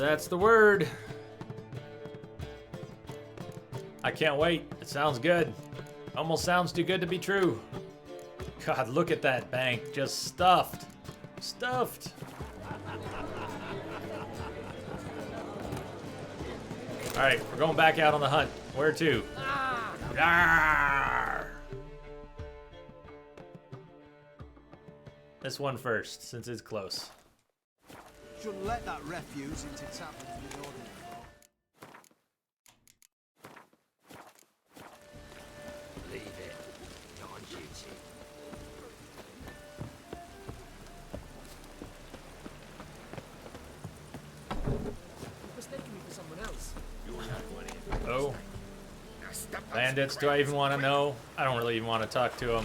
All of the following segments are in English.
That's the word. I can't wait. It sounds good. Almost sounds too good to be true. God, look at that bank. Just stuffed. Stuffed. Alright, we're going back out on the hunt. Where to? Arr! This one first, since it's close. Shouldn't let that refuse into taverns with ordinary folk. Leave it. Not on duty. Mistaken me for someone else. Oh. Bandits, do I even want to know? I don't really even want to talk to them.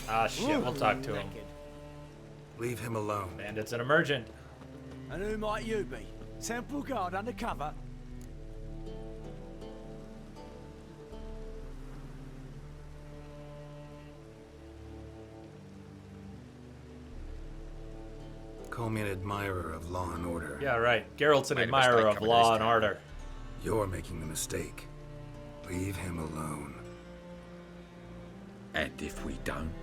Ah, shit, we'll talk to them. Leave him alone. Bandits and emergent. And who might you be? Temple guard undercover? Call me an admirer of law and order. Yeah, right. Geralt's an Made a admirer mistake of coming law this and time. order. You're making the mistake. Leave him alone. And if we don't?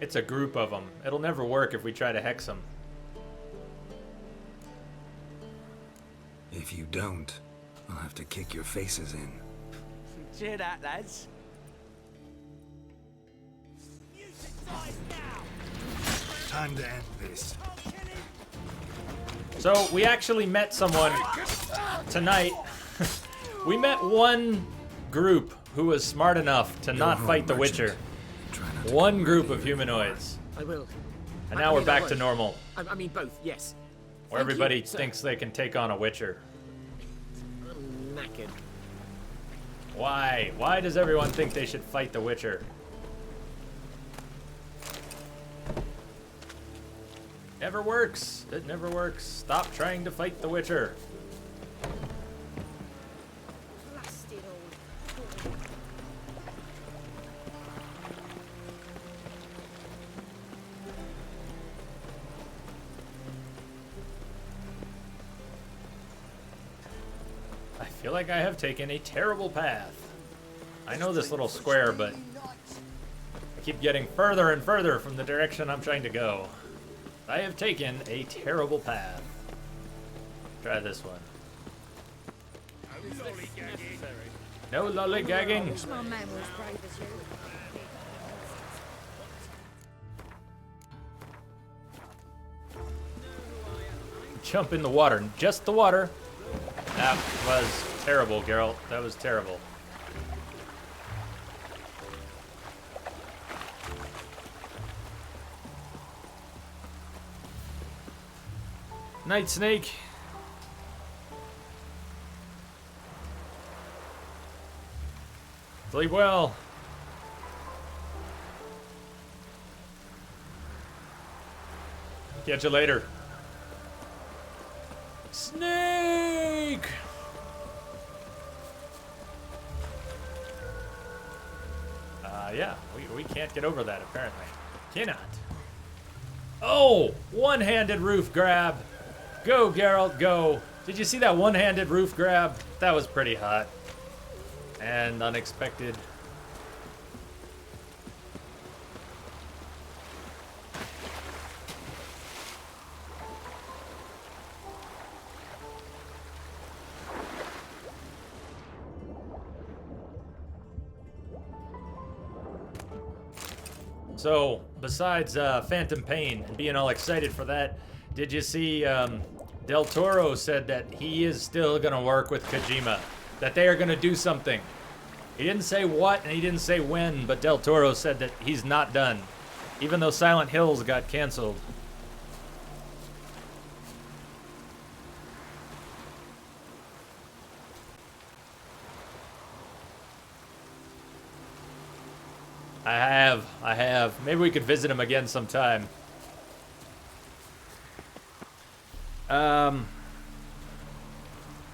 It's a group of them. It'll never work if we try to hex them. If you don't, I'll have to kick your faces in. Cheer that, lads. Time to end this. So, we actually met someone tonight. We met one group who was smart enough to not home, fight the merchant. Witcher. Try not to One get group murdered of here. humanoids. I will. And I now we're mean, I back to won't. normal, I mean both, yes. where Thank you, everybody sir. thinks they can take on a Witcher. I'm knackered. Why? Why does everyone think they should fight the Witcher? Never works. It never works. Stop trying to fight the Witcher. Blasted old. I feel like I have taken a terrible path. I know this little square, but I keep getting further and further from the direction I'm trying to go. I have taken a terrible path. Try this one. No lollygagging. Wish my man was brave as you. Jump in the water. Just the water. That was terrible, Geralt. That was terrible. Night Snake. Sleep well. Catch you later. Snake! Yeah, we can't get over that apparently. Cannot. Oh, one-handed roof grab. Go, Geralt, go. Did you see that one-handed roof grab? That was pretty hot. And unexpected. So, besides Phantom Pain and being all excited for that, did you see Del Toro said that he is still going to work with Kojima, that they are going to do something. He didn't say what and he didn't say when, but Del Toro said that he's not done, even though Silent Hills got canceled. I have. Maybe we could visit him again sometime.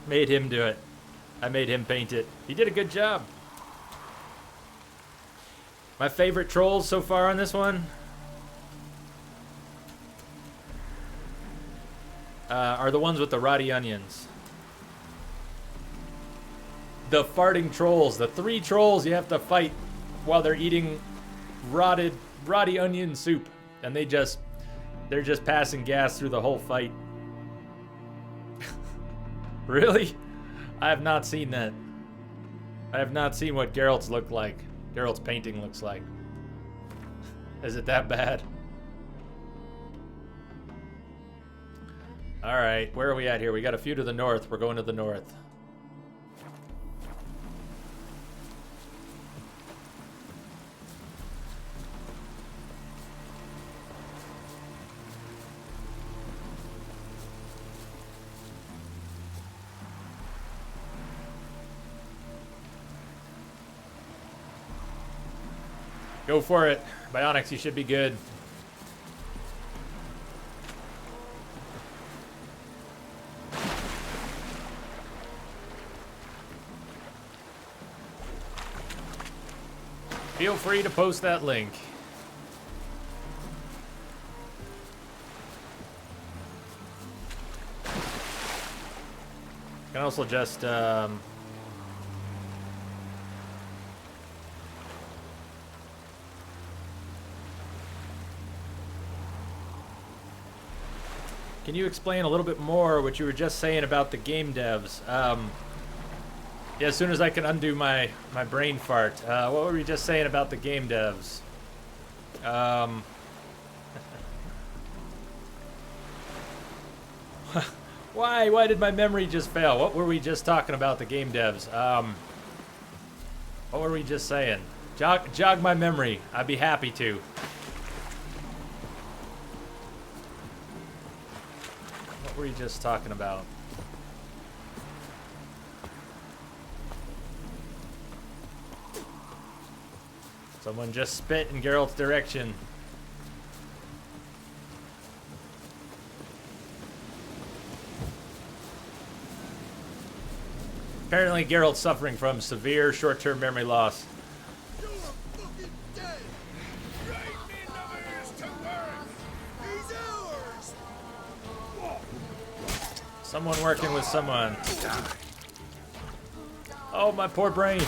Made him do it. I made him paint it. He did a good job. My favorite trolls so far on this one are the ones with the rotty onions. The farting trolls. The 3 trolls you have to fight while they're eating rotty onion soup. And they're just passing gas through the whole fight. Really? I have not seen that. I have not seen what Geralt's look like. Geralt's painting looks like. Is it that bad? Alright, where are we at here? We got a few to the north. We're going to the north. Go for it. Bionics, you should be good. Feel free to post that link. You can also just can you explain a little bit more what you were just saying about the game devs? Yeah, as soon as I can undo my brain fart. What were you just saying about the game devs? Why did my memory just fail? What were we just talking about, the game devs? What were we just saying? Jog my memory. I'd be happy to. What were you just talking about? Someone just spit in Geralt's direction. Apparently Geralt's suffering from severe short-term memory loss. You're fucking dead! Right in the ears to burn! He's ours! Someone working with someone. Oh, my poor brain.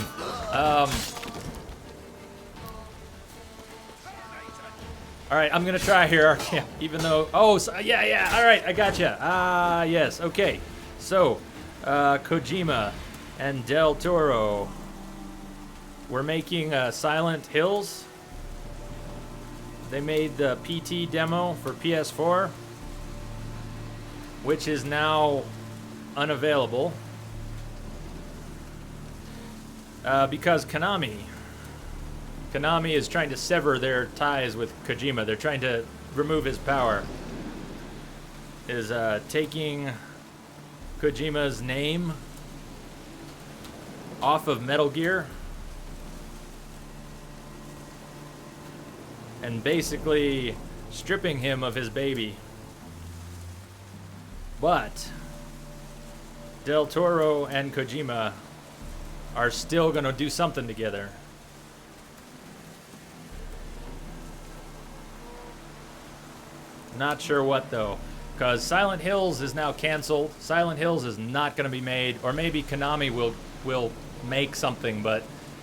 All right, I'm gonna try here. Yeah, even though, oh, so, yeah. All right, I gotcha. Yes. Okay. So, Kojima and Del Toro. We're making Silent Hills. They made the PT demo for PS4, which is now unavailable because Konami is trying to sever their ties with Kojima. They're trying to remove his power. Is taking Kojima's name off of Metal Gear and basically stripping him of his baby. But Del Toro and Kojima are still gonna do something together. Not sure what though, because Silent Hills is now canceled. Silent Hills is not going to be made, or maybe Konami will make something, but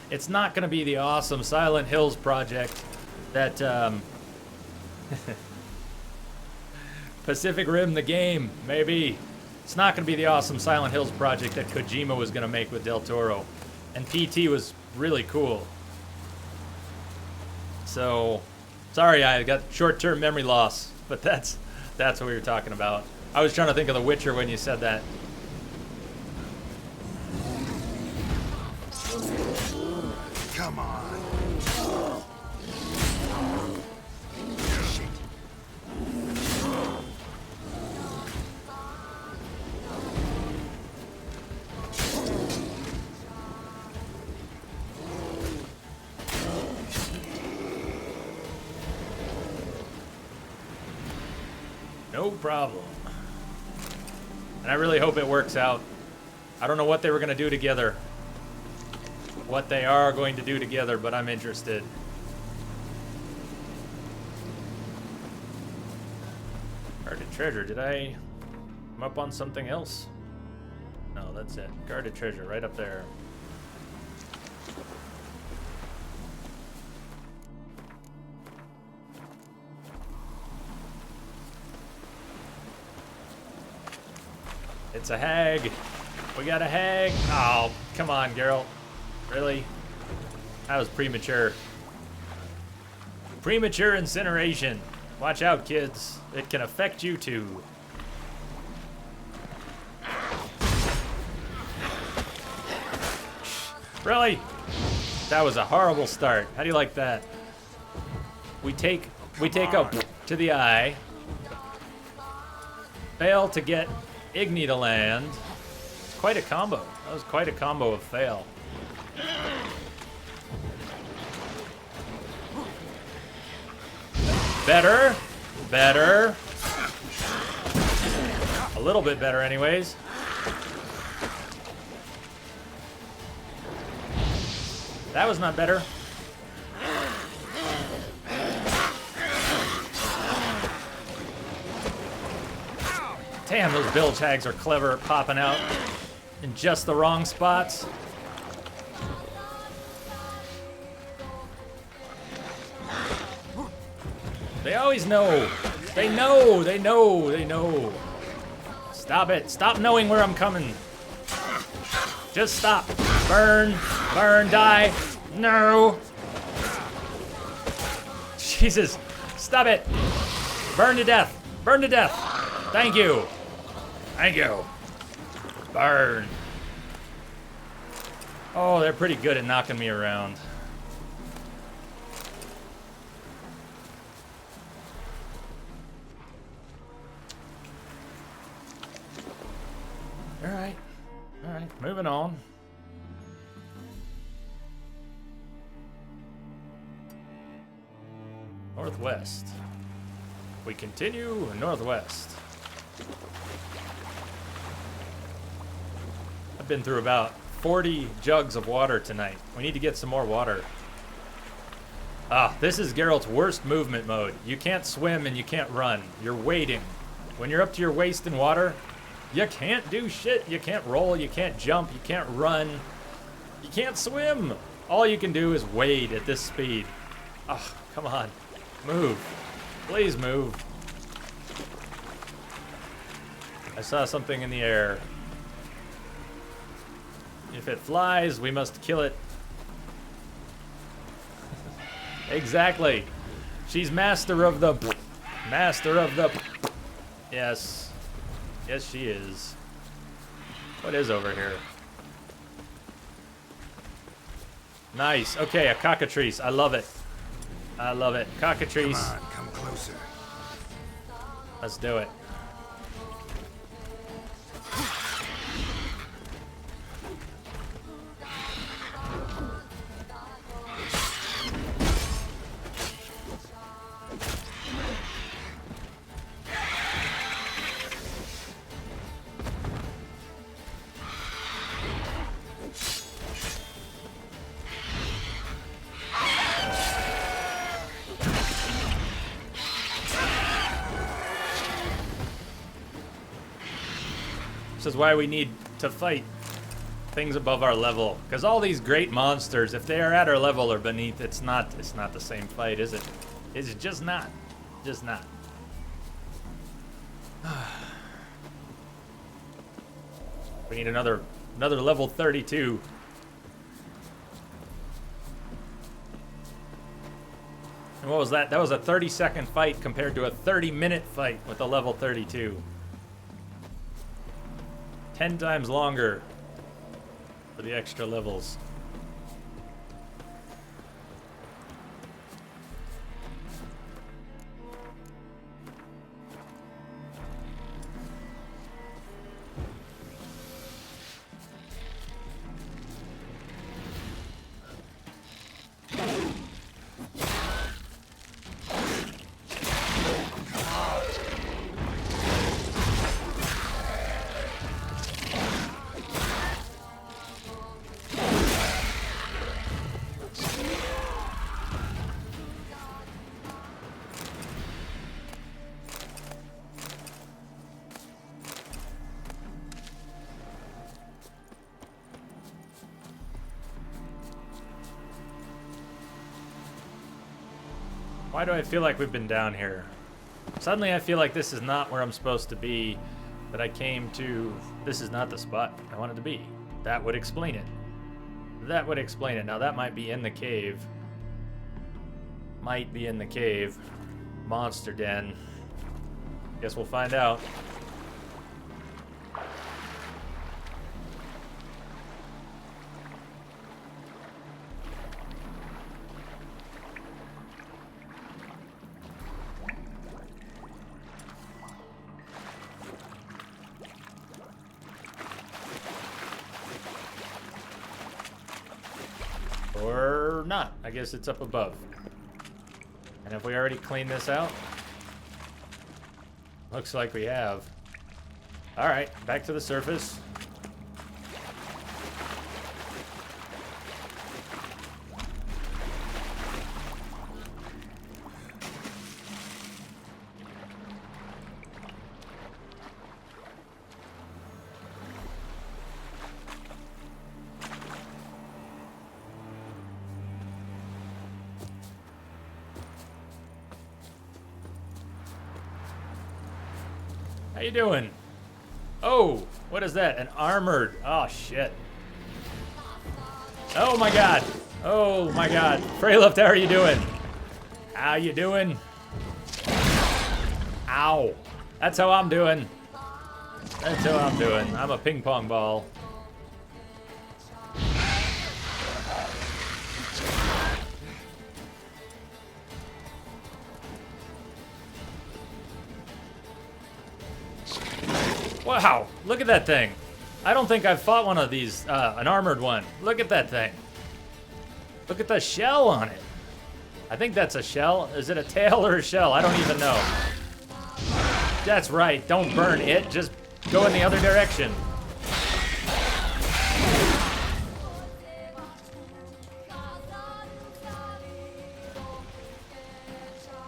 it's not going to be the awesome Silent Hills project that Pacific Rim the game, maybe. It's not going to be the awesome Silent Hills project that Kojima was going to make with Del Toro, and PT was really cool. So, sorry, I got short-term memory loss. But that's what we were talking about. I was trying to think of The Witcher when you said that. Come on. Shit. No problem. And I really hope it works out. I don't know what they were going to do together. What they are going to do together, but I'm interested. treasure. Did I come up on something else? No, that's it. Guarded treasure right up there. It's a hag. We got a hag. Oh, come on, Geralt. Really? That was premature. Premature incineration. Watch out, kids. It can affect you too. Really? That was a horrible start. How do you like that? We take a to the eye. Fail to get Igni to land. It's quite a combo. That was quite a combo of fail. Better. Better. A little bit better anyways. That was not better. Damn, those bilge hags are clever at popping out in just the wrong spots. They always know. They know, they know, they know. Stop it. Stop knowing where I'm coming. Just stop. Burn, burn, die. No. Jesus. Stop it. Burn to death. Burn to death. Thank you. Thank you. Burn. Oh, they're pretty good at knocking me around. Alright. Alright, moving on. Northwest. We continue northwest. I've been through about 40 jugs of water tonight. We need to get some more water. Ah, this is Geralt's worst movement mode. You can't swim and you can't run. You're waiting. When you're up to your waist in water, you can't do shit. You can't roll, you can't jump, you can't run. You can't swim. All you can do is wade at this speed. Ah, come on. Move. Please move. I saw something in the air. If it flies, we must kill it. Exactly. She's master of the... Master of the... Yes. Yes, she is. What is over here? Nice. Okay, a cockatrice. I love it. I love it. Cockatrice. Come on, come closer. Let's do it. This is why we need to fight things above our level. Because all these great monsters, if they are at our level or beneath, it's not the same fight, is it? It's just not. Just not. We need another level 32. And what was that? That was a 30-second fight compared to a 30-minute fight with a level 32. 10 times longer for the extra levels. Why do I feel like we've been down here? Suddenly I feel like this is not where I'm supposed to be, that I came to. This is not the spot I wanted to be. That would explain it. That would explain it. Now that might be in the cave. Might be in the cave. Monster den. Guess we'll find out. Or not. I guess it's up above. And if we already cleaned this out? Looks like we have. Alright, back to the surface. How you doing? Oh, what is that? An armored. Oh shit. Oh my god. Oh my god. Freylift, how are you doing? How you doing? Ow. That's how I'm doing. That's how I'm doing. I'm a ping pong ball. Wow, look at that thing. I don't think I've fought one of these, an armored one. Look at that thing. Look at the shell on it. I think that's a shell. Is it a tail or a shell? I don't even know. That's right, don't burn it, just go in the other direction.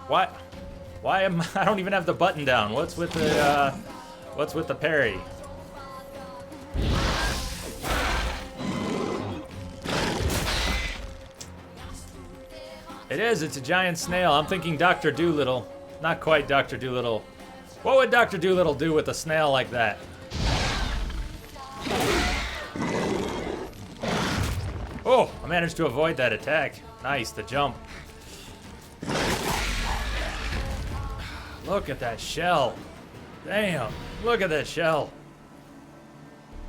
What? Why am I don't even have the button down. What's with the parry? It is, it's a giant snail. I'm thinking Dr. Dolittle. Not quite Dr. Dolittle. What would Dr. Dolittle do with a snail like that? Oh, I managed to avoid that attack. Nice, the jump. Look at that shell. Damn, look at that shell.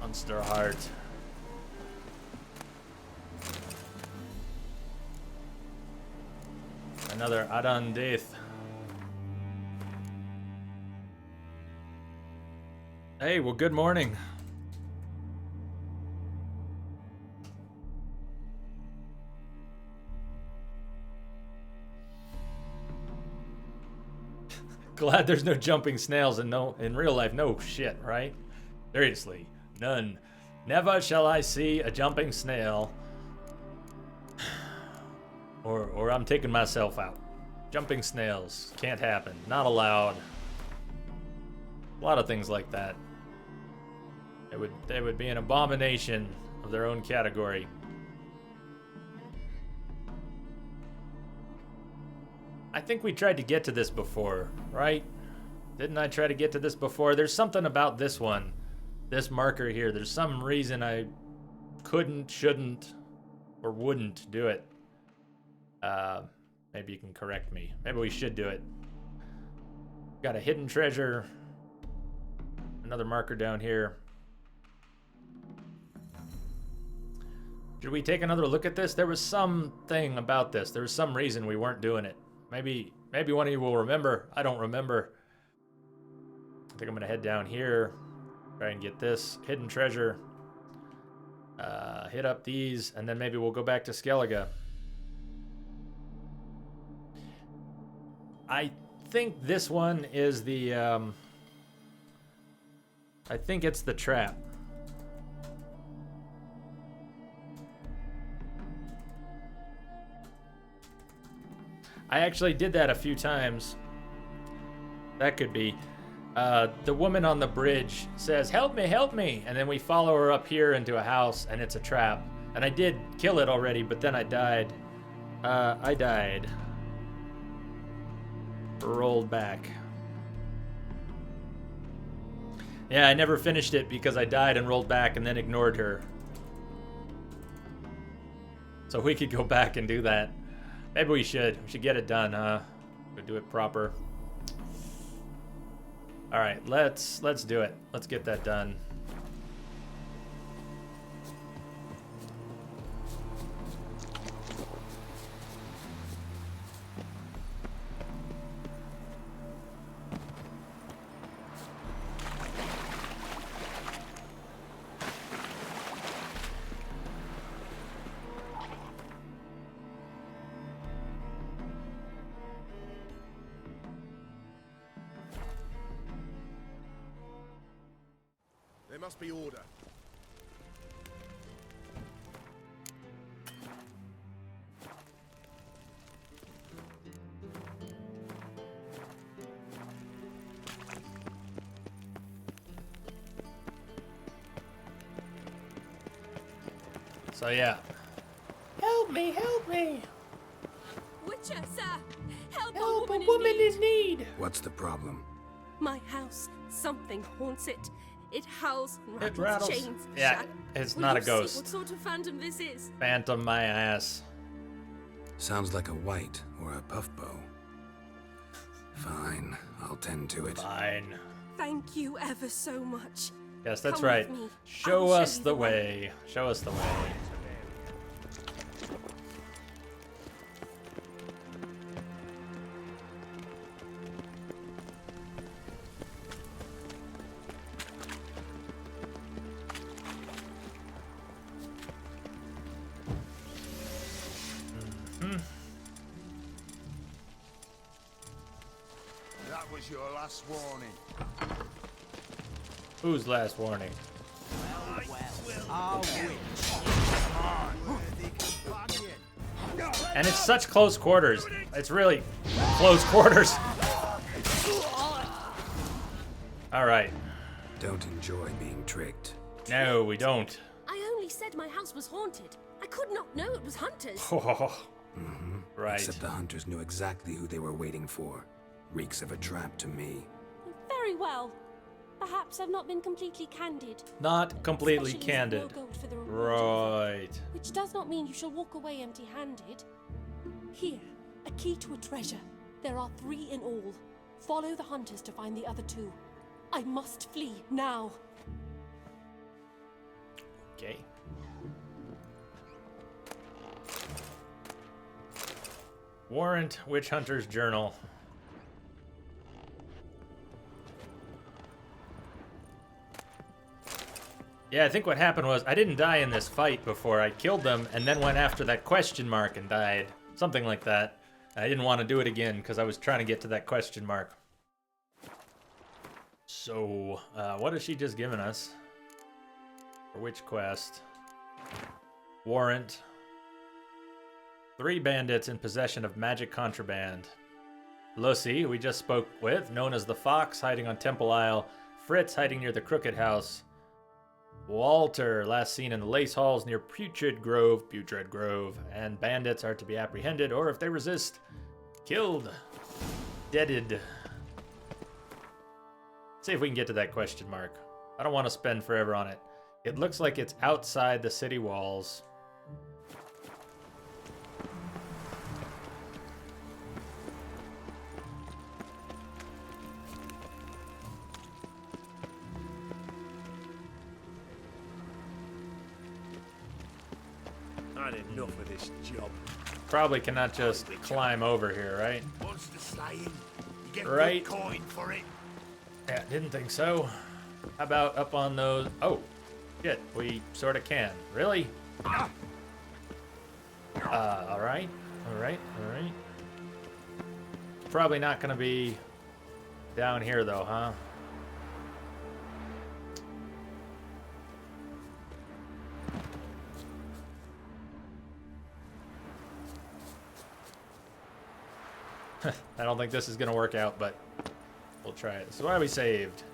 Monster heart. Another Adan Death. Hey, well, good morning. Glad there's no jumping snails and no in real life. No shit, right? Seriously, none. Never shall I see a jumping snail. Or I'm taking myself out. Jumping snails can't happen. Not allowed. A lot of things like that. They would be an abomination of their own category. I think we tried to get to this before, right? Didn't I try to get to this before? There's something about this one, this marker here. There's some reason I couldn't, shouldn't, or wouldn't do it. Maybe you can correct me. Maybe we should do it. Got a hidden treasure. Another marker down here. Should we take another look at this? There was something about this. There was some reason we weren't doing it. Maybe one of you will remember. I don't remember. I think I'm gonna head down here, try and get this hidden treasure. Hit up these, and then maybe we'll go back to Skellige. I think this one is the, I think it's the trap. I actually did that a few times. That could be. The woman on the bridge says, "Help me, help me!" And then we follow her up here into a house, and it's a trap. And I did kill it already, but then I died. rolled back. Yeah, I never finished it because I died and rolled back and then ignored her. So we could go back and do that. Maybe we should. We should get it done, huh? We'll do it proper. All right, let's do it. Let's get that done. There must be order. So yeah. Help me, help me. Witcher, sir! Help, Help, a a woman, woman in need. in need. What's the problem? My house, something haunts it. It howls and It rattles, rattles. chains. Yeah, shut. it's Will not you a see ghost. what sort of phantom this is? Phantom my ass. Sounds like a white or a puffbow. Fine, I'll tend to it. Fine. Thank you ever so much. Yes, that's Come right. with me. I Show will us you the way. Show us the way. That was your last warning. Whose last warning? And it's such close quarters. It's really close quarters. All right. Don't enjoy being tricked. No, we don't. I only said my house was haunted. I could not know it was hunters. Right. Except the hunters knew exactly who they were waiting for. Reeks of a trap to me. Very well. Perhaps I've not been completely candid. Not completely Especially candid. no gold for the reward. Right. Which does not mean you shall walk away empty-handed. Here, a key to a treasure. There are 3 in all. Follow the hunters to find the other 2. I must flee now. Okay. Warrant Witch Hunter's Journal. Yeah, I think what happened was I didn't die in this fight before. I killed them and then went after that question mark and died. Something like that. I didn't want to do it again because I was trying to get to that question mark. So, what has she just given us? For which quest? Warrant. 3 bandits in possession of magic contraband. Lucy, we just spoke with, known as the Fox, hiding on Temple Isle. Fritz, hiding near the Crooked House. Walter, last seen in the Lace Halls near Putrid Grove. And bandits are to be apprehended, or if they resist, killed. Deaded. See if we can get to that question mark. I don't want to spend forever on it. It looks like it's outside the city walls. I had enough of this job. Probably cannot just climb over here, right? Monster slaying. You get Right. good coin for it. Yeah, didn't think so. How about up on those? Oh, shit, we sort of can. Really? All right. Probably not gonna be down here though, huh? I don't think this is gonna work out, but we'll try it. So why we saved?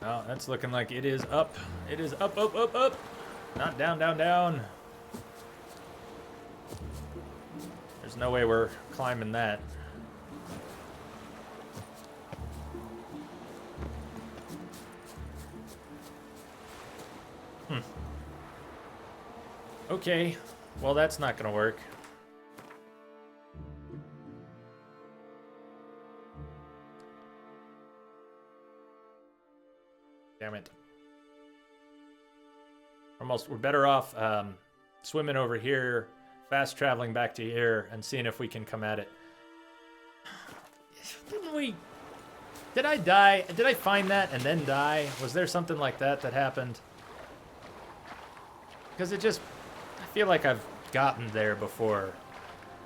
Oh, that's looking like it is up. It is up, up, up, up. Not down, down, down. There's no way we're climbing that. Okay, well that's not gonna work. Damn it. We're better off swimming over here, fast traveling back to here, and seeing if we can come at it. Didn't we... Did I die? Did I find that and then die? Was there something like that that happened? Because it just... I feel like I've gotten there before.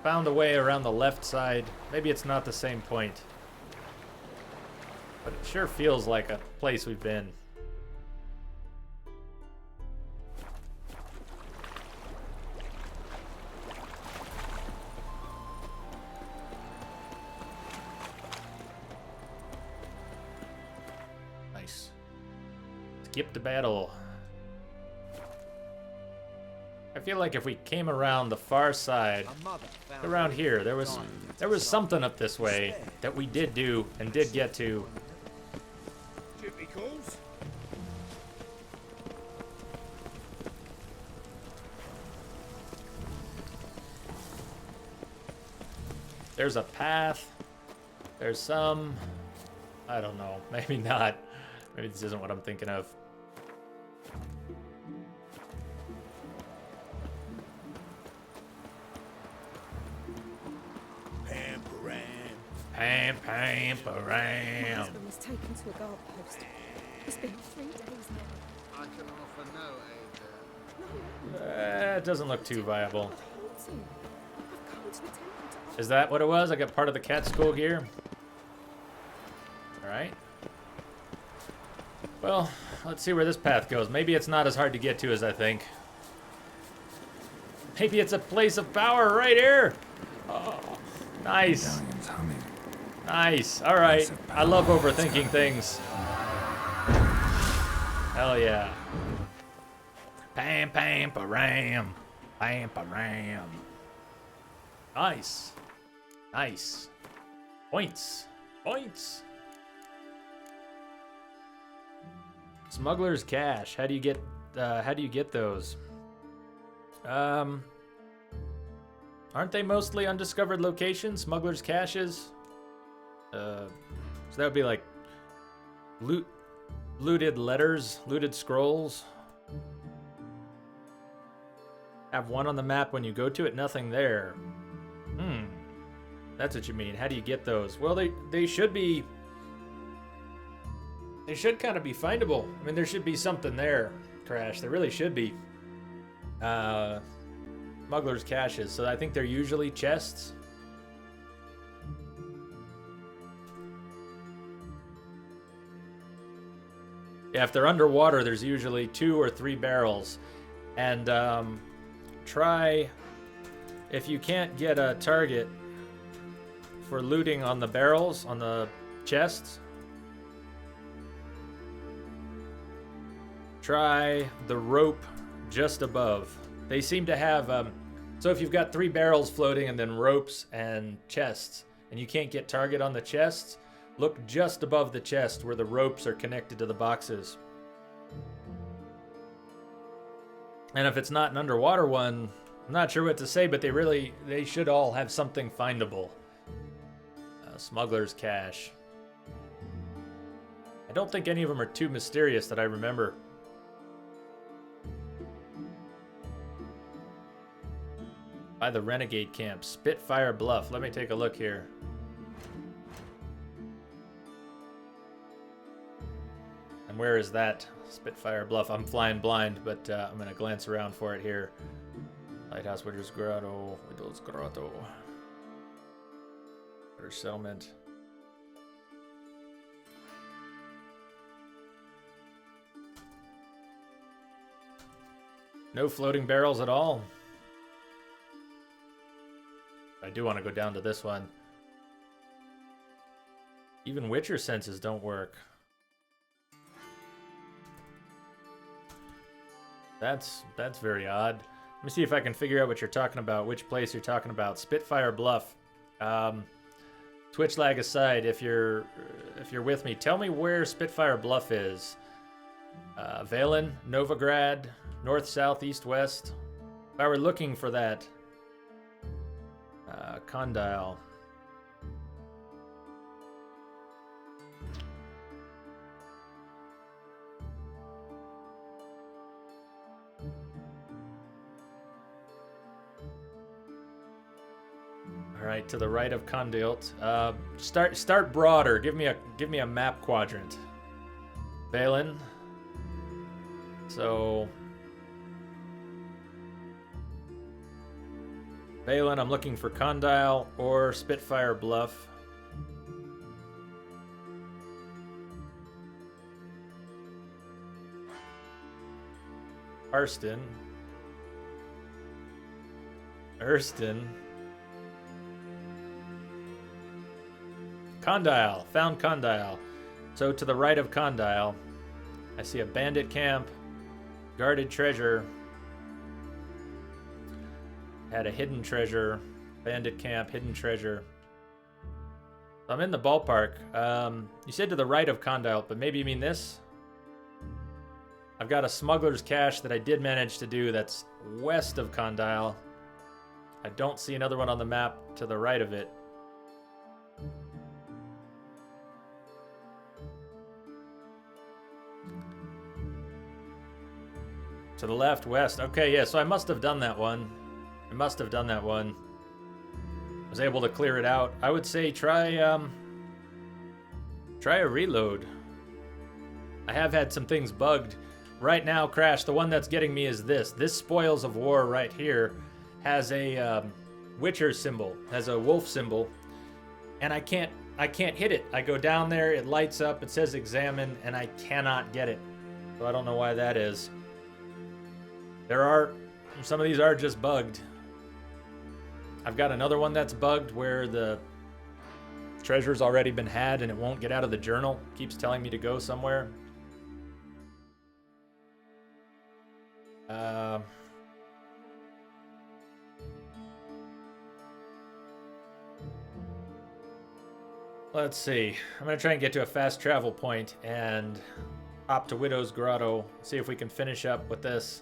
Found a way around the left side. Maybe it's not the same point. But it sure feels like a place we've been. Nice. Skip the battle. I feel like if we came around the far side, around here, there was something up this way that we did do and did get to. Duty calls. There's a path. There's some... I don't know. Maybe not. Maybe this isn't what I'm thinking of. Pam, pam, param. husband was taken to a guard post. It's been 3 days now. I can offer no aid there. It doesn't look too viable. What ails you? I've come to the temple to offer. Is that what it was? I got part of the cat school gear. Alright. Well, let's see where this path goes. Maybe it's not as hard to get to as I think. Maybe it's a place of power right here. Oh, nice. Medallion's humming. Nice. Alright. I love overthinking things. Hell yeah. Pam, pam, param. Pam, param. Nice. Nice. Points. Points. Smuggler's cache. How do you get those? Aren't they mostly undiscovered locations? Smuggler's caches? So that would be like looted letters, looted scrolls. Have one on the map when you go to it, nothing there. That's what you mean. How do you get those? Well, they should be... They should kind of be findable. I mean, there should be something there, Crash. There really should be. Smuggler's caches. So I think they're usually chests. Yeah, if they're underwater, there's usually 2 or 3 barrels. And try, if you can't get a target for looting on the barrels, on the chests, try the rope just above. They seem to have, so if you've got 3 barrels floating and then ropes and chests, and you can't get target on the chests, look just above the chest where the ropes are connected to the boxes. And if it's not an underwater one, I'm not sure what to say, but they should all have something findable. Smuggler's cache. I don't think any of them are too mysterious that I remember. By the Renegade Camp, Spitfire Bluff. Let me take a look here. And where is that? Spitfire Bluff. I'm flying blind, but I'm going to glance around for it here. Lighthouse, Widow's Grotto, Widow's Grotto. British Settlement. No floating barrels at all. I do want to go down to this one. Even Witcher senses don't work. That's very odd. Let me see if I can figure out what you're talking about, which place you're talking about. Spitfire Bluff. Twitch lag aside, if you're with me, tell me where Spitfire Bluff is. Valen, Novigrad, north, south, east, west. If I were looking for that, Condyle. All right, to the right of Condylt. Start broader. Give me a map quadrant. Valen. So Valen, I'm looking for Condyle or Spitfire Bluff. Arston. Erston. Condyle. Found Condyle. So to the right of Condyle, I see a bandit camp, guarded treasure, had a hidden treasure, bandit camp, hidden treasure. I'm in the ballpark. You said to the right of Condyle, but maybe you mean this? I've got a smuggler's cache that I did manage to do that's west of Condyle. I don't see another one on the map to the right of it. To the left, west. Okay, yeah, so I must have done that one. I must have done that one. I was able to clear it out. I would say try a reload. I have had some things bugged. Right now, Crash, the one that's getting me is this. This Spoils of War right here has a Witcher symbol, has a wolf symbol, and I can't hit it. I go down there, it lights up, it says examine, and I cannot get it. So I don't know why that is. Some of these are just bugged. I've got another one that's bugged where the treasure's already been had and it won't get out of the journal. It keeps telling me to go somewhere. Let's see. I'm going to try and get to a fast travel point and hop to Widow's Grotto, see if we can finish up with this.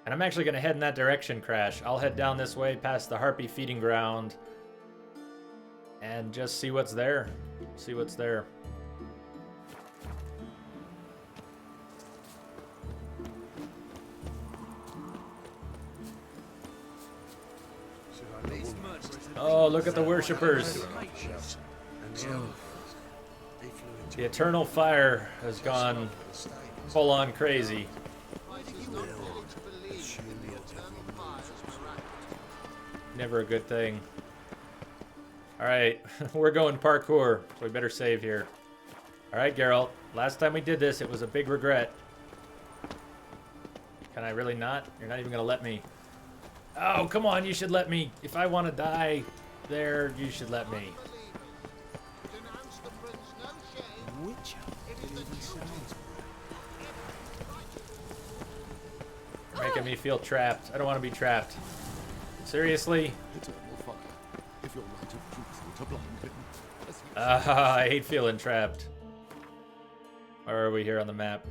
And I'm actually going to head in that direction, Crash. I'll head down this way past the Harpy feeding ground and just see what's there. See what's there. Oh, look at the worshippers. The eternal fire has gone full on crazy. Never a good thing. Alright, we're going parkour, so we better save here. Alright, Geralt. Last time we did this, it was a big regret. Can I really not? You're not even going to let me. Oh, come on, you should let me. If I want to die there, you should let me. You're making me feel trapped. I don't want to be trapped. Seriously? I hate feeling trapped. Where are we here on the map?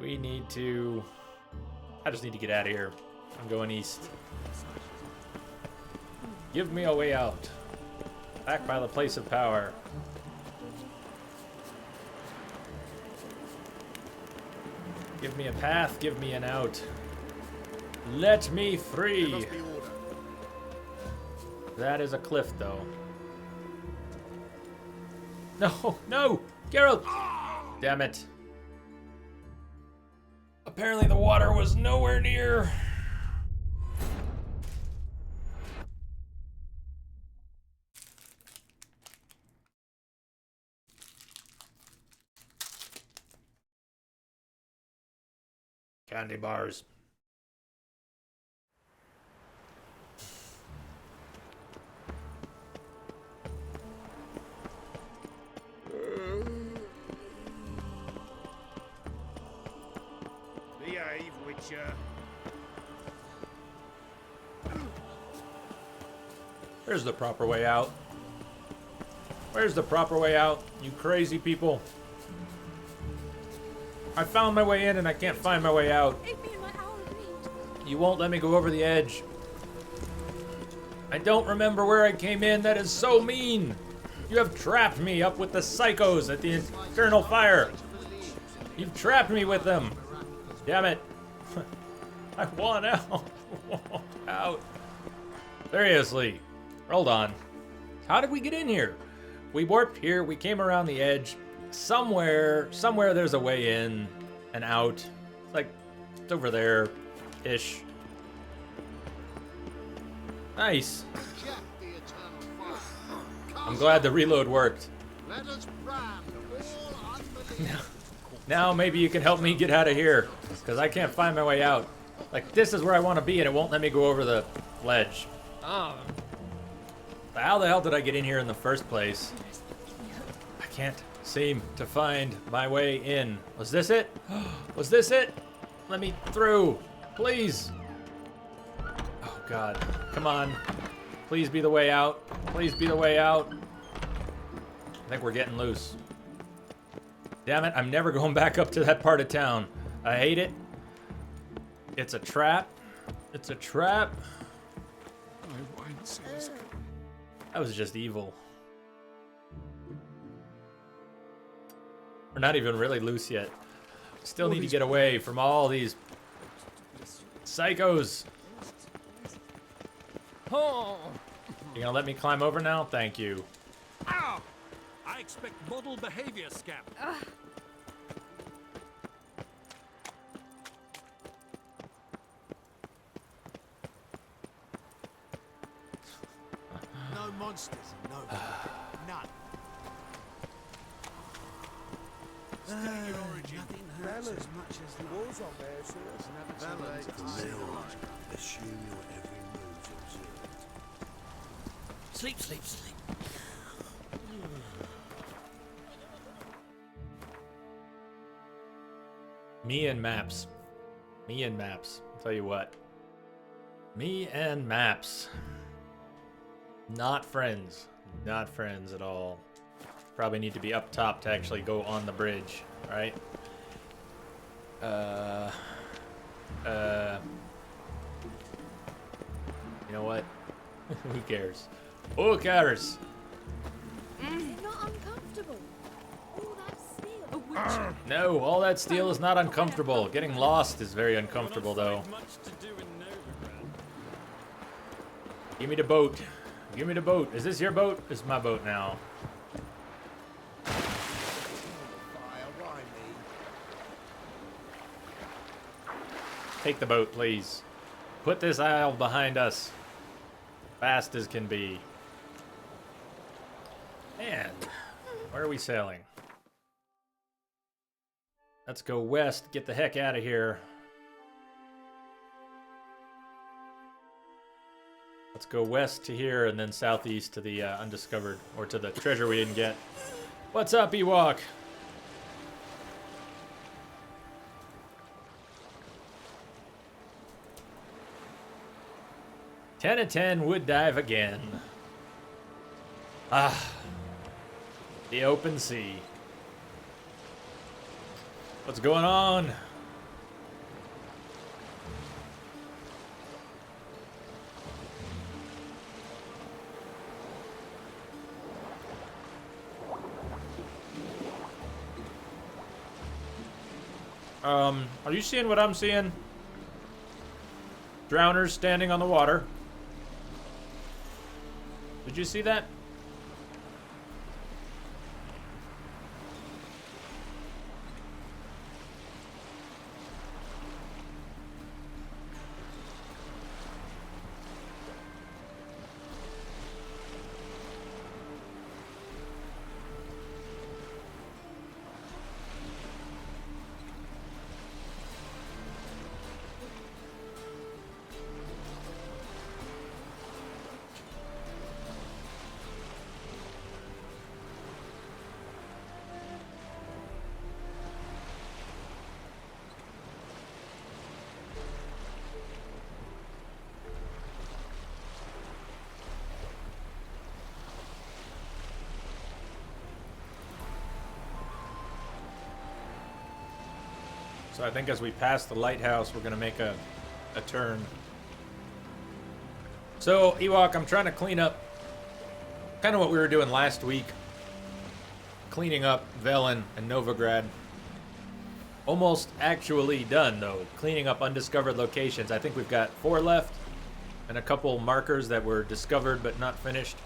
We need to... I just need to get out of here. I'm going east. Give me a way out. Back by the place of power. Give me a path, give me an out. Let me free. That is a cliff, though. No, no! Geralt! Damn it. Apparently the water was nowhere near. Candy bars. Behave, Witcher. Where's the proper way out? Where's the proper way out, you crazy people? I found my way in and I can't find my way out. Aid me in my hour of need. You won't let me go over the edge. I don't remember where I came in. That is so mean. You have trapped me up with the psychos at the Infernal Fire. You've trapped me with them. Damn it. I want out. I want out. Seriously. Hold on. How did we get in here? We warped here. We came around the edge. Somewhere there's a way in and out. It's like, it's over there-ish. Nice. Reject the eternal fire. I'm glad the reload worked. Let us brand all unbelievers. Now maybe you can help me get out of here, because I can't find my way out. Like, this is where I want to be, and it won't let me go over the ledge. Oh. How the hell did I get in here in the first place? I can't seem to find my way in. Was this it? Was this it? Let me through, please. Oh, God. Come on. Please be the way out. Please be the way out. I think we're getting loose. Damn it, I'm never going back up to that part of town. I hate it. It's a trap. It's a trap. That was just evil. We're not even really loose yet. Still need to get away from all these psychos. Oh. You gonna let me climb over now? Thank you. Ow! I expect model behavior, Scap. No monsters, no. None. State your origin. Nothing hurts as much as the walls on there, so it's never too late to Valentine. assume your every move's observed. Sleep, sleep, sleep. Me and maps. Me and maps. I'll tell you what. Me and maps. Not friends. Not friends at all. Probably need to be up top to actually go on the bridge, right? You know what? Who cares? Who cares? It's not uncomfortable. All that steel. A witcher. No, all that steel is not uncomfortable. Getting lost is very uncomfortable, though. Much to do in Novigrad. Give me the boat. Give me the boat. Is this your boat? This is my boat now. Fire, why me? Take the boat, please. Put this isle behind us. Fast as can be. And where are we sailing? Let's go west. Get the heck out of here. Let's go west to here and then southeast to the undiscovered, or to the treasure we didn't get. What's up, Ewok? Ten of 10 would dive again. Ah, the open sea. What's going on? Are you seeing what I'm seeing? Drowners standing on the water. Did you see that? So I think as we pass the lighthouse, we're going to make a turn. So, Ewok, I'm trying to clean up kind of what we were doing last week. Cleaning up Velen and Novigrad. Almost actually done, though. Cleaning up undiscovered locations. I think we've got 4 left. And a couple markers that were discovered but not finished.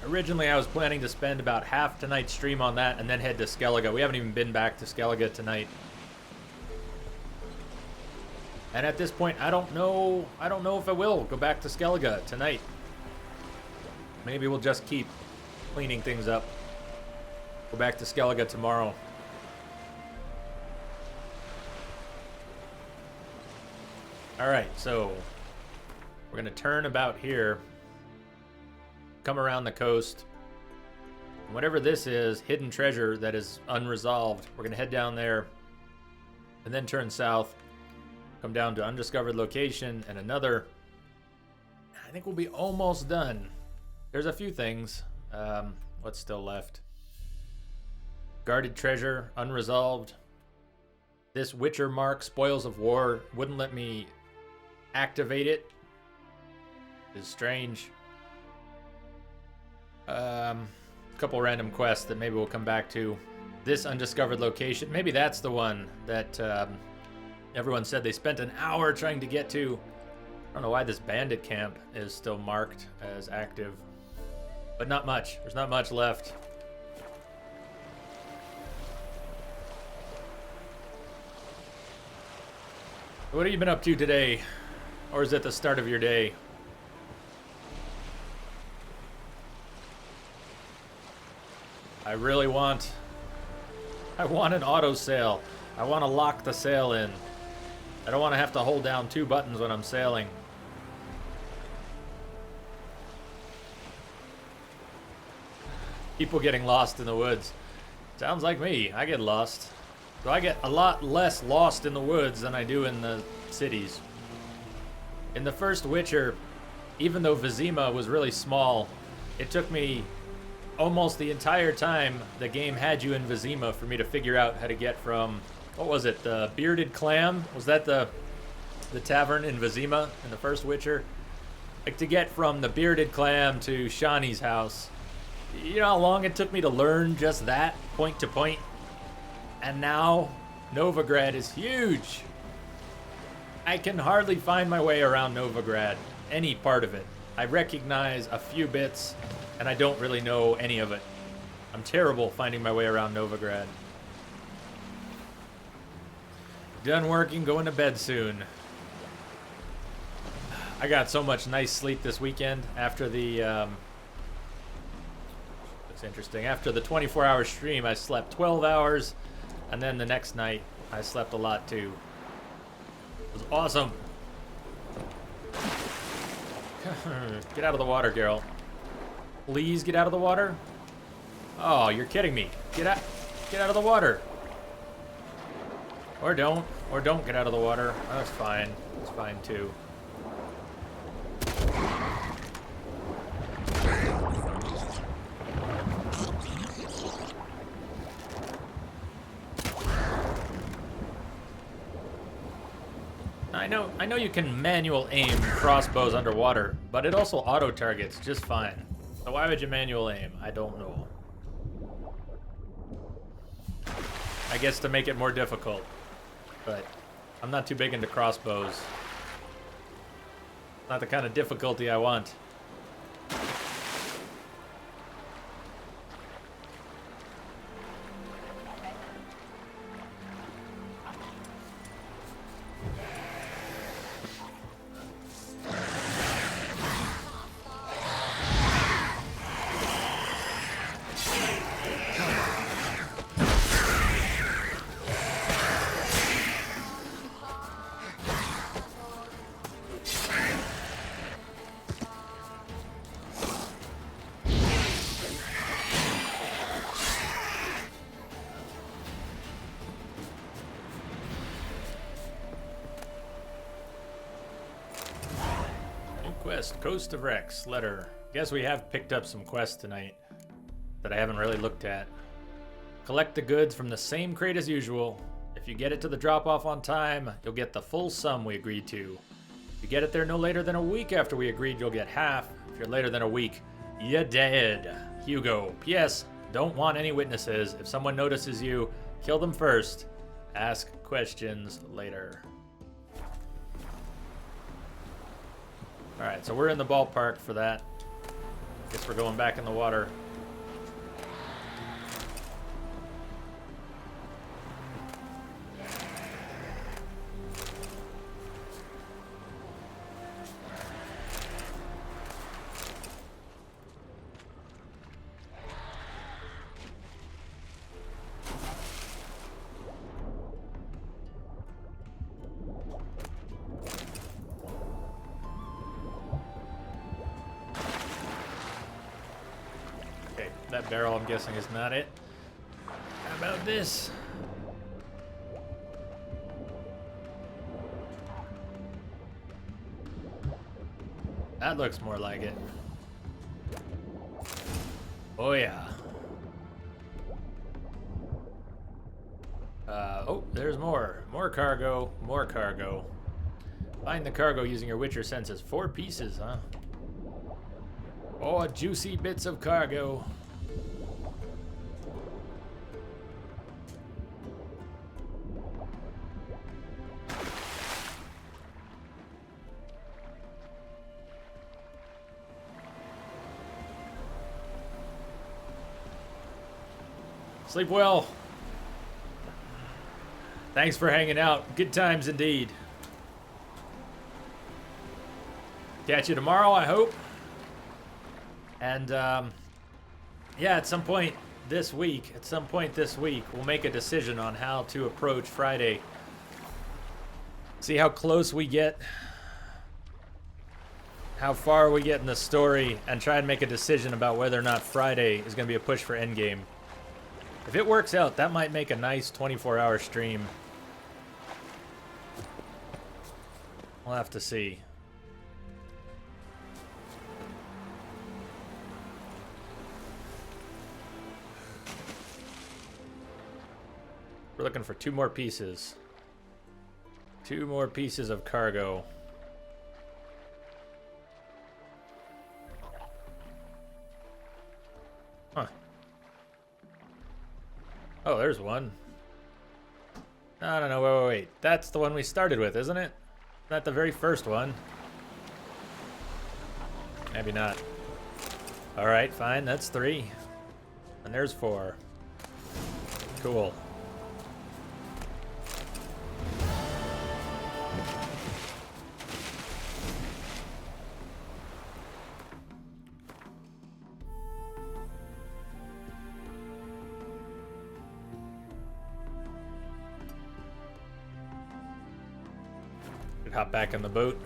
Originally, I was planning to spend about half tonight's stream on that and then head to Skellige. We haven't even been back to Skellige tonight. And at this point, I don't know if I will go back to Skellige tonight. Maybe we'll just keep cleaning things up. Go back to Skellige tomorrow. Alright, so we're going to turn about here. Come around the coast. Whatever this is, hidden treasure that is unresolved, we're going to head down there and then turn south. Come down to undiscovered location and another. I think we'll be almost done. There's a few things. What's still left? Guarded treasure, unresolved. This Witcher mark, Spoils of War, wouldn't let me activate it. It's strange. A couple random quests that maybe we'll come back to. This undiscovered location, maybe that's the one that everyone said they spent an hour trying to get to. I don't know why this bandit camp is still marked as active. But not much. There's not much left. What have you been up to today? Or is it the start of your day? I really want an auto sail. I want to lock the sail in. I don't want to have to hold down 2 buttons when I'm sailing. People getting lost in the woods. Sounds like me. I get lost. So I get a lot less lost in the woods than I do in the cities. In the first Witcher, even though Vizima was really small, it took me almost the entire time the game had you in Vizima for me to figure out how to get from, what was it, the Bearded Clam? Was that the tavern in Vizima in the first Witcher? Like, to get from the Bearded Clam to Shani's house. You know how long it took me to learn just that, point to point? And now, Novigrad is huge. I can hardly find my way around Novigrad, any part of it. I recognize a few bits, and I don't really know any of it. I'm terrible finding my way around Novigrad. Done working, going to bed soon. I got so much nice sleep this weekend after the, it's interesting. After the 24-hour stream, I slept 12 hours, and then the next night, I slept a lot too. It was awesome. Get out of the water, Geralt. Please get out of the water. Oh, you're kidding me. Get out of the water. Or don't get out of the water. That's fine. It's fine too. I know you can manual aim crossbows underwater, but it also auto targets just fine. So why would you manual aim? I don't know. I guess to make it more difficult, but I'm not too big into crossbows. Not the kind of difficulty I want. Coast of Rex, letter. Guess we have picked up some quests tonight that I haven't really looked at. Collect the goods from the same crate as usual. If you get it to the drop-off on time, you'll get the full sum we agreed to. If you get it there no later than a week after we agreed, you'll get half. If you're later than a week, you're dead. Hugo. P.S. Don't want any witnesses. If someone notices you, kill them first. Ask questions later. Alright, so we're in the ballpark for that. Guess we're going back in the water. That barrel, I'm guessing, is not it. How about this? That looks more like it. Oh, yeah. Oh, there's more. More cargo. More cargo. Find the cargo using your Witcher senses. 4 pieces, huh? Oh, juicy bits of cargo. Sleep well. Thanks for hanging out. Good times indeed. Catch you tomorrow, I hope. And yeah, at some point this week, we'll make a decision on how to approach Friday. See how close we get, how far we get in the story, and try and make a decision about whether or not Friday is going to be a push for endgame. If it works out, that might make a nice 24-hour stream. We'll have to see. We're looking for 2 more pieces. 2 more pieces of cargo. Huh. Oh, there's one. No, wait. That's the one we started with, isn't it? Not the very first one. Maybe not. Alright, fine. That's 3. And there's 4. Cool. Hop back in the boat.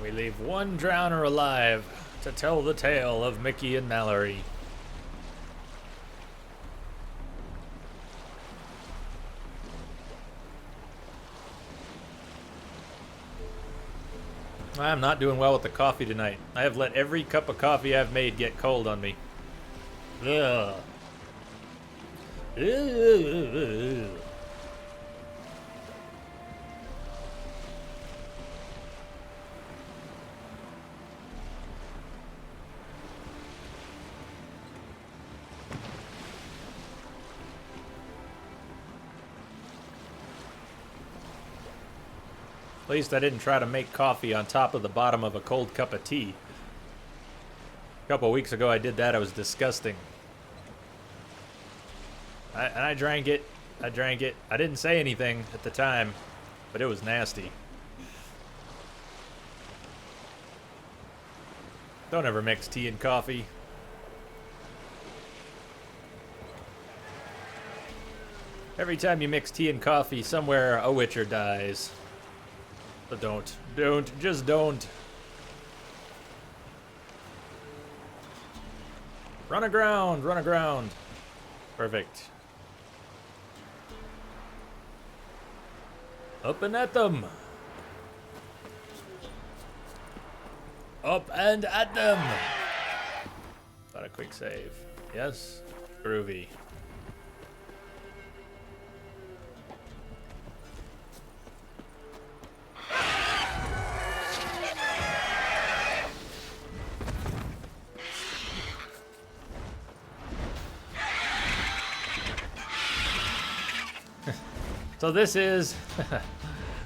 We leave one drowner alive to tell the tale of Mickey and Mallory. I'm not doing well with the coffee tonight. I have let every cup of coffee I've made get cold on me. Ugh. Ugh. At least I didn't try to make coffee on top of the bottom of a cold cup of tea. A couple of weeks ago I did that. It was disgusting. I drank it. I drank it. I didn't say anything at the time, but it was nasty. Don't ever mix tea and coffee. Every time you mix tea and coffee, somewhere a Witcher dies. But just don't. Run aground. Perfect. Up and at them. Up and at them. Got a quick save. Yes. Groovy. So this is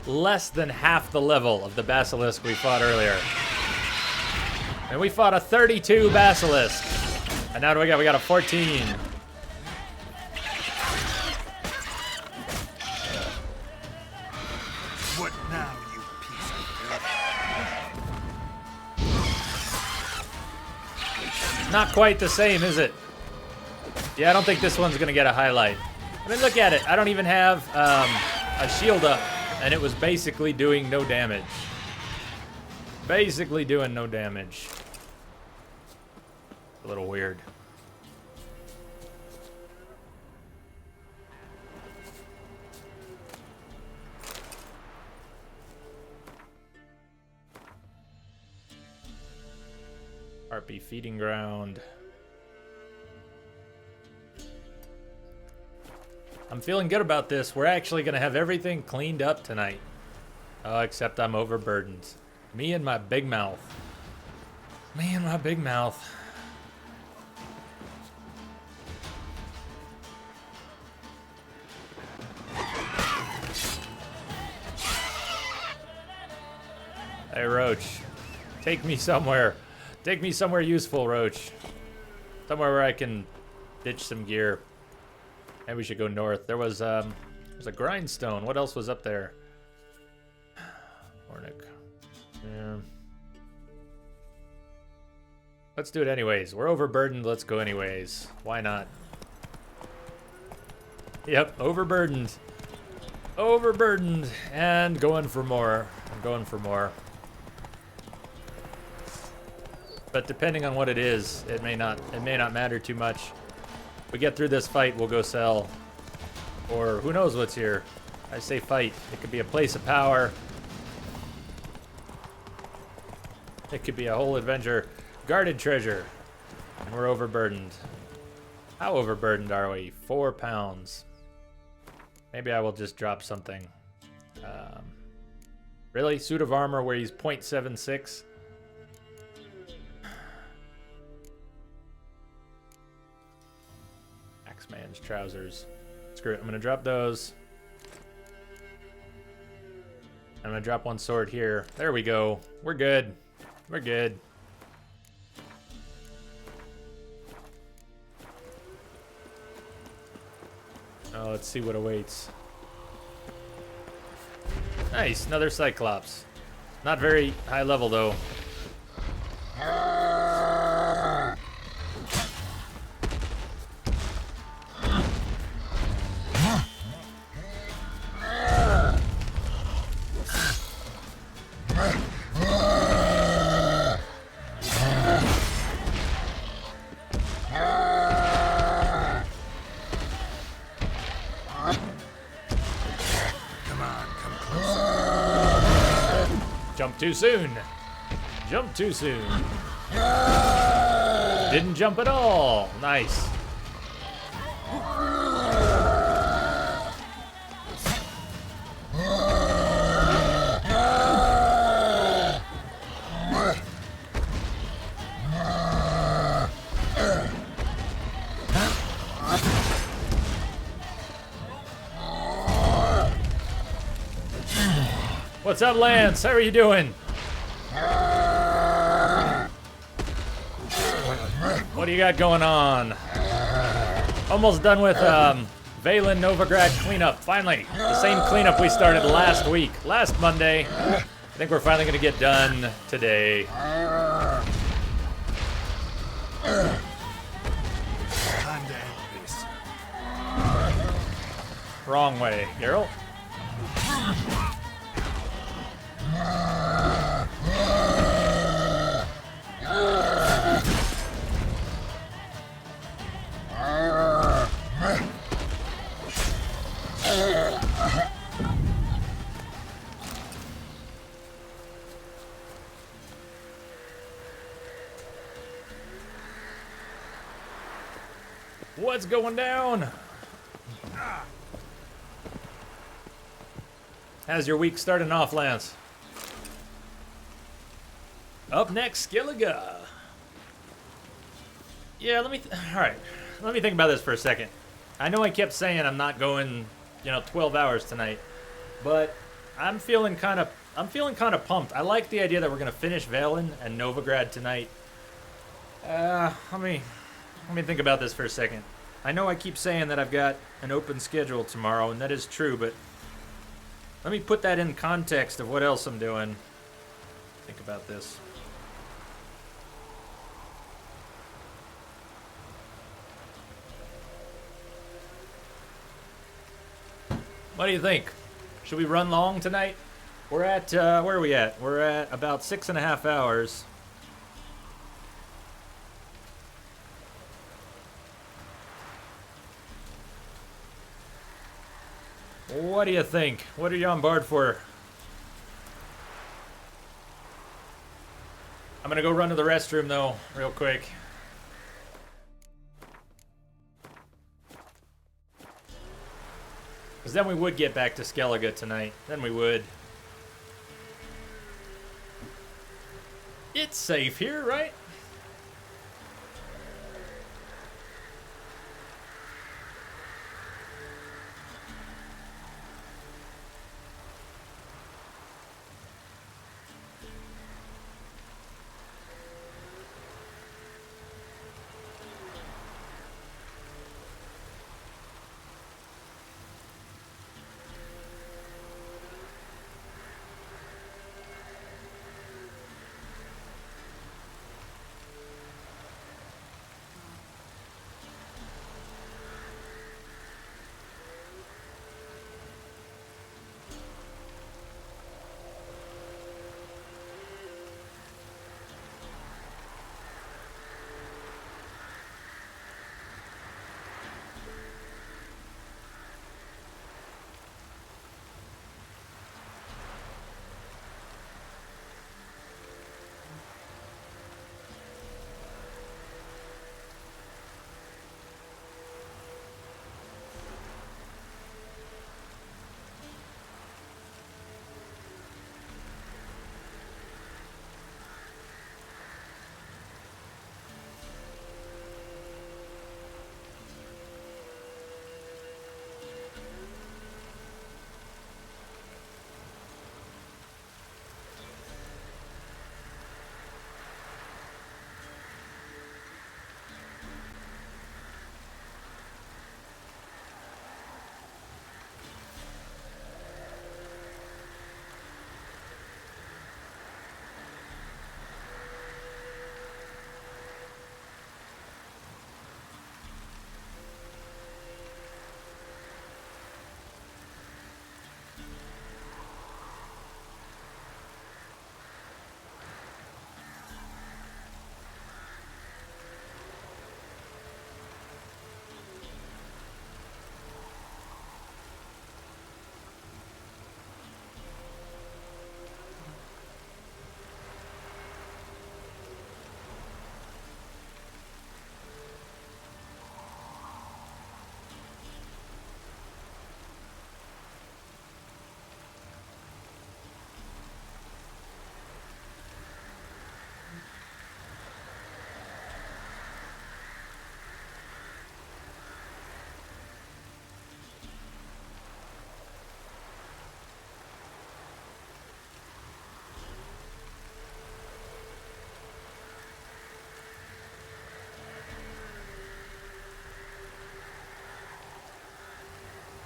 less than half the level of the Basilisk we fought earlier. And we fought a 32 Basilisk. And now what do we got? We got a 14. What now, you piece of dirt? Not quite the same, is it? Yeah, I don't think this one's gonna get a highlight. I mean, look at it. I don't even have a shield up, and it was basically doing no damage. Basically doing no damage. A little weird. RP feeding ground. I'm feeling good about this. We're actually gonna have everything cleaned up tonight. Oh, except I'm overburdened. Me and my big mouth. Me and my big mouth. Hey, Roach. Take me somewhere. Take me somewhere useful, Roach. Somewhere where I can ditch some gear. Maybe we should go north. There's a grindstone. What else was up there? Ornick. Yeah. Let's do it anyways. We're overburdened. Let's go anyways. Why not? Yep, overburdened. Overburdened. And going for more. I'm going for more. But depending on what it is, it may not matter too much. We get through this fight, we'll go sell. Or who knows what's here. I say fight. It could be a place of power. It could be a whole adventure. Guarded treasure. And we're overburdened. How overburdened are we? 4 pounds. Maybe I will just drop something. Really? Suit of armor where he's 0.76? Axeman's trousers. Screw it. I'm going to drop those. I'm going to drop one sword here. There we go. We're good. We're good. Oh, let's see what awaits. Nice. Another Cyclops. Not very high level, though. Jump too soon. Jump too soon. Didn't jump at all. Nice. What's up, Lance? How are you doing? What do you got going on? Almost done with Valen Novigrad cleanup. Finally, the same cleanup we started last week, last Monday. I think we're finally gonna get done today. Time to end this. Wrong way, Geralt. What's going down? How's your week starting off, Lance? Up next, Skellige. Yeah, all right. Let me think about this for a second. I know I kept saying I'm not going, 12 hours tonight, but I'm feeling kind of pumped. I like the idea that we're gonna finish Velen and Novigrad tonight. Let me think about this for a second. I know I keep saying that I've got an open schedule tomorrow, and that is true, but let me put that in context of what else I'm doing. Think about this. What do you think? Should we run long tonight? We're at, where are we at? We're at about 6.5 hours. What do you think? What are you on board for? I'm gonna go run to the restroom though, real quick. Because then we would get back to Skellige tonight. Then we would. It's safe here, right?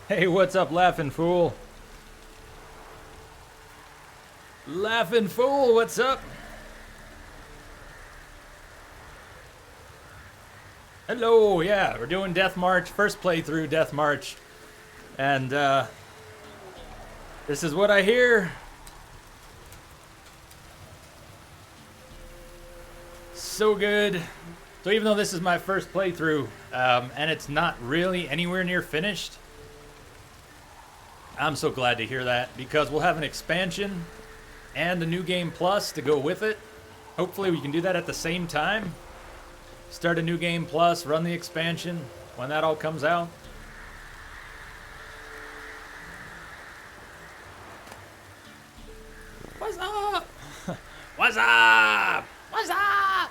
Hey, what's up, Laughing Fool? Laughing Fool, what's up? Hello, yeah, we're doing Death March, first playthrough Death March. And, this is what I hear. So good. So even though this is my first playthrough, and it's not really anywhere near finished, I'm so glad to hear that, because we'll have an expansion and a New Game Plus to go with it. Hopefully we can do that at the same time. Start a New Game Plus, run the expansion when that all comes out. What's up? What's up? What's up?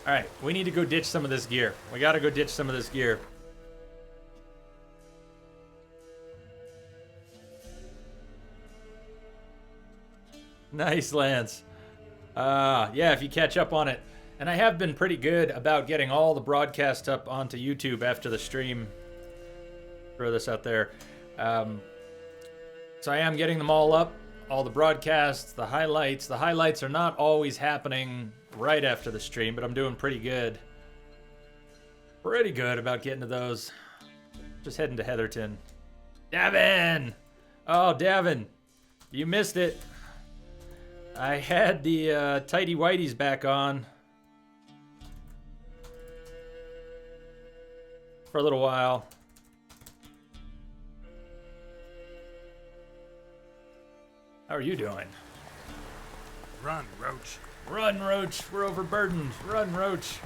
All right, we need to go ditch some of this gear. We gotta go ditch some of this gear. Nice, Lance. Yeah, if you catch up on it. And I have been pretty good about getting all the broadcasts up onto YouTube after the stream. Throw this out there. So I am getting them all up. All the broadcasts, the highlights. The highlights are not always happening right after the stream, but I'm doing pretty good. Pretty good about getting to those. Just heading to Heatherton. Davin! Oh, Davin. You missed it. I had the tighty whities back on for a little while. How are you doing? Run, Roach. Run, Roach. We're overburdened. Run, Roach.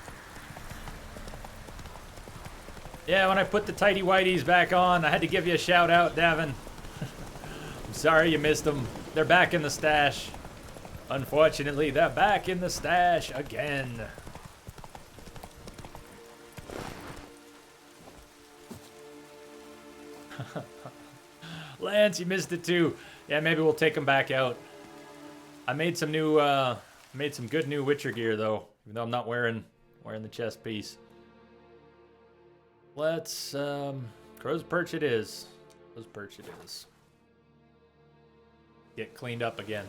Yeah, when I put the tighty whities back on, I had to give you a shout out, Davin. I'm sorry you missed them. They're back in the stash. Unfortunately, they're back in the stash again. Lance, you missed it too. Yeah, maybe we'll take them back out. I made some new, made some good new Witcher gear though, even though I'm not wearing the chest piece. Let's, Crow's Perch it is. Crow's Perch it is. Get cleaned up again.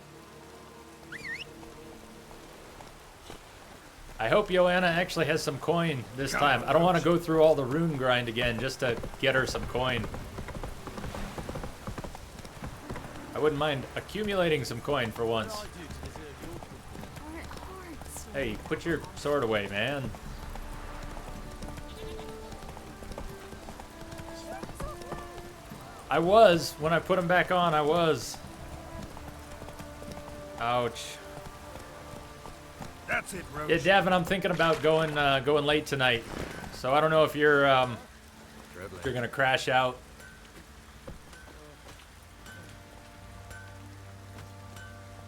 I hope Joanna actually has some coin this time. I don't want to go through all the rune grind again just to get her some coin. I wouldn't mind accumulating some coin for once. Hey, put your sword away, man. I was. When I put them back on, I was. Ouch. That's it, Roach. Yeah, Davin, I'm thinking about going late tonight. So I don't know if you're gonna crash out.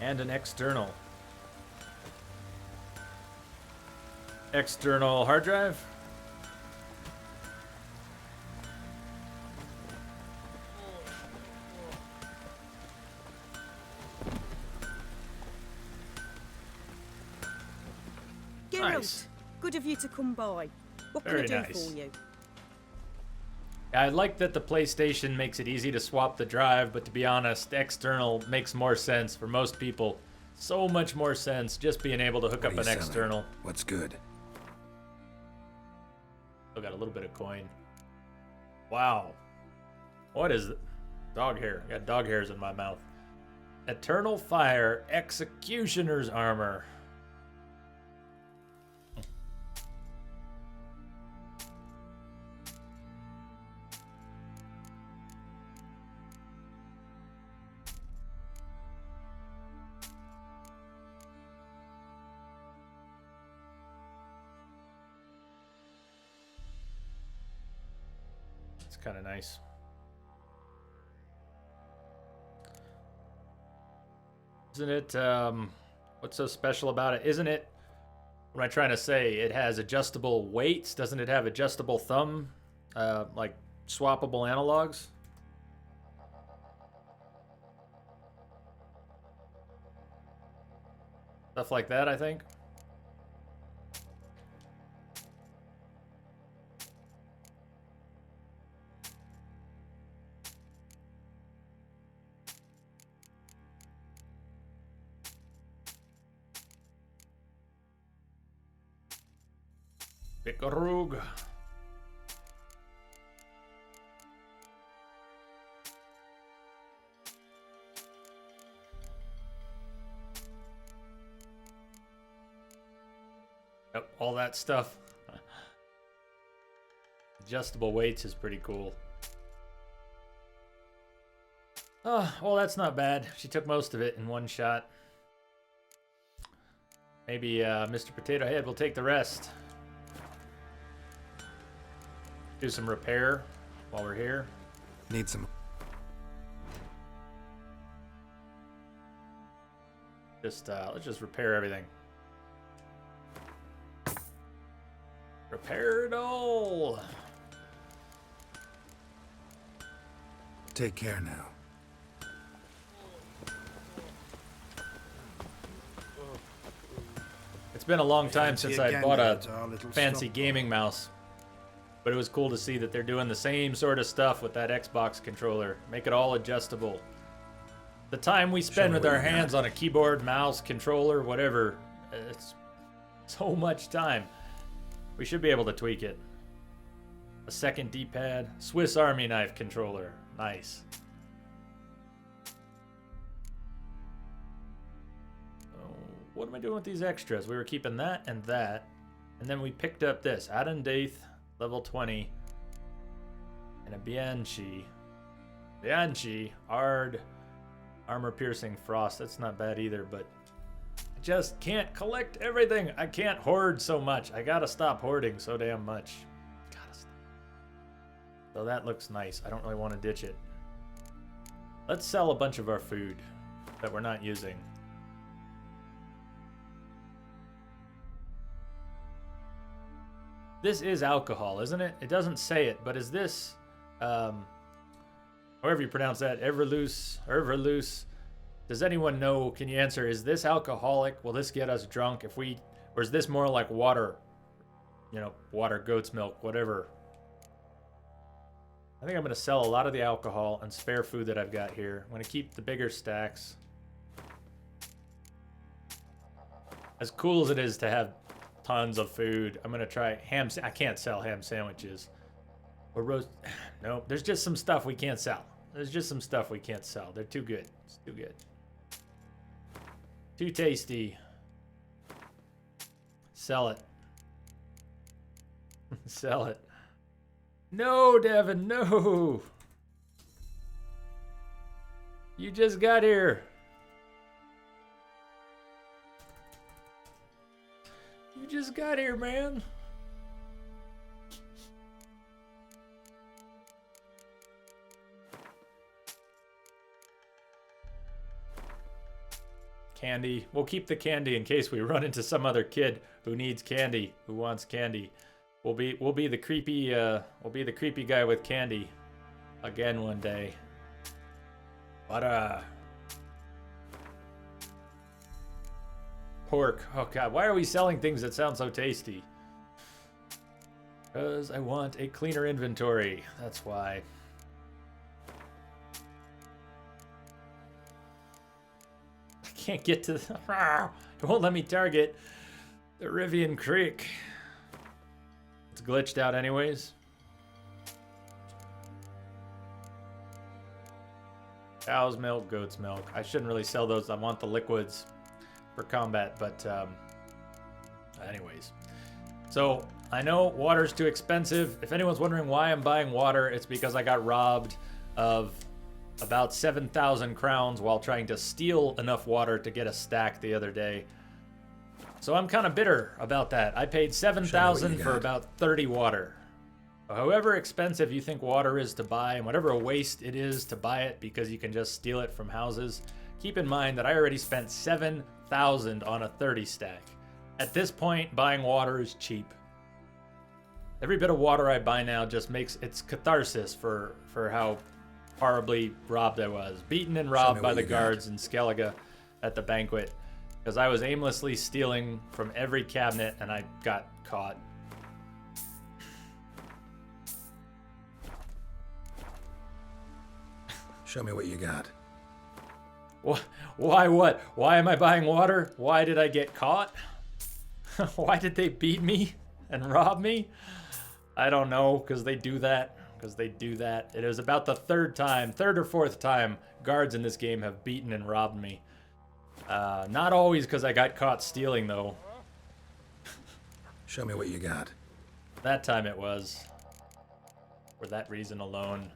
And an external hard drive. Nice. Good of you to come by. What can Very I do nice. for you? I like that the PlayStation makes it easy to swap the drive, but to be honest, external makes more sense for most people. So much more sense just being able to hook up an external. What's good? Still got a little bit of coin. Wow. What is it? Dog hair. I got dog hairs in my mouth. Eternal Fire Executioner's Armor. Kind of nice. Isn't it, what's so special about it? Isn't it, what am I trying to say? It has adjustable weights. Doesn't it have adjustable thumb, like swappable analogs? Stuff like that, I think. Picarug. Yep, all that stuff. Adjustable weights is pretty cool. Oh, well, that's not bad. She took most of it in one shot. Maybe Mr. Potato Head will take the rest. Do some repair while we're here. Need some. Just let's just repair everything. Repair it all. Take care now. It's been a long time since I bought a our little fancy stop. gaming mouse. But it was cool to see that they're doing the same sort of stuff with that Xbox controller. Make it all adjustable. The time we spend me with what our you got. hands on a keyboard, mouse, controller, whatever, it's so much time. We should be able to tweak it. A second D-pad, Swiss Army knife controller. Nice. Oh, what am I doing with these extras? We were keeping that, and then we picked up this Adendaith, level 20, and a Bianchi. Ard, armor-piercing frost. That's not bad either, but I just can't collect everything. I can't hoard so much. I gotta stop hoarding so damn much. Gotta stop. So that looks nice. I don't really want to ditch it. Let's sell a bunch of our food that we're not using. This is alcohol, isn't it? It doesn't say it, but is this, however you pronounce that, Everloose? Does anyone know, can you answer, is this alcoholic? Will this get us drunk if we, or is this more like water? You know, water, goat's milk, whatever. I think I'm going to sell a lot of the alcohol and spare food that I've got here. I'm going to keep the bigger stacks. As cool as it is to have tons of food, I'm going to try ham. I can't sell ham sandwiches. Or roast. No, there's just some stuff we can't sell. There's just some stuff we can't sell. They're too good. It's too good. Too tasty. Sell it. Sell it. No, Devin, no. You just got here. You just got here, man. Candy. We'll keep the candy in case we run into some other kid who needs candy, who wants candy. We'll be the creepy guy with candy again one day. But pork. Oh god, why are we selling things that sound so tasty? Because I want a cleaner inventory. That's why. I can't get to the... It won't let me target the Rivian Creek. It's glitched out anyways. Cow's milk, goat's milk. I shouldn't really sell those. I want the liquids for combat, but anyways. So I know water's too expensive. If anyone's wondering why I'm buying water, it's because I got robbed of about 7,000 crowns while trying to steal enough water to get a stack the other day. So I'm kind of bitter about that. I paid 7,000 for about 30 water. However expensive you think water is to buy, and whatever a waste it is to buy it because you can just steal it from houses, keep in mind that I already spent 7,000 on a 30 stack. At this point, buying water is cheap. Every bit of water I buy now just makes it's catharsis for how horribly robbed I was. Beaten and robbed by the guards in Skellige at the banquet. Because I was aimlessly stealing from every cabinet and I got caught. Show me what you got. Why what? Why am I buying water? Why did I get caught? Why did they beat me? and rob me? I don't know, because they do that. It is about the third or fourth time guards in this game have beaten and robbed me. Not always because I got caught stealing, though. Show me what you got. That time it was. For that reason alone.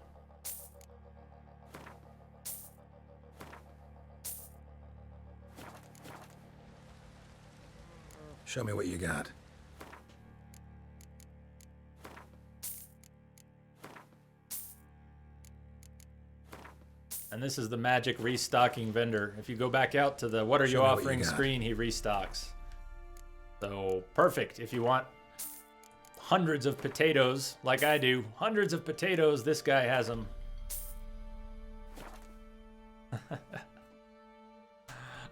Show me what you got. And this is the magic restocking vendor. If you go back out to the what are you Show me what you offering got. screen, he restocks. So perfect. If you want hundreds of potatoes, like I do, hundreds of potatoes, this guy has them.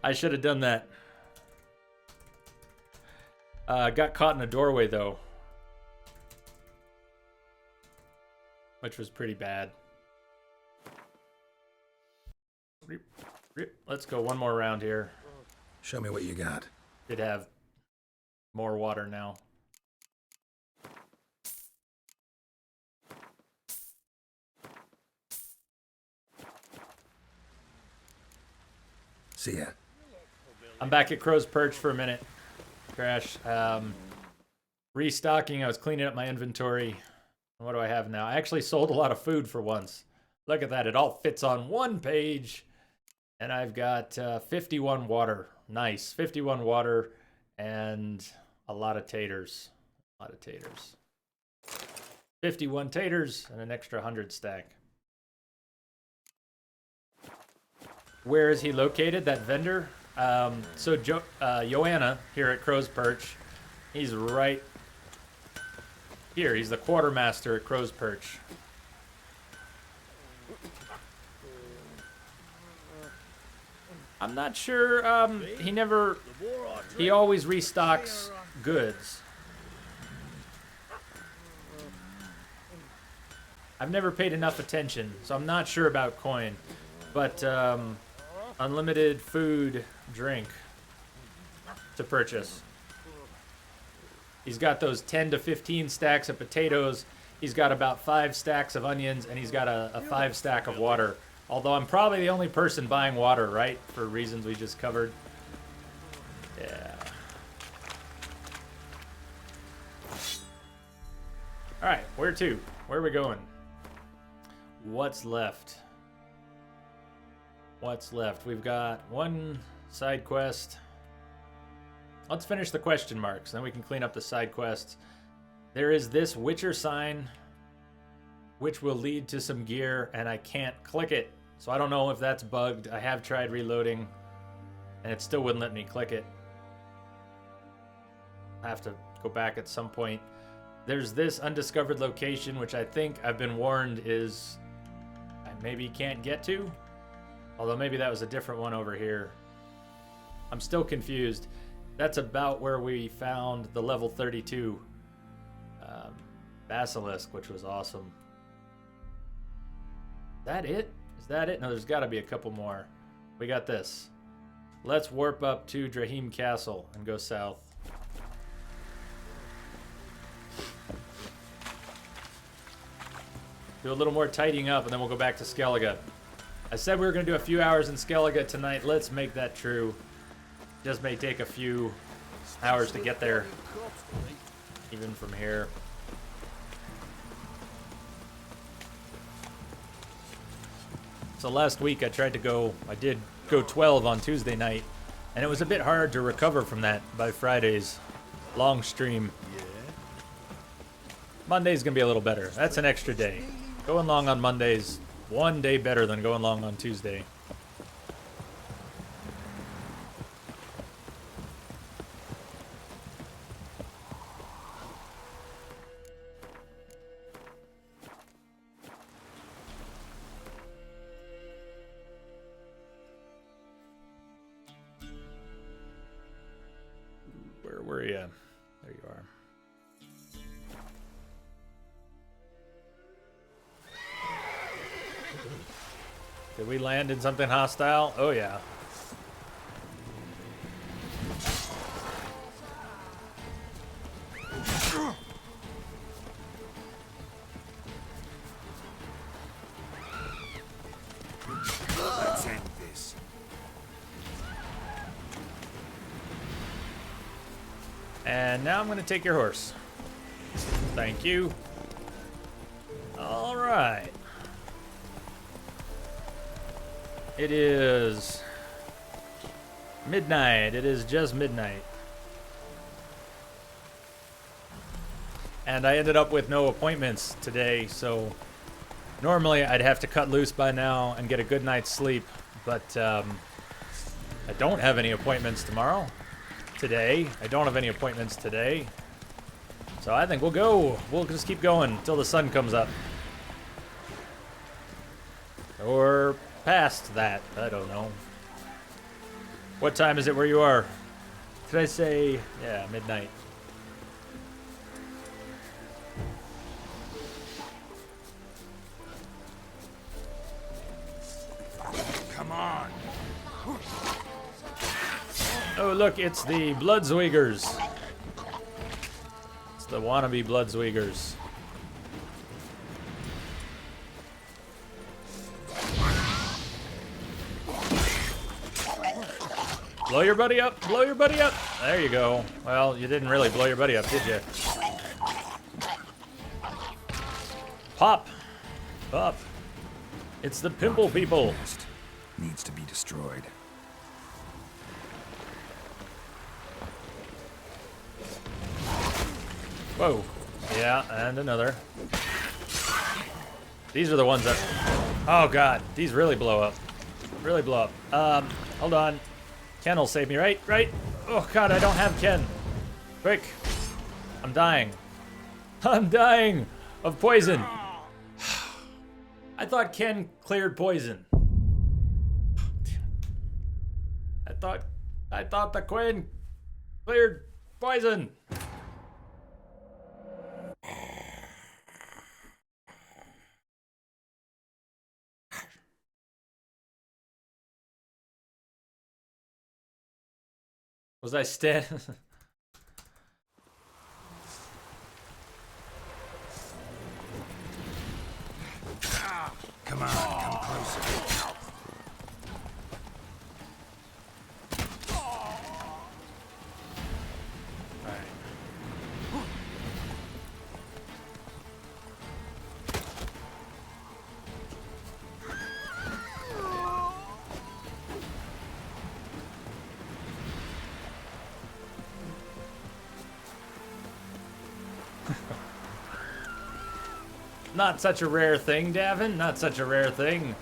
I should have done that. Got caught in a doorway though, which was pretty bad. Let's go one more round here. Show me what you got. Did have more water now. See ya. I'm back at Crow's Perch for a minute. Crash. Restocking. I was cleaning up my inventory. What do I have now? I actually sold a lot of food for once. Look at that. It all fits on one page. And I've got 51 water. Nice. 51 water and a lot of taters. 51 taters and an extra 100 stack. Where is he located, that vendor? So Joanna here at Crow's Perch, he's right here. He's the quartermaster at Crow's Perch. I'm not sure. He always restocks goods. I've never paid enough attention, so I'm not sure about coin. But unlimited food, drink to purchase. He's got those 10 to 15 stacks of potatoes. He's got about 5 stacks of onions, and he's got a 5 stack of water. Although I'm probably the only person buying water, right? For reasons we just covered. Yeah. Alright, where to? Where are we going? What's left? We've got one side quest. Let's finish the question marks, then we can clean up the side quests. There is this Witcher sign, which will lead to some gear, and I can't click it. So I don't know if that's bugged. I have tried reloading, and it still wouldn't let me click it. I have to go back at some point. There's this undiscovered location, which I think I've been warned is I maybe can't get to. Although maybe that was a different one over here. I'm still confused. That's about where we found the level 32 Basilisk, which was awesome. Is that it? Is that it? No, there's got to be a couple more. We got this. Let's warp up to Drahim Castle and go south. Do a little more tidying up, and then we'll go back to Skellige. I said we were going to do a few hours in Skellige tonight. Let's make that true. Just may take a few hours to get there, even from here. So last week I did go 12 on Tuesday night, and it was a bit hard to recover from that by Friday's long stream. Monday's going to be a little better. That's an extra day. Going long on Monday's one day better than going long on Tuesday. Where were you? There you are. Did we land in something hostile? Oh, yeah. And now I'm going to take your horse. Thank you. All right. It is midnight. It is just midnight. And I ended up with no appointments today, so normally I'd have to cut loose by now and get a good night's sleep, but I don't have any appointments tomorrow. Today. I don't have any appointments today. So I think we'll go. We'll just keep going until the sun comes up. Or past that. I don't know. What time is it where you are? Did I say, yeah, midnight? Come on. Oh, look, it's the Bloodsweegers. It's the wannabe Bloodsweegers. Blow your buddy up! Blow your buddy up! There you go. Well, you didn't really blow your buddy up, did you? Pop! Pop! It's the pimple people! Needs to be destroyed. Whoa. Yeah, and another. These are the ones that... Oh, God. These really blow up. Really blow up. Hold on. Ken will save me, right? Right? Oh, God, I don't have Ken. Quick. I'm dying. I'm dying of poison. I thought Ken cleared poison. I thought the Queen cleared poison. Was I stand? Come on, come closer. Not such a rare thing, Davin. Not such a rare thing.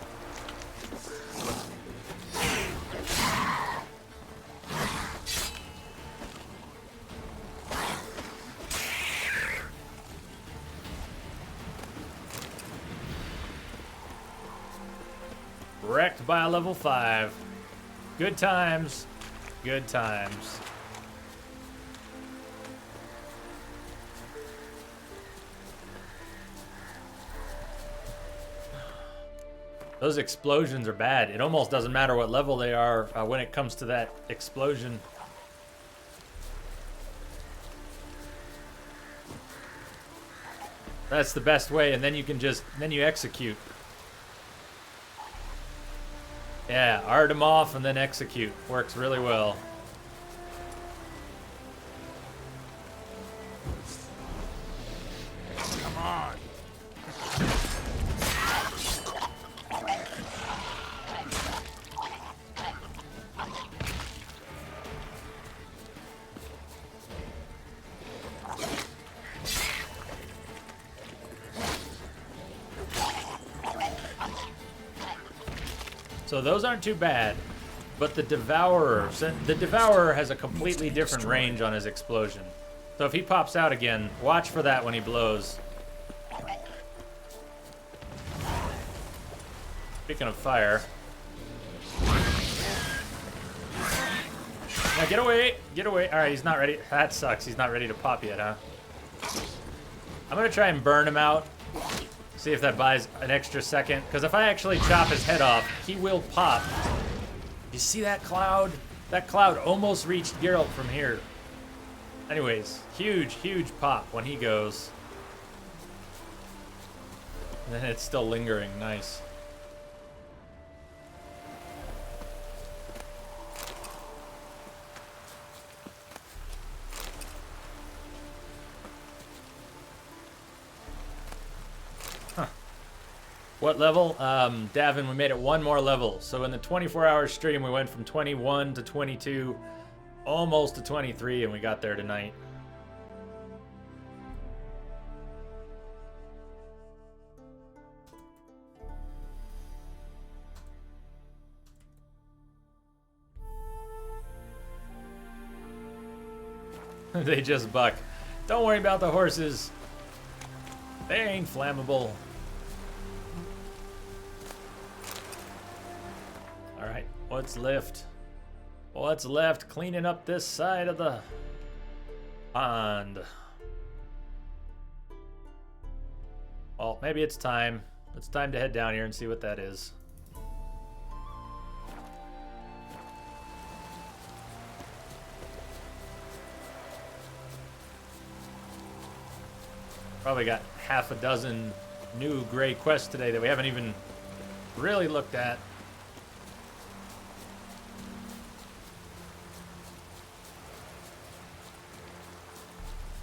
Wrecked by a level 5. Good times. Good times. Those explosions are bad. It almost doesn't matter what level they are when it comes to that explosion. That's the best way, and then you can just, then you execute. Yeah, art them off and then execute. Works really well. Come on. So those aren't too bad, but the Devourer has a completely different range on his explosion. So if he pops out again, watch for that when he blows. Speaking of fire. Now get away, get away. All right, he's not ready. That sucks, he's not ready to pop yet, huh? I'm gonna try and burn him out. See if that buys an extra second. Because if I actually chop his head off, he will pop. You see that cloud? That cloud almost reached Geralt from here. Anyways, huge, huge pop when he goes. And then it's still lingering. Nice. What level? Davin, we made it one more level. So in the 24-hour stream, we went from 21 to 22, almost to 23, and we got there tonight. They just buck. Don't worry about the horses. They ain't flammable. Alright, what's left? What's left? Cleaning up this side of the pond. Well, maybe it's time. It's time to head down here and see what that is. Probably got half a dozen new gray quests today that we haven't even really looked at.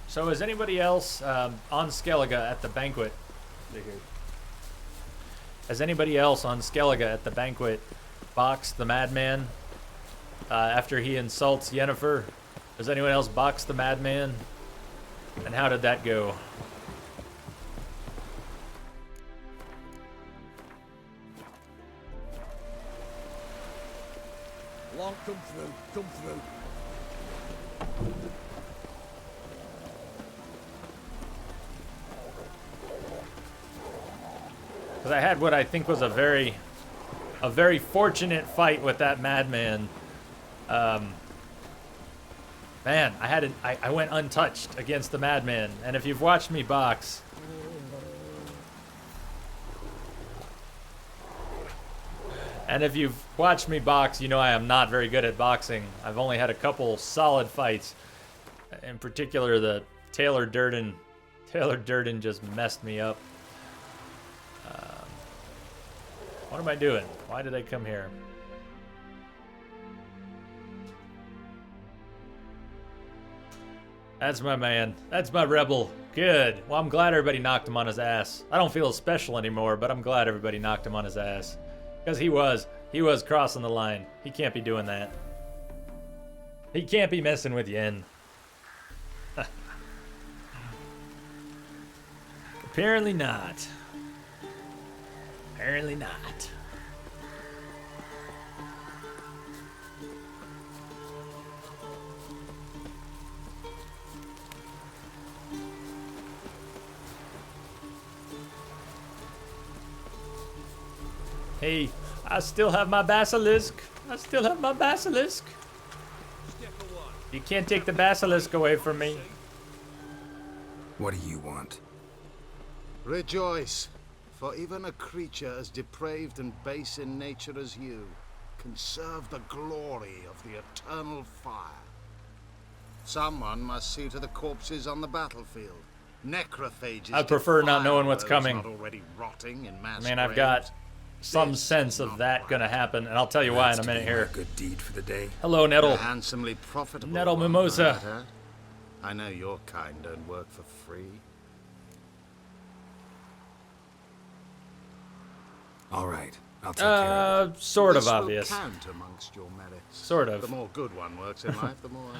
So is anybody else on Skellige at the banquet? Has anybody else on Skellige at the banquet boxed the madman after he insults Yennefer? Does anyone else box the madman? And how did that go? Long, come through, come through. Because I had what I think was a very fortunate fight with that madman. Man, I went untouched against the madman, and if you've watched me box, you know I am not very good at boxing. I've only had a couple solid fights. In particular, the Taylor Durden just messed me up. What am I doing? Why did I come here? That's my man. That's my rebel. Good. Well, I'm glad everybody knocked him on his ass. I don't feel special anymore, but I'm glad everybody knocked him on his ass. Because he was crossing the line. He can't be doing that. He can't be messing with Yen. Apparently not. Apparently not. Hey, I still have my basilisk. I still have my basilisk. You can't take the basilisk away from me. What do you want? Rejoice, for even a creature as depraved and base in nature as you can serve the glory of the eternal fire. Someone must see to the corpses on the battlefield. Necrophages. I prefer not knowing what's coming. Not already rotting in mass Man, I've got some sense of that gonna happen, and I'll tell you why in a minute here. A good deed for the day. Hello, Nettle. Handsomely profitable. Nettle Mimosa. Huh? I know your kind don't work for free. All right, I'll take care of it. Sort of This will obvious. count amongst your merits. Sort of. The more good one works in life, the more.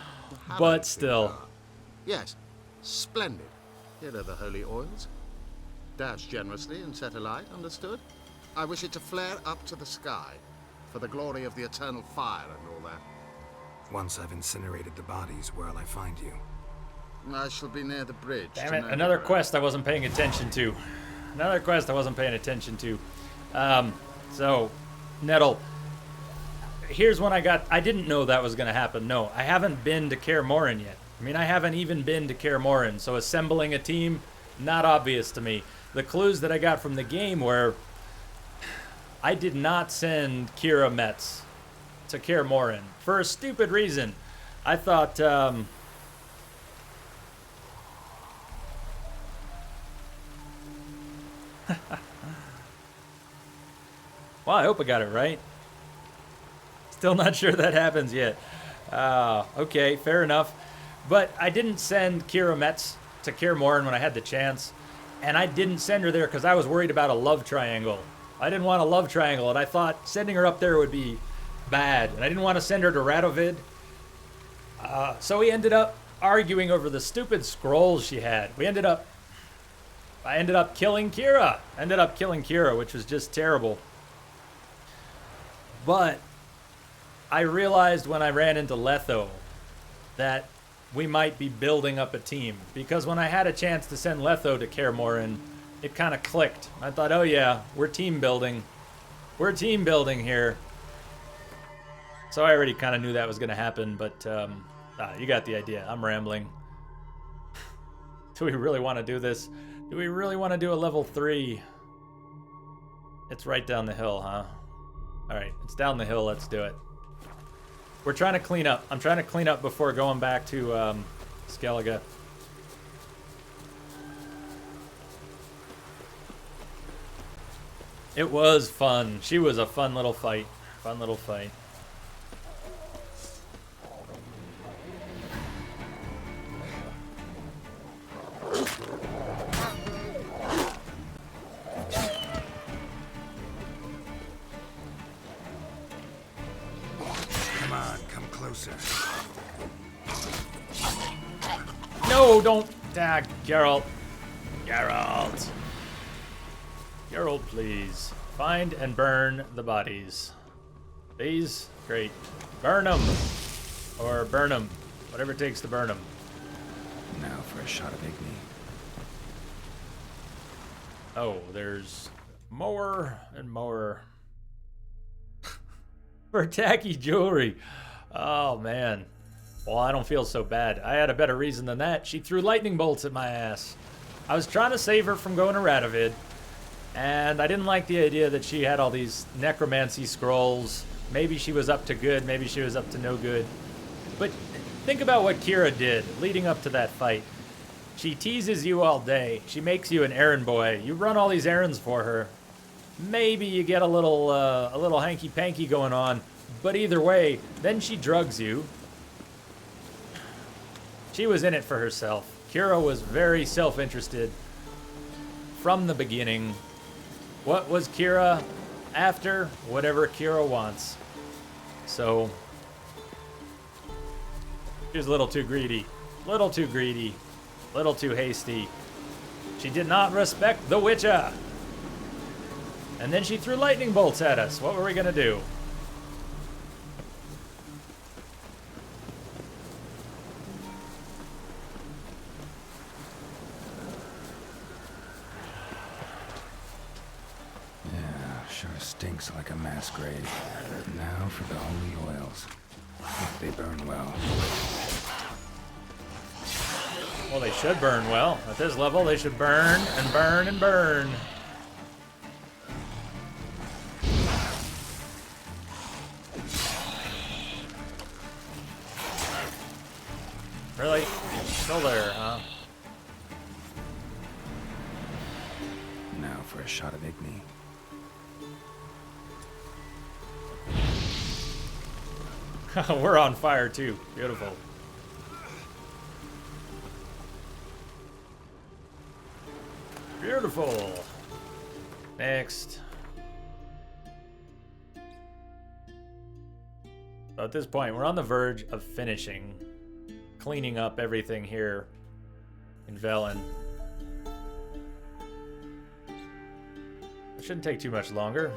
But still. Yes, splendid. Here are the holy oils. Dash generously and set alight, understood? I wish it to flare up to the sky, for the glory of the eternal fire and all that. Once I've incinerated the bodies, where'll I find you? I shall be near the bridge. Damn it, another quest I wasn't paying attention to. So, Nettle, here's when I didn't know that was going to happen. No, I haven't been to Kaer Morhen yet. I mean, I haven't even been to Kaer Morhen, so assembling a team, not obvious to me. The clues that I got from the game were I did not send Kira Metz to Kaer Morhen for a stupid reason. I thought, well, I hope I got it right. Still not sure that happens yet. Okay, fair enough. But I didn't send Kira Metz to Kaer Morhen when I had the chance. And I didn't send her there because I was worried about a love triangle. I didn't want a love triangle, and I thought sending her up there would be bad. And I didn't want to send her to Radovid. So we ended up arguing over the stupid scrolls she had. I ended up killing Kira. Which was just terrible. But I realized when I ran into Letho that we might be building up a team. Because when I had a chance to send Letho to Kaer Morhen, it kind of clicked. I thought, oh yeah, we're team building. We're team building here. So I already kind of knew that was going to happen, but you got the idea. I'm rambling. Do we really want to do this? Do we really want to do a level 3? It's right down the hill, huh? Alright, it's down the hill. Let's do it. We're trying to clean up. I'm trying to clean up before going back to Skellige. It was fun. She was a fun little fight. Fun little fight. Come on, come closer. No, don't tag Geralt. Geralt. Geralt, please. Find and burn the bodies. These? Great. Burn them. Or burn them. Whatever it takes to burn them. Now for a shot of Igni. Oh, there's more and more. For tacky jewelry. Oh, man. Well, I don't feel so bad. I had a better reason than that. She threw lightning bolts at my ass. I was trying to save her from going to Radovid. And I didn't like the idea that she had all these necromancy scrolls. Maybe she was up to good, maybe she was up to no good. But think about what Kira did leading up to that fight. She teases you all day. She makes you an errand boy. You run all these errands for her. Maybe you get a little hanky-panky going on. But either way, then she drugs you. She was in it for herself. Kira was very self-interested from the beginning. What was Kira after? Whatever Kira wants. So, she was a little too greedy. Little too greedy. Little too hasty. She did not respect the Witcher. And then she threw lightning bolts at us. What were we gonna do? Sure stinks like a mass grave. Now for the holy oils. If they burn well. Well, they should burn well. At this level, they should burn and burn and burn. Really? Still there, huh? Now for a shot of Igni. We're on fire too. Beautiful. Beautiful. Next. So at this point, we're on the verge of finishing, cleaning up everything here in Velen. It shouldn't take too much longer.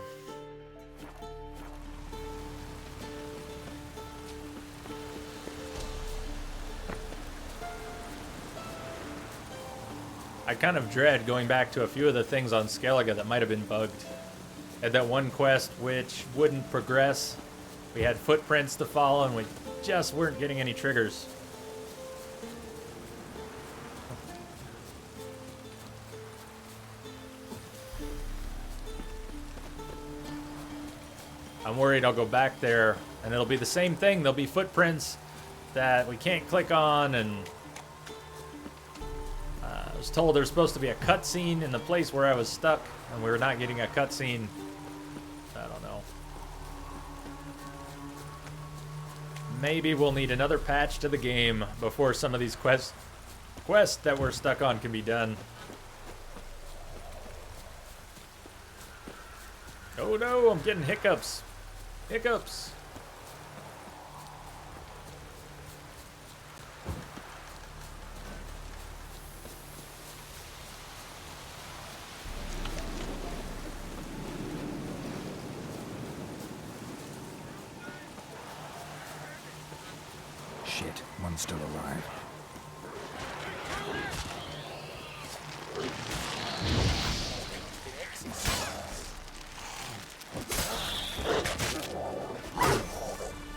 I kind of dread going back to a few of the things on Skellige that might have been bugged. Had that one quest which wouldn't progress. We had footprints to follow and we just weren't getting any triggers. I'm worried I'll go back there and it'll be the same thing. There'll be footprints that we can't click on, and I was told there's supposed to be a cutscene in the place where I was stuck, and we're not getting a cutscene. I don't know. Maybe we'll need another patch to the game before some of these quests that we're stuck on can be done. Oh no, I'm getting hiccups. Hiccups. Shit, one's still alive.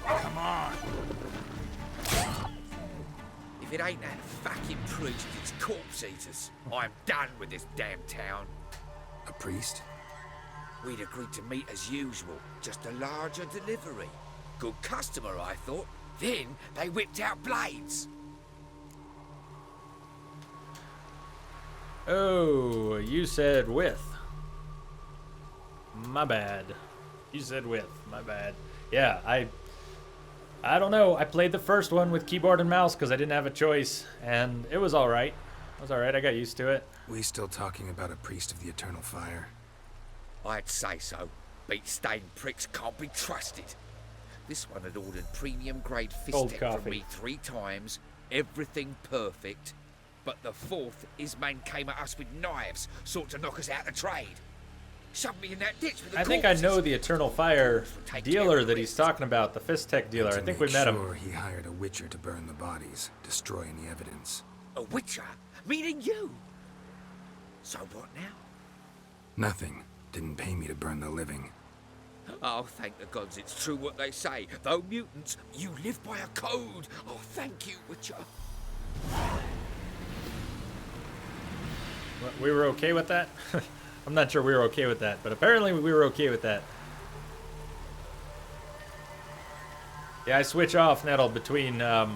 Come on. If it ain't that fucking priest, it's corpse eaters. I'm done with this damn town. A priest? We'd agreed to meet as usual, just a larger delivery. Good customer, I thought. Then they whipped out blades. Oh, you said with. My bad. You said with. My bad. Yeah, I don't know. I played the first one with keyboard and mouse because I didn't have a choice, and it was all right. It was all right. I got used to it. We still talking about a priest of the eternal fire? I'd say so. Beat-stained pricks can't be trusted. This one had ordered premium grade Cold fist tech from coffee. me 3 times. Everything perfect. But the 4th, his man came at us with knives, sought to knock us out of trade. Shoved me in that ditch with the I think I corpses. know the Eternal Fire Take dealer care of that he's talking about, the Fist Tech dealer. I To think we make met him. sure he hired a witcher to burn the bodies, destroy any evidence. A witcher? Meaning you? So what now? Nothing. Didn't pay me to burn the living. Oh, thank the gods it's true what they say. Though mutants, you live by a code. Oh, thank you, Witcher. We were okay with that? I'm not sure we were okay with that, but apparently we were okay with that. Yeah, I switch off, Nettle, between, I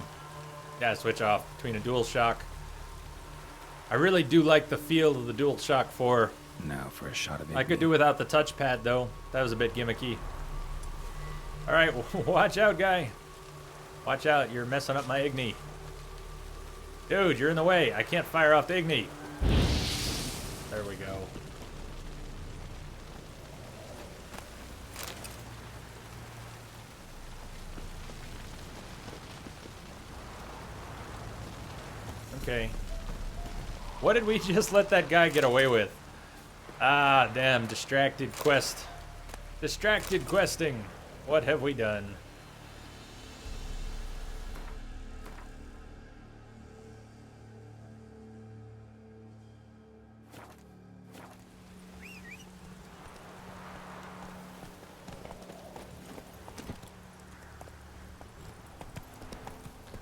switch off between a DualShock. I really do like the feel of the DualShock 4. Now for a shot of it. I could do without the touchpad, though. That was a bit gimmicky. Alright, watch out, guy. Watch out, you're messing up my Igni. Dude, you're in the way. I can't fire off the Igni. There we go. Okay. What did we just let that guy get away with? Ah, damn, distracted quest. Distracted questing. What have we done?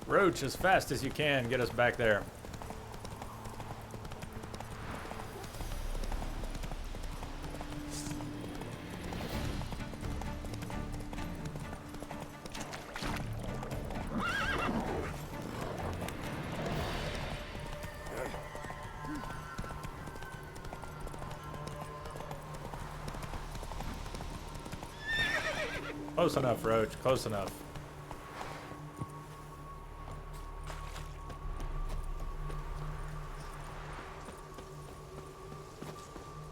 Roach, as fast as you can, get us back there. Close enough, Roach. Close enough.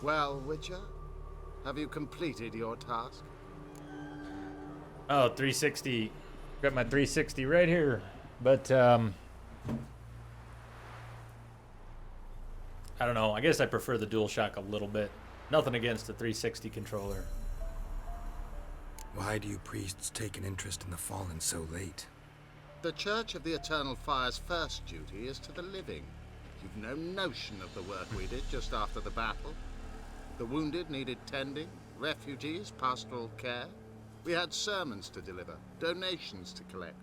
Well, Witcher, have you completed your task? Oh, 360. Got my 360 right here. But, I don't know. I guess I prefer the DualShock a little bit. Nothing against the 360 controller. Why do you priests take an interest in the fallen so late? The Church of the Eternal Fire's first duty is to the living. You've no notion of the work we did just after the battle. The wounded needed tending, refugees, pastoral care. We had sermons to deliver, donations to collect.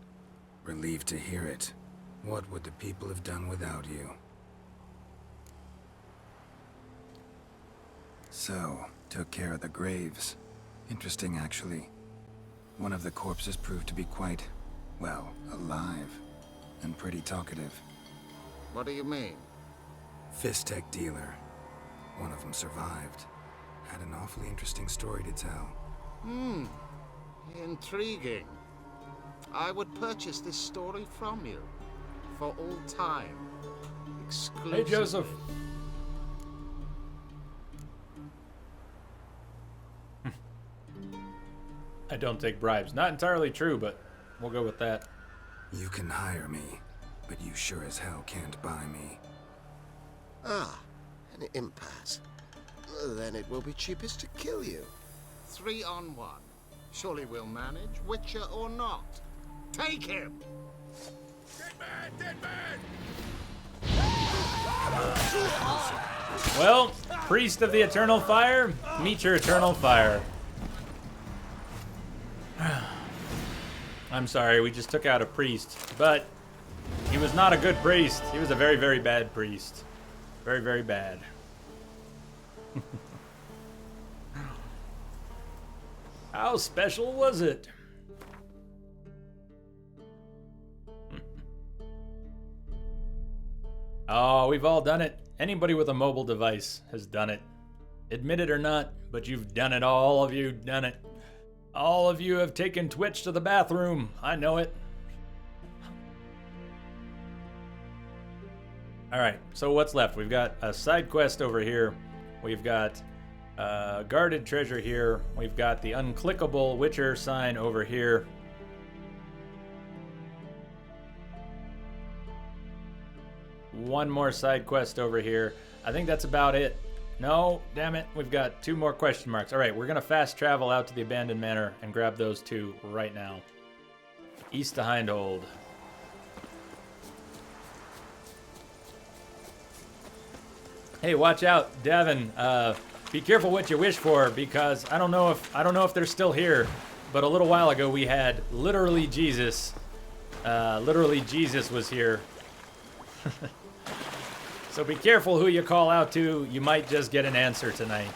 Relieved to hear it. What would the people have done without you? So, took care of the graves. Interesting, actually. One of the corpses proved to be quite, well, alive. And pretty talkative. What do you mean? Fist tech dealer. One of them survived. Had an awfully interesting story to tell. Intriguing. I would purchase this story from you. For all time. Exclusively. Hey, Joseph. I don't take bribes. Not entirely true, but we'll go with that. You can hire me, but you sure as hell can't buy me. Ah, an impasse. Then it will be cheapest to kill you. 3 on 1. Surely we'll manage, Witcher or not. Take him! Dead man! Dead man! Well, Priest of the Eternal Fire, meet your Eternal Fire. I'm sorry, we just took out a priest, but he was not a good priest. He was a very, very bad priest. Very, very bad. How special was it? Oh, we've all done it. Anybody with a mobile device has done it. Admit it or not, but you've done it. All of you done it. All of you have taken Twitch to the bathroom. I know it. All right, so what's left? We've got a side quest over here. We've got guarded treasure here. We've got the unclickable Witcher sign over here. One more side quest over here. I think that's about it. No, damn it. We've got 2 more question marks. All right, we're going to fast travel out to the abandoned manor and grab those 2 right now. East to Hindhold. Hey, watch out, Devin. Be careful what you wish for, because I don't know if they're still here, but a little while ago we had literally Jesus. Literally Jesus was here. So be careful who you call out to. You might just get an answer tonight.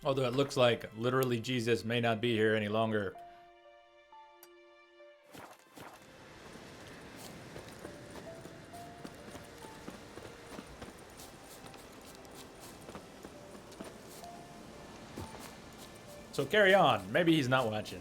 Although it looks like literally Jesus may not be here any longer. So carry on. Maybe he's not watching.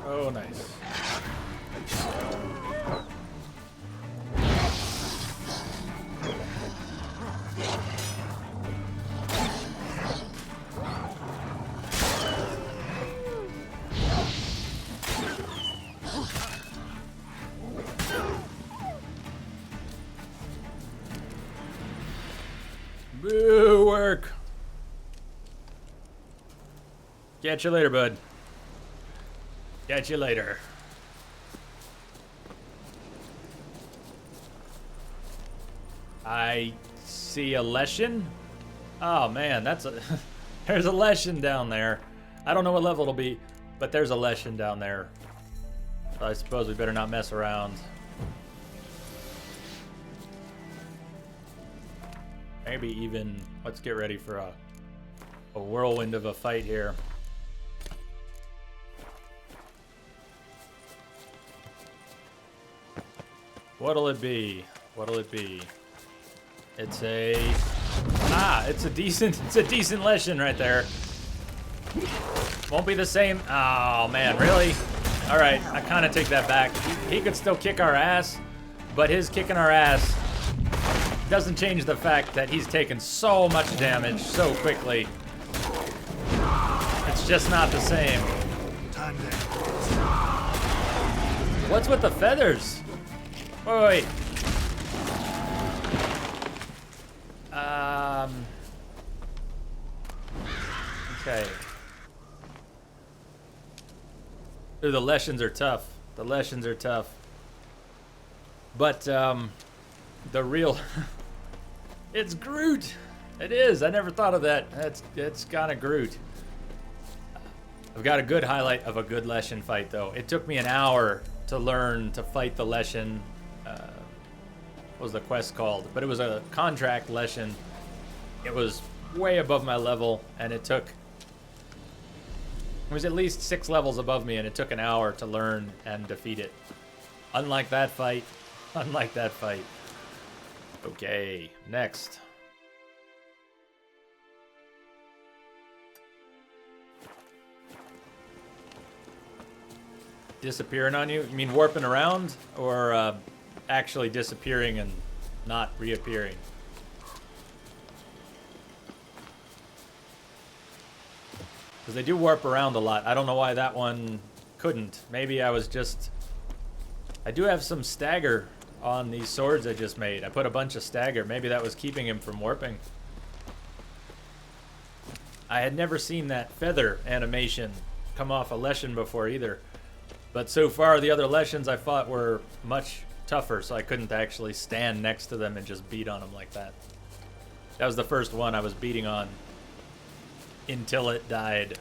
Oh, nice. Boo, work. Catch you later, bud. Catch you later. I see a Leshen. Oh man, that's a there's a Leshen down there. I don't know what level it'll be, but there's a Leshen down there. So I suppose we better not mess around. Maybe even let's get ready for a whirlwind of a fight here. What'll it be? What'll it be? It's a decent Leshen right there. Won't be the same. Oh man, really? All right, I kind of take that back. He could still kick our ass, but his kicking our ass doesn't change the fact that he's taken so much damage so quickly. It's just not the same. What's with the feathers? Wait. Okay. Ooh, the Leshens are tough. The Leshens are tough. But, the real It's Groot. It is. I never thought of that. It's kind of Groot. I've got a good highlight of a good Leshen fight, though. It took me an hour to learn to fight the Leshen. What was the quest called? But it was a contract Leshen. It was way above my level, and it was at least 6 levels above me, and it took an hour to learn and defeat it. Unlike that fight. Unlike that fight. Okay, next. Disappearing on you? You mean warping around? Or actually disappearing and not reappearing? Because they do warp around a lot. I don't know why that one couldn't. Maybe I was just... I do have some stagger on these swords I just made. I put a bunch of stagger. Maybe that was keeping him from warping. I had never seen that feather animation come off a Leshen before either. But so far, the other Leshens I fought were much tougher, so I couldn't actually stand next to them and just beat on them like that. That was the first one I was beating on until it died.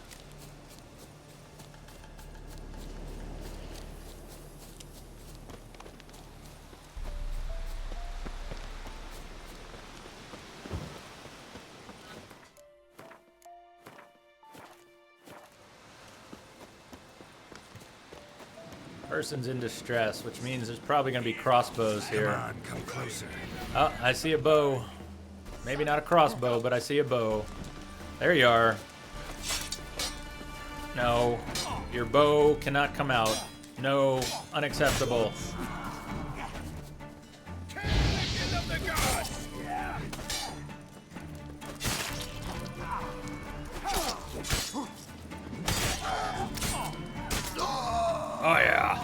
Person's in distress, which means there's probably going to be crossbows here. Come on, come closer. Oh, I see a bow. Maybe not a crossbow, but I see a bow. There you are. No, your bow cannot come out. No, unacceptable. Oh yeah.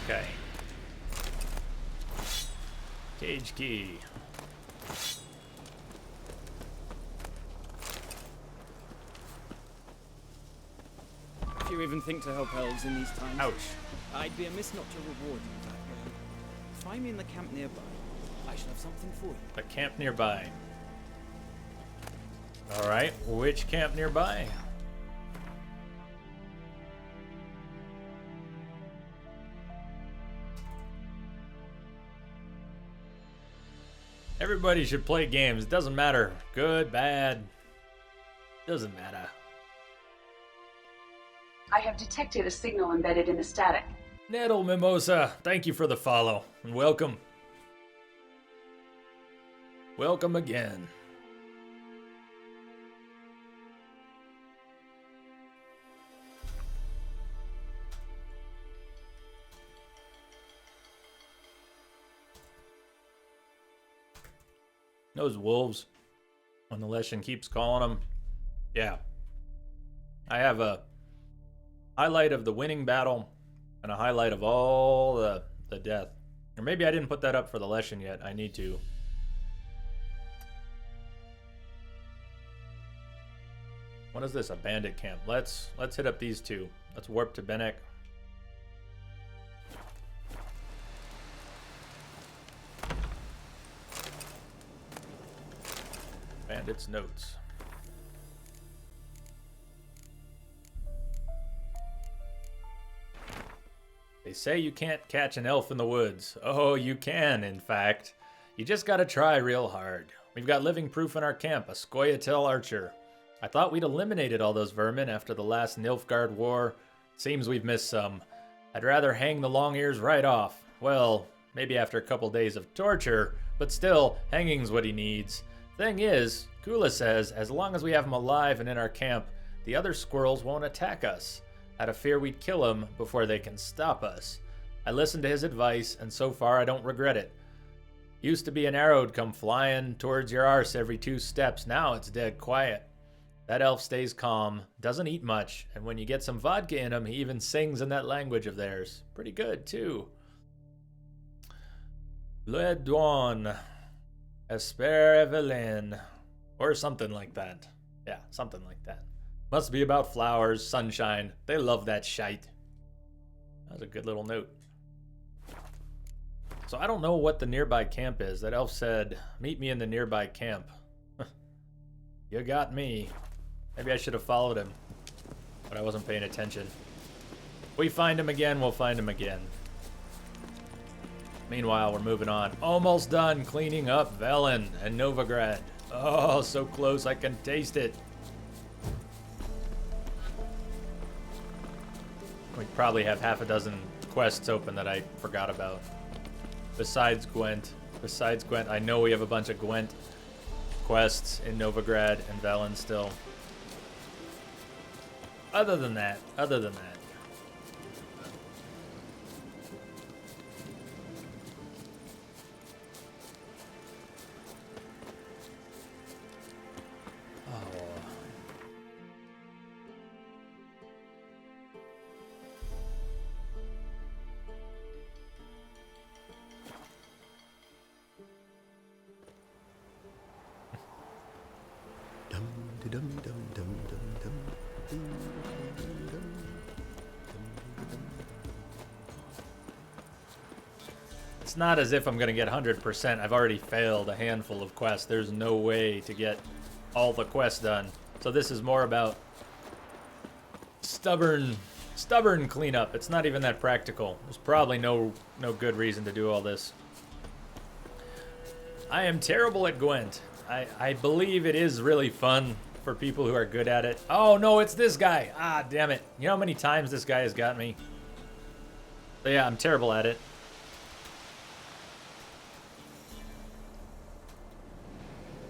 Okay. Cage key. If you even think to help elves in these times. Ouch. I'd be amiss not to reward you that way. Find me in the camp nearby. I shall have something for you. A camp nearby. Alright, which camp nearby? Everybody should play games. It doesn't matter. Good, bad. Doesn't matter. I have detected a signal embedded in the static. Nettle Mimosa, thank you for the follow. And welcome. Welcome again. Those wolves, when the Leshen keeps calling them. Yeah. I have a highlight of the winning battle and a highlight of all the death. Or maybe I didn't put that up for the Leshen yet. I need to. What is this? A bandit camp. Let's hit up these two. Let's warp to Benek. Bandits notes. They say you can't catch an elf in the woods. Oh, you can, in fact. You just gotta try real hard. We've got living proof in our camp, a Scoia'tael archer. I thought we'd eliminated all those vermin after the last Nilfgaard war. Seems we've missed some. I'd rather hang the long ears right off. Well, maybe after a couple days of torture, but still, hanging's what he needs. Thing is, Kula says, as long as we have him alive and in our camp, the other squirrels won't attack us. Out of fear we'd kill him before they can stop us. I listened to his advice, and so far I don't regret it. Used to be an arrow'd come flying towards your arse every 2 steps, now it's dead quiet. That elf stays calm, doesn't eat much, and when you get some vodka in him, he even sings in that language of theirs. Pretty good, too. Le Douane. Espère Evelyn. Or something like that. Yeah, something like that. Must be about flowers, sunshine. They love that shite. That was a good little note. So I don't know what the nearby camp is. That elf said, meet me in the nearby camp. You got me. Maybe I should have followed him, but I wasn't paying attention. If we find him again, we'll find him again. Meanwhile, we're moving on. Almost done cleaning up Velen and Novigrad. Oh, so close, I can taste it. We probably have half a dozen quests open that I forgot about. Besides Gwent. I know we have a bunch of Gwent quests in Novigrad and Velen still. Other than that. It's not as if I'm gonna get 100%. I've already failed a handful of quests. There's no way to get all the quests done. So this is more about stubborn cleanup. It's not even that practical. There's probably no good reason to do all this. I am terrible at Gwent. I believe it is really fun for people who are good at it. Oh no, it's this guy. Ah, damn it. You know how many times this guy has got me? But yeah, I'm terrible at it.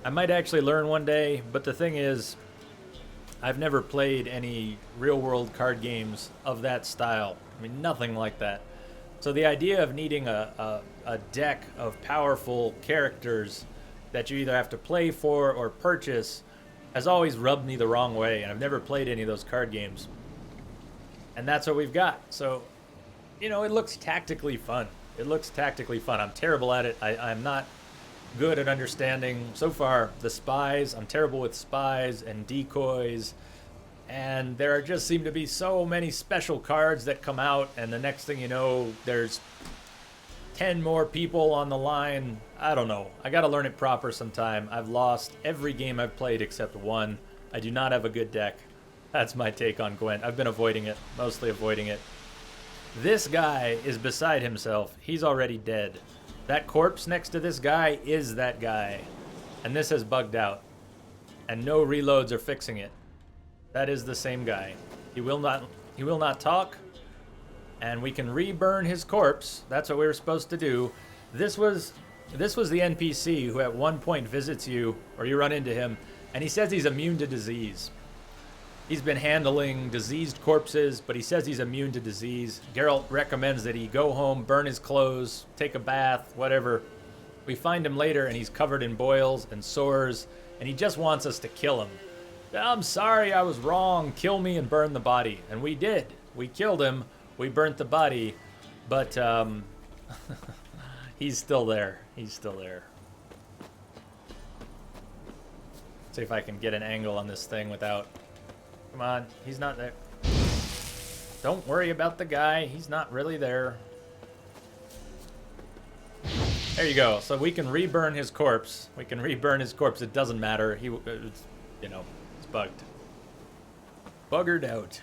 I might actually learn one day, but the thing is, I've never played any real-world card games of that style. I mean, nothing like that. So the idea of needing a deck of powerful characters that you either have to play for or purchase has always rubbed me the wrong way, and I've never played any of those card games. And that's what we've got. So, you know, it looks tactically fun. I'm terrible at it. I'm not good at understanding, so far, the spies. I'm terrible with spies and decoys, and there just seem to be so many special cards that come out, and the next thing you know, there's 10 more people on the line. I don't know. I gotta learn it proper sometime. I've lost every game I've played except one. I do not have a good deck. That's my take on Gwent. I've been avoiding it, mostly avoiding it. This guy is beside himself. He's already dead. That corpse next to this guy is that guy. And this has bugged out. And no reloads are fixing it. That is the same guy. He will not talk. And we can reburn his corpse. That's what we were supposed to do. This was the NPC who at one point visits you, or you run into him, and he says he's immune to disease. He's been handling diseased corpses, but he says he's immune to disease. Geralt recommends that he go home, burn his clothes, take a bath, whatever. We find him later, and he's covered in boils and sores, and he just wants us to kill him. I'm sorry, I was wrong. Kill me and burn the body. And we did. We killed him. We burnt the body. But, he's still there. He's still there. See if I can get an angle on this thing without... Come on, he's not there. Don't worry about the guy. He's not really there. There you go. So we can reburn his corpse. It doesn't matter. It's, you know, it's bugged. Buggered out.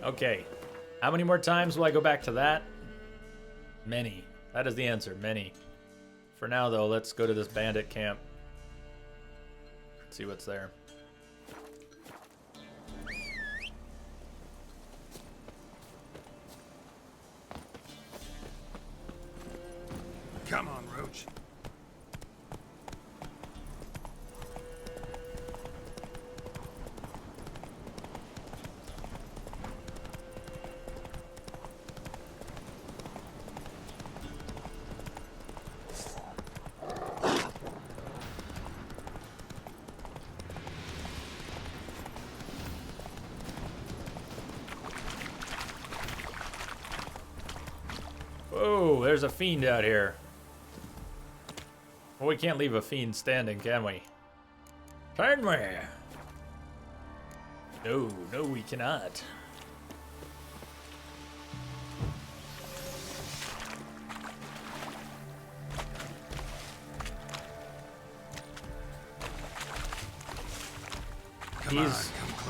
Okay. How many more times will I go back to that? Many. That is the answer. Many. For now, though, let's go to this bandit camp. See what's there. Come on, Roach. Whoa, there's a fiend out here. Well, we can't leave a fiend standing, can we? Can we? No, we cannot.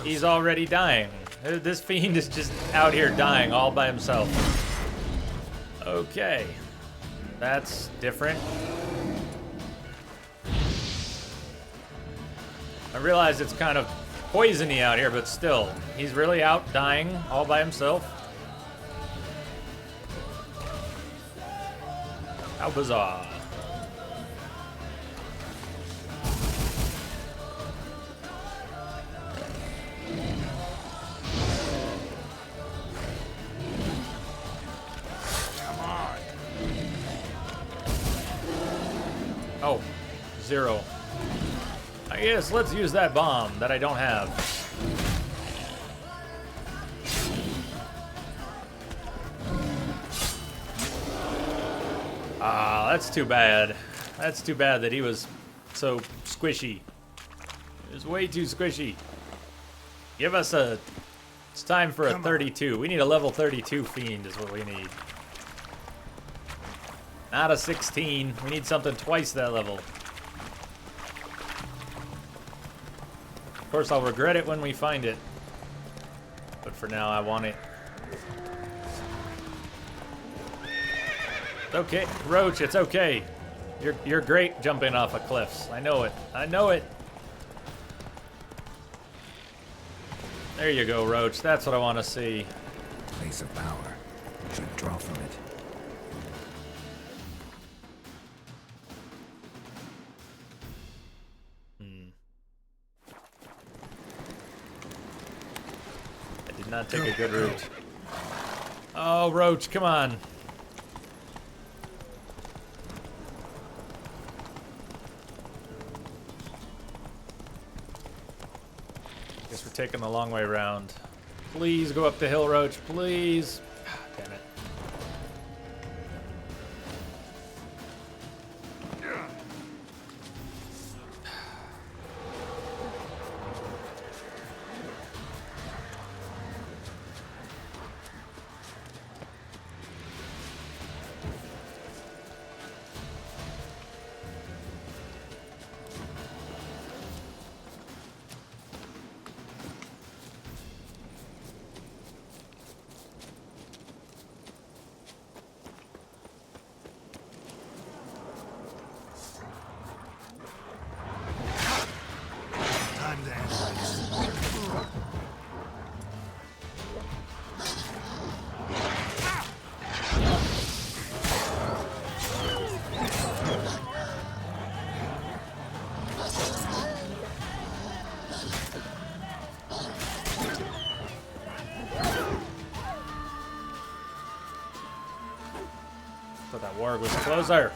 He's already dying. This fiend is just out here dying all by himself. Okay. That's different. I realize it's kind of poisony out here, but still. He's really out dying all by himself. How bizarre. Oh, 0. I guess let's use that bomb that I don't have. Ah, that's too bad. That's too bad that he was so squishy. It was way too squishy. Give us a... It's time for a 32. We need a level 32 fiend is what we need. Not a 16. We need something twice that level. Of course, I'll regret it when we find it. But for now, I want it. It's okay, Roach, it's okay. You're great jumping off of cliffs. I know it. I know it. There you go, Roach. That's what I want to see. Place of power. Should draw from it. Not take a good route. Oh, Roach, come on. Guess we're taking the long way around. Please go up the hill, Roach, please. Damn it. Thought that warg was closer.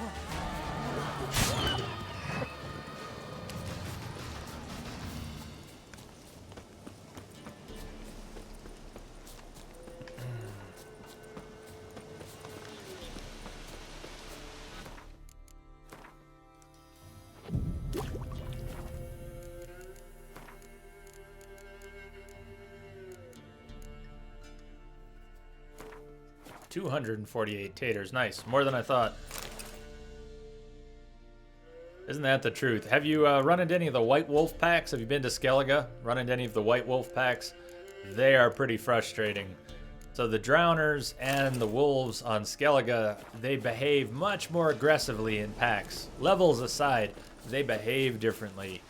$248 taters. Nice. More than I thought. Isn't that the truth? Have you run into any of the White Wolf packs? Have you been to Skellige? Run into any of the White Wolf packs? They are pretty frustrating. So the Drowners and the Wolves on Skellige, they behave much more aggressively in packs. Levels aside, they behave differently.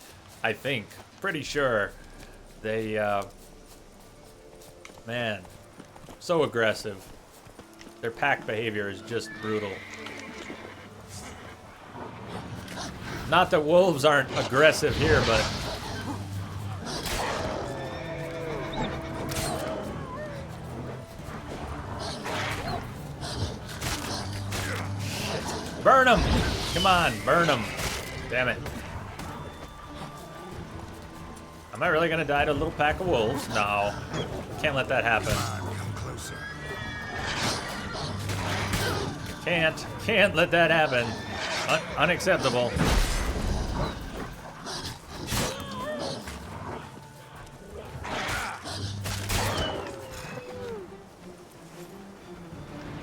I think. Pretty sure. They, man, so aggressive. Their pack behavior is just brutal. Not that wolves aren't aggressive here, but... Burn them! Come on, burn them. Damn it. Am I really gonna die to a little pack of wolves? No. Can't let that happen. Can't let that happen. Unacceptable.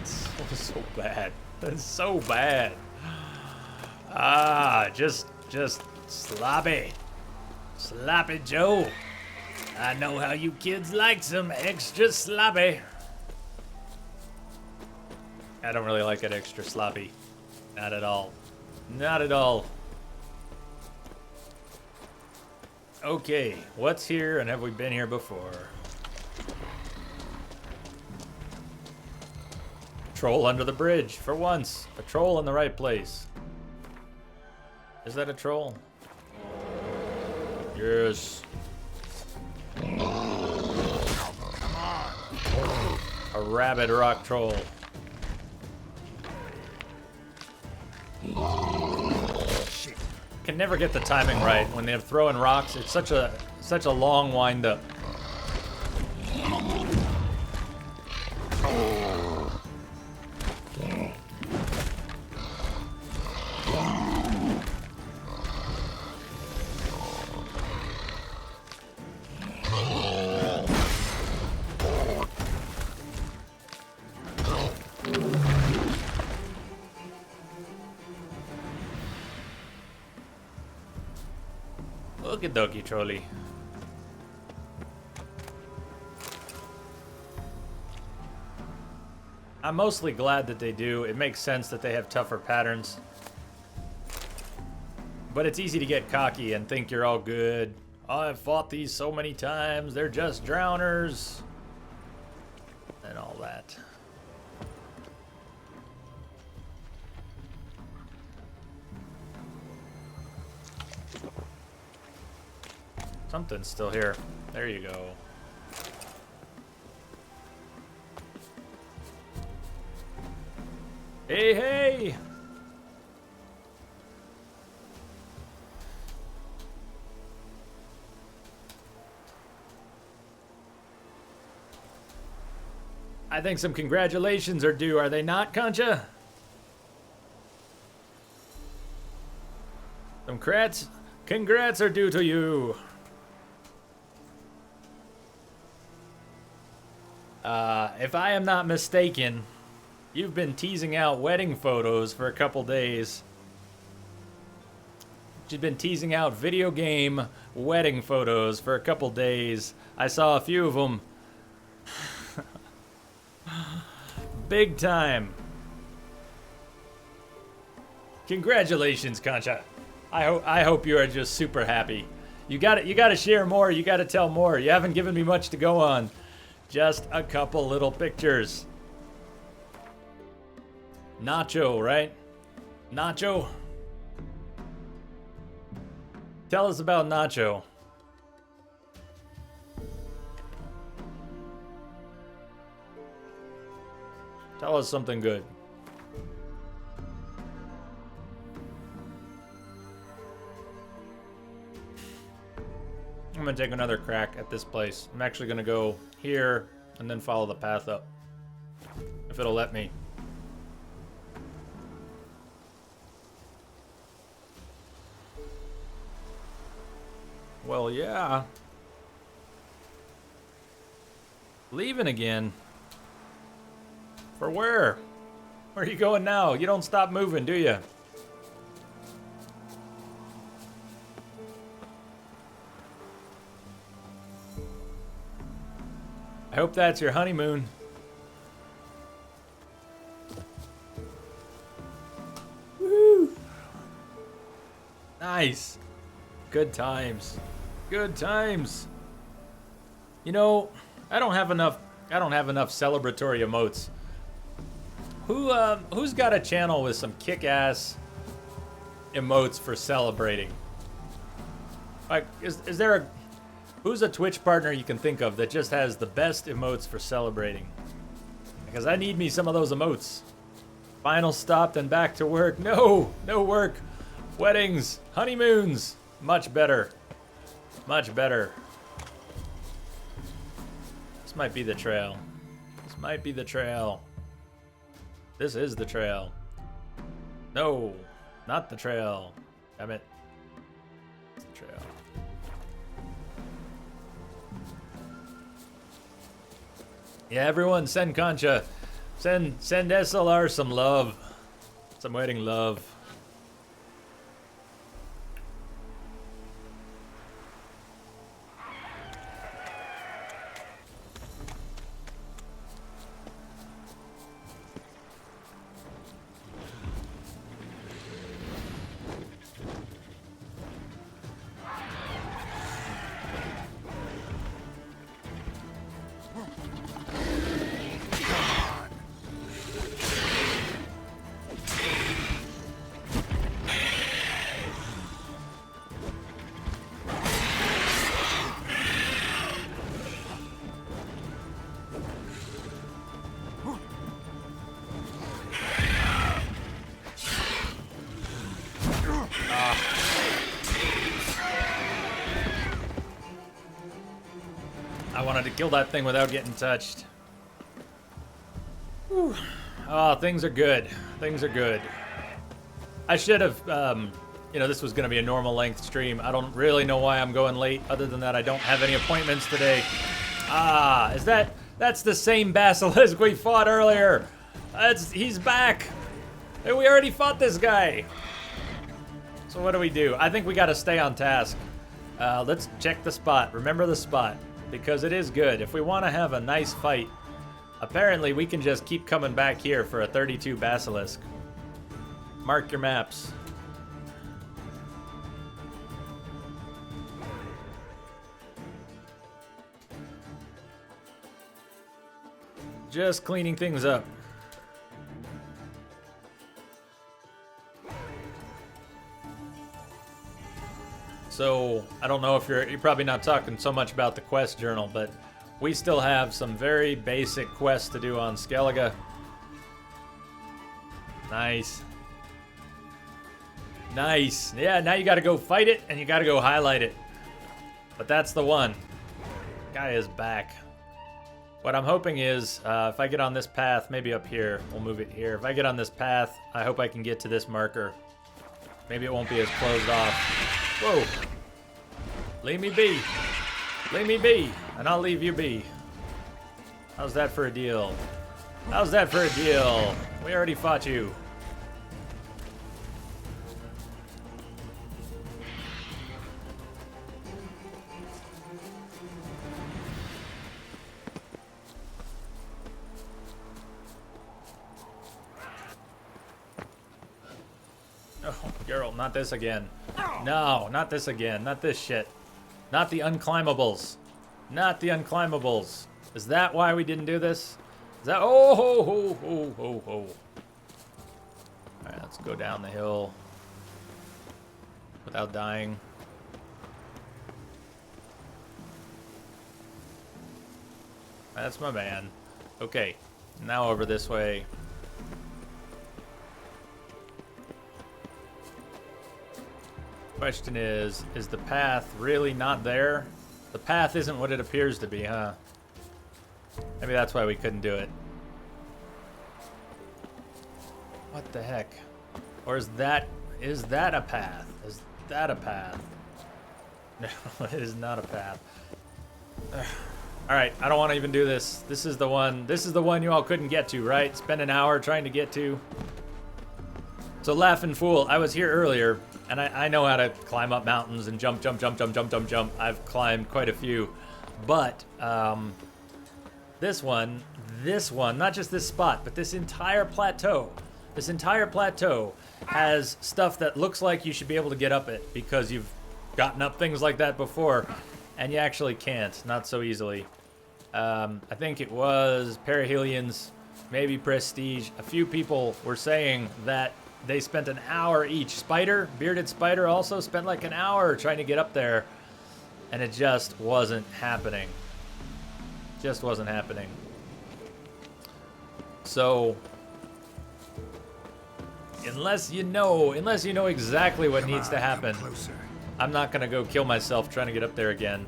So bad. That's so bad. Ah, just sloppy. Sloppy Joe. I know how you kids like some extra sloppy. I don't really like it extra sloppy. Not at all. Not at all. Okay, what's here and have we been here before? Troll under the bridge, for once. A troll in the right place. Is that a troll? Yes. A rabid rock troll. Can never get the timing right when they're throwing rocks. It's such a long wind up. Okie dokie, trolley. I'm mostly glad that they do. It makes sense that they have tougher patterns. But it's easy to get cocky and think you're all good. Oh, I've fought these so many times. They're just drowners. And all that. Something's still here. There you go. Hey, hey! I think some congratulations are due, are they not, Concha? Some congrats are due to you. If I am not mistaken, you've been teasing out wedding photos for a couple days. She's been teasing out video game wedding photos for a couple days. I saw a few of them. Big time. Congratulations, Concha. I hope you are just super happy. You gotta share more. You gotta tell more. You haven't given me much to go on. Just a couple little pictures. Nacho, right? Nacho? Tell us about Nacho. Tell us something good. I'm gonna take another crack at this place. I'm actually gonna go here and then follow the path up. If it'll let me. Well, yeah. Leaving again? For where? Where are you going now? You don't stop moving, do you? I hope that's your honeymoon. Woo! Nice. Good times. Good times. You know, I don't have enough celebratory emotes. Who's got a channel with some kick-ass emotes for celebrating? Like, is there who's a Twitch partner you can think of that just has the best emotes for celebrating? Because I need me some of those emotes. Final stop, then back to work. No work. Weddings, honeymoons, much better. Much better. This might be the trail. This might be the trail. This is the trail. No, not the trail. Damn it. It's the trail. Yeah, everyone send Concha. Send SLR some love. Some wedding love. I wanted to kill that thing without getting touched. Whew. Oh, things are good. Things are good. I should have, you know, this was going to be a normal length stream. I don't really know why I'm going late, other than that I don't have any appointments today. Ah, that's the same Basilisk we fought earlier. He's back. Hey, we already fought this guy. So what do? I think we got to stay on task. Let's check the spot. Remember the spot, because it is good. If we want to have a nice fight, apparently we can just keep coming back here for a 32 Basilisk. Mark your maps. Just cleaning things up. So, I don't know if you're probably not talking so much about the quest journal, but we still have some very basic quests to do on Skellige. Nice. Nice. Yeah, now you gotta go fight it, and you gotta go highlight it. But that's the one. Guy is back. What I'm hoping is, if I get on this path, maybe up here, we'll move it here. If I get on this path, I hope I can get to this marker. Maybe it won't be as closed off. Whoa. Leave me be. Leave me be, and I'll leave you be. How's that for a deal? How's that for a deal? We already fought you. Oh, girl, not this again. No, not this again. Not this shit. Not the unclimbables. Not the unclimbables. Is that why we didn't do this? Is that... Oh, ho, ho, ho, ho, ho. Alright, let's go down the hill. Without dying. That's my man. Okay, now over this way. Question is the path really not there? The path isn't what it appears to be, huh? Maybe that's why we couldn't do it. What the heck? Or is that a path? Is that a path? No, it is not a path. Alright, I don't want to even do this. This is the one you all couldn't get to, right? Spend an hour trying to get to. So Laughing Fool, I was here earlier, and I know how to climb up mountains and jump. I've climbed quite a few. But this one, not just this spot, but this entire plateau has stuff that looks like you should be able to get up it because you've gotten up things like that before, and you actually can't, not so easily. I think it was Perihelions, maybe Prestige. A few people were saying that they spent an hour each. Spider, Bearded Spider also spent like an hour trying to get up there, and it just wasn't happening. Just wasn't happening. So, unless you know exactly what needs to happen, I'm not gonna go kill myself trying to get up there again.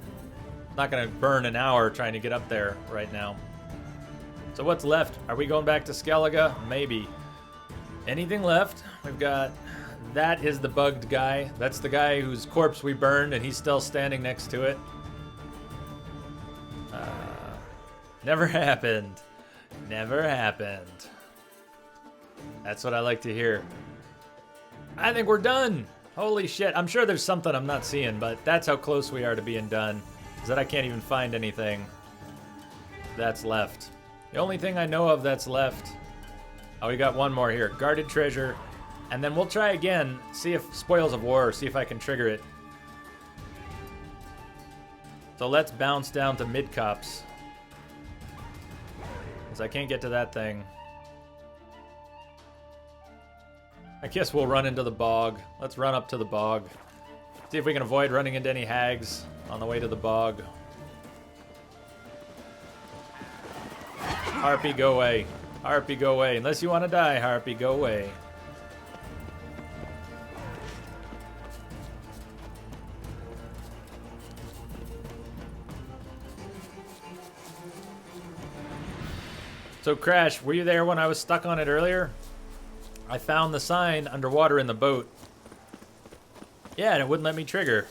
I'm not gonna burn an hour trying to get up there right now. So what's left? Are we going back to Skellige? Maybe. Anything left? We've got... That is the bugged guy. That's the guy whose corpse we burned, and he's still standing next to it. Never happened. Never happened. That's what I like to hear. I think we're done. Holy shit. I'm sure there's something I'm not seeing, but that's how close we are to being done. Is that I can't even find anything that's left. The only thing I know of that's left... Oh, we got one more here. Guarded treasure. And then we'll try again, see if Spoils of War, see if I can trigger it. So let's bounce down to Mid-Cops. Because I can't get to that thing. I guess we'll run into the bog. Let's run up to the bog. See if we can avoid running into any hags on the way to the bog. Harpy, go away. Harpy, go away. Unless you want to die, Harpy, go away. So Crash, were you there when I was stuck on it earlier? I found the sign underwater in the boat. Yeah, and it wouldn't let me trigger.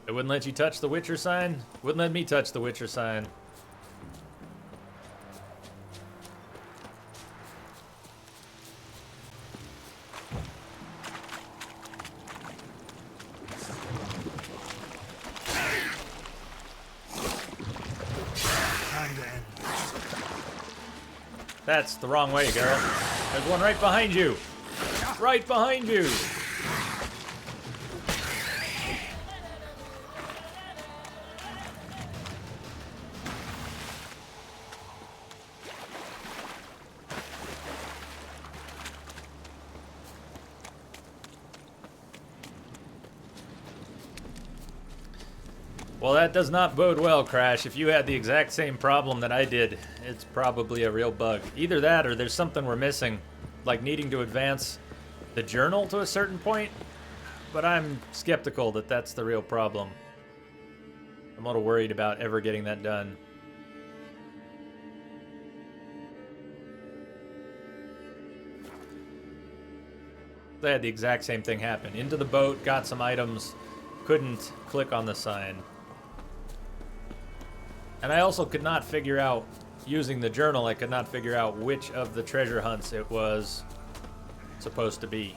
It wouldn't let you touch the Witcher sign? Wouldn't let me touch the Witcher sign. That's the wrong way, girl. There's one right behind you. Right behind you. Well, that does not bode well, Crash. If you had the exact same problem that I did, it's probably a real bug. Either that or there's something we're missing, like needing to advance the journal to a certain point, but I'm skeptical that that's the real problem. I'm a little worried about ever getting that done. I had the exact same thing happen. Into the boat, got some items, couldn't click on the sign. And I also could not figure out, using the journal, I could not figure out which of the treasure hunts it was supposed to be.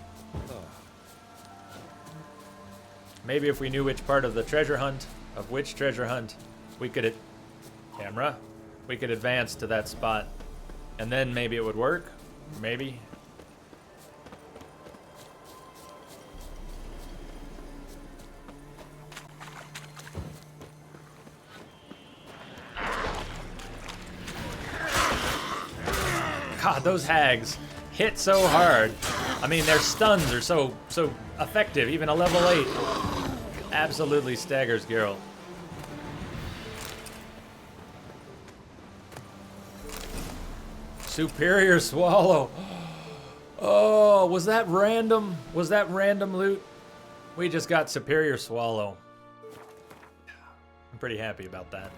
Maybe if we knew which part of the treasure hunt, of which treasure hunt, we could, we could advance to that spot. And then maybe it would work. Maybe. God, those hags hit so hard. I mean, their stuns are so effective. Even a level 8 absolutely staggers Geralt. Superior Swallow. Oh, was that random? Was that random loot? We just got Superior Swallow. I'm pretty happy about that.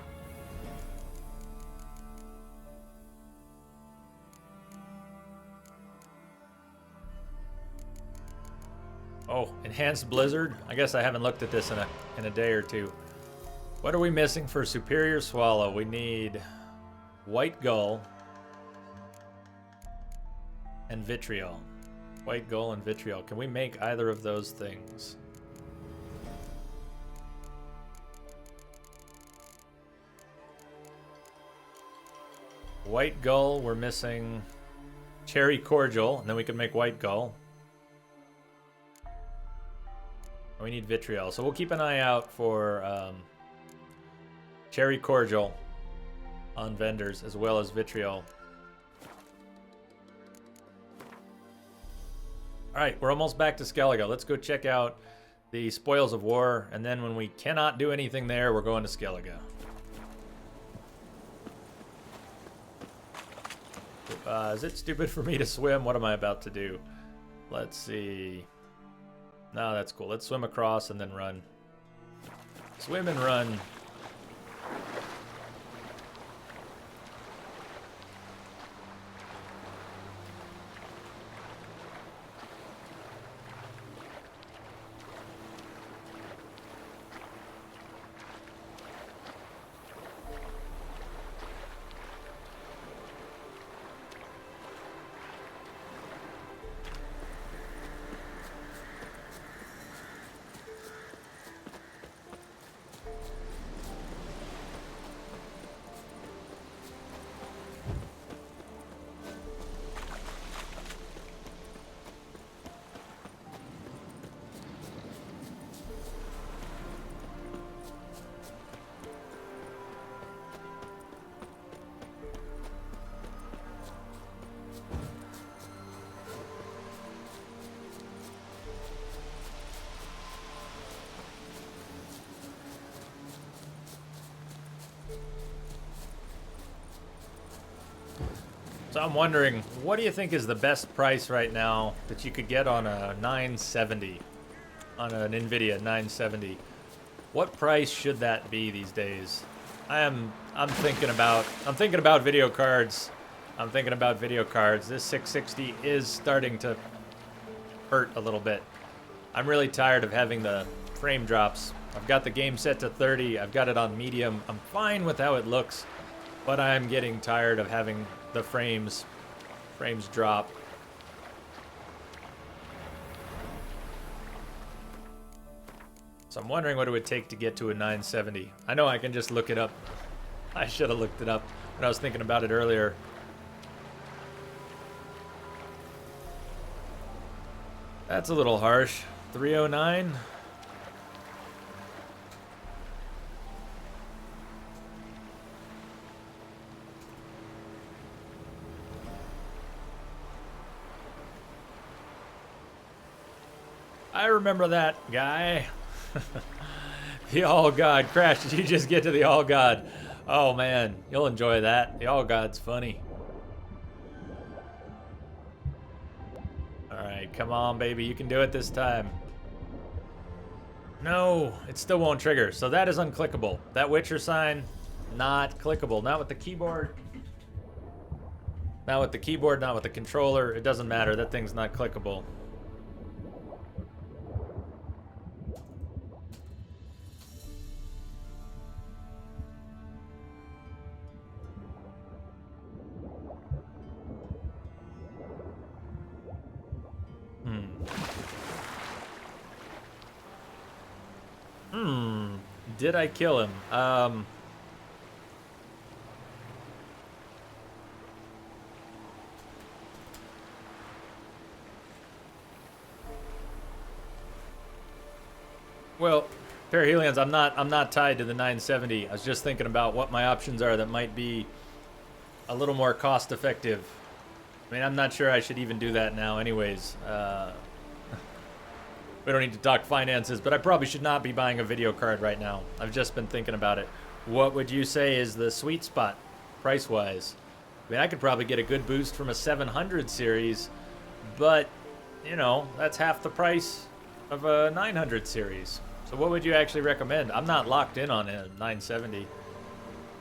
Oh, Enhanced Blizzard? I guess I haven't looked at this in a day or two. What are we missing for Superior Swallow? We need White Gull and Vitriol. White Gull and Vitriol. Can we make either of those things? White Gull, we're missing Cherry Cordial, and then we can make White Gull. We need Vitriol, so we'll keep an eye out for Cherry Cordial on vendors, as well as Vitriol. Alright, we're almost back to Skellige. Let's go check out the Spoils of War, and then when we cannot do anything there, we're going to Skellige. Is it stupid for me to swim? What am I about to do? Let's see. No, that's cool. Let's swim across and then run. Swim and run. So I'm wondering, what do you think is the best price right now that you could get on a 970? on an NVIDIA 970. What price should that be these days? I'm thinking about video cards. I'm thinking about video cards. This 660 is starting to hurt a little bit. I'm really tired of having the frame drops. I've got the game set to 30. I've got it on medium. I'm fine with how it looks, but I'm getting tired of having the frames drop. So I'm wondering what it would take to get to a 970. I know I can just look it up. I should have looked it up when I was thinking about it earlier. That's a little harsh. 309. I remember that guy. The All God. Crash, did you just get to the All God? Oh man, you'll enjoy that. The All God's funny. Alright, come on baby, you can do it this time. No, it still won't trigger, so that is unclickable. That Witcher sign, not clickable. Not with the keyboard. Not with the keyboard, not with the controller. It doesn't matter, that thing's not clickable. Did I kill him? Well, Perihelions, I'm not tied to the 970. I was just thinking about what my options are that might be a little more cost effective. I mean, I'm not sure I should even do that now anyways. We don't need to talk finances, but I probably should not be buying a video card right now. I've just been thinking about it. What would you say is the sweet spot, price-wise? I mean, I could probably get a good boost from a 700 series, but, you know, that's half the price of a 900 series. So what would you actually recommend? I'm not locked in on a 970.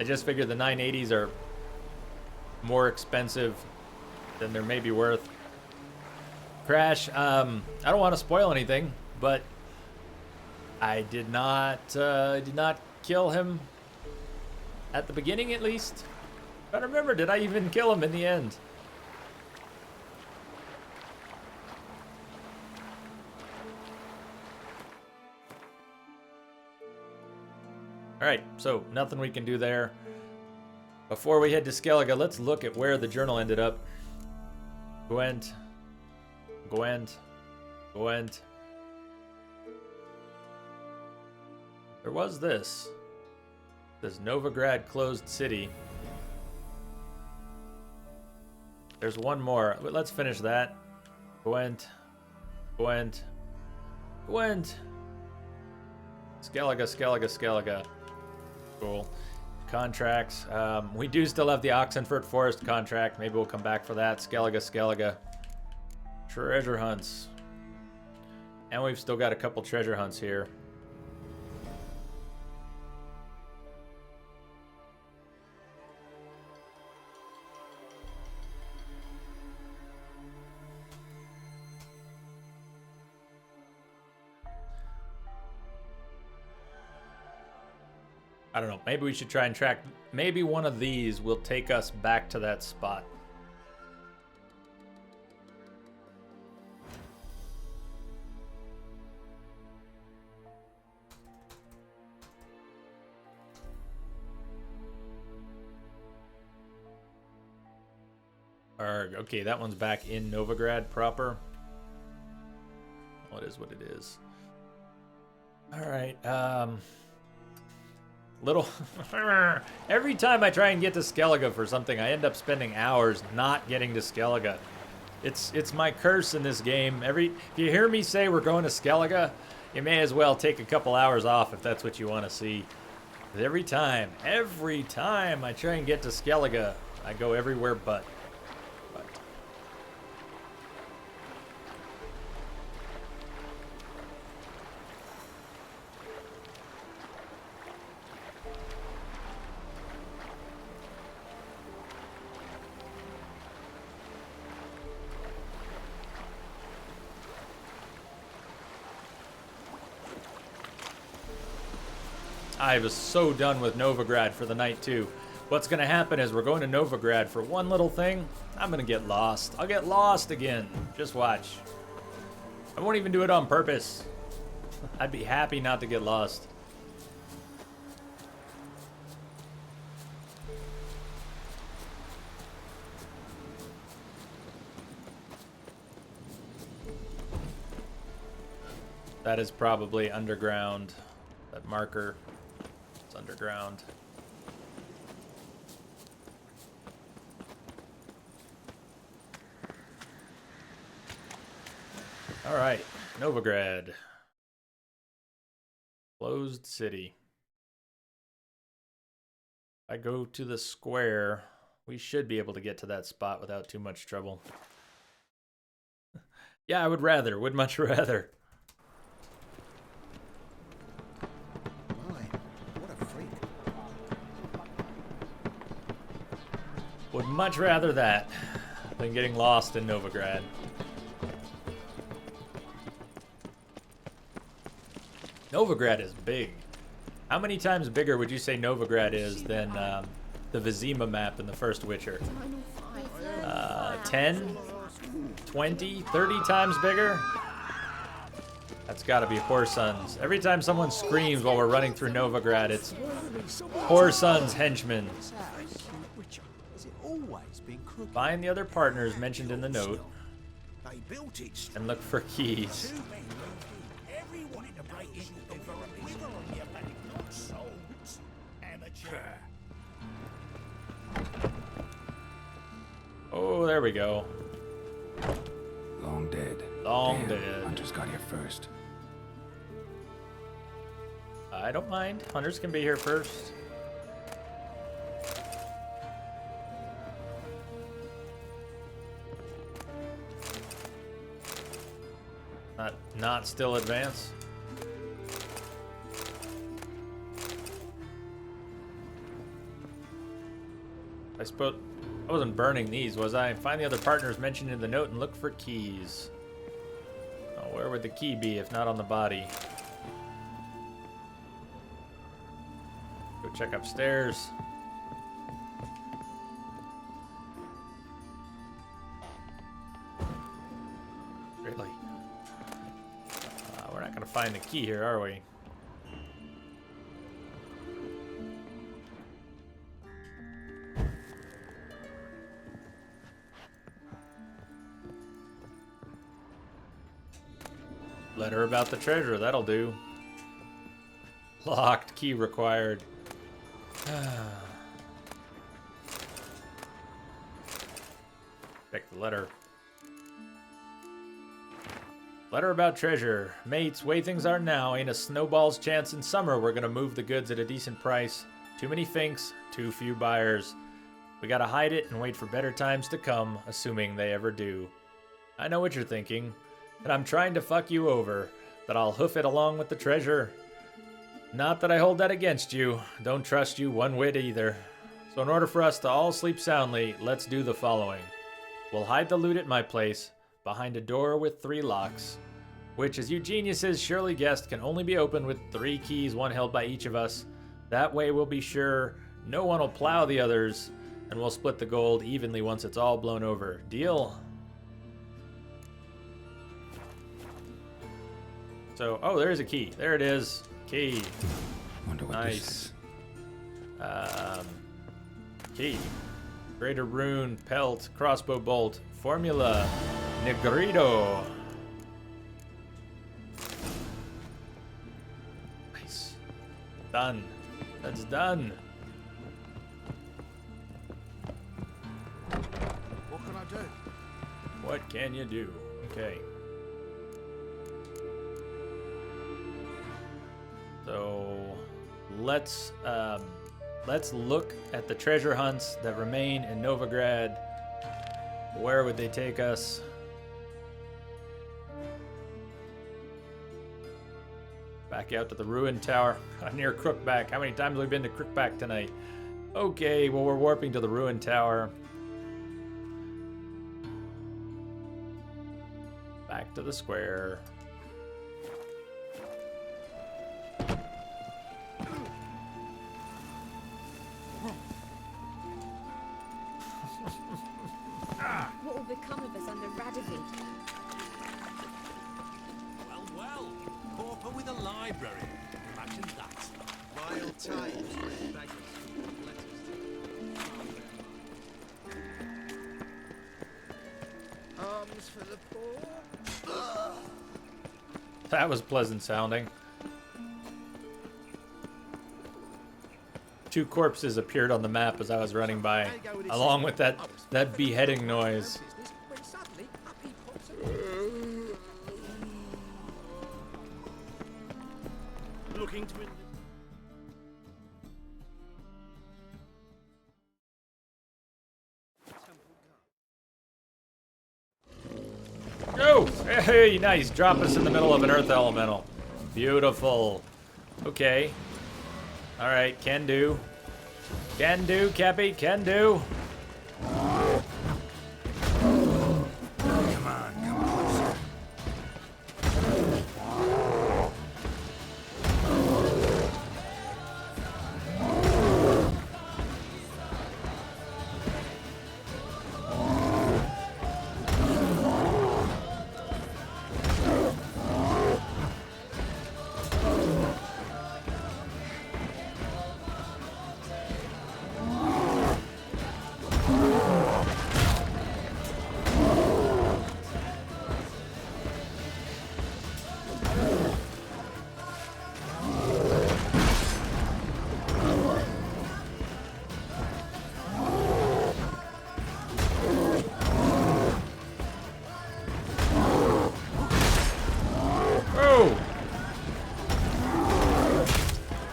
I just figured the 980s are more expensive than they're maybe worth. Crash, I don't want to spoil anything, but I did not kill him at the beginning, at least. I don't remember, did I even kill him in the end? Alright, so nothing we can do there. Before we head to Skellige, let's look at where the journal ended up. Gwent. There was this. This Novigrad closed city. There's one more. Let's finish that. Gwent. Skellige. Cool. Contracts. We do still have the Oxenfurt Forest contract. Maybe we'll come back for that. Skellige. Treasure hunts. And we've still got a couple treasure hunts here. I don't know. Maybe we should try and track. Maybe one of these will take us back to that spot. Okay, that one's back in Novigrad proper. What is what it is. All right. Every time I try and get to Skellige for something, I end up spending hours not getting to Skellige. It's my curse in this game. If you hear me say we're going to Skellige, you may as well take a couple hours off if that's what you want to see. Every time I try and get to Skellige, I go everywhere but. I was so done with Novigrad for the night too. What's gonna happen is we're going to Novigrad for one little thing. I'm gonna get lost. I'll get lost again. Just watch. I won't even do it on purpose. I'd be happy not to get lost. That is probably underground. That marker, it's underground. All right, Novigrad. Closed city. If I go to the square, we should be able to get to that spot without too much trouble. Yeah, I would much rather. Would much rather that than getting lost in Novigrad. Novigrad is big. How many times bigger would you say Novigrad is than the Vizima map in the first Witcher? 10? 20? 30 times bigger? That's gotta be Whoreson's. Every time someone screams while we're running through Novigrad, it's Whoreson's henchmen. Find the other partners mentioned in the note and look for keys. Oh, there we go. Long dead. Long dead. Hunters got here first. I don't mind. Hunters can be here first. Not still advance. I suppose I wasn't burning these, was I? Find the other partners mentioned in the note and look for keys. Oh, where would the key be if not on the body? Go check upstairs. Really? We're not gonna find the key here, are we? Letter about the treasure, that'll do. Locked, key required. Check the letter. Letter about treasure. Mates, way things are now, ain't a snowball's chance in summer we're gonna move the goods at a decent price. Too many finks, too few buyers. We gotta hide it and wait for better times to come, assuming they ever do. I know what you're thinking, that I'm trying to fuck you over, that I'll hoof it along with the treasure. Not that I hold that against you, don't trust you one whit either. So in order for us to all sleep soundly, let's do the following. We'll hide the loot at my place, behind a door with 3 locks, which, as you geniuses surely guessed, can only be opened with 3 keys, one held by each of us. That way we'll be sure no one will plow the others, and we'll split the gold evenly once it's all blown over. Deal? So, oh, there's a key. There it is. Key. Wonder what nice. Key. Greater rune, pelt, crossbow bolt, formula, Negrito. Nice. Done. That's done. What can I do? What can you do? Okay. So let's look at the treasure hunts that remain in Novigrad. Where would they take us? Back out to the ruined tower near Crookback. How many times have we been to Crookback tonight? Okay, well, we're warping to the ruined tower. Back to the square. become of us under Radovid? Well, well. Pauper with a library. Imagine that. Vile times when beggars let us Arms for the poor. That was pleasant sounding. 2 corpses appeared on the map as I was running by, along with that beheading noise. When suddenly up he pops looking to Oh, hey, nice. Drop us in the middle of an earth elemental. Beautiful. Okay. All right, can do. Can do, Cappy, can do. Come on, come closer.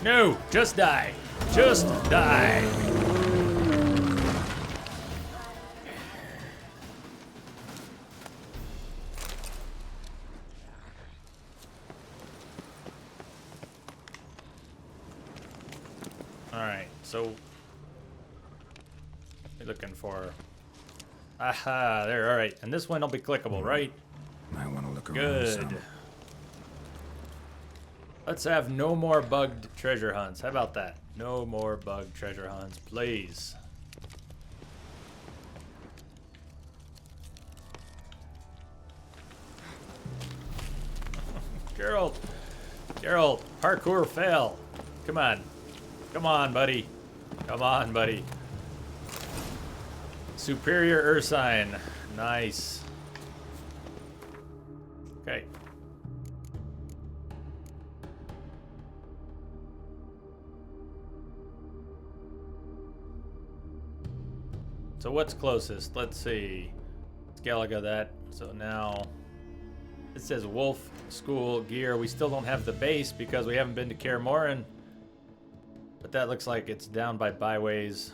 No, just die. Just die. Alright, so we're looking for. Aha, there, alright. And this one will be clickable, right? I want to look around. Good. Some. Let's have no more bugged treasure hunts. How about that? No more bugged treasure hunts, please. Geralt. Geralt, parkour fail. Come on. Come on, buddy. Come on, buddy. Superior Ursine. Nice. Okay. So what's closest? Let's see. Let's Galaga that. So now it says Wolf School Gear. We still don't have the base because we haven't been to Kaer Morhen. But that looks like it's down by byways.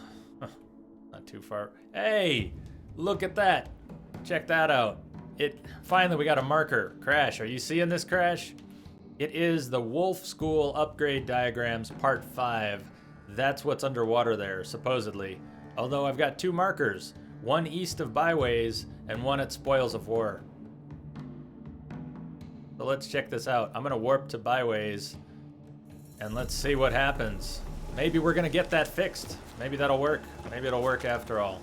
Not too far. Hey, look at that. Check that out. Finally we got a marker. Crash, are you seeing this, Crash? It is the Wolf School Upgrade Diagrams Part 5. That's what's underwater there, supposedly. Although I've got 2 markers, one east of Byways and one at Spoils of War. So let's check this out. I'm gonna warp to Byways and let's see what happens. Maybe we're gonna get that fixed. Maybe that'll work. Maybe it'll work after all.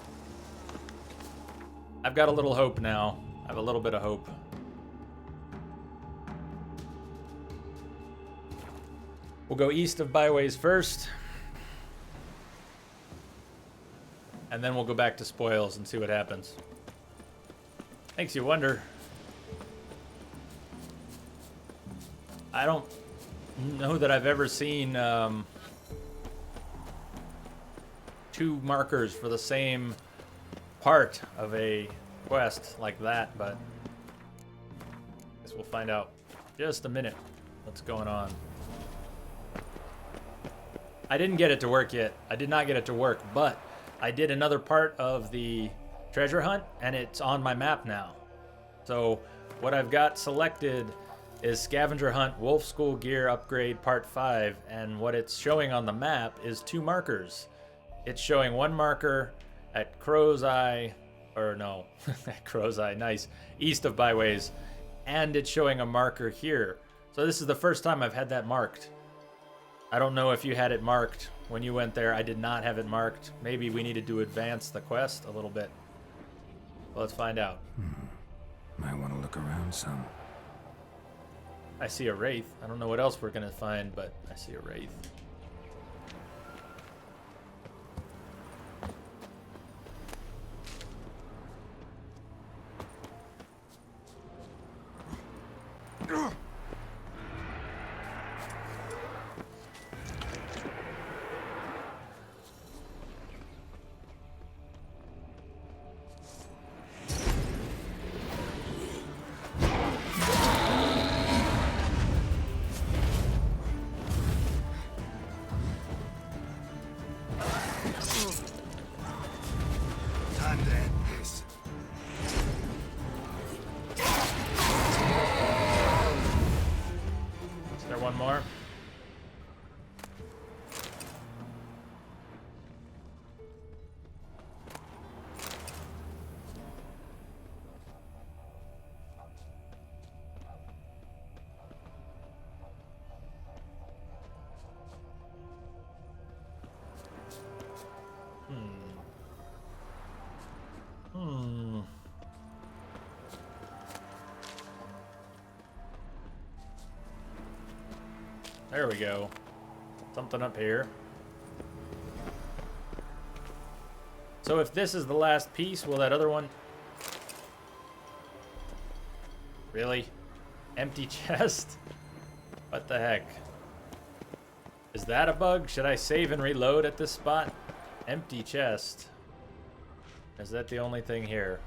I've got a little hope now. I have a little bit of hope. We'll go east of Byways first. And then we'll go back to Spoils and see what happens. Makes you wonder. I don't know that I've ever seen 2 markers for the same part of a quest like that, but I guess we'll find out. Just a minute. What's going on? I didn't get it to work yet. I did not get it to work, but I did another part of the treasure hunt, and it's on my map now. So what I've got selected is Scavenger Hunt Wolf School Gear Upgrade Part 5, and what it's showing on the map is 2 markers. It's showing 1 marker at Crow's Eye, or no, at Crow's Eye, nice, east of Byways, and it's showing a marker here. So this is the first time I've had that marked. I don't know if you had it marked when you went there. I did not have it marked. Maybe we needed to advance the quest a little bit. Well, let's find out. Might want to look around some. I see a wraith. I don't know what else we're gonna find, but I see a wraith. Time to end this. Is there one more? There we go. Something up here. So if this is the last piece, will that other one... Really? Empty chest? What the heck? Is that a bug? Should I save and reload at this spot? Empty chest. Is that the only thing here?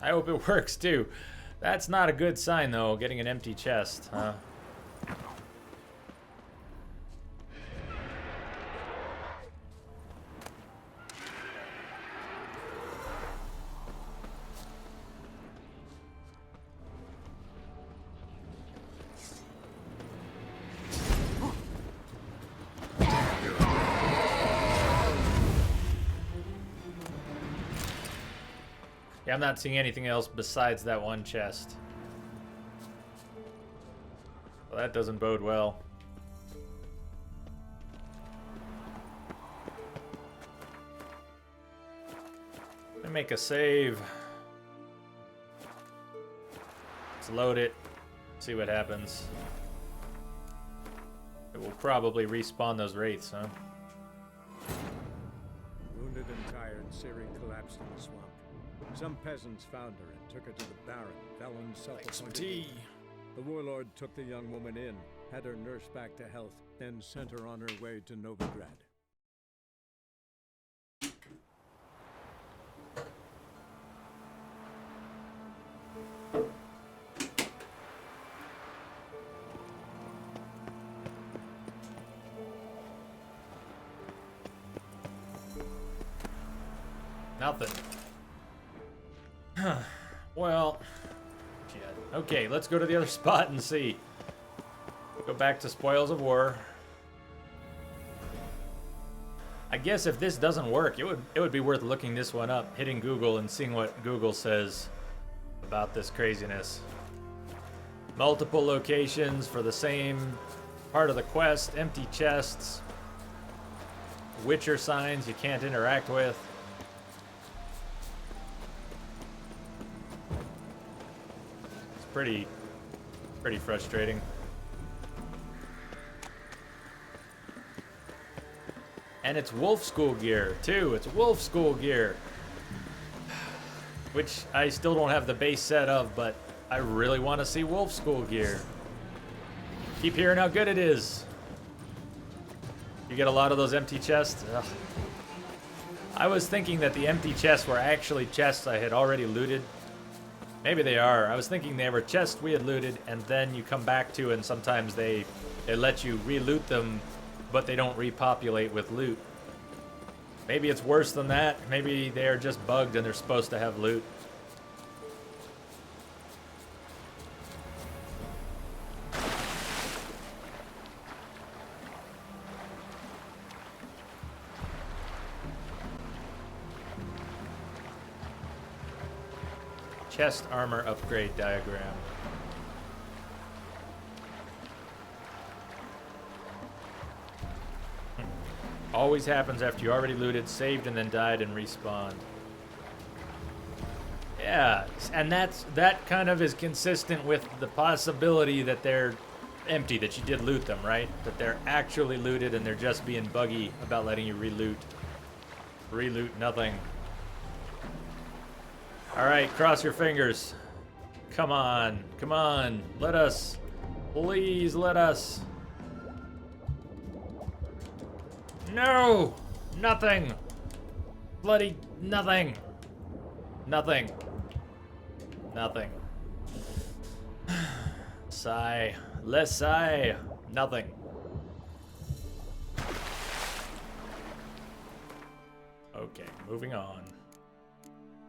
I hope it works too. That's not a good sign though, getting an empty chest, huh? Yeah, I'm not seeing anything else besides that one chest. Well, that doesn't bode well. Let me make a save. Let's load it. See what happens. It will probably respawn those wraiths, huh? Wounded and tired, Ciri collapsed in the swamp. Some peasants found her and took her to the Baron, Velen's self-appointed. tea. The warlord took the young woman in, had her nursed back to health, then sent her on her way to Novigrad. Nothing. Well, shit. Okay, let's go to the other spot and see. Go back to Spoils of War. I guess if this doesn't work, it would be worth looking this one up, hitting Google and seeing what Google says about this craziness. Multiple locations for the same part of the quest, empty chests, Witcher signs you can't interact with. Pretty frustrating. And it's Wolf School gear too. It's Wolf School gear, which I still don't have the base set of, but I really want to see Wolf School gear. Keep hearing how good it is. You get a lot of those empty chests. Ugh. I was thinking that the empty chests were actually chests I had already looted. Maybe they are. I was thinking they were chests we had looted, and then you come back to, and sometimes they let you re-loot them, but they don't repopulate with loot. Maybe it's worse than that. Maybe they are just bugged and they're supposed to have loot. Chest armor upgrade diagram. Always happens after you already looted, saved, and then died and respawned. Yeah, and that kind of is consistent with the possibility that they're empty, that you did loot them, right? That they're actually looted and they're just being buggy about letting you reloot. Reloot nothing. Alright, cross your fingers. Come on, come on. Let us. Please let us. No! Nothing! Bloody nothing! Nothing. Nothing. Sigh. Less sigh. Nothing. Okay, moving on.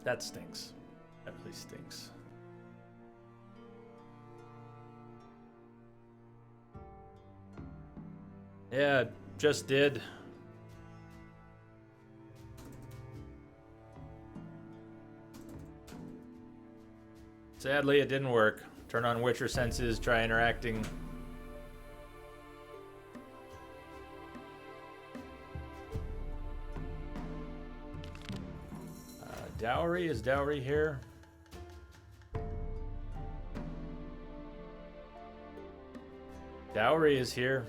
That stinks. That really stinks. Yeah, just did. Sadly, it didn't work. Turn on Witcher senses, try interacting. Dowry? Is Dowry here? Dowry is here.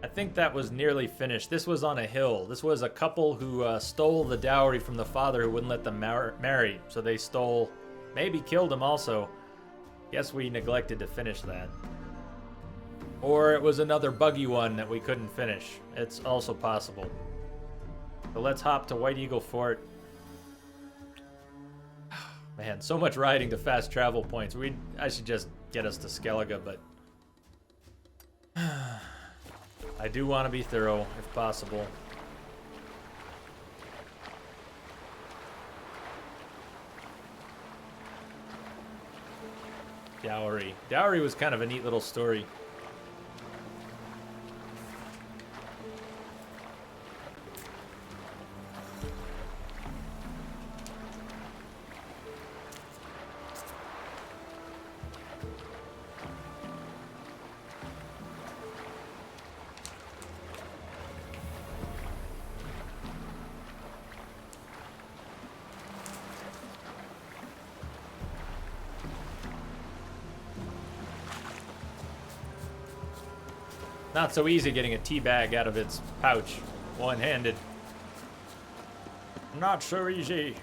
I think that was nearly finished. This was on a hill. This was a couple who stole the dowry from the father who wouldn't let them marry. So they stole, maybe killed him also. Guess we neglected to finish that. Or it was another buggy one that we couldn't finish. It's also possible. So let's hop to White Eagle Fort. Man, so much riding to fast travel points. I should just get us to Skellige, but I do want to be thorough, if possible. Dowry. Dowry was kind of a neat little story. Not so easy getting a tea bag out of its pouch, one-handed. Not so easy.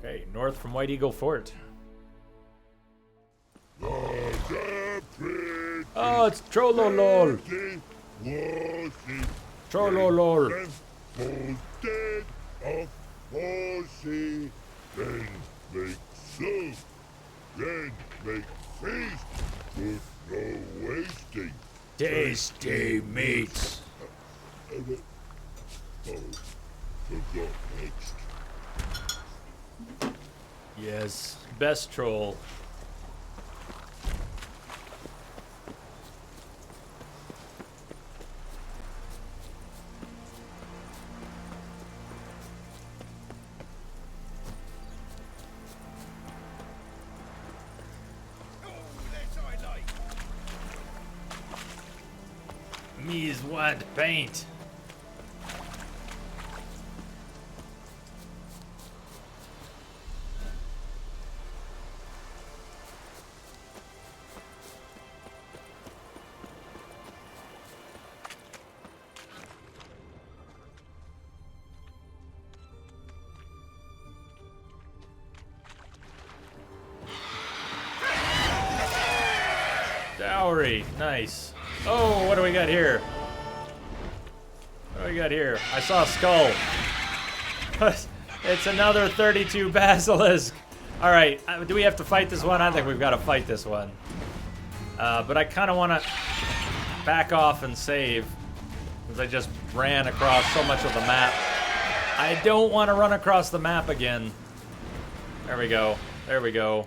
Okay, north from White Eagle Fort. Oh, it's Trollolol. Trollolol. Then make soup, then make feast, with no wasting. Tasty meats. Forgot next. Yes, best troll. Me's want paint. Dowry, nice. Oh, what do we got here? What do we got here? I saw a skull. It's another 32 basilisk. All right, do we have to fight this one? I think we've got to fight this one. But I kind of want to back off and save, because I just ran across so much of the map. I don't want to run across the map again. There we go. There we go.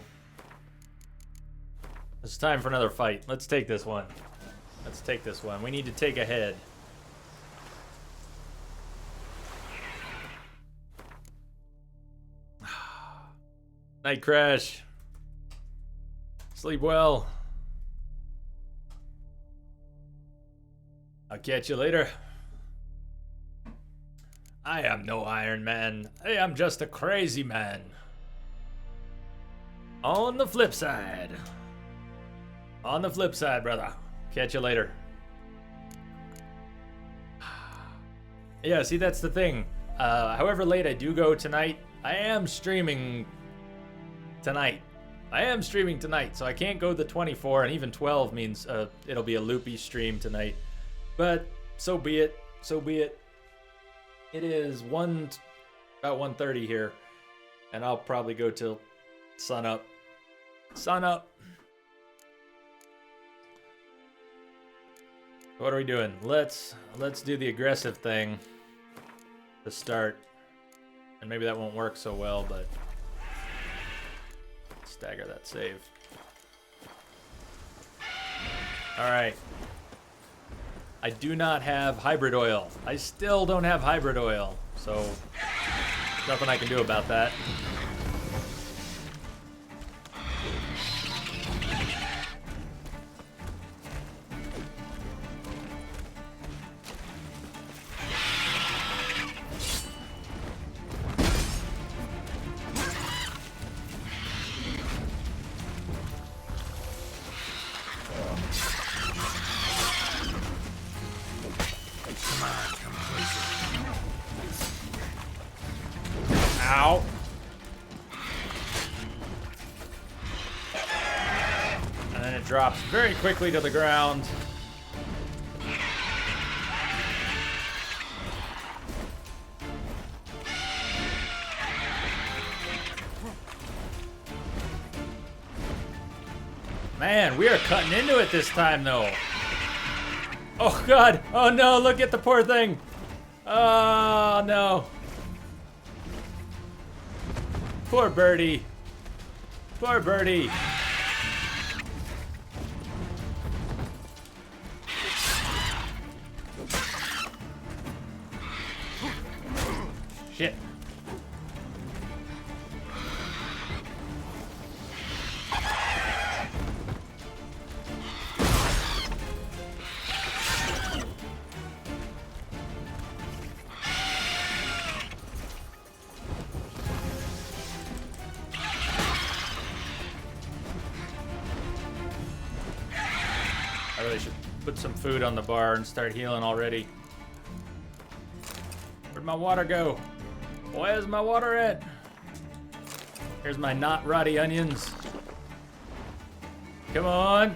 It's time for another fight. Let's take this one. Let's take this one. We need to take a head. Night Crash. Sleep well. I'll catch you later. I am no Iron Man. I am just a crazy man. On the flip side. On the flip side, brother. Catch you later. Yeah, see, that's the thing. However late I do go tonight, I am streaming tonight. I am streaming tonight, so I can't go the 24, and even 12 means it'll be a loopy stream tonight. But so be it. So be it. It is about 1:30 here, and I'll probably go till sun up. Sun up. What are we doing? Let's do the aggressive thing to start. And maybe that won't work so well, but stagger that save. Alright. I do not have hybrid oil. I still don't have hybrid oil, so nothing I can do about that. Ow. And then it drops very quickly to the ground. Man, we are cutting into it this time, though. Oh, God. Oh, no. Look at the poor thing. Oh, no. Poor birdie. Poor birdie. Shit. I really should put some food on the bar and start healing already. Where'd my water go? Where's my water at? Here's my not rotty onions. Come on.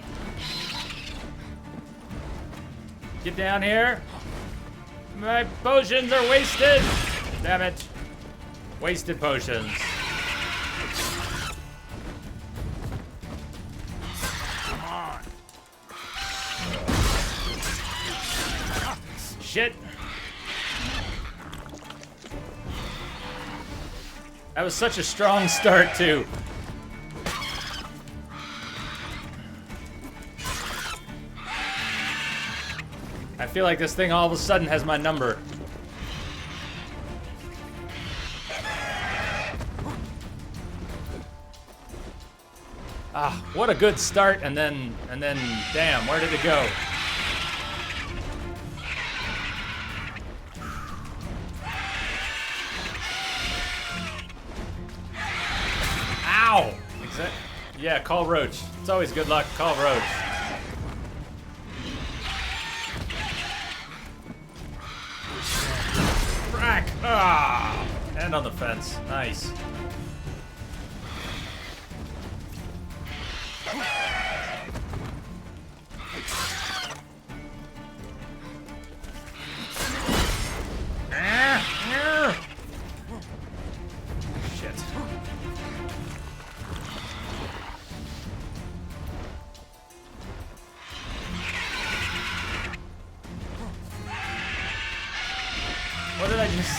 Get down here. My potions are wasted. Damn it. Wasted potions. Shit. That was such a strong start, too. I feel like this thing all of a sudden has my number. Ah, what a good start, and then, damn, where did it go? Ow! Yeah, call Roach. It's always good luck. Call Roach. Frack! Ah! And on the fence. Nice.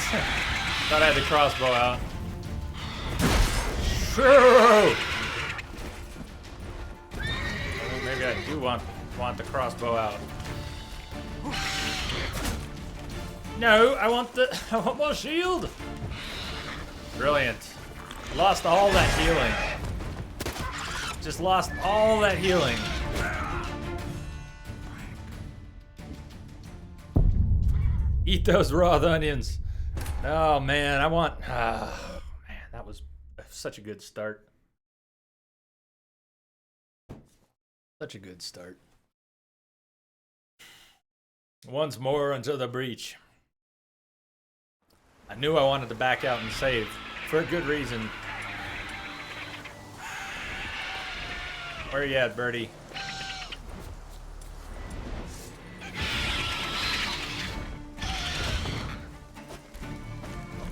Thought I had the crossbow out. Sure. Well, maybe I do want the crossbow out. No, I want more shield. Brilliant. Lost all that healing. Just lost all that healing. Eat those raw onions. Oh man, I want. Man, that was such a good start. Such a good start. Once more into the breach. I knew I wanted to back out and save for a good reason. Where you at, Birdie?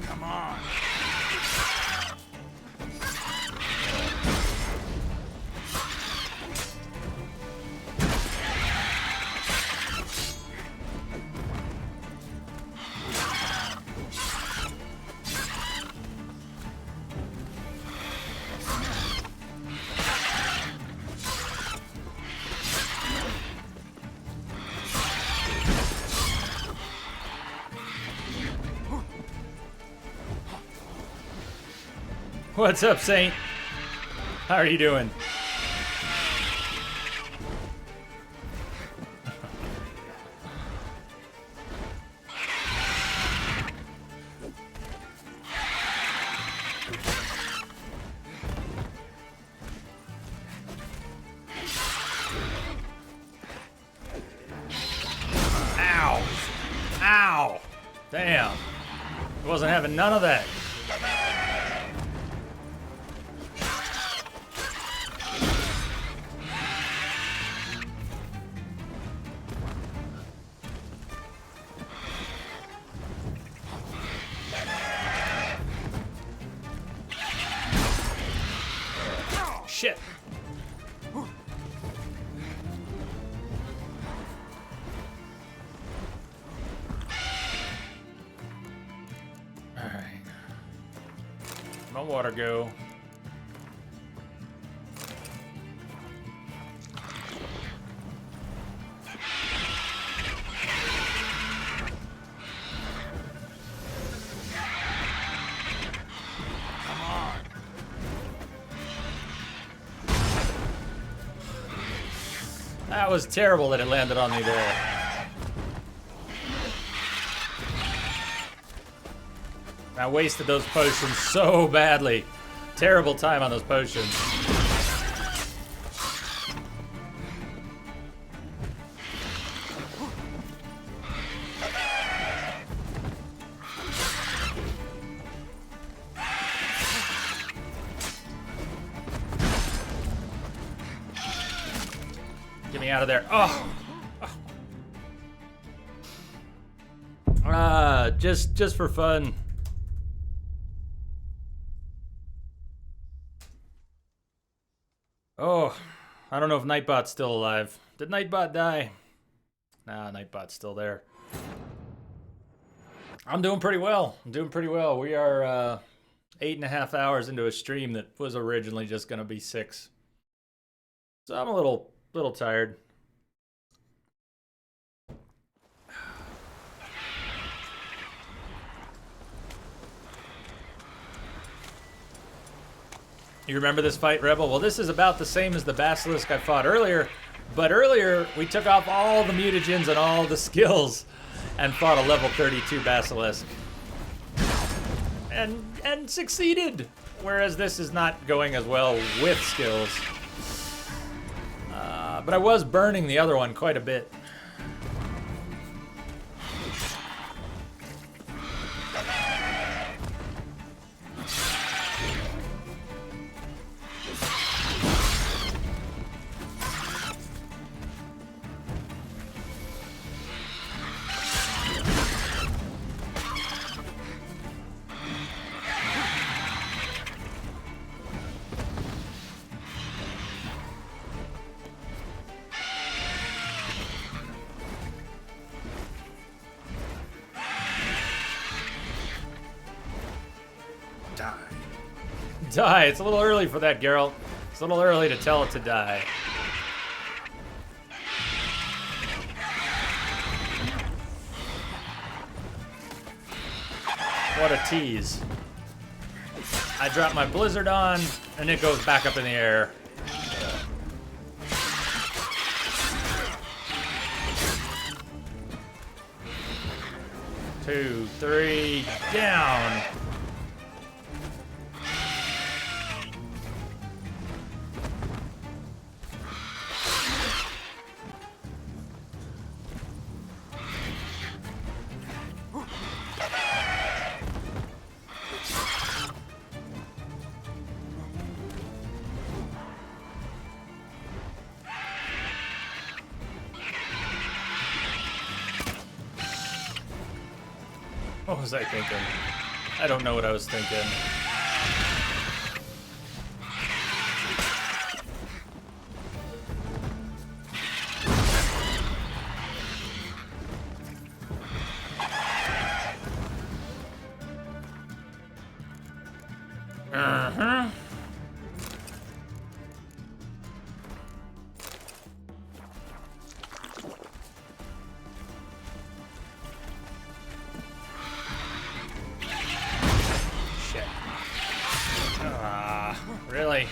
Come on. What's up, Saint? How are you doing? Ow! Ow! Damn. I wasn't having none of that. Shit. Alright. My water go. That was terrible that it landed on me there. I wasted those potions so badly. Terrible time on those potions. Get me out of there. Oh. Just for fun. Oh, I don't know if Nightbot's still alive. Did Nightbot die? Nah, Nightbot's still there. I'm doing pretty well. We are 8.5 hours into a stream that was originally just gonna be 6. So I'm a little tired. You remember this fight, Rebel? Well, this is about the same as the Basilisk I fought earlier, but earlier we took off all the mutagens and all the skills and fought a level 32 Basilisk. And succeeded, whereas this is not going as well with skills. But I was burning the other one quite a bit. Die. Die. It's a little early for that, Geralt. It's a little early to tell it to die. What a tease. I drop my blizzard on, and it goes back up in the air. 2, 3, down. What was I thinking? I don't know what I was thinking. Uh-huh. Really?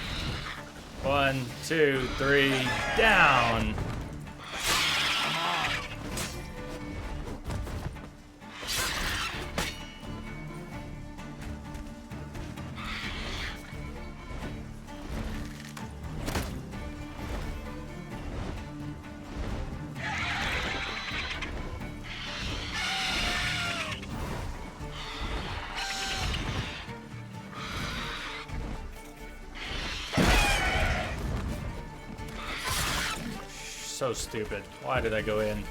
1, 2, 3, down. So stupid. Why did I go in?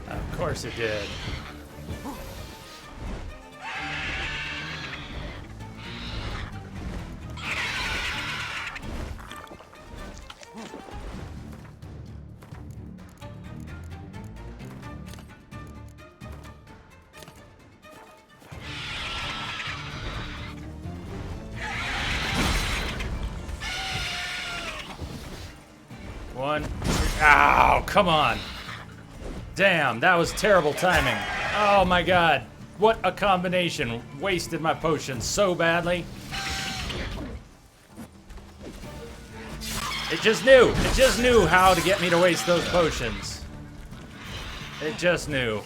Of course it did. One, two, ow, come on. Damn, that was terrible timing. Oh my god. What a combination. Wasted my potions so badly. It just knew. It just knew how to get me to waste those potions. It just knew.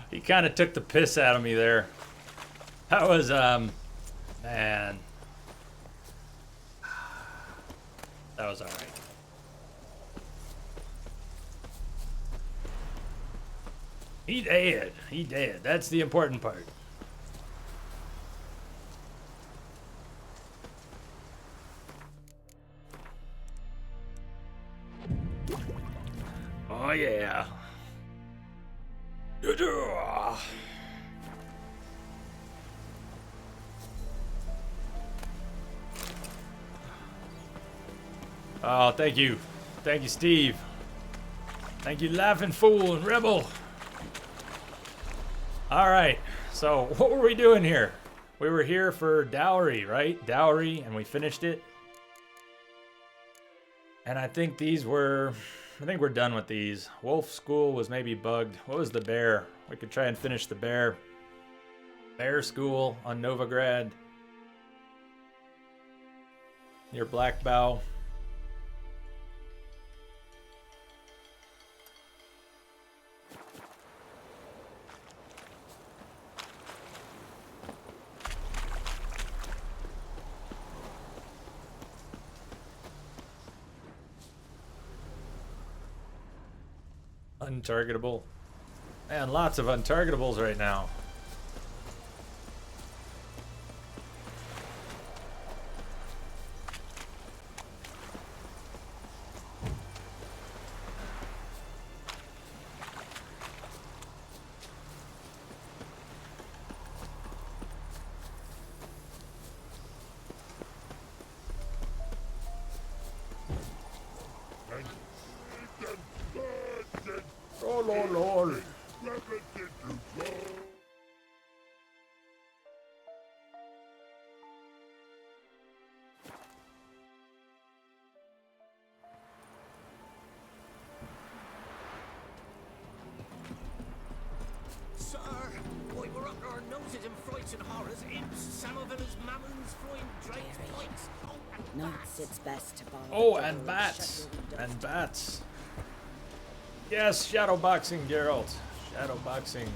He kind of took the piss out of me there. That was, man. That was alright. He did. He did. That's the important part. Oh, yeah. Oh, thank you. Thank you, Steve. Thank you, Laughing Fool and Rebel. Alright, so what were we doing here? We were here for Dowry, right? Dowry, and we finished it. And I think these were... I think we're done with these. Wolf School was maybe bugged. What was the bear? We could try and finish the bear. Bear School on Novigrad. Near Blackbow. Untargetable. Man, lots of untargetables right now. Oh, lol. Sir, boy, we're up to our noses in frights and horrors. Imps, Samovillas, Mammons, flying drakes, pikes. Nights it's best to buy. Oh, and bats. And bats. Yes, shadowboxing, Geralt. Shadowboxing.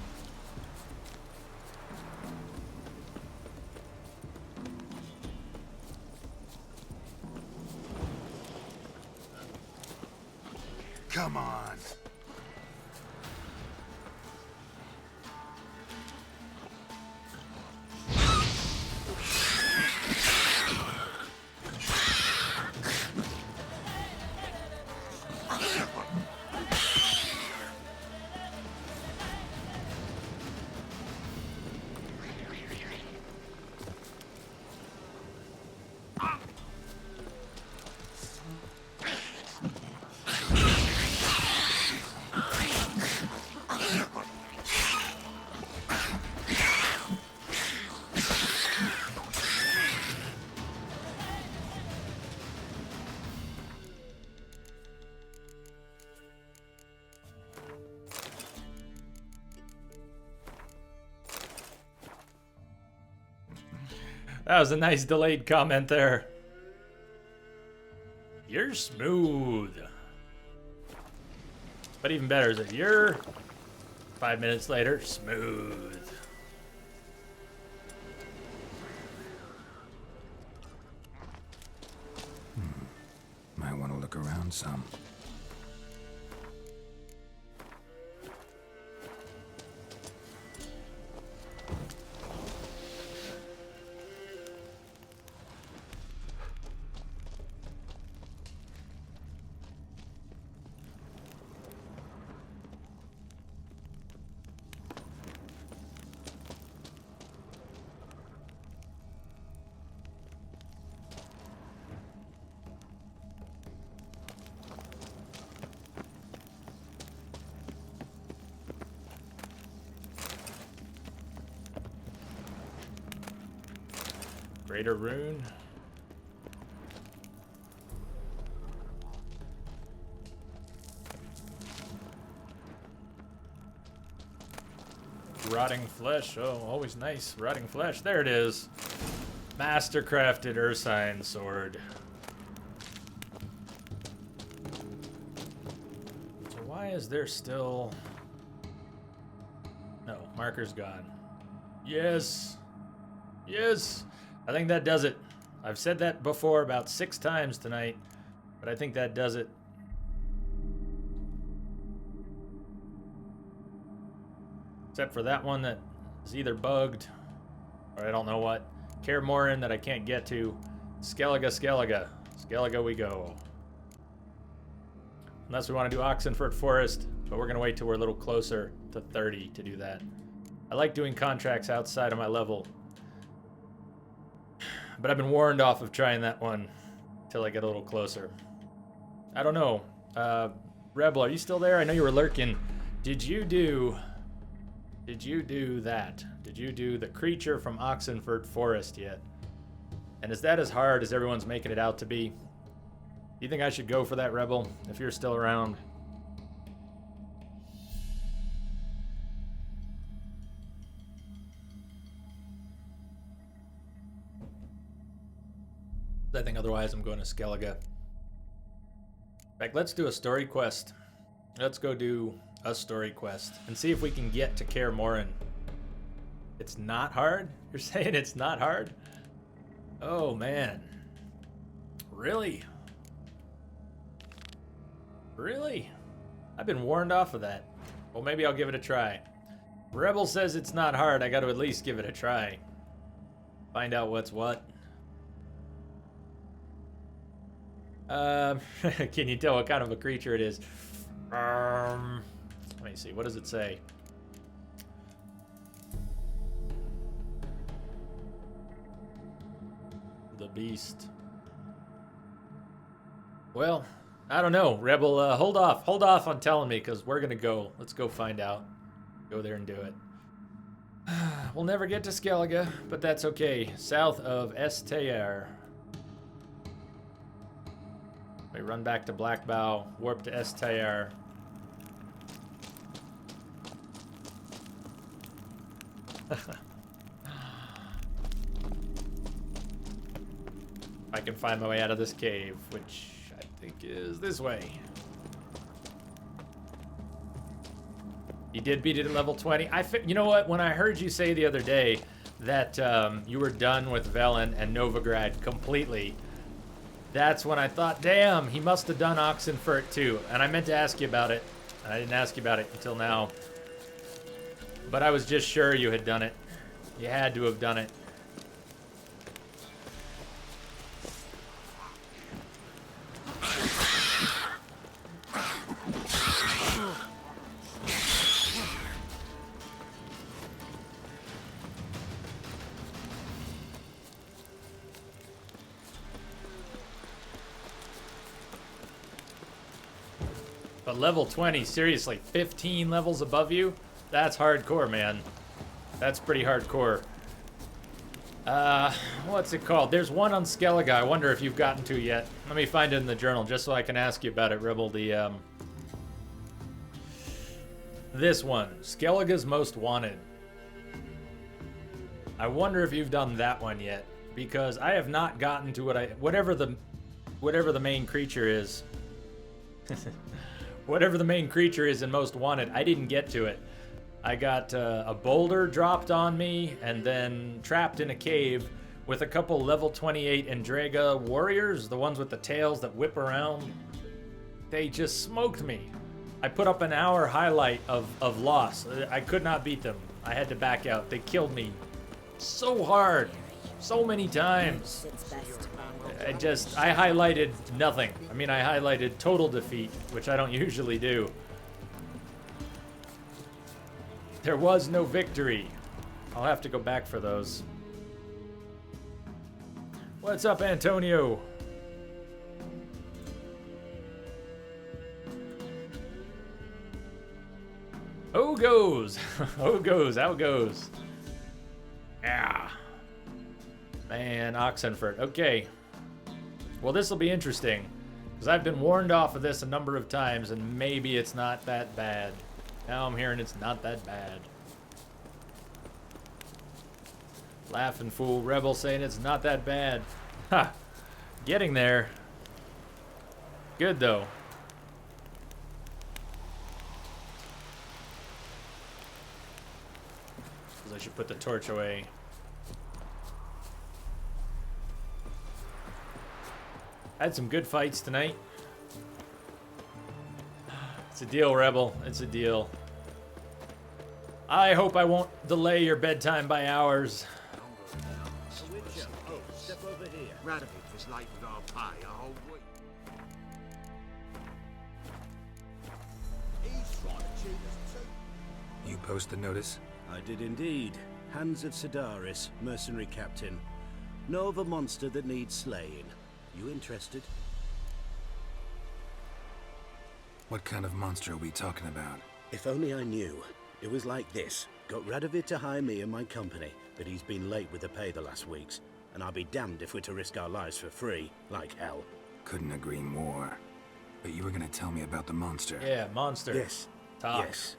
Come on. That was a nice delayed comment there. You're smooth. But even better is that you're 5 minutes later, smooth. Might want to look around some. Greater Rune. Rotting flesh. Oh, always nice. Rotting flesh. There it is. Mastercrafted Ursine sword. So why is there still... No, marker's gone. Yes. Yes. I think that does it. I've said that before about 6 times tonight, but I think that does it. Except for that one that is either bugged, or I don't know what. Kaer Morhen that I can't get to. Skellige, Skellige. Skellige we go. Unless we want to do Oxenfurt Forest, but we're going to wait till we're a little closer to 30 to do that. I like doing contracts outside of my level. But I've been warned off of trying that one till I get a little closer. I don't know. Rebel, are you still there? I know you were lurking. Did you do that? Did you do the creature from Oxenfurt Forest yet? And is that as hard as everyone's making it out to be? Do you think I should go for that, Rebel, if you're still around? I think otherwise I'm going to Skellige. In fact, let's do a story quest. Let's go do a story quest and see if we can get to Kaer Morhen. It's not hard? You're saying it's not hard? Oh, man. Really? Really? I've been warned off of that. Well, maybe I'll give it a try. Rebel says it's not hard. I got to at least give it a try. Find out what's what. Can you tell what kind of a creature it is? Let me see. What does it say? The beast. Well, I don't know. Rebel, hold off on telling me, because we're gonna go. Let's go find out. Go there and do it. We'll never get to Skellige, but that's okay. South of Estair. We run back to Blackbow, warp to Estair. I can find my way out of this cave, which I think is this way. You did beat it at level 20. You know what? When I heard you say the other day that you were done with Velen and Novigrad completely, that's when I thought, damn, he must have done Oxenfurt too. And I meant to ask you about it, and I didn't ask you about it until now. But I was just sure you had done it. You had to have done it. But level 20, seriously, 15 levels above you? That's hardcore, man. That's pretty hardcore. What's it called? There's one on Skellige. I wonder if you've gotten to yet. Let me find it in the journal just so I can ask you about it, Rebel. This one, Skellige's Most Wanted. I wonder if you've done that one yet, because I have not gotten to whatever the main creature is. Whatever the main creature is in Most Wanted, I didn't get to it. I got a boulder dropped on me and then trapped in a cave with a couple level 28 Endrega warriors, the ones with the tails that whip around. They just smoked me. I put up an hour highlight of loss. I could not beat them. I had to back out. They killed me so hard, so many times. I highlighted nothing. I mean, I highlighted total defeat, which I don't usually do. There was no victory. I'll have to go back for those. What's up, Antonio? Oh goes. Oh goes. How goes. Yeah. Man, Oxenfurt. Okay. Well, this will be interesting, because I've been warned off of this a number of times, and maybe it's not that bad. Now I'm hearing it's not that bad. Laughing fool Rebel saying it's not that bad. Ha! Getting there. Good, though. Because I should put the torch away. Had some good fights tonight. It's a deal, Rebel. It's a deal. I hope I won't delay your bedtime by hours. Oh, step over here. Radovid was late with our pay a whole week. He's trying to cheat us too. You post the notice? I did indeed. Hans of Sedaris, mercenary captain. Know of a monster that needs slaying. You interested? What kind of monster are we talking about? If only I knew. It was like this. Got Radovid to hire me and my company, but he's been late with the pay the last weeks. And I'll be damned if we're to risk our lives for free, like hell. Couldn't agree more. But you were gonna tell me about the monster. Yeah, monster. Yes. Talk. Yes.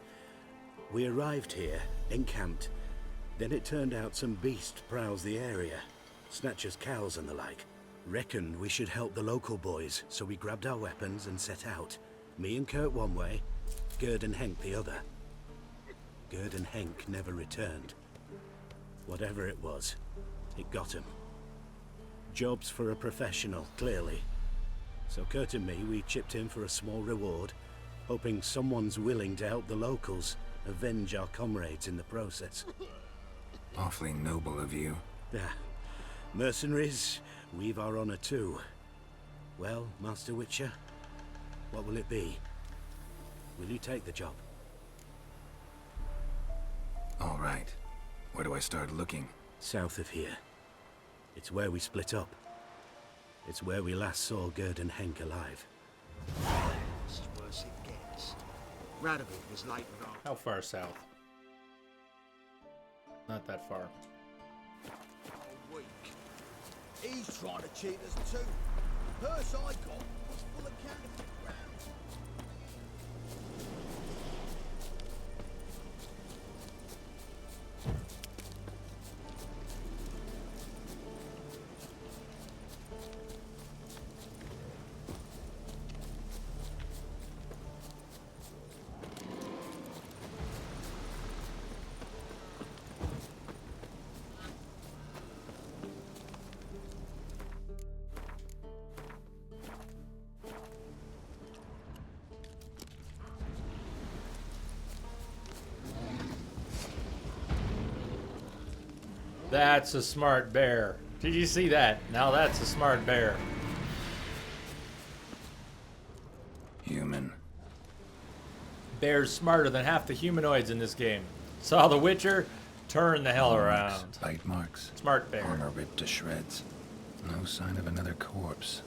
We arrived here, encamped. Then it turned out some beast prowls the area. Snatchers cows and the like. Reckoned we should help the local boys, so we grabbed our weapons and set out. Me and Kurt one way, Gerd and Henk the other. Gerd and Henk never returned. Whatever it was, it got him. Jobs for a professional, clearly. So Kurt and me, we chipped in for a small reward, hoping someone's willing to help the locals avenge our comrades in the process. Awfully noble of you. Ah, mercenaries, we've our honor too. Well, Master Witcher, what will it be? Will you take the job? All right. Where do I start looking? South of here. It's where we split up. It's where we last saw Gerd and Henk alive. It's worse it gets. Radovid was lightened on. How far south? Not that far. Weak. He's trying to cheat us too. Purse I got was full of counterfeit rounds. That's a smart bear. Did you see that? Now that's a smart bear. Human. Bear's smarter than half the humanoids in this game. Saw The Witcher? Turn the hell around. Bite marks. Smart bear. Armor ripped to shreds. No sign of another corpse.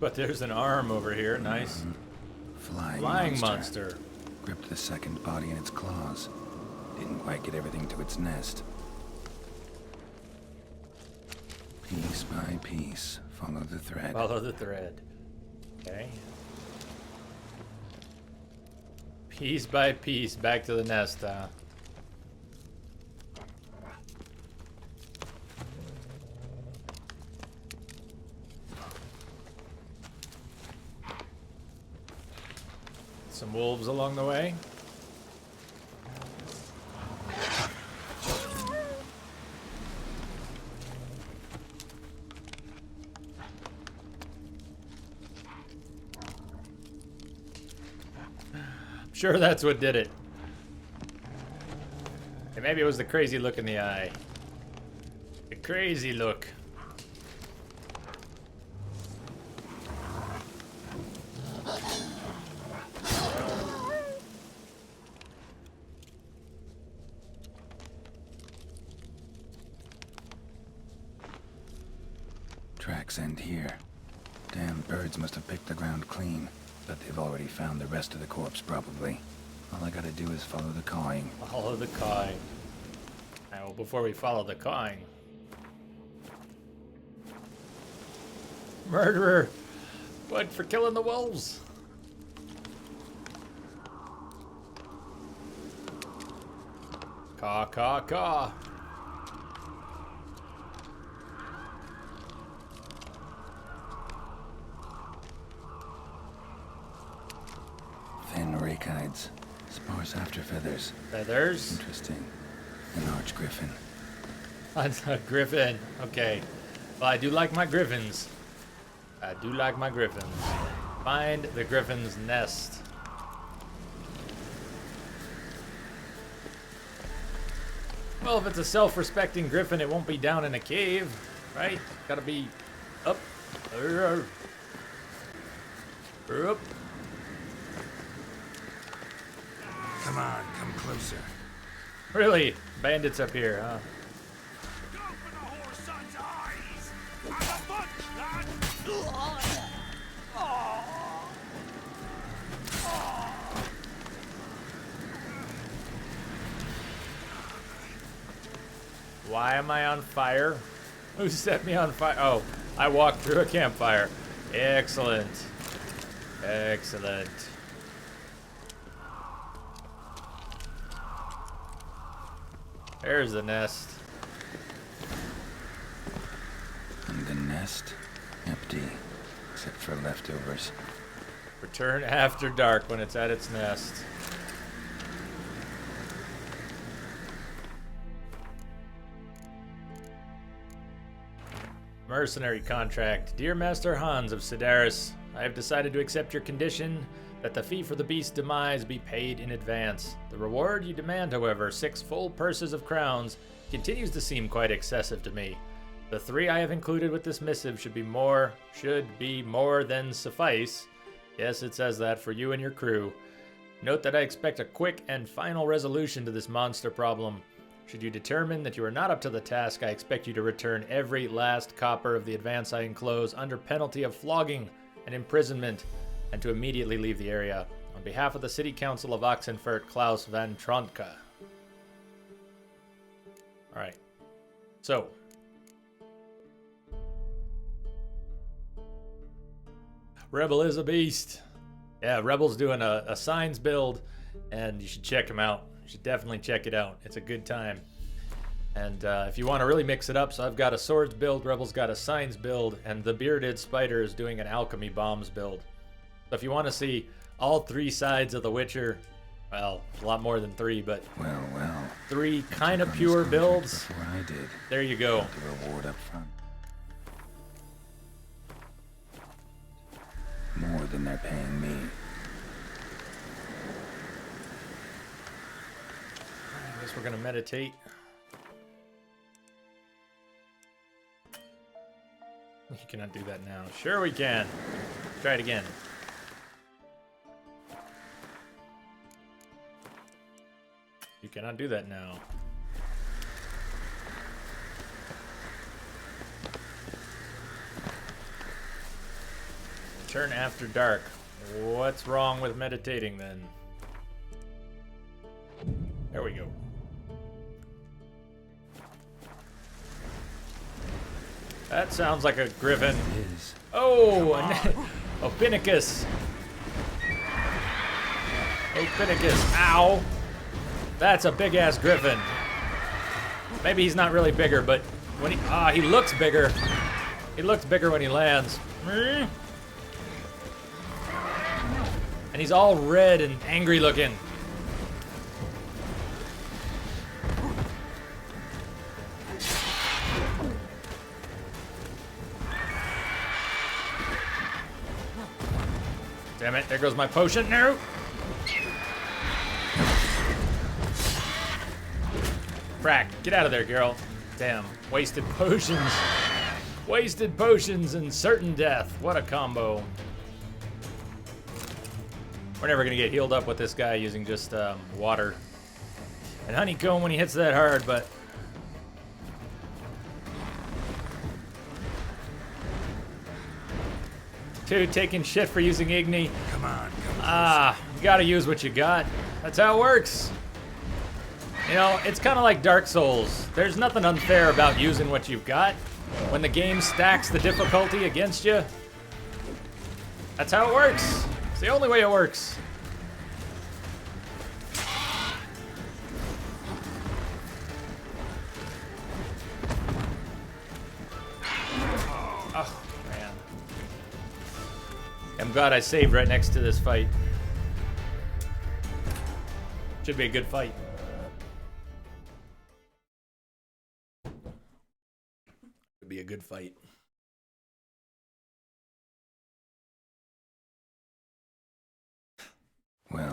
But there's an arm over here. Nice. Flying monster. Gripped the second body in its claws. Didn't quite get everything to its nest. Piece by piece, follow the thread. Follow the thread. Okay. Piece by piece, back to the nest, huh? Some wolves along the way. Sure, that's what did it. And maybe it was the crazy look in the eye. The crazy look. Tracks end here. Damn birds must have picked the ground clean. But they've already found the rest of the corpse, probably. All I gotta do is follow the cawing. Follow the cawing. Now, before we follow the cawing. Murderer! What, for killing the wolves? Caw, caw, caw. Thin rakides. Sparse after feathers. Feathers? Interesting. An arch griffin. A griffin. Okay. Well, I do like my griffins. I do like my griffins. Find the griffin's nest. Well, if it's a self-respecting griffin, it won't be down in a cave, right? Gotta be up. Up. Come on, come closer. Really? Bandits up here, huh? Why am I on fire? Who set me on fire? Oh, I walked through a campfire. Excellent. Excellent. There's the nest. And the nest? Empty. Except for leftovers. Return after dark when it's at its nest. Mercenary contract. Dear Master Hans of Sidaris, I have decided to accept your condition that the fee for the beast's demise be paid in advance. The reward you demand, however, 6 full purses of crowns, continues to seem quite excessive to me. The 3 I have included with this missive should be more than suffice. Yes, it says that for you and your crew. Note that I expect a quick and final resolution to this monster problem. Should you determine that you are not up to the task, I expect you to return every last copper of the advance I enclose under penalty of flogging and imprisonment, and to immediately leave the area. On behalf of the City Council of Oxenfurt, Klaus van Tronka. Alright. So. Rebel is a beast. Yeah, Rebel's doing a signs build, and you should check him out. You should definitely check it out. It's a good time. And if you want to really mix it up, so I've got a swords build, Rebel's got a signs build, and the Bearded Spider is doing an alchemy bombs build. So if you want to see all 3 sides of The Witcher, well, a lot more than 3, but well, 3 kind of pure builds. Before I did. There you go. The reward up front. More than they're paying me. I guess we're gonna meditate. You cannot do that now. Sure we can. Try it again. You cannot do that now. Turn after dark. What's wrong with meditating then? There we go. That sounds like a griffin. Oh, Ophinicus. Ophinicus. Ow. That's a big ass griffin. Maybe he's not really bigger, but when he looks bigger. He looks bigger when he lands. And he's all red and angry looking. Damn it, there goes my potion. No! Frack, get out of there, girl. Damn, wasted potions. Wasted potions and certain death. What a combo. We're never gonna get healed up with this guy using just water. And honeycomb when he hits that hard, but... Dude, taking shit for using Igni. Come on. You gotta use what you got. That's how it works. You know, it's kind of like Dark Souls. There's nothing unfair about using what you've got. When the game stacks the difficulty against you, that's how it works. It's the only way it works. Oh, man. I'm glad I saved right next to this fight. Should be a good fight. Should be a good fight. Well.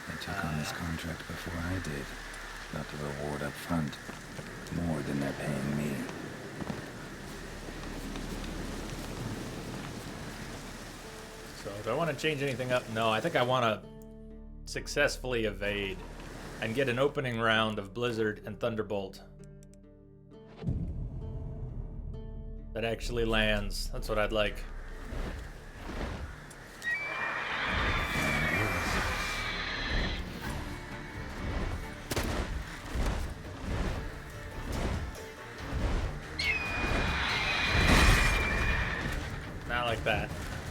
I took on this contract before I did. Got the reward up front. More than they're paying me. So, do I want to change anything up? No, I think I want to successfully evade and get an opening round of Blizzard and Thunderbolt. That actually lands. That's what I'd like. Not like that.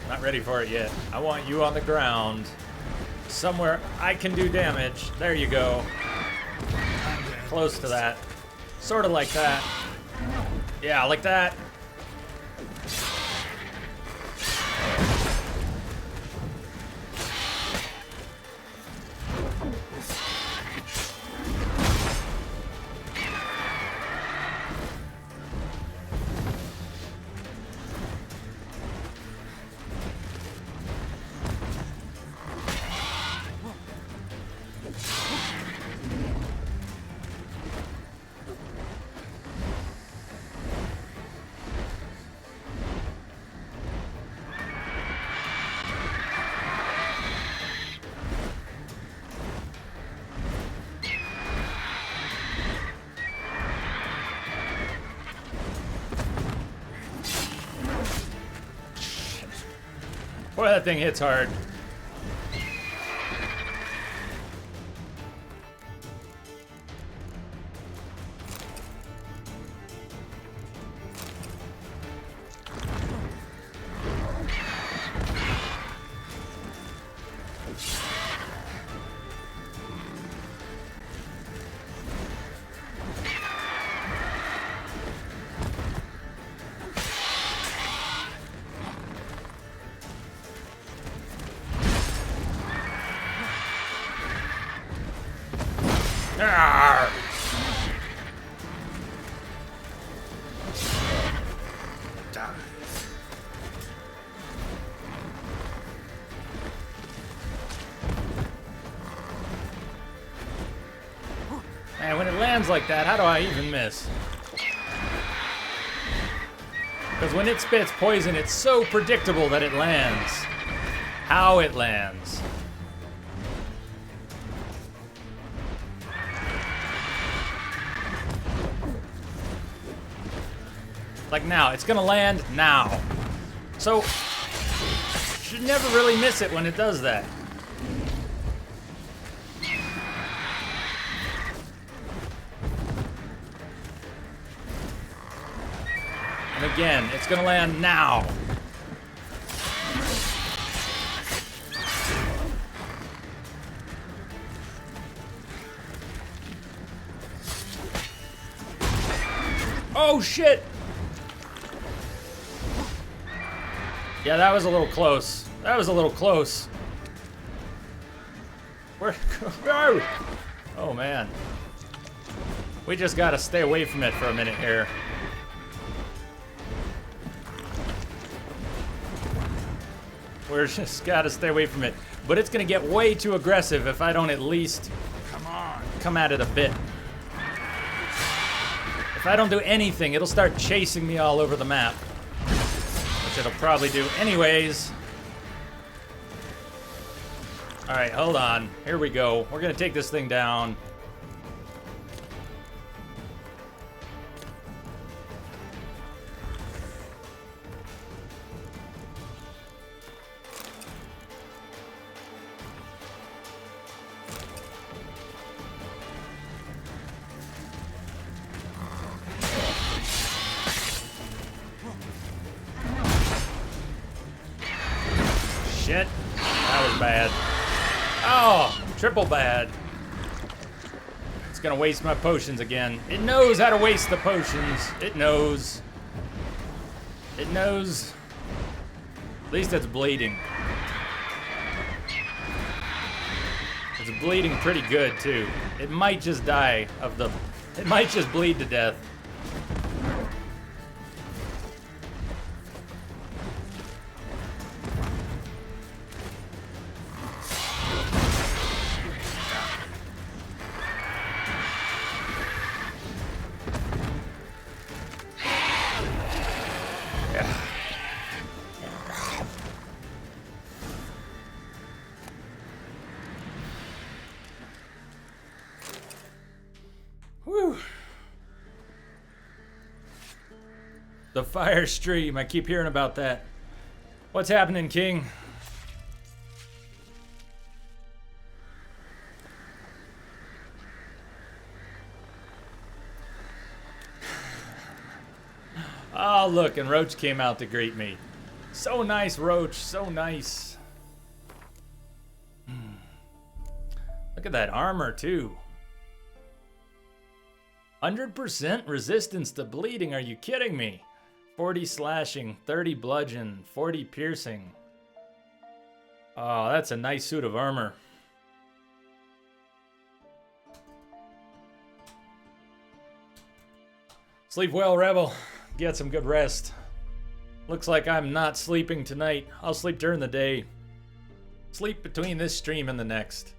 Not ready for it yet. I want you on the ground. Somewhere I can do damage. There you go. Close to that. Sort of like that. Yeah, like that. Boy, that thing hits hard. Arr! Man, when it lands like that, how do I even miss? Because when it spits poison, it's so predictable that it lands. How it lands. Like now, it's gonna land now. So, should never really miss it when it does that. And again, it's gonna land now. Oh shit! Yeah, that was a little close. That was a little close. Where? Oh man. We just gotta stay away from it for a minute here. We're just gotta stay away from it. But it's gonna get way too aggressive if I don't at least come at it a bit. If I don't do anything, it'll start chasing me all over the map. Which it'll probably do anyways. Alright, hold on. Here we go. We're gonna take this thing down. Shit. That was bad. Oh, triple bad. It's gonna waste my potions again. It knows how to waste the potions. It knows. It knows. At least it's bleeding. It's bleeding pretty good too. It might just die of the... It might just bleed to death. Whew. The fire stream. I keep hearing about that. What's happening, King? Oh, look, and Roach came out to greet me. So nice, Roach. So nice. Look at that armor, too. 100% resistance to bleeding. Are you kidding me? 40 slashing, 30 bludgeon, 40 piercing. Oh, that's a nice suit of armor. Sleep well, Rebel. Get some good rest. Looks like I'm not sleeping tonight. I'll sleep during the day. Sleep between this stream and the next.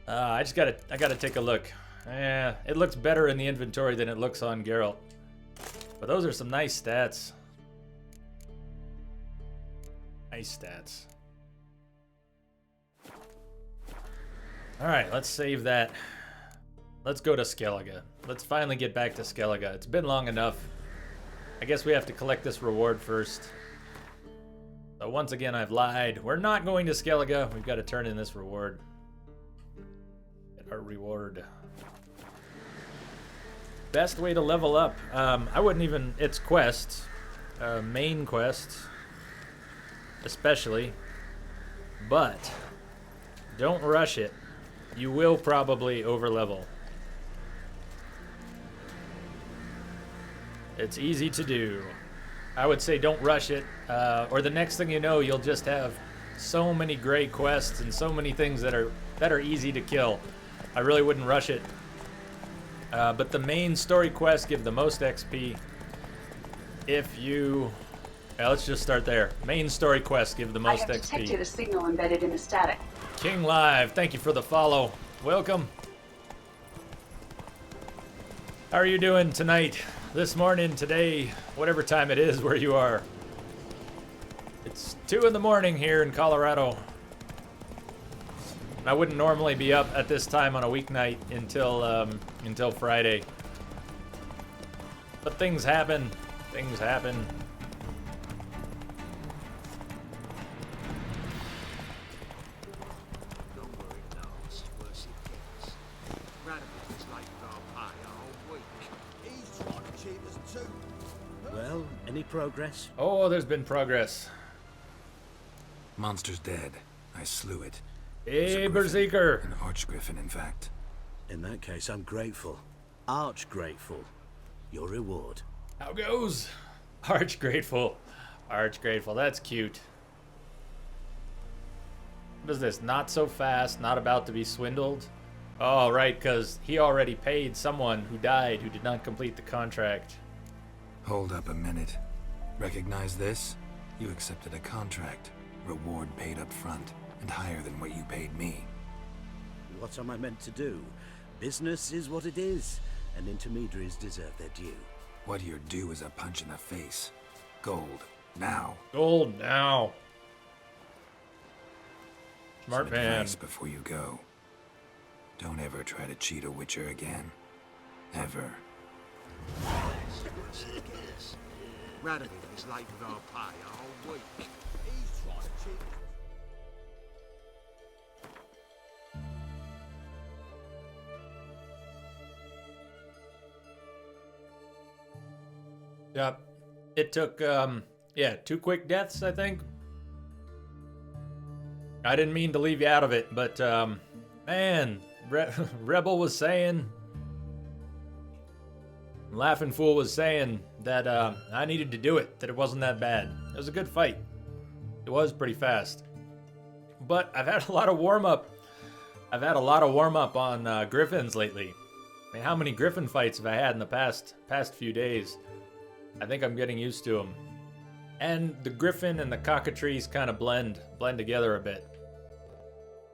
I gotta take a look. Yeah, it looks better in the inventory than it looks on Geralt. But those are some nice stats. Nice stats. Alright, let's save that. Let's go to Skellige. Let's finally get back to Skellige. It's been long enough. I guess we have to collect this reward first. So once again, I've lied. We're not going to Skellige. We've got to turn in this reward. Get our reward. Best way to level up. I wouldn't even... It's quests. Main quests. Especially. But don't rush it. You will probably overlevel. It's easy to do. I would say don't rush it, or the next thing you know, you'll just have so many great quests and so many things that are easy to kill. I really wouldn't rush it. But the main story quests give the most XP. If you... let's just start there. Main story quests give the most XP. I have detected a signal embedded in the static. King Live, thank you for the follow. Welcome. How are you doing tonight? This morning, today, whatever time it is where you are. It's 2 in the morning here in Colorado. I wouldn't normally be up at this time on a weeknight until Friday. But things happen. Things happen. Well, any progress? Oh, there's been progress. Monster's dead. I slew it. Hey, Berserker! An archgriffin, in fact. In that case, I'm grateful. Arch grateful. Your reward. How goes? Arch grateful. Arch grateful. That's cute. What is this? Not so fast, not about to be swindled? Oh, right, because he already paid someone who died who did not complete the contract. Hold up a minute. Recognize this? You accepted a contract. Reward paid up front, and higher than what you paid me. What am I meant to do? Business is what it is, and intermediaries deserve their due. What you're due is a punch in the face. Gold, now. Gold, now. Smart Some man. advice before you go. Don't ever try to cheat a Witcher again. Ever. Radomir is late with our pay a whole week. He's trying to cheat us. Yep. It took, 2 quick deaths, I think. I didn't mean to leave you out of it, but, man, Rebel was saying, Laughing Fool was saying that I needed to do it, that it wasn't that bad. It was a good fight. It was pretty fast. But I've had a lot of warm-up. I've had a lot of warm-up on Griffins lately. I mean, how many Griffin fights have I had in the past few days? I think I'm getting used to them. And the Griffin and the Cockatrice kind of blend together a bit.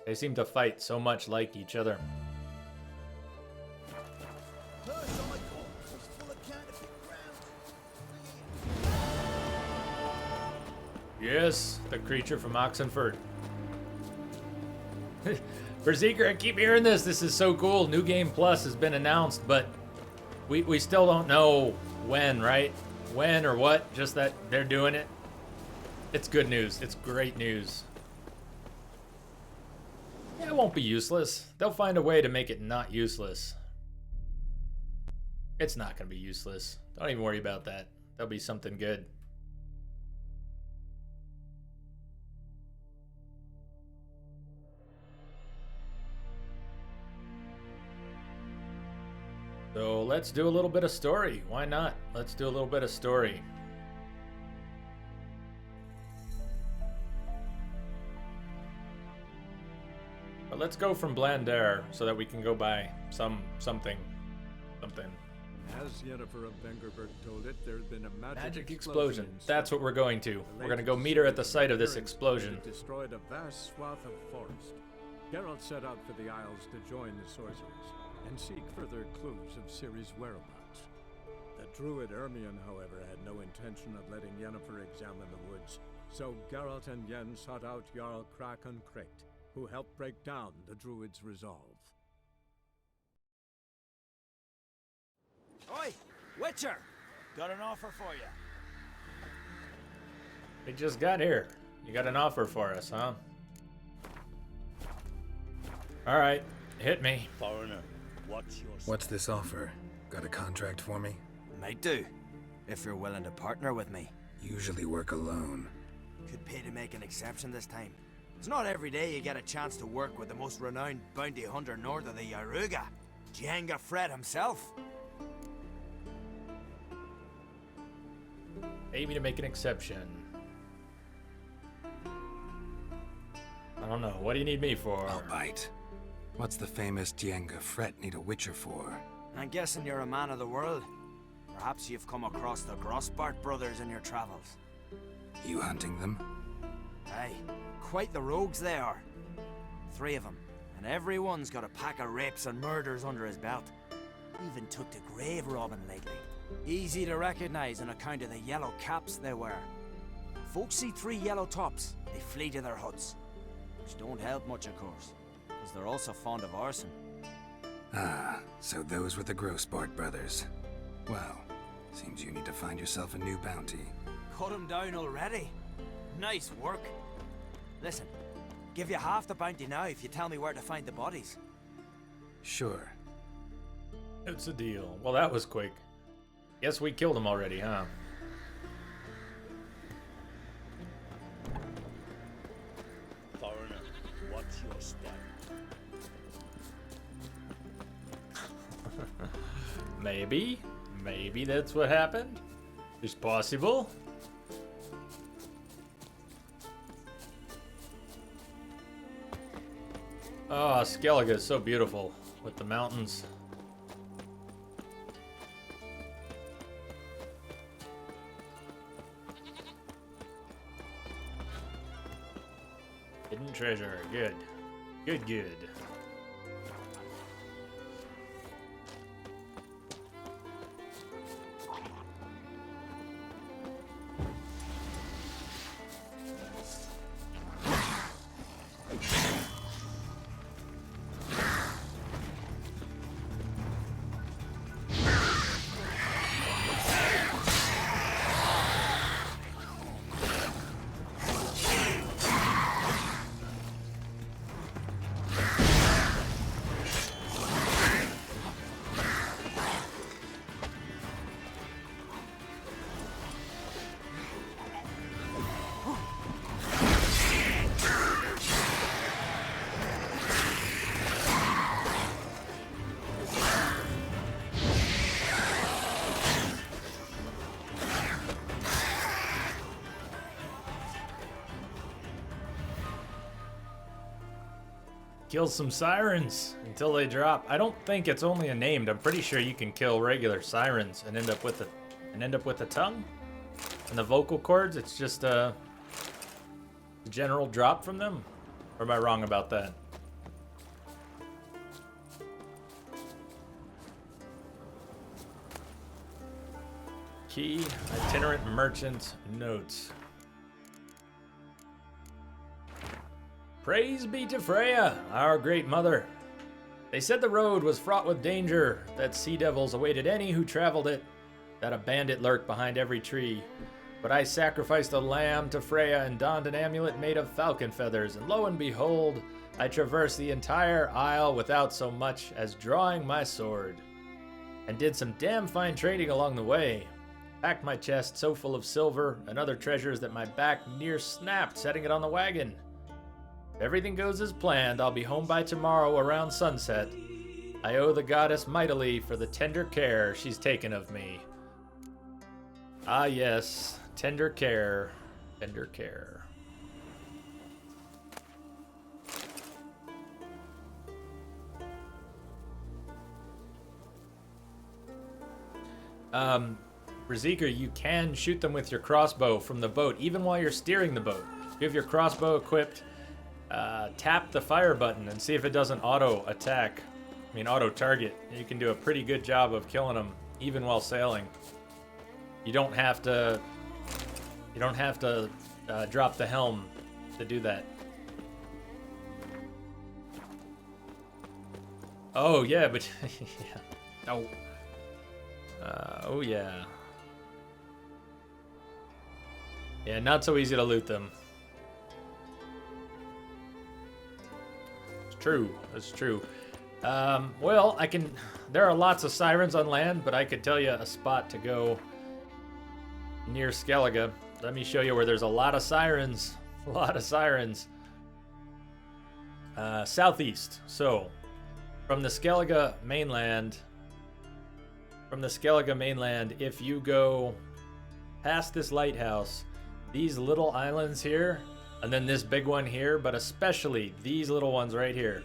They seem to fight so much like each other. Yes, the creature from Oxenford. Berserker, I keep hearing this. This is so cool. New Game Plus has been announced, but we still don't know when, right? When or what, just that they're doing it. It's good news. It's great news. Yeah, it won't be useless. They'll find a way to make it not useless. It's not going to be useless. Don't even worry about that. There'll be something good. So let's do a little bit of story. Why not? Let's do a little bit of story. But let's go from Blandair so that we can go by something. As Yennefer of Vengerberg told it, there had been a Magic explosion. That's what we're going to. We're going to go meet her at the site of this explosion. It destroyed a vast swath of forest. Geralt set out for the Isles to join the sorcerers and seek further clues of Ciri's whereabouts. The druid Ermion, however, had no intention of letting Yennefer examine the woods, so Geralt and Yen sought out Jarl Krakon Krekt, who helped break down the druid's resolve. Oi, Witcher! Got an offer for you. They just got here. You got an offer for us, huh? All right, hit me. Foreigner, what's your... What's this offer? Got a contract for me? Might do, if you're willing to partner with me. Usually work alone. Could pay to make an exception this time. It's not every day you get a chance to work with the most renowned bounty hunter north of the Yaruga, Django Fred himself. Pay me to make an exception. I don't know. What do you need me for? I'll bite. What's the famous Django Fred need a witcher for? I'm guessing you're a man of the world. Perhaps you've come across the Grossbart brothers in your travels. You hunting them? Aye, quite the rogues they are. 3 of them, and every one's got a pack of rapes and murders under his belt. Even took to grave robbing lately. Easy to recognize on account of the yellow caps they wear. Folks see 3 yellow tops, they flee to their huts. Which don't help much, of course, because they're also fond of arson. Ah, so those were the Grossbart brothers. Well, seems you need to find yourself a new bounty. Cut him down already? Nice work. Listen, give you half the bounty now if you tell me where to find the bodies. Sure. It's a deal. Well, that was quick. Guess we killed him already, huh? Foreigner, what's your step? Maybe. Maybe that's what happened. It's possible. Oh, Skellige is so beautiful with the mountains. Hidden treasure. Good. Good, good. Kill some sirens until they drop. I don't think it's only a named. I'm pretty sure you can kill regular sirens and end up with the tongue and the vocal cords. It's just a general drop from them. Or am I wrong about that? Key, itinerant merchant notes. Praise be to Freya, our great mother. They said the road was fraught with danger, that sea devils awaited any who traveled it, that a bandit lurked behind every tree. But I sacrificed a lamb to Freya and donned an amulet made of falcon feathers, and lo and behold, I traversed the entire isle without so much as drawing my sword. And did some damn fine trading along the way. Packed my chest so full of silver and other treasures that my back near snapped setting it on the wagon. If everything goes as planned, I'll be home by tomorrow around sunset. I owe the goddess mightily for the tender care she's taken of me. Ah yes, tender care, tender care. Brzezika, you can shoot them with your crossbow from the boat, even while you're steering the boat. If you have your crossbow equipped, tap the fire button and see if it doesn't auto target. You can do a pretty good job of killing them even while sailing. You don't have to drop the helm to do that. Oh yeah, but yeah. No. Oh yeah. Yeah, not so easy to loot them. true. That's true. Well, there are lots of sirens on land, but I could tell you a spot to go near Skellige. Let me show you where there's a lot of sirens. A lot of sirens. Southeast. So, from the Skellige mainland, if you go past this lighthouse, these little islands here, and then this big one here, but especially these little ones right here,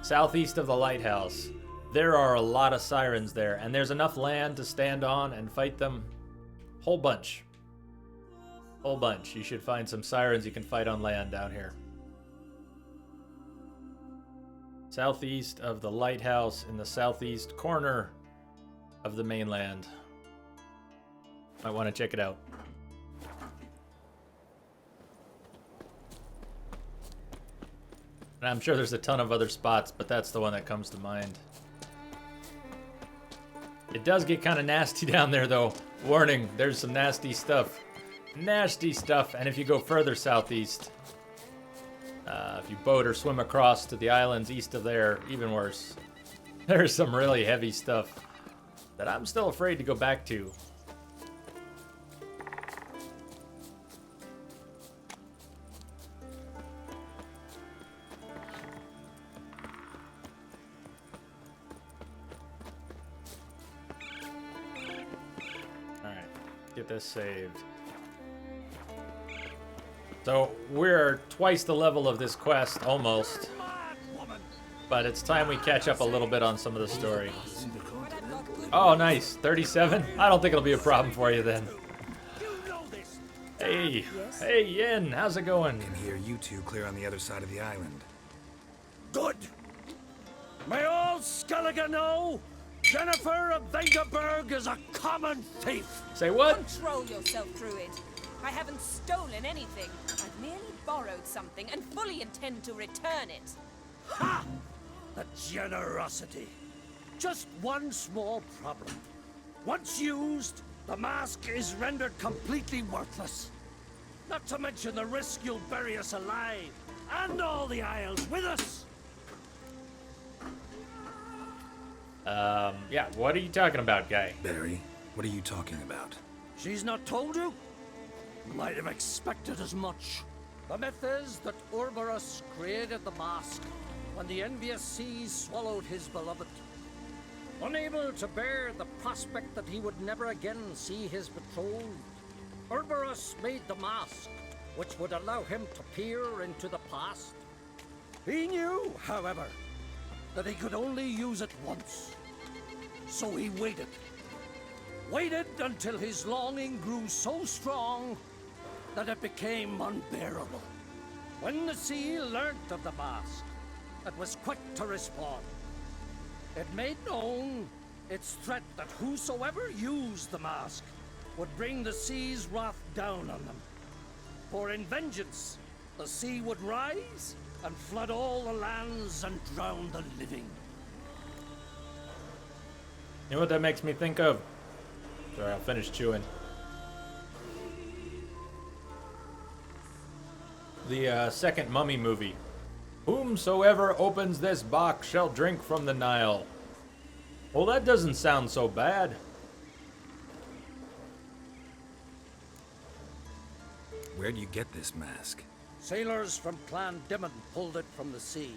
southeast of the lighthouse, there are a lot of sirens there, and there's enough land to stand on and fight them. Whole bunch. You should find some sirens you can fight on land down here. Southeast of the lighthouse in the southeast corner of the mainland. Might want to check it out. And I'm sure there's a ton of other spots, but that's the one that comes to mind. It does get kind of nasty down there, though. Warning, there's some nasty stuff. Nasty stuff. And if you go further southeast, if you boat or swim across to the islands east of there, even worse. There's some really heavy stuff that I'm still afraid to go back to. Get this saved. So we're twice the level of this quest, almost. But it's time we catch up a little bit on some of the story. Oh, nice. 37? I don't think it'll be a problem for you then. Hey. Hey, Yen. How's it going? I can hear you two clear on the other side of the island. Good. May all Skellige know Jennifer of Vengerberg is a common thief. Say what? Control yourself, Druid. I haven't stolen anything. I've merely borrowed something and fully intend to return it. Ha! The generosity. Just one small problem. Once used, the mask is rendered completely worthless. Not to mention the risk you'll bury us alive, and all the Isles with us. Yeah, what are you talking about, guy? Barry, what are you talking about? She's not told you? Might have expected as much. The myth is that Urberus created the mask when the envious seas swallowed his beloved. Unable to bear the prospect that he would never again see his betrothed, Urberus made the mask, which would allow him to peer into the past. He knew, however, that he could only use it once. So he waited. Waited until his longing grew so strong that it became unbearable. When the sea learnt of the mask, it was quick to respond. It made known its threat that whosoever used the mask would bring the sea's wrath down on them. For in vengeance, the sea would rise and flood all the lands and drown the living. You know what that makes me think of? Sorry, I'll finish chewing. The second Mummy movie. Whomsoever opens this box shall drink from the Nile. Well, that doesn't sound so bad. Where'd you get this mask? Sailors from Clan Dimon pulled it from the sea,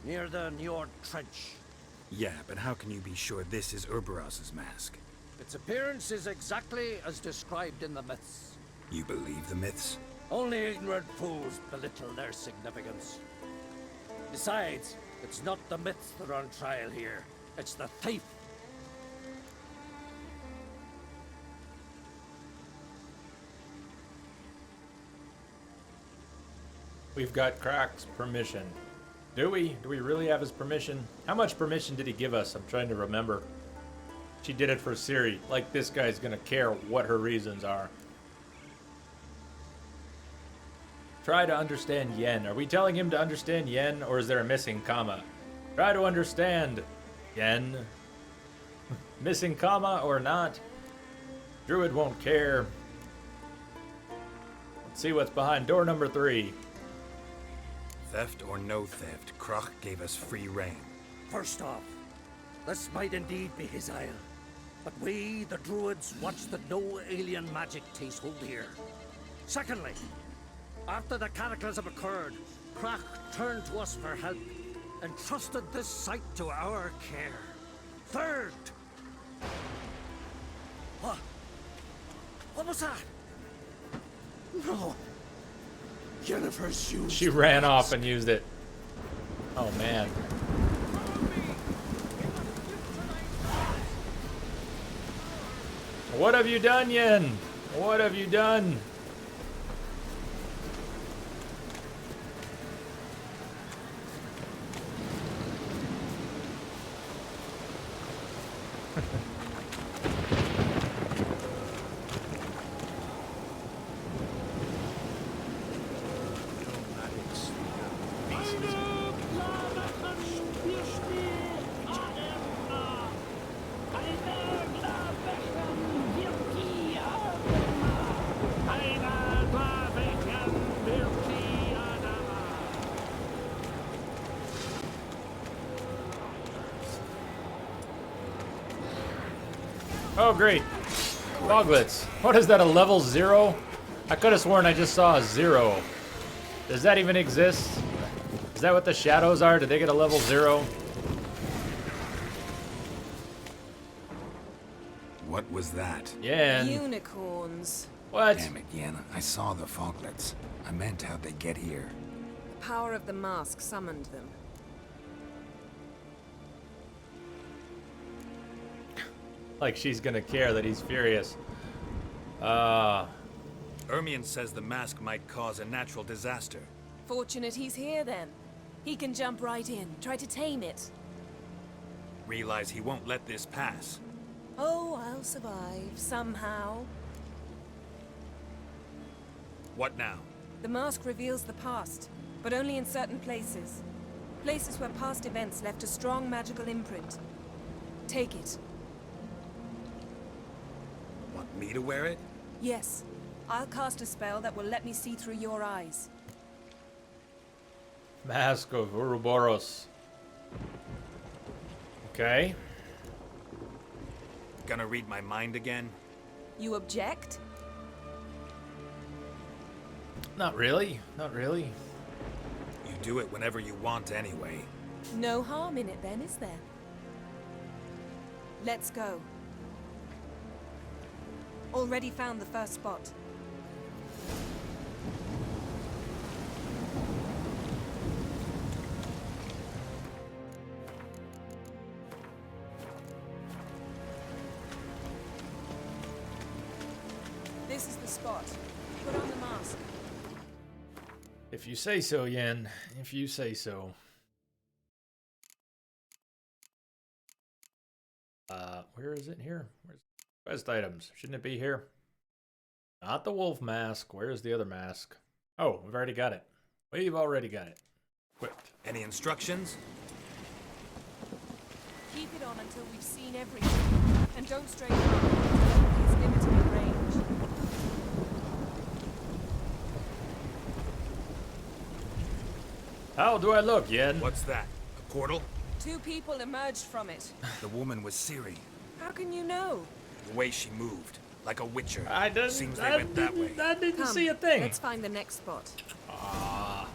near the Njord Trench. Yeah, but how can you be sure this is Urberus's mask? Its appearance is exactly as described in the myths. You believe the myths? Only ignorant fools belittle their significance. Besides, it's not the myths that are on trial here. It's the thief. We've got Croc's permission. Do we? Do we really have his permission? How much permission did he give us? I'm trying to remember. She did it for Ciri. Like this guy's gonna care what her reasons are. Try to understand Yen. Are we telling him to understand Yen, or is there a missing comma? Try to understand Yen. Missing comma or not? Druid won't care. Let's see what's behind door number 3. Theft or no theft, Krach gave us free rein. First off, this might indeed be his isle. But we, the Druids, watch that no alien magic takes hold here. Secondly, after the cataclysm occurred, Krach turned to us for help and trusted this site to our care. Third... What? What was that? No. Jennifer's shoes. She ran off and used it. Oh man. What have you done, Yen? What have you done? Oh, great. Foglets. What is that, a level 0? I could have sworn I just saw a 0. Does that even exist? Is that what the shadows are? Did they get a level 0? What was that? Yen. Unicorns. What? Damn it, Yen. I saw the Foglets. I meant how'd they get here? The power of the mask summoned them. Like she's gonna care that he's furious. Ermion says the mask might cause a natural disaster. Fortunate he's here then. He can jump right in, try to tame it. Realize he won't let this pass. Oh, I'll survive, somehow. What now? The mask reveals the past, but only in certain places. Places where past events left a strong magical imprint. Take it. Want me to wear it? Yes. I'll cast a spell that will let me see through your eyes. Mask of Ouroboros. Okay. Gonna read my mind again? You object? Not really. Not really. You do it whenever you want anyway. No harm in it then, is there? Let's go. Already found the first spot. This is the spot. Put on the mask. If you say so, Yen. If you say so. Where is it here? Where's quest items? Shouldn't it be here? Not the wolf mask. Where's the other mask? Oh, we've already got it. We've already got it. Equipped. Any instructions? Keep it on until we've seen everything. And don't stray far. It's limited in range. How do I look, Yen? What's that? A portal? 2 people emerged from it. The woman was Ciri. How can you know? The way she moved, like a witcher. Seems they I went that way. I didn't Come, see a thing. Let's find the next spot. Ah,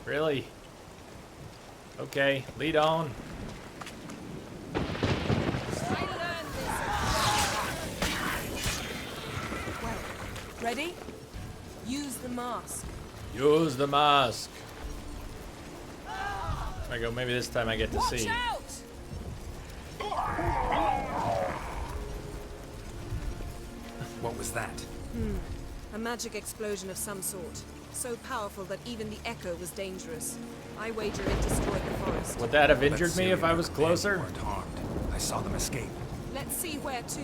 really? Okay, lead on. Well, ready? Use the mask. Use the mask. There we go. Maybe this time I get to see. Out! What was that? A magic explosion of some sort. So powerful that even the echo was dangerous. I wager it destroyed the forest. Would that have injured me if I was closer? Weren't harmed. I saw them escape. Let's see where to.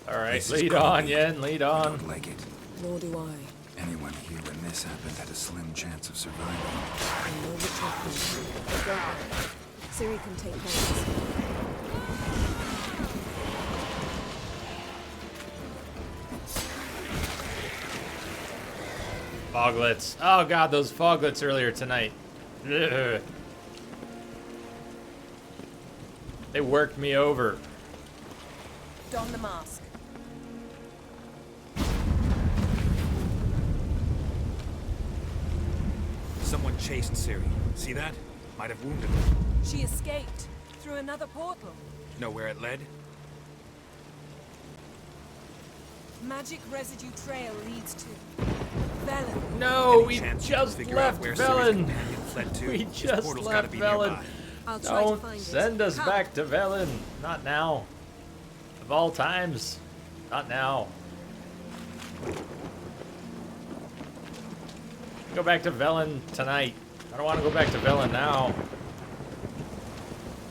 All right, This is lead gonna on, be- Yen. Lead I on. don't like it. Nor do I. Anyone here when this happened had a slim chance of surviving. I know what you're thinking. But don't worry. Ciri can take place. Foglets. Oh god, those foglets earlier tonight. Ugh. They worked me over. Don the mask. Someone chased Ciri. See that? Might have wounded her. She escaped through another portal. Know where it led? Magic residue trail leads to Velen. No, Any we chance you just can figure left out where Ciri's Velen. companion fled to? We His just portal's left gotta be Velen. nearby. I'll try to Don't find it. send us Come. back to Velen. Not now. Of all times. Not now. Go back to Velen tonight. I don't want to go back to Velen now.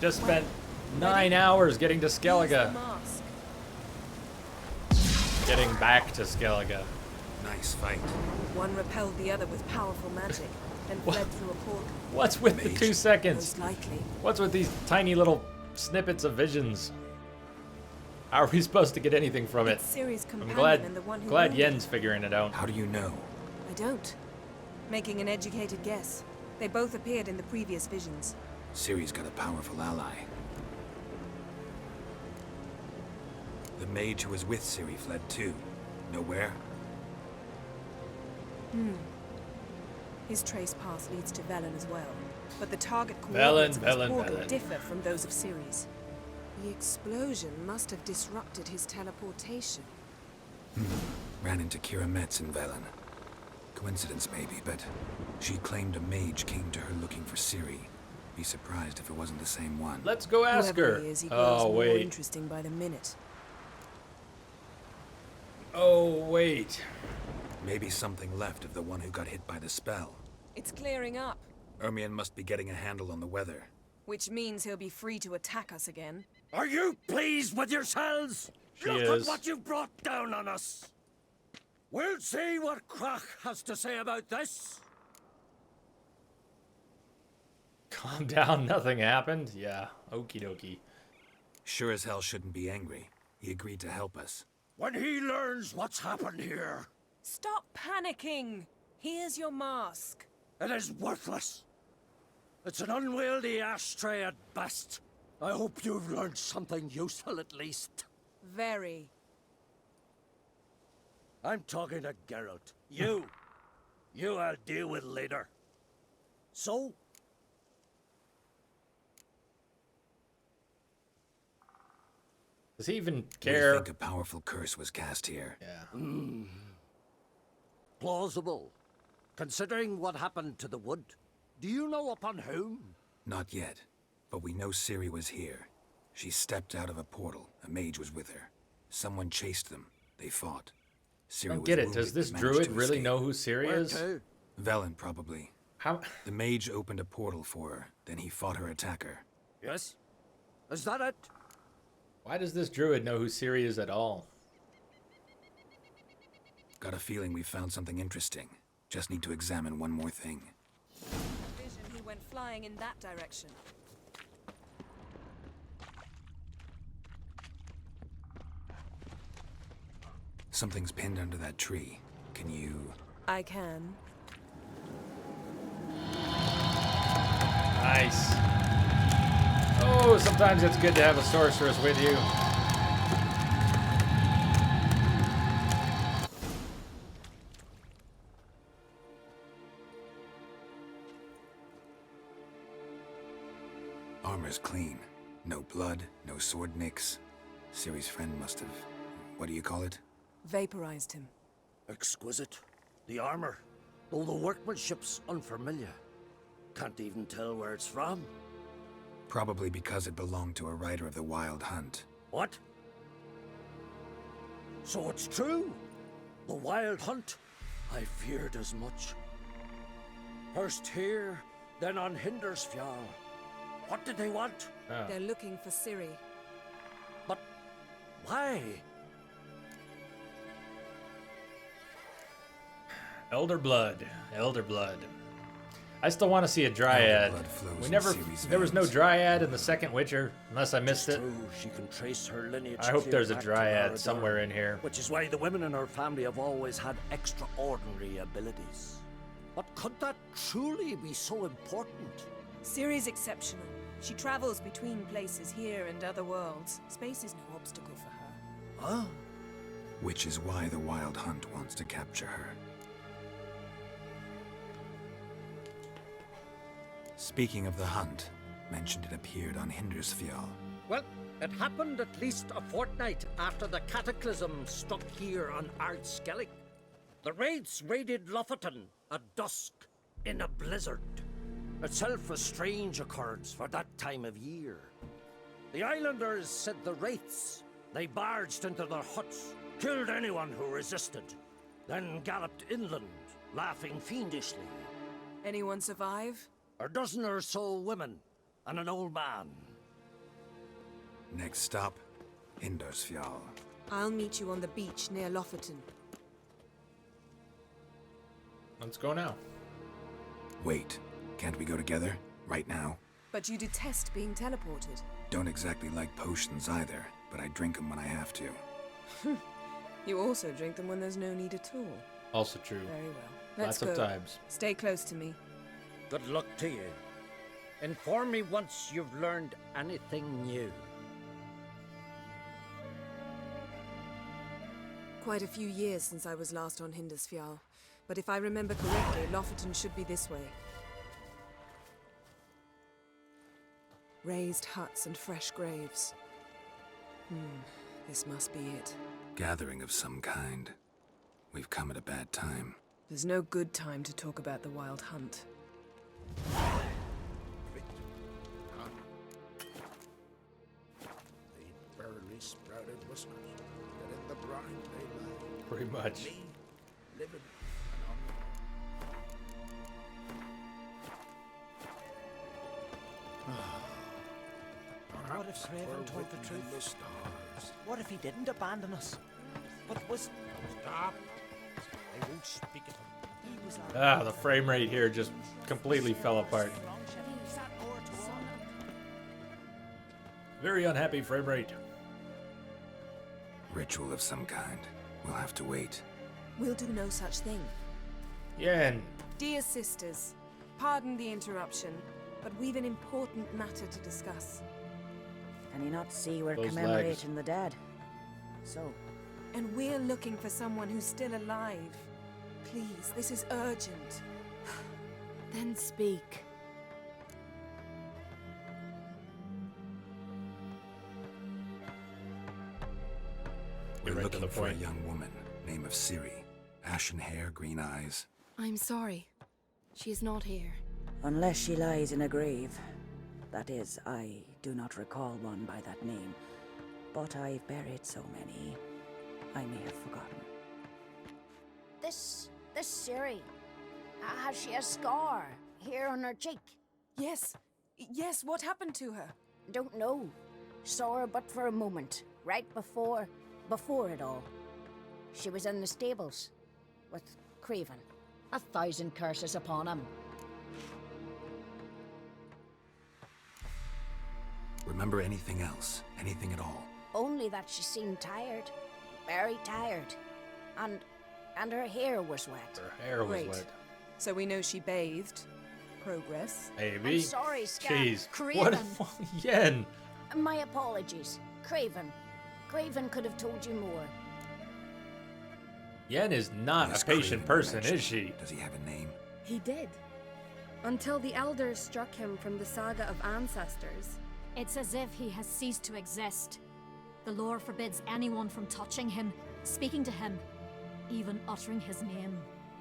Just spent 9 hours getting to Skellige. Mask. Getting back to Skellige. Nice fight. One repelled the other with powerful magic and fled through a portal. What's with the 2 seconds? Most likely. What's with these tiny little snippets of visions? How are we supposed to get anything from it? It's Ciri's I'm companion and the one who glad wounded Yen's figuring it out. How do you know? I don't. Making an educated guess. They both appeared in the previous visions. Ciri's got a powerful ally. The mage who was with Ciri fled too. Know where? His trace path leads to Velen as well. But the target coordinates of his Velen, portal Velen. differ from those of Ciri's. The explosion must have disrupted his teleportation. Ran into Kira Metz in Velen. Coincidence maybe, but she claimed a mage came to her looking for Ciri. Be surprised if it wasn't the same one. Let's go ask Whoever her. he is, he grows Oh, more wait. interesting by the minute. Oh, wait. Maybe something left of the one who got hit by the spell. It's clearing up, Ermion must be getting a handle on the weather. which means he'll be free to attack us again. Are you pleased with yourselves? She Look is. at what you've brought down on us. We'll see what Krach has to say about this. Calm down, nothing happened. Yeah, okie dokie. Sure as hell shouldn't be angry. He agreed to help us. When he learns what's happened here, Stop panicking! Here's your mask. it is worthless. It's an unwieldy ashtray at best. I hope you've learned something useful at least. Very. I'm talking to Geralt. You I'll deal with later. So? Does he even We care? think a powerful curse was cast here. Yeah. Plausible. Considering what happened to the wood. Do you know upon whom? Not yet, but we know Ciri was here. She stepped out of a portal. A mage was with her. Someone chased them. They fought. Ciri I don't was get it. wounded, Does this but managed druid to really escape. know who Ciri Where is? to? Velen, probably. How? The mage opened a portal for her, then he fought her attacker. Yes? Is that it? Why does this druid know who Ciri is at all? Got a feeling we found something interesting. Just need to examine one more thing. Vision he went flying in that direction. Something's pinned under that tree. Can you... I can. Nice. Oh, sometimes it's good to have a sorceress with you. Armor's clean. No blood, no sword nicks. Ciri's friend must have... What do you call it? Vaporized him. Exquisite. The armor, though the workmanship's unfamiliar. Can't even tell where it's from. Probably because it belonged to a rider of the Wild Hunt. What? So it's true? The Wild Hunt? I feared as much. First here, then on Hindersfjall. What did they want? They're looking for Ciri. But why? Elder blood. Elder blood. I still want to see a dryad. blood flows We in never. Ciri's There was no veins. dryad in the second Witcher, unless I missed it. True, she can trace her lineage. I hope clear there's a back to dryad Barad-dûr, somewhere in here. Which is why the women in her family have always had extraordinary abilities. But could that truly be so important? Ciri's exceptional. She travels between places here and other worlds. Space is no obstacle for her. Huh? Which is why the Wild Hunt wants to capture her. Speaking of the hunt, mentioned it appeared on Hindersfjall. Well, it happened at least a fortnight after the cataclysm struck here on Ardskellig. The raids raided Lofoten at dusk in a blizzard. Itself a strange occurrence for that time of year. The islanders said the wraiths. They barged into their huts, killed anyone who resisted, then galloped inland, laughing fiendishly. Anyone survive? A dozen or so women and an old man. Next stop, Hindersfjall. I'll meet you on the beach near Lofoten. Let's go now. Wait, can't we go together? Right now? But you detest being teleported. Don't exactly like potions either, but I drink them when I have to. You also drink them when there's no need at all. Also true. Very well. Let's Lots go. of times. Stay close to me. Good luck to you. Inform me once you've learned anything new. Quite a few years since I was last on Hindersfjall, but if I remember correctly, Lofoten should be this way. Raised huts and fresh graves. This must be it. Gathering of some kind. We've come at a bad time. There's no good time to talk about the Wild Hunt. The barely sprouted whiskers, yet in the brine they lay. Pretty much. Me, living What if Craven told the truth? What if he didn't abandon us? What was... Stop. I won't speak of him. He was The frame rate here just completely fell apart. Very unhappy frame rate. Ritual of some kind. We'll have to wait. We'll do no such thing. Yen. Dear sisters, pardon the interruption, but we've an important matter to discuss. Can you not see we're Those commemorating the dead? So, And we're looking for someone who's still alive. Please, this is urgent. Then speak. Get We're right to looking the for a point. young woman, name of Ciri. Ashen hair, green eyes. I'm sorry. She is not here. unless she lies in a grave. That is, I do not recall one by that name. But I've buried so many, I may have forgotten. This Ciri, has she a scar here on her cheek? Yes, what happened to her? Don't know. Saw her but for a moment, right before it all. She was in the stables with Craven. 1,000 curses upon him. Remember anything else? Anything at all? Only that she seemed tired. Very tired. And her hair was wet. Her hair was Great. wet. So we know she bathed. Progress. Maybe. I'm sorry, Scar. Jeez. Craven. What? Yen. My apologies. Craven. Craven could have told you more. Yen is not Yes, a patient Craven person, mentioned. is she? Does he have a name? He did. Until the elders struck him from the saga of ancestors. It's as if he has ceased to exist. The lore forbids anyone from touching him, speaking to him, even uttering his name.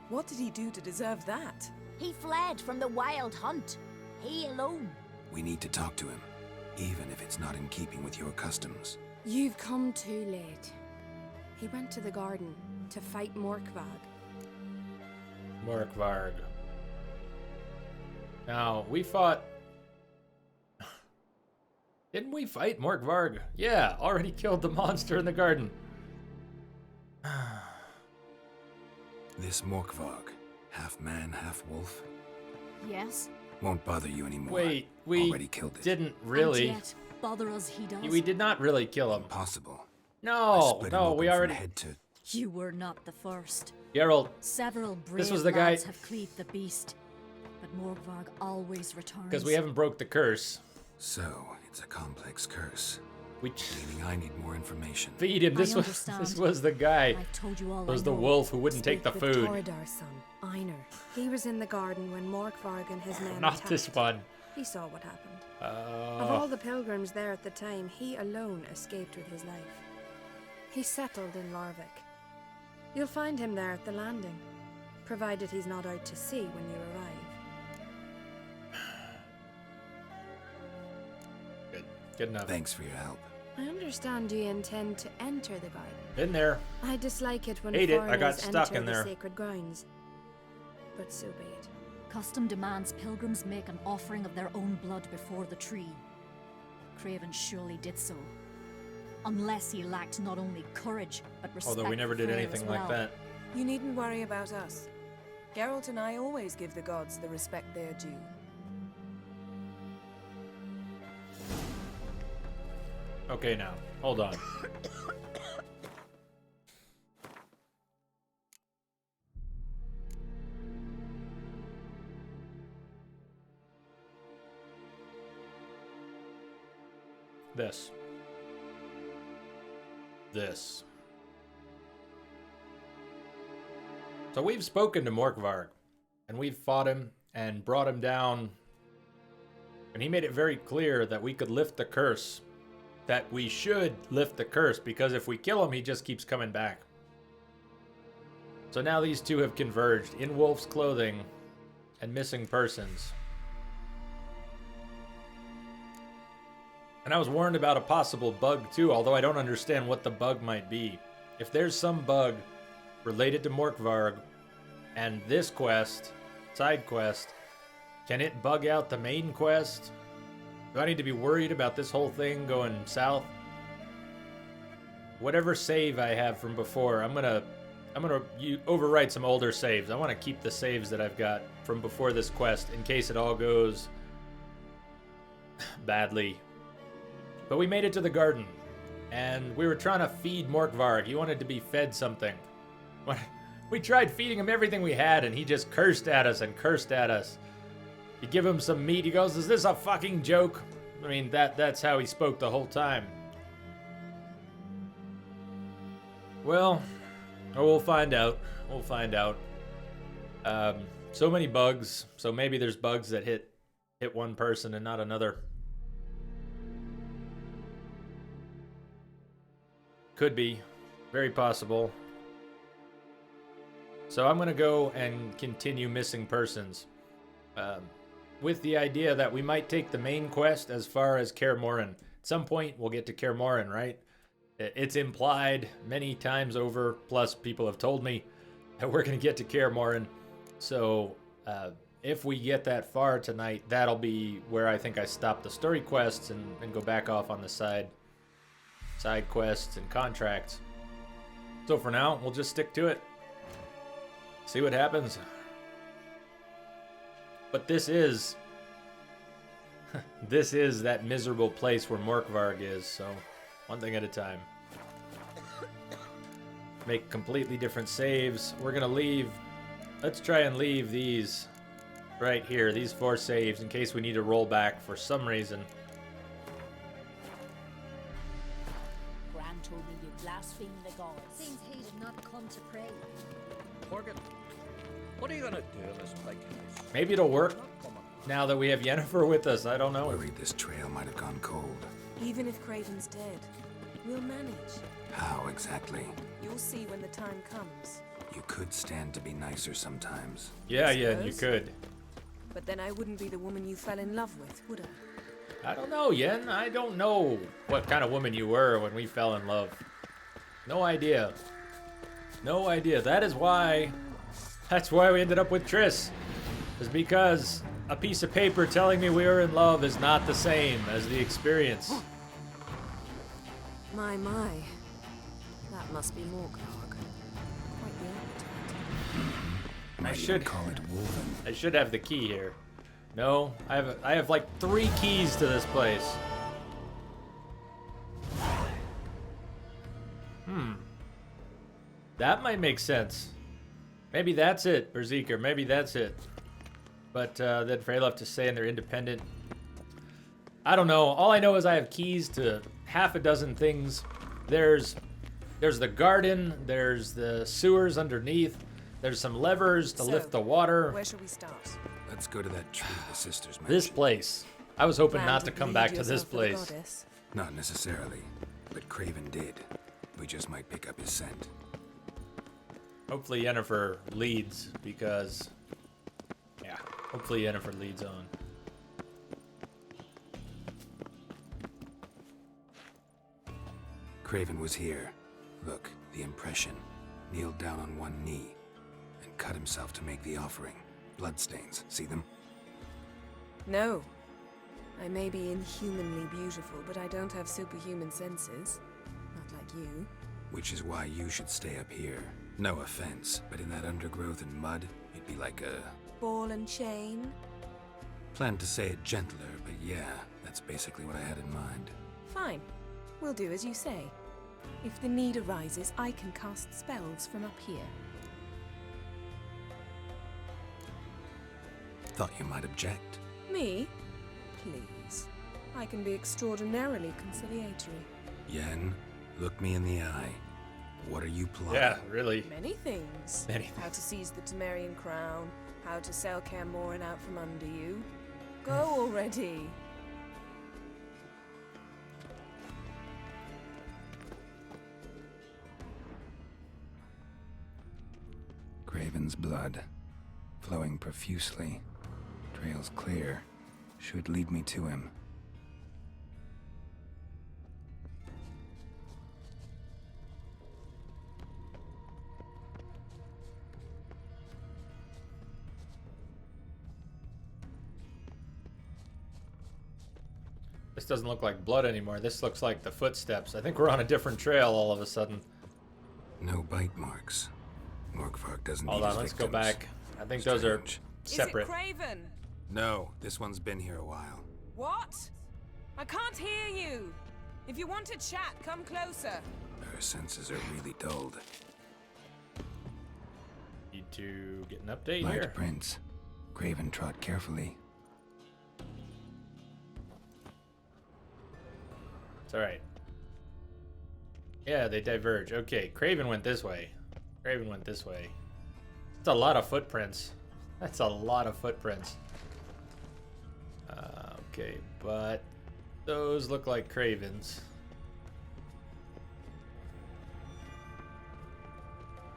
What did he do to deserve that? He fled from the Wild Hunt. He alone. We need to talk to him, even if it's not in keeping with your customs. You've come too late. He went to the garden to fight Morkvag. Morkvarg. Now, we fought... Didn't we fight Morkvarg? Yeah, already killed the monster in the garden. This Morkvarg, half man, half wolf. Yes? Won't bother you anymore. Wait, we already killed it. didn't really. And yet, bother us he does. We did not really kill him. Impossible. No, no, we already. Head to... You were not the first. Geralt. Several brave This was the guy. lads have cleaved the beast, but Morgvarg always returns. Because we haven't broke the curse. So it's a complex curse. Meaning I need more information. Feed him. This was the guy. I've told you all was I the know. wolf who wouldn't take the Speak food. with Toredar's son, Einar. He was in the garden when Morkvarg and his men Not attacked. this one. He saw what happened. Of all the pilgrims there at the time, he alone escaped with his life. He settled in Larvik. You'll find him there at the landing, provided he's not out to sea when you arrive. Good enough. Thanks for your help. I understand you intend to enter the garden. Been there. I dislike it when Hate it. foreigners I got stuck enter in the there. sacred grounds. But so be it. Custom demands pilgrims make an offering of their own blood before the tree. Craven surely did so. Unless he lacked not only courage, but respect. Although we never for did Freyr anything as like well. that. You needn't worry about us. Geralt and I always give the gods the respect they're due. Okay, now hold on. This. So we've spoken to Morkvarg, and we've fought him and brought him down, and he made it very clear that we could lift the curse, that we should lift the curse, because if we kill him, he just keeps coming back. So now these two have converged in wolf's clothing and missing persons. And I was warned about a possible bug too, although I don't understand what the bug might be. If there's some bug related to Morkvarg and this quest, side quest, can it bug out the main quest? Do I need to be worried about this whole thing going south? Whatever save I have from before, I'm gonna overwrite some older saves. I want to keep the saves that I've got from before this quest in case it all goes badly. But we made it to the garden, and we were trying to feed Morkvarg. He wanted to be fed something. We tried feeding him everything we had, and he just cursed at us and cursed at us. You give him some meat, he goes, "Is this a fucking joke?" I mean, that's how he spoke the whole time. Well, we'll find out. We'll find out. So many bugs, so maybe there's bugs that hit one person and not another. Could be. Very possible. So I'm going to go and continue missing persons. With the idea that we might take the main quest as far as Kaer Morhen. At some point, we'll get to Kaer Morhen, right? It's implied many times over, plus people have told me that we're going to get to Kaer Morhen. So if we get that far tonight, that'll be where I think I stop the story quests and go back off on the side quests and contracts. So for now, we'll just stick to it. See what happens. But this is that miserable place where Morkvarg is, so one thing at a time. Make completely different saves. We're gonna leave, let's try and leave these right here, these 4 saves, in case we need to roll back for some reason. Gran told me you blaspheme the gods. Seems he did not come to pray. Morgan, what are you gonna do in this big house? Maybe it'll work now that we have Yennefer with us. I don't know. Worried this trail might have gone cold. Even if Craven's dead, we'll manage. How exactly? You'll see when the time comes. You could stand to be nicer sometimes. Yeah, you could. But then I wouldn't be the woman you fell in love with, would I? I don't know, Yen. I don't know what kind of woman you were when we fell in love. No idea. No idea. That's why we ended up with Triss. Is because a piece of paper telling me we were in love is not the same as the experience. My. That must be Morkvarg. Quite the appetite. I should call it woven. I should have the key here. No, I have like 3 keys to this place. That might make sense. Maybe that's it, Berserker. Maybe that's it. But then Freyla have to say, and they're independent. I don't know. All I know is I have keys to half a dozen things. There's the garden. There's the sewers underneath. There's some levers to lift the water. Where should we start? Let's go to that tree the sisters mentioned. This place. I was hoping Plan not to to come bleed back to this yourself for the place. goddess? Not necessarily, but Craven did. We just might pick up his scent. Hopefully Yennefer leads, because... Yeah, hopefully Yennefer leads on. Craven was here. Look, the impression. Kneeled down on one knee and cut himself to make the offering. Bloodstains, see them? No. I may be inhumanly beautiful, but I don't have superhuman senses. Not like you. Which is why you should stay up here. No offense, but in that undergrowth and mud, you'd be like a... Ball and chain? Planned to say it gentler, but yeah, that's basically what I had in mind. Fine. We'll do as you say. If the need arises, I can cast spells from up here. Thought you might object. Me? Please. I can be extraordinarily conciliatory. Yen, look me in the eye. What are you plotting? Yeah, really. Many things. Many things. How to seize the Temerian crown, how to sell Kaer Morhen out from under you. Go already. Craven's blood, flowing profusely. Trails clear. Should lead me to him. This doesn't look like blood anymore. This looks like the footsteps. I think we're on a different trail all of a sudden. No bite marks. Morkvark doesn't Hold need on, his let's go victims. back. I think those are separate. Is it Craven? No, this one's been here a while. What? I can't hear you. If you want to chat, come closer. Her senses are really dulled. Need to get an update Light here. prints. Craven trod carefully. It's alright. Yeah, they diverge. Okay, Craven went this way. Craven went this way. That's a lot of footprints. That's a lot of footprints. Okay, but those look like Craven's.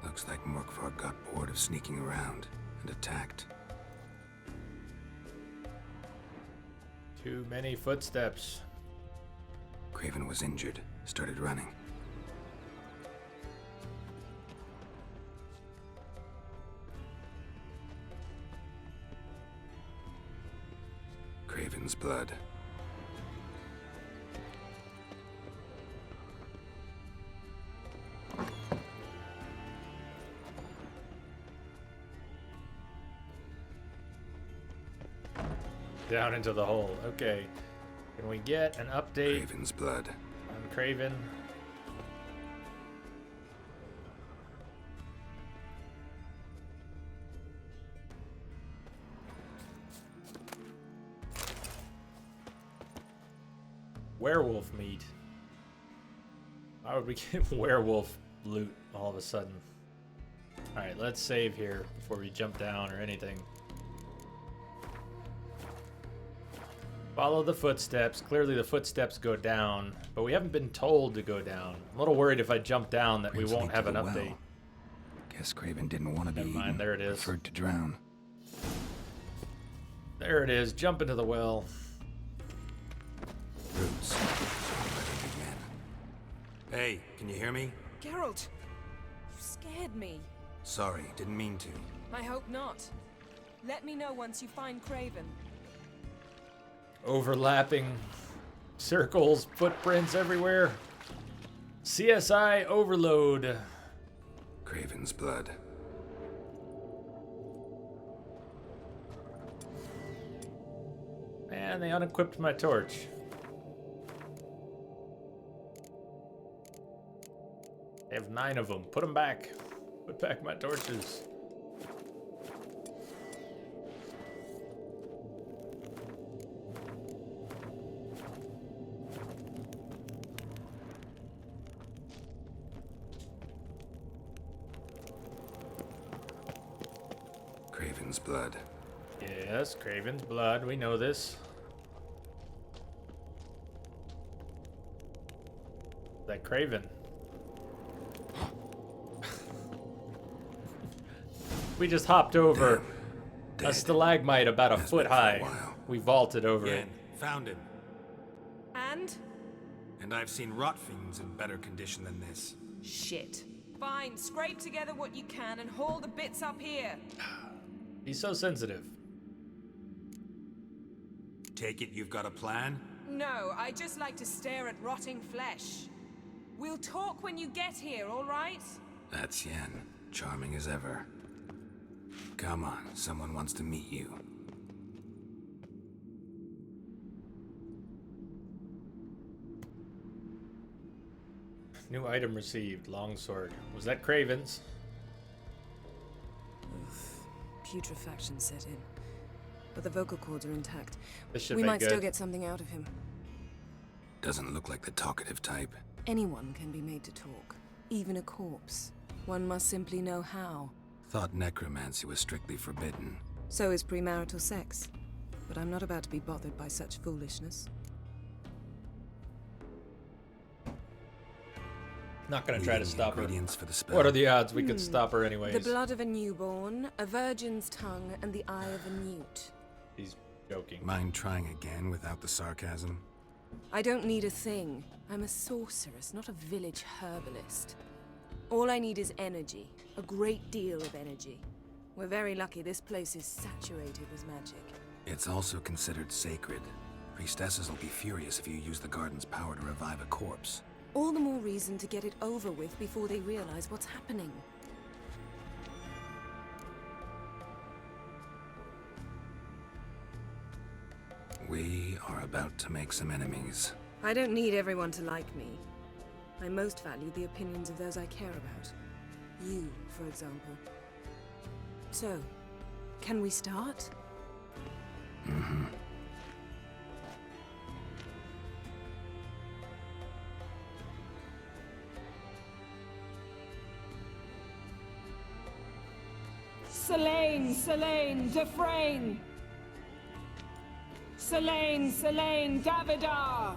Looks like Morkvark got bored of sneaking around and attacked. Too many footsteps. Craven was injured, started running. Craven's blood. Down into the hole. Okay. Can we get an update Craven's blood. on Craven? Werewolf meat. Why would we get werewolf loot all of a sudden? Alright, let's save here before we jump down or anything. Follow the footsteps. Clearly the footsteps go down, but we haven't been told to go down. I'm a little worried if I jump down that Prince we won't leaped have to an the update. well. Guess Craven didn't want to be Never mind, eaten. there it is. Preferred to drown. There it is. Jump into the well. Roots. Hey, can you hear me? Geralt, you scared me. Sorry, didn't mean to. I hope not. Let me know once you find Craven. Overlapping circles, footprints everywhere. CSI overload. Craven's blood. And they unequipped my torch. They have 9 of them. Put them back. Put back my torches. Craven's blood. Yes, Craven's blood. We know this. That Craven. We just hopped over a stalagmite about a foot high. We vaulted over it. Found him. And? And I've seen rot fiends in better condition than this. Shit. Fine, scrape together what you can and haul the bits up here. He's so sensitive. Take it you've got a plan? No, I just like to stare at rotting flesh. We'll talk when you get here, all right? That's Yen. Charming as ever. Come on, someone wants to meet you. New item received. Longsword. Was that Craven's? Putrefaction set in. But the vocal cords are intact. This should We be might still good. get something out of him. Doesn't look like the talkative type. Anyone can be made to talk. Even a corpse. One must simply know how. Thought necromancy was strictly forbidden. So is premarital sex. But I'm not about to be bothered by such foolishness. Not gonna try to Needing stop her. ingredients for the spell. What are the odds we could stop her anyways? The blood of a newborn, a virgin's tongue, and the eye of a newt. He's joking. Mind trying again without the sarcasm? I don't need a thing. I'm a sorceress, not a village herbalist. All I need is energy. A great deal of energy. We're very lucky this place is saturated with magic. It's also considered sacred. Priestesses will be furious if you use the garden's power to revive a corpse. All the more reason to get it over with before they realize what's happening. We are about to make some enemies. I don't need everyone to like me. I most value the opinions of those I care about. You, for example. So, can we start? Mm-hmm. Selene, Selene, Defrain! Selene, Selene, Davidar!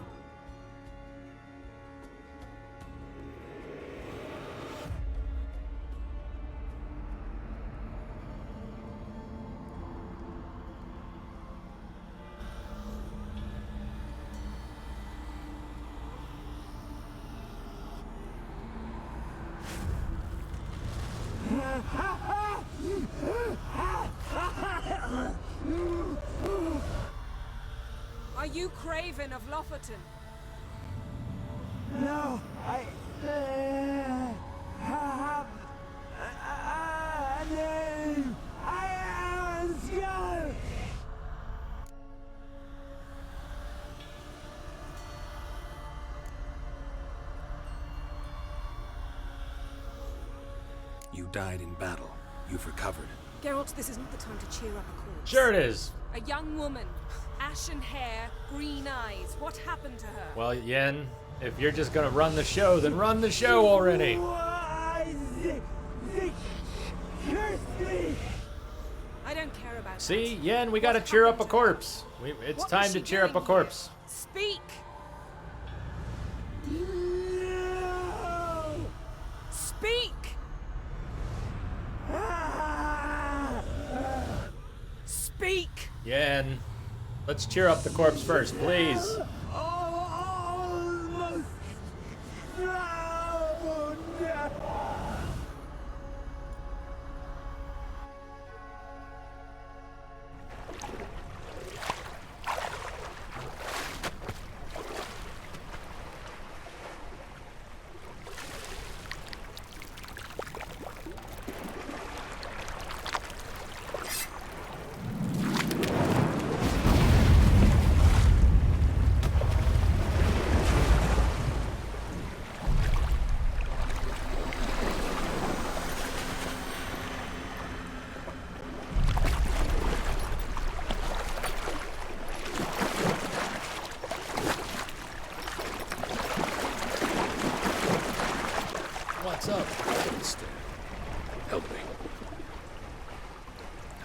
Are you Craven of Lofoten? No, I have a name. I am a skull. You died in battle. You've recovered. Geralt, this is not the time to cheer up a corpse. Sure it is. A young woman. Ashen hair, green eyes. What happened to her? Well, Yen, if you're just gonna run the show, then run the show already. I don't care about See, Yen, we gotta cheer up a corpse. It's What time was to she cheer up a doing corpse. Speak! Speak! Speak! Yen, let's cheer up the corpse first, please. Almost drowned. What's up? Instead, help me.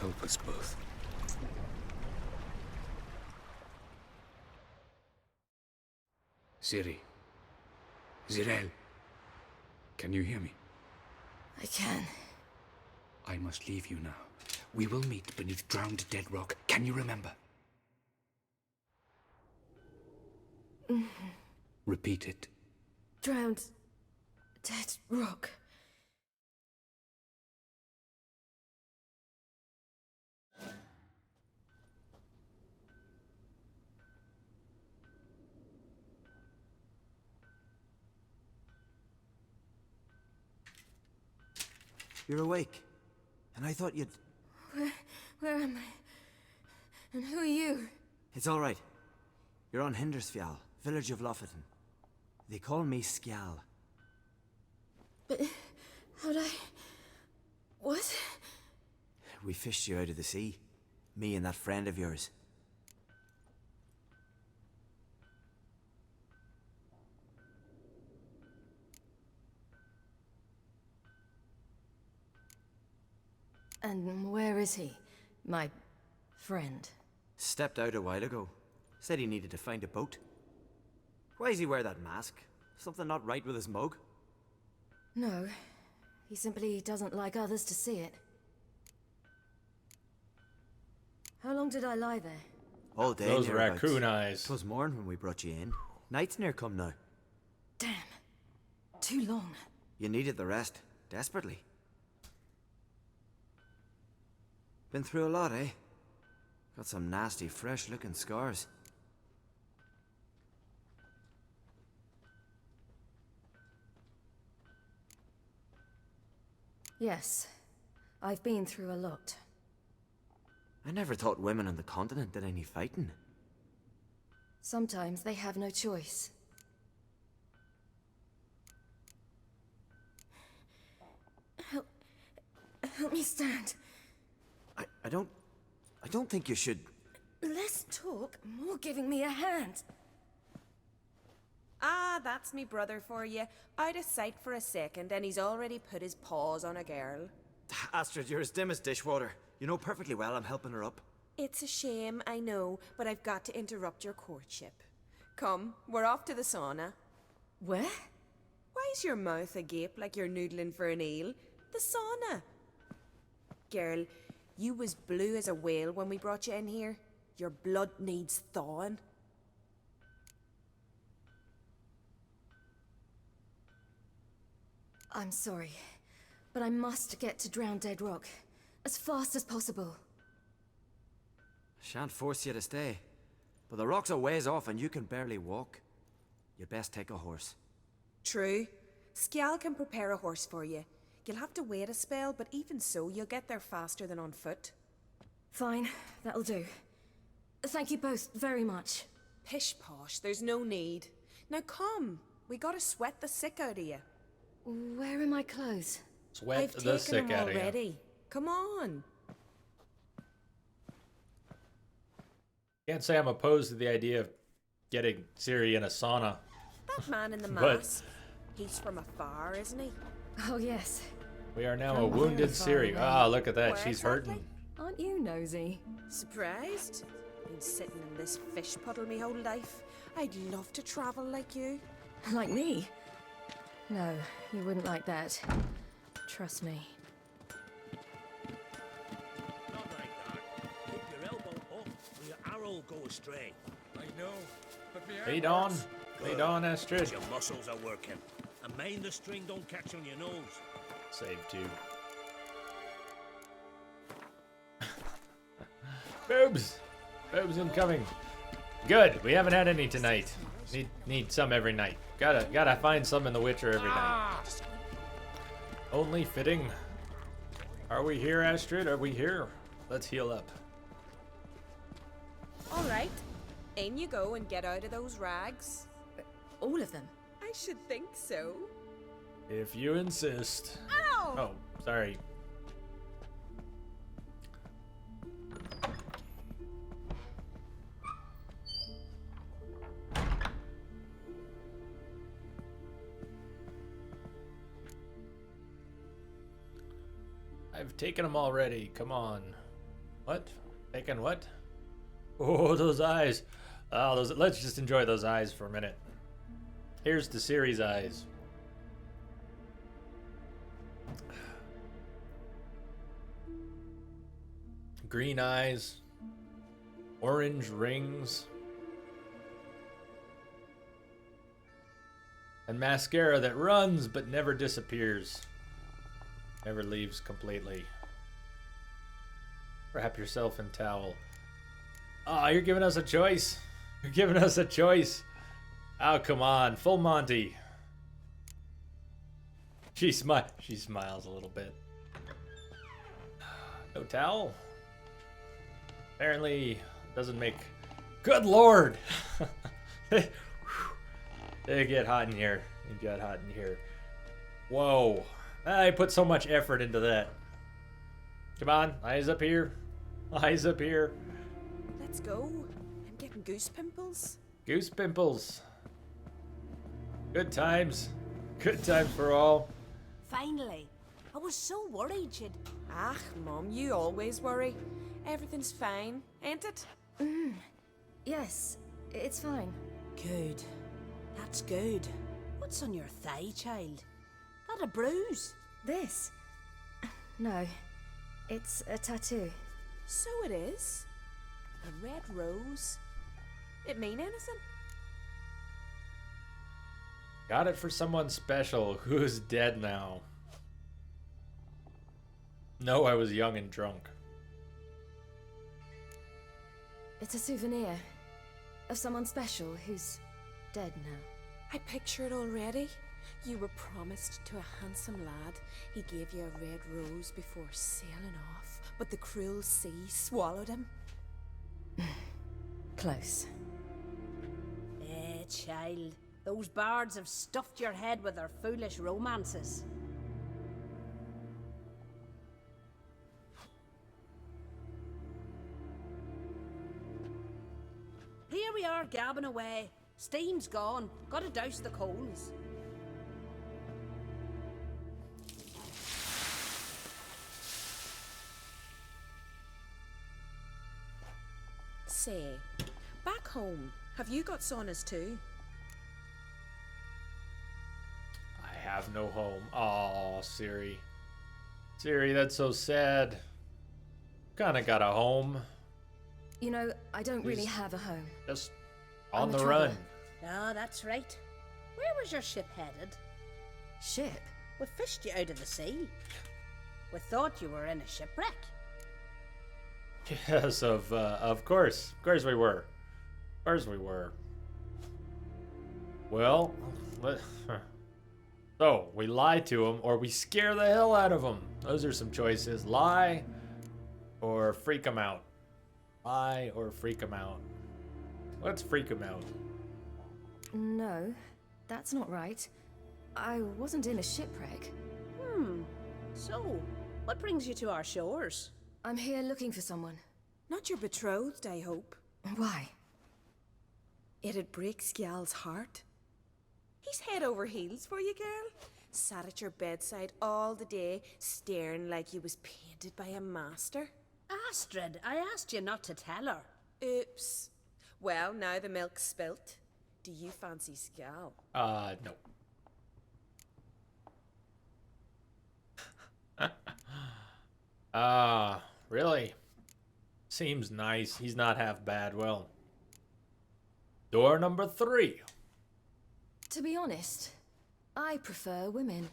Help us both. Ciri. Zirael. Can you hear me? I can. I must leave you now. We will meet beneath drowned dead rock. Can you remember? Repeat it. Drowned. Dead rock. You're awake. And I thought you'd... Where am I? And who are you? It's all right. You're on Hindersfjall, village of Lofoten. They call me Skjal. But how'd I... What? We fished you out of the sea. Me and that friend of yours. And where is he? My friend. Stepped out a while ago. Said he needed to find a boat. Why does he wear that mask? Something not right with his mug? No. He simply doesn't like others to see it. How long did I lie there? All day. Those raccoon eyes. 'Twas morn when we brought you in. Night's near come now. Damn. Too long. You needed the rest. Desperately. Been through a lot, eh? Got some nasty, fresh-looking scars. Yes. I've been through a lot. I never thought women on the continent did any fighting. Sometimes they have no choice. Help me stand. I don't think you should... Less talk, more giving me a hand. Ah, that's me brother for you. Out of sight for a second, and he's already put his paws on a girl. Astrid, you're as dim as dishwater. You know perfectly well I'm helping her up. It's a shame, I know, but I've got to interrupt your courtship. Come, we're off to the sauna. Where? Why's your mouth agape like you're noodling for an eel? The sauna. Girl, you was blue as a whale when we brought you in here. Your blood needs thawing. I'm sorry, but I must get to Drowned Dead Rock as fast as possible. Shan't force you to stay. But the rock's a ways off and you can barely walk. You'd best take a horse. True. Skjal can prepare a horse for you. You'll have to wait a spell, but even so, you'll get there faster than on foot. Fine, that'll do. Thank you both very much. Pish posh, there's no need. Now come, we gotta sweat the sick out of you. Where are my clothes? Sweat I've the taken sick them out of you. already. Come on. Can't say I'm opposed to the idea of getting Ciri in a sauna. That man in the But- mask. He's from afar, isn't he? Oh, yes. We are now From a wounded very far Ciri. away. Ah, look at that. Where She's exactly? hurting. Aren't you nosy? Surprised? Been sitting in this fish puddle me whole life. I'd love to travel like you. Like me? No, you wouldn't like that. Trust me. Not like that. Keep your elbow up or your arrow will go astray. I know, but me Lead on. Lead on, Astrid. Your muscles are working. And mind the string don't catch on your nose. Save two. Boobs! Boobs incoming. Good. We haven't had any tonight. Need some every night. Gotta find some in The Witcher every night. Only fitting. Are we here, Astrid? Are we here? Let's heal up. All right. In you go and get out of those rags. All of them? I should think so. If you insist. Ow! Oh, sorry. I've taken them already. Come on. What? Taken what? Oh, those eyes. Oh, those. Let's just enjoy those eyes for a minute. Here's the series eyes. Green eyes. Orange rings. And mascara that runs but never disappears. Never leaves completely. Wrap yourself in towel. Oh, you're giving us a choice. You're giving us a choice. Oh, come on. Full Monty. She smiles a little bit. No towel? Apparently doesn't make... Good Lord! They get hot in here. It got hot in here. Whoa. I put so much effort into that. Come on, eyes up here. Eyes up here. Let's go. I'm getting goose pimples. Goose pimples. Good times. Good times for all. Finally. I was so worried you'd... Ah, Mom, you always worry. Everything's fine, ain't it? Yes, it's fine. Good. That's good. What's on your thigh, child? That a bruise? This? No. It's a tattoo. So it is. A red rose. It mean anything? Got it for someone special who's dead now. No, I was young and drunk. It's a souvenir of someone special who's dead now. I picture it already. You were promised to a handsome lad. He gave you a red rose before sailing off, but the cruel sea swallowed him. Close. Child. Those bards have stuffed your head with their foolish romances. Here we are gabbing away. Steam's gone. Gotta douse the coals. Say, back home, have you got saunas too? I have no home. Aw, Ciri. Ciri, that's so sad. Kinda got a home. You know, I don't really have a home. Just on I'm a the traveler. run. Oh, that's right. Where was your ship headed? Ship? We fished you out of the sea. We thought you were in a shipwreck. Yes, of course. Of course we were. Of course we were. Well, so we lie to him or we scare the hell out of him. Those are some choices. Lie or freak him out. Lie or freak him out. Let's freak him out. No, that's not right. I wasn't in a shipwreck. So, what brings you to our shores? I'm here looking for someone. Not your betrothed, I hope. Why? It'd break Skjal's heart. He's head over heels for you, girl. Sat at your bedside all the day, staring like he was painted by a master. Astrid, I asked you not to tell her. Oops. Well, now the milk's spilt. Do you fancy Skjal? No. Really? Seems nice. He's not half bad. Well, door number 3. To be honest, I prefer women.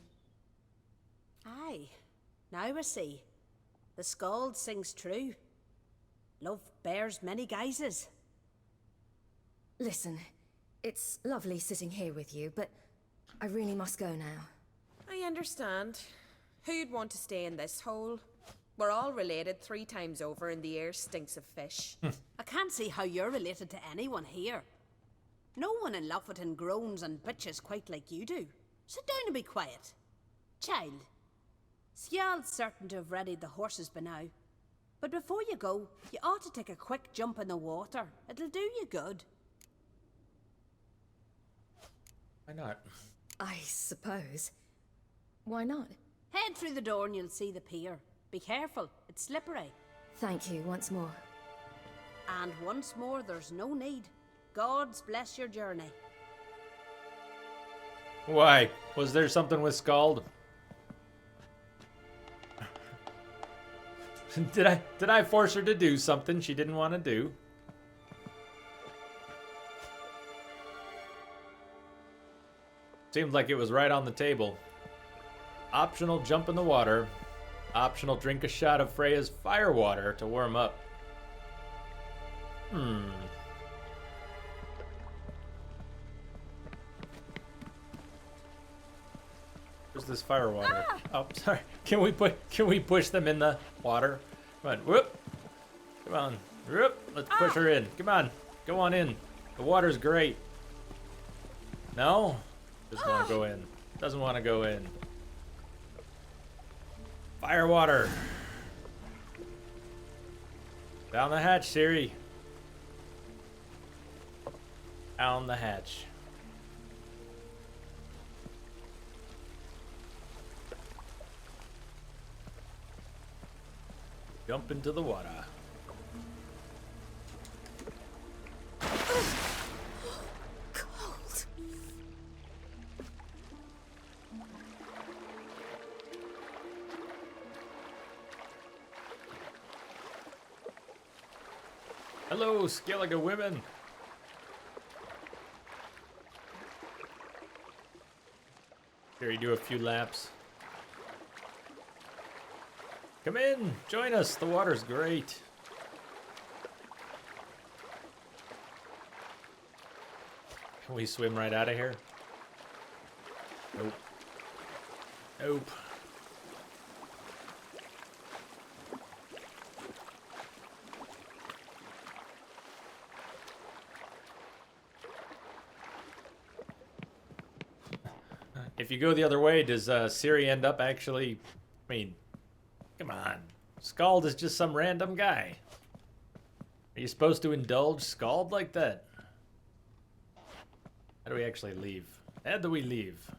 Aye. Now I see. The Skald sings true. Love bears many guises. Listen, it's lovely sitting here with you, but I really must go now. I understand. Who'd want to stay in this hole? We're all related 3 times over and the air stinks of fish. I can't see how you're related to anyone here. No one in Lofoten groans and bitches quite like you do. Sit down and be quiet. Child, Skjal's certain to have readied the horses by now. But before you go, you ought to take a quick jump in the water. It'll do you good. Why not? I suppose. Why not? Head through the door and you'll see the pier. Be careful, it's slippery. Thank you once more. And once more, there's no need. Gods bless your journey. Why? Was there something with Scald? Did I force her to do something she didn't want to do? Seemed like it was right on the table. Optional jump in the water. Optional drink a shot of Freya's fire water to warm up. Where's this fire water? Oh, sorry. Can we push them in the water? Come on. Whoop. Come on. Whoop. Let's push her in. Come on. Go on in. The water's great. No? Doesn't want to go in. Doesn't want to go in. Fire water. Down the hatch, Ciri. Down the hatch. Jump into the water. Cold. Hello, Skellige women. Here you do a few laps. Come in, join us. The water's great. Can we swim right out of here? Nope. Nope. If you go the other way, does Ciri end up actually... I mean, come on. Scald is just some random guy. Are you supposed to indulge Scald like that? How do we actually leave? How do we leave?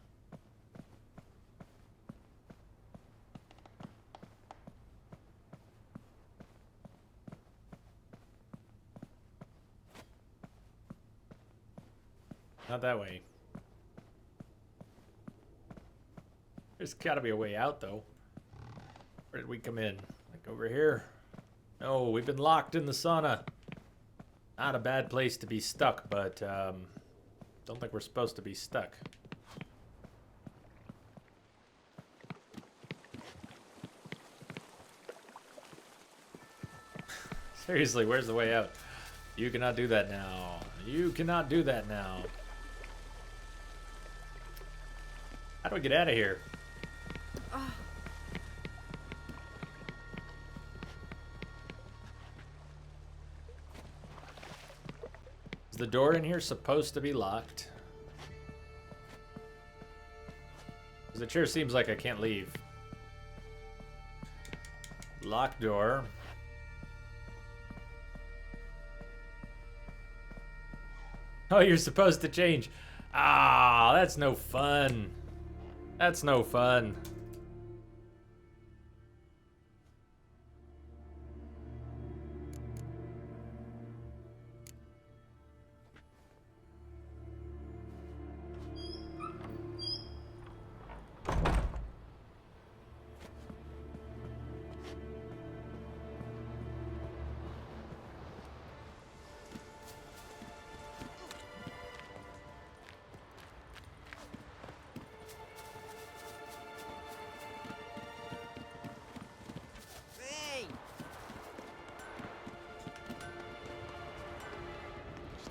Not that way. There's gotta be a way out, though. Where did we come in? Like over here? No, we've been locked in the sauna. Not a bad place to be stuck, but don't think we're supposed to be stuck. Seriously, where's the way out? You cannot do that now. You cannot do that now. How do we get out of here? Is the door in here supposed to be locked? Because it sure seems like I can't leave. Locked door. Oh, you're supposed to change. Ah, that's no fun. That's no fun.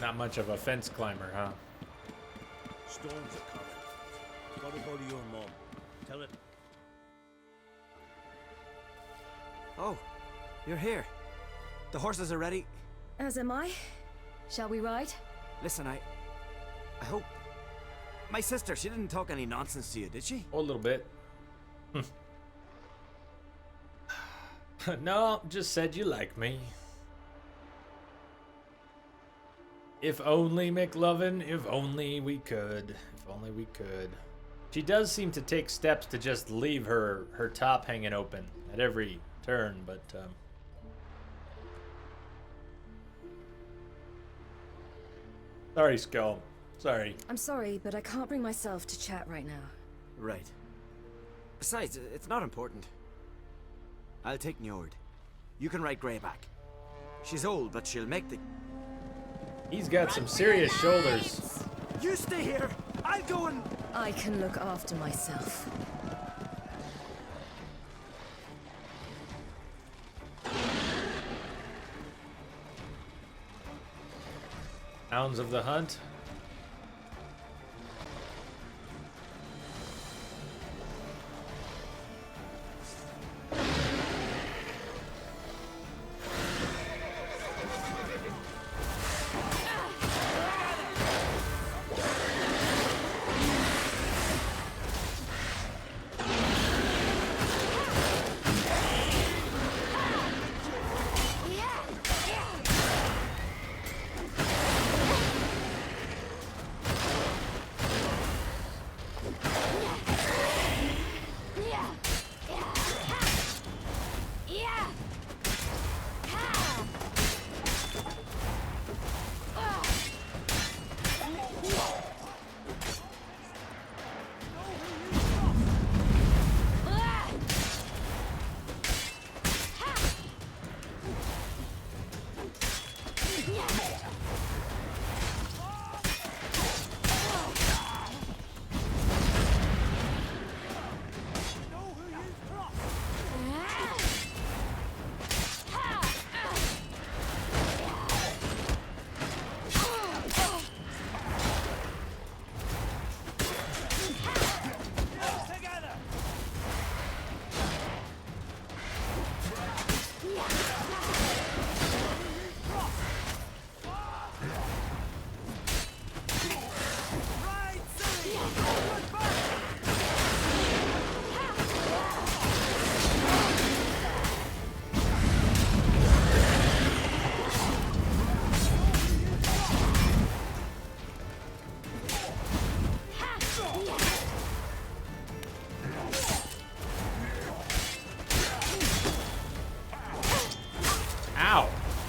Not much of a fence climber, huh? Storms are coming. Gotta go to your mom. Tell it. Oh, you're here. The horses are ready. As am I. Shall we ride? Listen, I hope... My sister, she didn't talk any nonsense to you, did she? Oh, a little bit. No, just said you like me. If only, McLovin, if only we could. If only we could. She does seem to take steps to just leave her top hanging open at every turn, but sorry, Skull. Sorry. I'm sorry, but I can't bring myself to chat right now. Right. Besides, it's not important. I'll take Njord. You can ride Greyback. She's old, but she'll make the... He's got some serious shoulders. You stay here! I'll go and... I can look after myself. Hounds of the Hunt.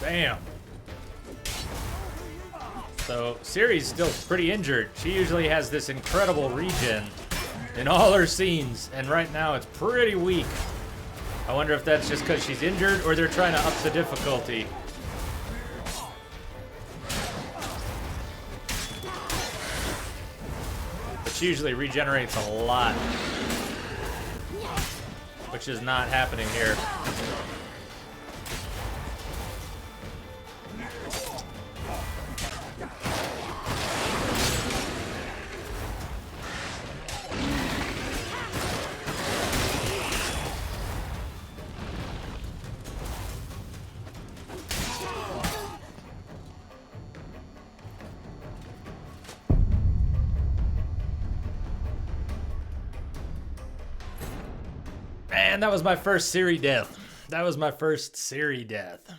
Damn. So Ciri's still pretty injured. She usually has this incredible regen in all her scenes, and right now it's pretty weak. I wonder if that's just because she's injured or they're trying to up the difficulty. But she usually regenerates a lot, which is not happening here. Man, that was my first Ciri death. That was my first Ciri death.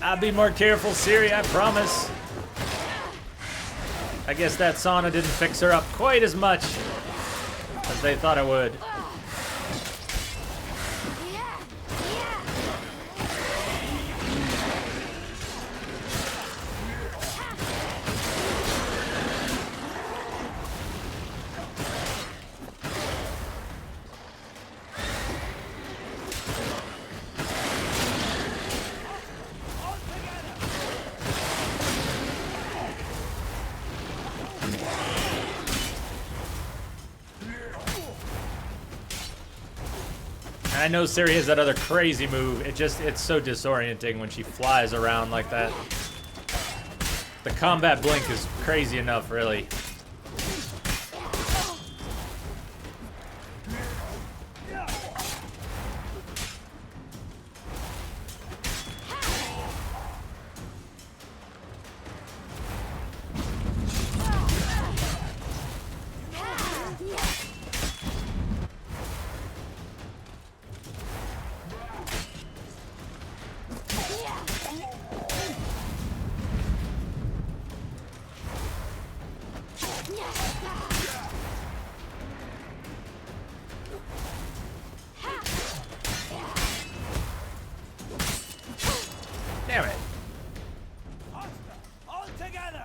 I'll be more careful, Ciri, I promise. I guess that sauna didn't fix her up quite as much as they thought it would. I know Ciri has that other crazy move. It's so disorienting when she flies around like that. The combat blink is crazy enough, really. Damn it. All together.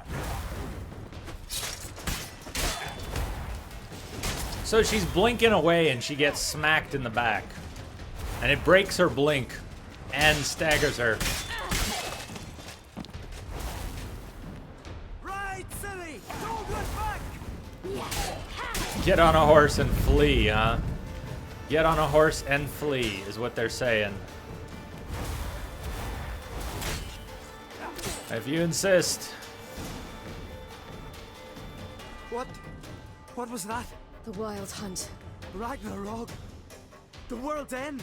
So she's blinking away and she gets smacked in the back. And it breaks her blink and staggers her. Right, silly! Don't look back! Get on a horse and flee, huh? Get on a horse and flee is what they're saying. If you insist. What was that? The Wild Hunt. Ragnarok? The world's end?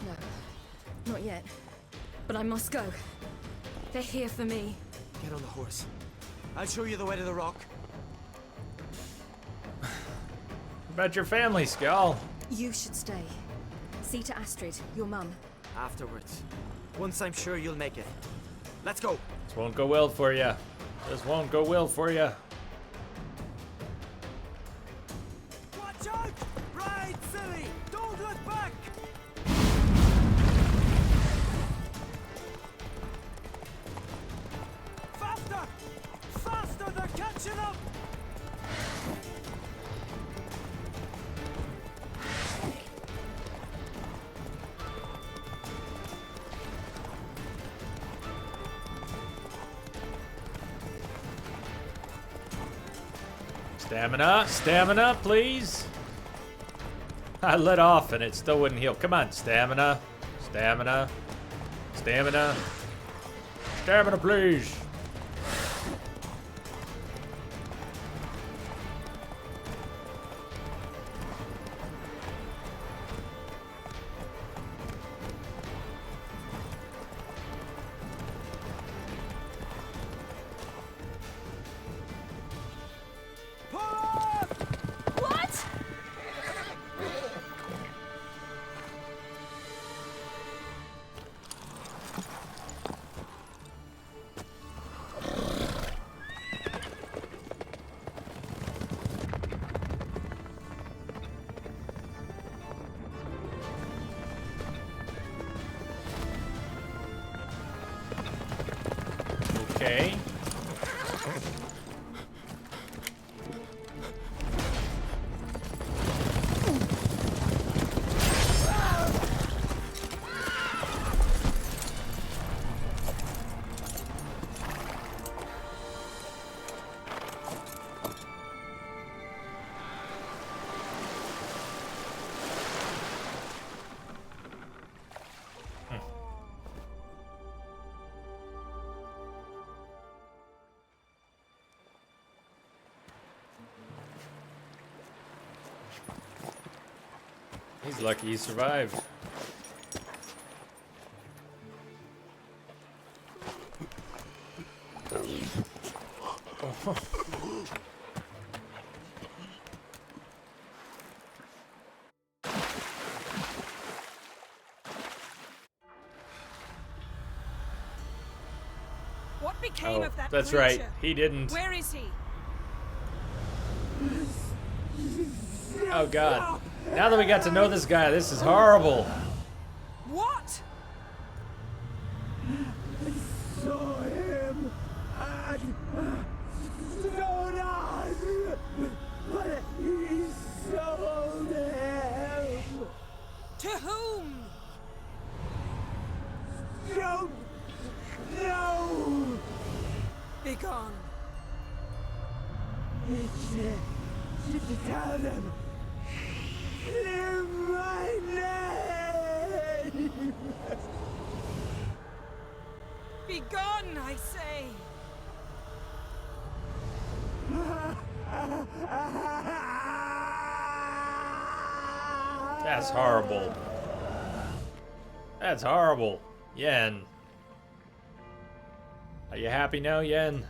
No, not yet. But I must go. They're here for me. Get on the horse. I'll show you the way to the rock. About your family, Skull. You should stay. See to Astrid, your mum. Afterwards. Once I'm sure you'll make it. Let's go. This won't go well for you. This won't go well for you. Watch out! Right, silly! Don't look back! Faster! Faster! They're catching up! Stamina, stamina, please. I let off and it still wouldn't heal. Come on, stamina, stamina, stamina, stamina, please. Okay. He's lucky he survived. What became of that That's creature? right. He didn't. Where is he? Oh God. Now that we got to know this guy, this is horrible. What? Saw him at Stonas, but he sold him. To whom? Don't know. Begone. Tell them. Clear my name. Begone, I say. That's horrible. That's horrible. Yen. Are you happy now, Yen?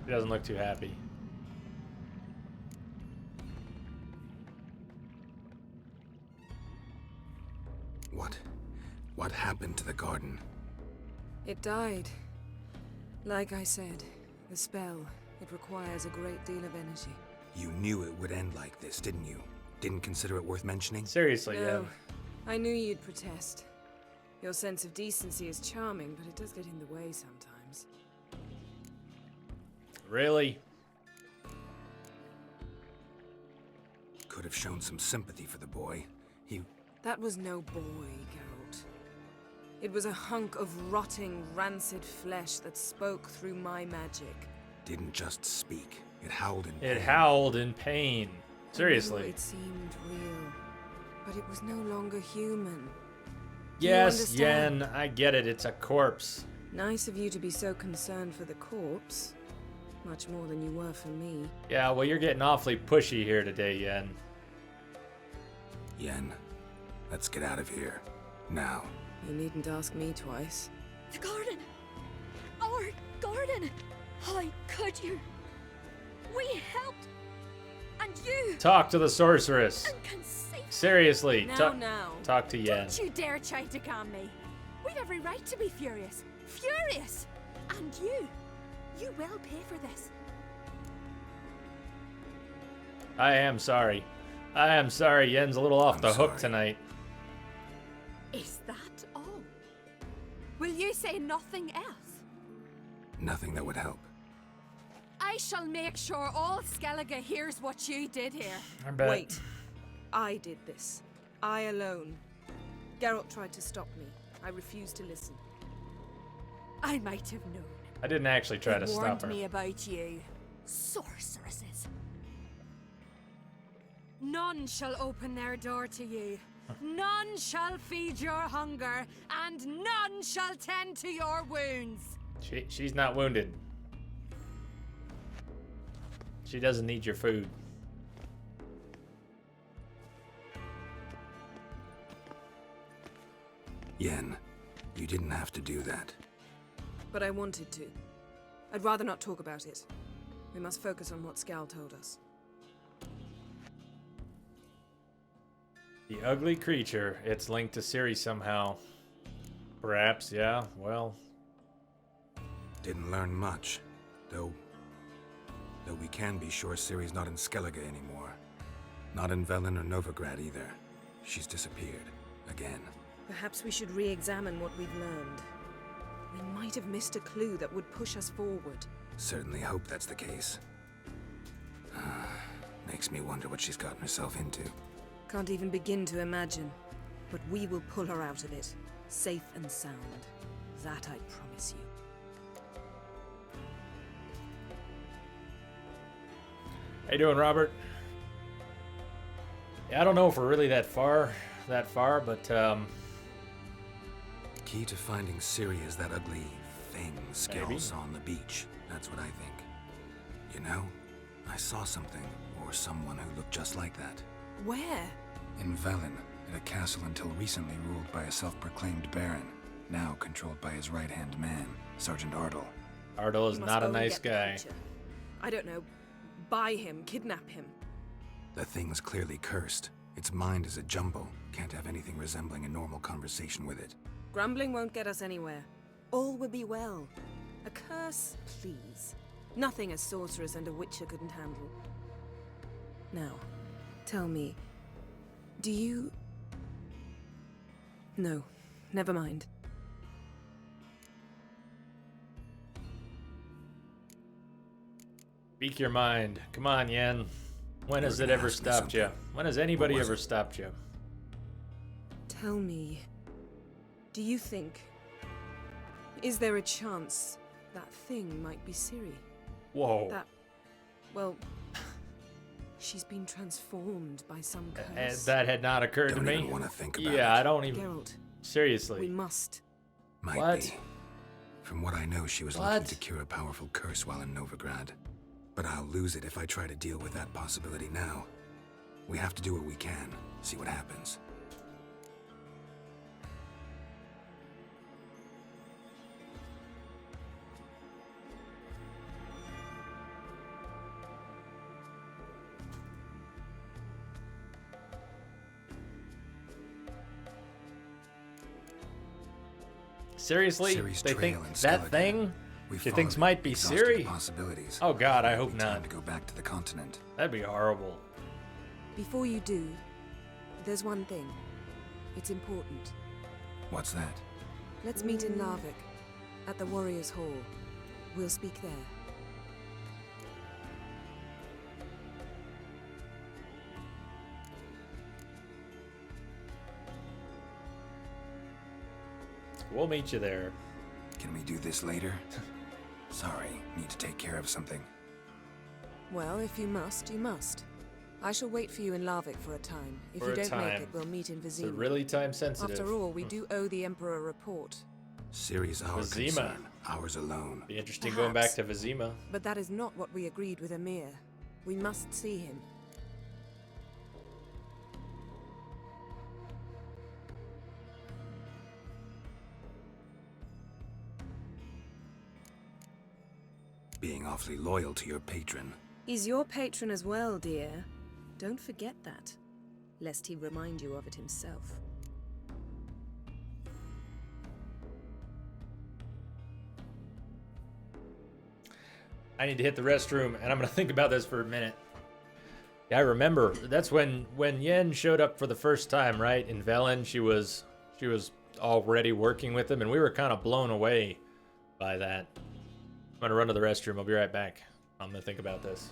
He doesn't look too happy. What happened to the garden? It died. Like I said, the spell, it requires a great deal of energy. You knew it would end like this, didn't you? Didn't consider it worth mentioning? Seriously, No, Yen. I knew you'd protest. Your sense of decency is charming, but it does get in the way sometimes. Really? Could have shown some sympathy for the boy. That was no boy, Geralt. It was a hunk of rotting, rancid flesh that spoke through my magic. Didn't just speak. It howled in pain. It howled in pain. Seriously. It seemed real, but it was no longer human. Yes, Yen, I get it. It's a corpse. Nice of you to be so concerned for the corpse. Much more than you were for me. Yeah, well, you're getting awfully pushy here today, Yen. Yen, let's get out of here. Now. You needn't ask me twice. The garden! Our garden! How could you? We helped! And you! Talk to the sorceress. And conceive. Seriously, Now. talk to Yen. Don't you dare try to calm me. We've every right to be furious. Furious! And you will pay for this. I am sorry. I am sorry. Yen's a little off the hook tonight. Is that all? Will you say nothing else? Nothing that would help. I shall make sure all Skellige hears what you did here. I bet. Wait. I did this. I alone. Geralt tried to stop me. I refused to listen. I might have known. I didn't actually try to They stop warned her. me about you. Sorceresses. None shall open their door to you. None shall feed your hunger, and none shall tend to your wounds. She's not wounded. She doesn't need your food. Yen, you didn't have to do that. But I wanted to. I'd rather not talk about it. We must focus on what Scal told us. The ugly creature. It's linked to Ciri somehow. Perhaps, yeah, well. Didn't learn much, though we can be sure Ciri's not in Skellige anymore. Not in Velen or Novigrad either. She's disappeared. Again. Perhaps we should re-examine what we've learned. We might have missed a clue that would push us forward. Certainly hope that's the case. Makes me wonder what she's gotten herself into. Can't even begin to imagine. But we will pull her out of it. Safe and sound. That I promise you. How you doing, Robert? Yeah, I don't know if we're really that far, but Key to finding Ciri is that ugly thing Skel Maybe. saw on the beach. That's what I think. You know, I saw something, or someone who looked just like that. Where? In Velen, at a castle until recently ruled by a self-proclaimed baron, now controlled by his right-hand man, Sergeant Ardle. Ardle is We must not a only nice get the guy. creature. I don't know. Buy him, kidnap him. The thing's clearly cursed. Its mind is a jumble. Can't have anything resembling a normal conversation with it. Grumbling won't get us anywhere. All will be well. A curse, please. Nothing a sorceress and a witcher couldn't handle. Now, tell me, do you... No, never mind. Speak your mind. Come on, Yen. When has it ever stopped you? When has anybody ever stopped you? Tell me, do you think... Is there a chance that thing might be Ciri? Whoa. That... Well... She's been transformed by some curse. That had not occurred to Don't me. even want to think about Yeah, it. I don't even. Geralt, Seriously. we must. Might What? be. From what I know, she was What? looking to cure a powerful curse while in Novigrad. But I'll lose it if I try to deal with that possibility now. We have to do what we can, see what happens. Seriously? Ciri's They trail think in that Skellige. thing We've she thinks followed might it, be exhausted Ciri? the possibilities. Oh god, I Maybe hope time not. to go back to the continent. That'd be horrible. Before you do, there's one thing. It's important. What's that? Let's meet in Larvik, at the Warriors' Hall. We'll speak there. We'll meet you there. Can we do this later? Sorry, need to take care of something. Well, if you must, you must. I shall wait for you in Larvik for a time. If For you a don't make time. it, we'll meet in It's Vizima. really time sensitive. After all, we do owe the Emperor a report. Ciri's our Vizima. concern, ours alone. Be interesting going back to Vizima. But that is not what we agreed with Emir. We must see him. Being awfully loyal to your patron. He's your patron as well, dear. Don't forget that, lest he remind you of it himself. I need to hit the restroom, and I'm gonna think about this for a minute. Yeah, I remember. That's when Yen showed up for the first time, right? In Velen, she was already working with him, and we were kind of blown away by that. I'm gonna run to the restroom. I'll be right back. I'm gonna think about this.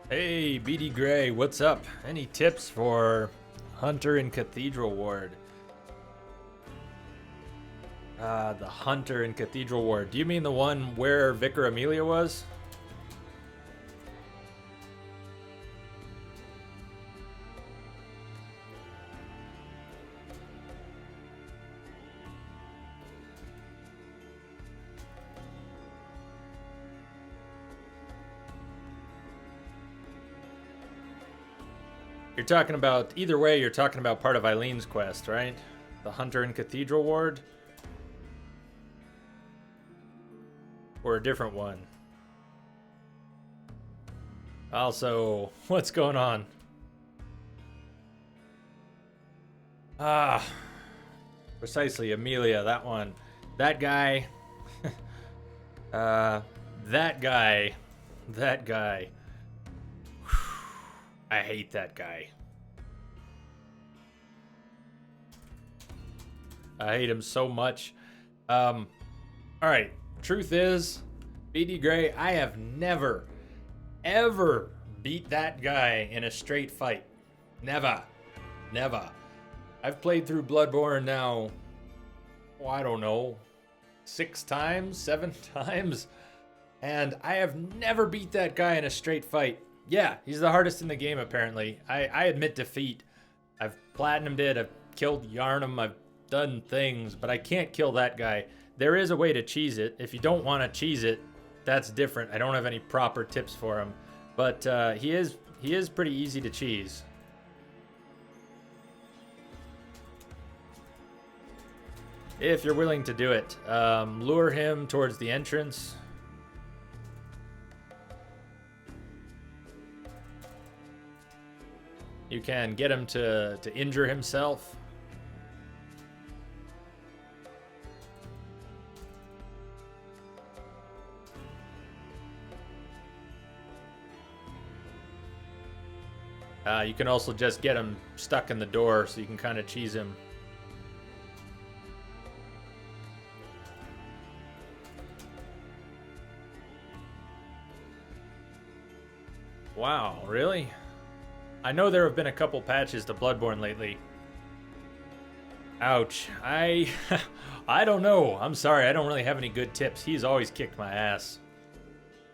Hey, BD Gray, what's up? Any tips for Hunter in Cathedral Ward? The Hunter in Cathedral Ward. Do you mean the one where Vicar Amelia was? You're talking about, either way, you're talking about part of Eileen's quest, right? The Hunter in Cathedral Ward? Or a different one? Also, what's going on? Precisely, Amelia, that one. That guy. That guy. I hate that guy. I hate him so much. Alright, truth is, BD Gray, I have never, ever beat that guy in a straight fight. Never. I've played through Bloodborne now, I don't know, 6 times, 7 times, and I have never beat that guy in a straight fight. Yeah, he's the hardest in the game, apparently. I admit defeat. I've platinumed it, I've killed Yharnam, I've done things, but I can't kill that guy. There is a way to cheese it. If you don't want to cheese it, that's different. I don't have any proper tips for him, but he is pretty easy to cheese. If you're willing to do it. Lure him towards the entrance. You can get him to injure himself. You can also just get him stuck in the door so you can kind of cheese him. Wow, really? I know there have been a couple patches to Bloodborne lately. Ouch. I don't know. I'm sorry, I don't really have any good tips. He's always kicked my ass.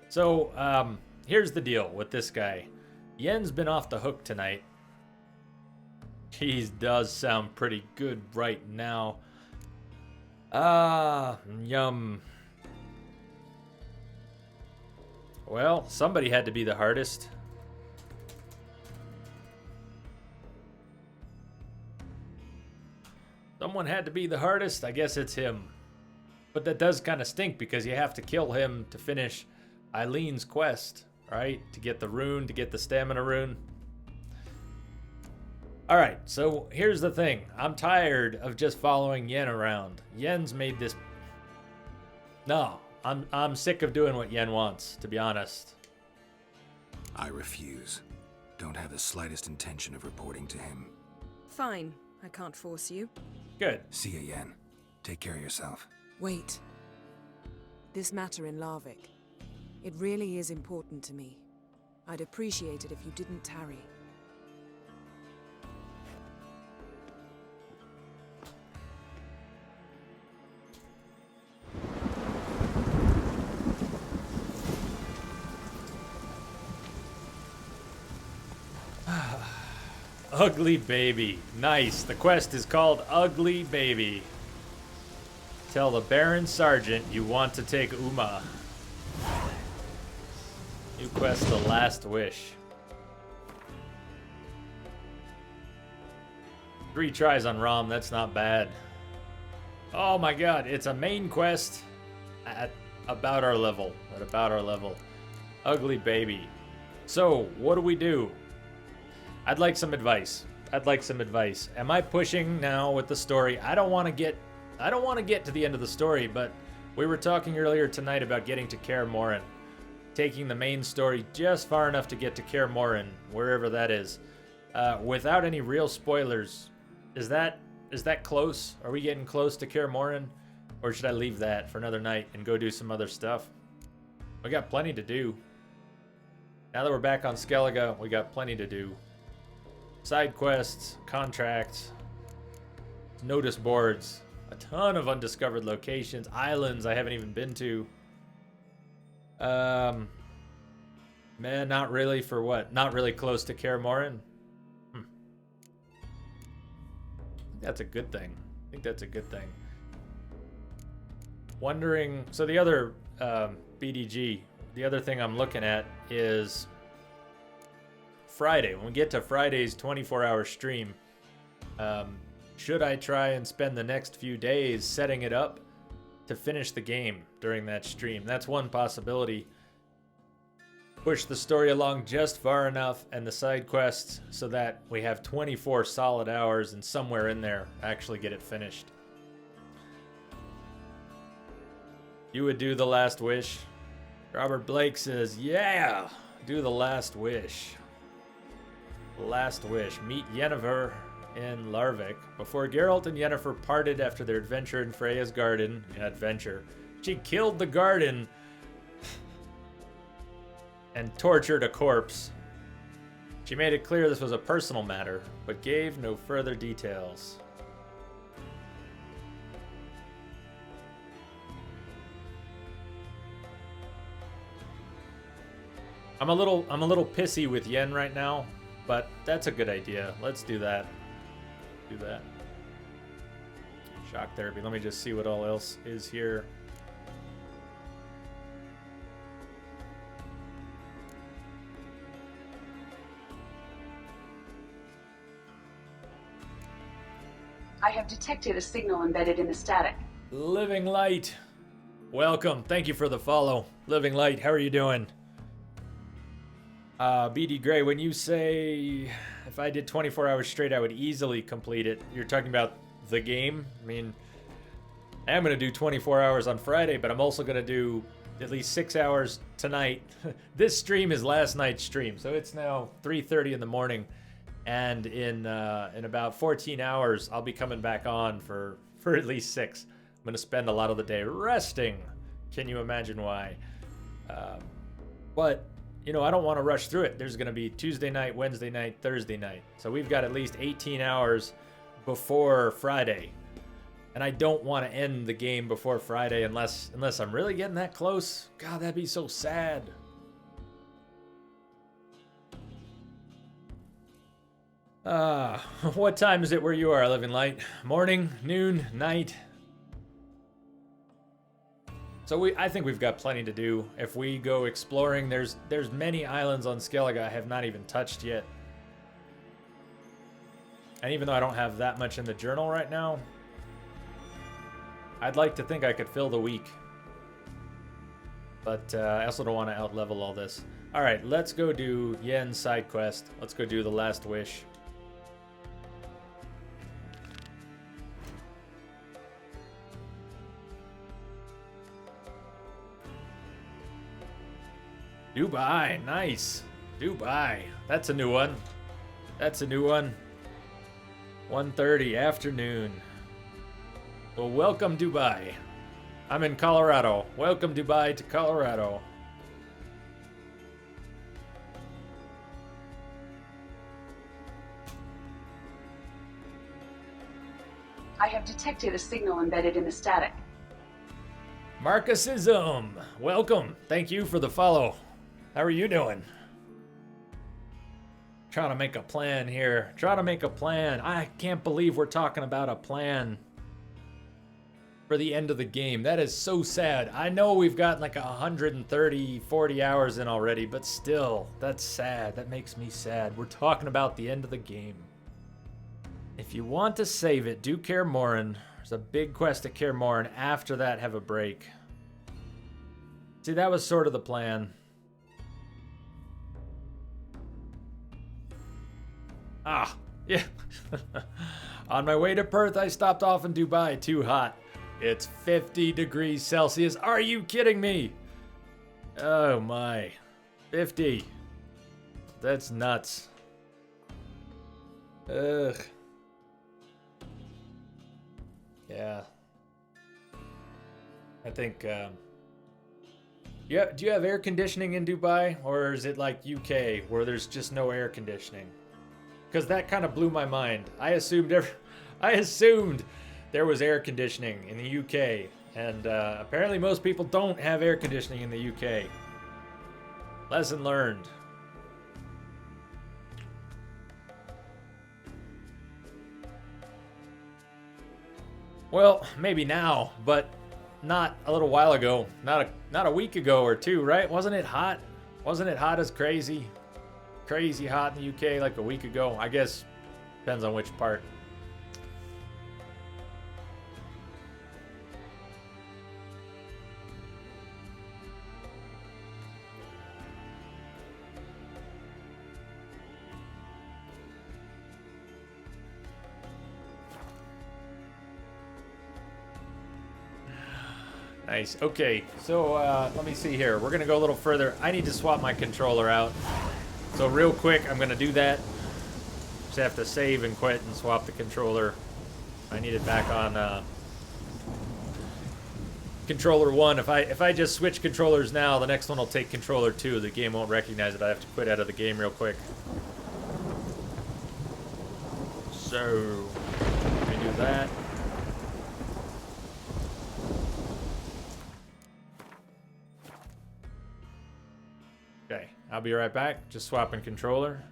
So, here's the deal with this guy. Yen's been off the hook tonight. He does sound pretty good right now. Yum. Well, somebody had to be the hardest. Someone had to be the hardest. I guess it's him. But that does kind of stink because you have to kill him to finish Eileen's quest, right? To get the rune, to get the stamina rune. Alright, so here's the thing. I'm tired of just following Yen around. Yen's made this... No, I'm sick of doing what Yen wants, to be honest. I refuse. Don't have the slightest intention of reporting to him. Fine. I can't force you. Good. See ya, Yen. Take care of yourself. Wait. This matter in Larvik. It really is important to me. I'd appreciate it if you didn't tarry. Ugly Baby. Nice. The quest is called Ugly Baby. Tell the Baron Sergeant you want to take Uma. New quest, The Last Wish. 3 tries on Rom, that's not bad. Oh my god, it's a main quest at about our level. Ugly Baby. So, what do? I'd like some advice. Am I pushing now with the story? I don't want to get to the end of the story, but we were talking earlier tonight about getting to Kaer Morhen. Taking the main story just far enough to get to Kaer Morhen, wherever that is. Without any real spoilers. Is that close? Are we getting close to Kaer Morhen? Or should I leave that for another night and go do some other stuff? We got plenty to do. Now that we're back on Skellige, we got plenty to do. Side quests, contracts, notice boards, a ton of undiscovered locations, islands I haven't even been to. Man, not really for what? Not really close to Kaer Morhen? That's a good thing. I think that's a good thing. Wondering, so the other BDG, the other thing I'm looking at is Friday. When we get to Friday's 24-hour stream, should I try and spend the next few days setting it up to finish the game during that stream? That's one possibility. push the story along just far enough and the side quests so that we have 24 solid hours and somewhere in there actually get it finished. You would do the last wish? Robert Blake says, yeah, do the last wish. Last wish. Meet Yennefer in Larvik. Before Geralt and Yennefer parted after their adventure in Freya's garden, she killed the garden and tortured a corpse. She made it clear this was a personal matter, but gave no further details. I'm a little pissy with Yen right now, but that's a good idea. Let's do that. Do that. Shock therapy. Let me just see what all else is here. I have detected a signal embedded in the static. Living Light. Welcome. Thank you for the follow. Living Light, how are you doing? BD Gray, when you say if I did 24 hours straight, I would easily complete it, you're talking about the game? I mean, I am going to do 24 hours on Friday, but I'm also going to do at least 6 hours tonight. This stream is last night's stream, so it's now 3:30 in the morning. And in about 14 hours, I'll be coming back on for at least 6. I'm going to spend a lot of the day resting. Can you imagine why? But, you know, I don't want to rush through it. There's going to be Tuesday night, Wednesday night, Thursday night. So we've got at least 18 hours before Friday. And I don't want to end the game before Friday unless I'm really getting that close. God, that'd be so sad. What time is it where you are, Living Light? Morning, noon, night? So I think we've got plenty to do. If we go exploring, there's many islands on Skellige I have not even touched yet. And even though I don't have that much in the journal right now, I'd like to think I could fill the week. But I also don't want to outlevel all this. Alright, let's go do Yen's side quest. Let's go do the last wish. Dubai, nice. Dubai, that's a new one. That's a new one. 1:30 afternoon. Well, welcome Dubai. I'm in Colorado. Welcome Dubai to Colorado. I have detected a signal embedded in the static. Marcusism, welcome. Thank you for the follow. How are you doing? Trying to make a plan here. Trying to make a plan. I can't believe we're talking about a plan for the end of the game. That is so sad. I know we've got like 130, 40 hours in already, but still, that's sad. That makes me sad. We're talking about the end of the game. If you want to save it, do Kaer Morhen. There's a big quest at Kaer Morhen. After that, have a break. See, that was sort of the plan. Ah, yeah. On my way to Perth, I stopped off in Dubai. Too hot. It's 50 degrees Celsius. Are you kidding me? Oh my. 50. That's nuts. Ugh. Yeah. I think, yeah, do you have air conditioning in Dubai? Or is it like UK where there's just no air conditioning? Because that kind of blew my mind. I assumed there was air conditioning in the UK. And apparently most people don't have air conditioning in the UK. Lesson learned. Well, maybe now, but not a little while ago. Not a week ago or two, right? Wasn't it hot? Wasn't it hot as crazy? Crazy hot in the UK like a week ago. I guess depends on which part. Nice. Okay, so let me see here. We're gonna go a little further. I need to swap my controller out. So real quick, I'm gonna do that. Just have to save and quit and swap the controller. I need it back on controller 1. If I just switch controllers now, the next one will take controller 2. The game won't recognize it. I have to quit out of the game real quick. So let me do that. Okay, I'll be right back. Just swapping controller.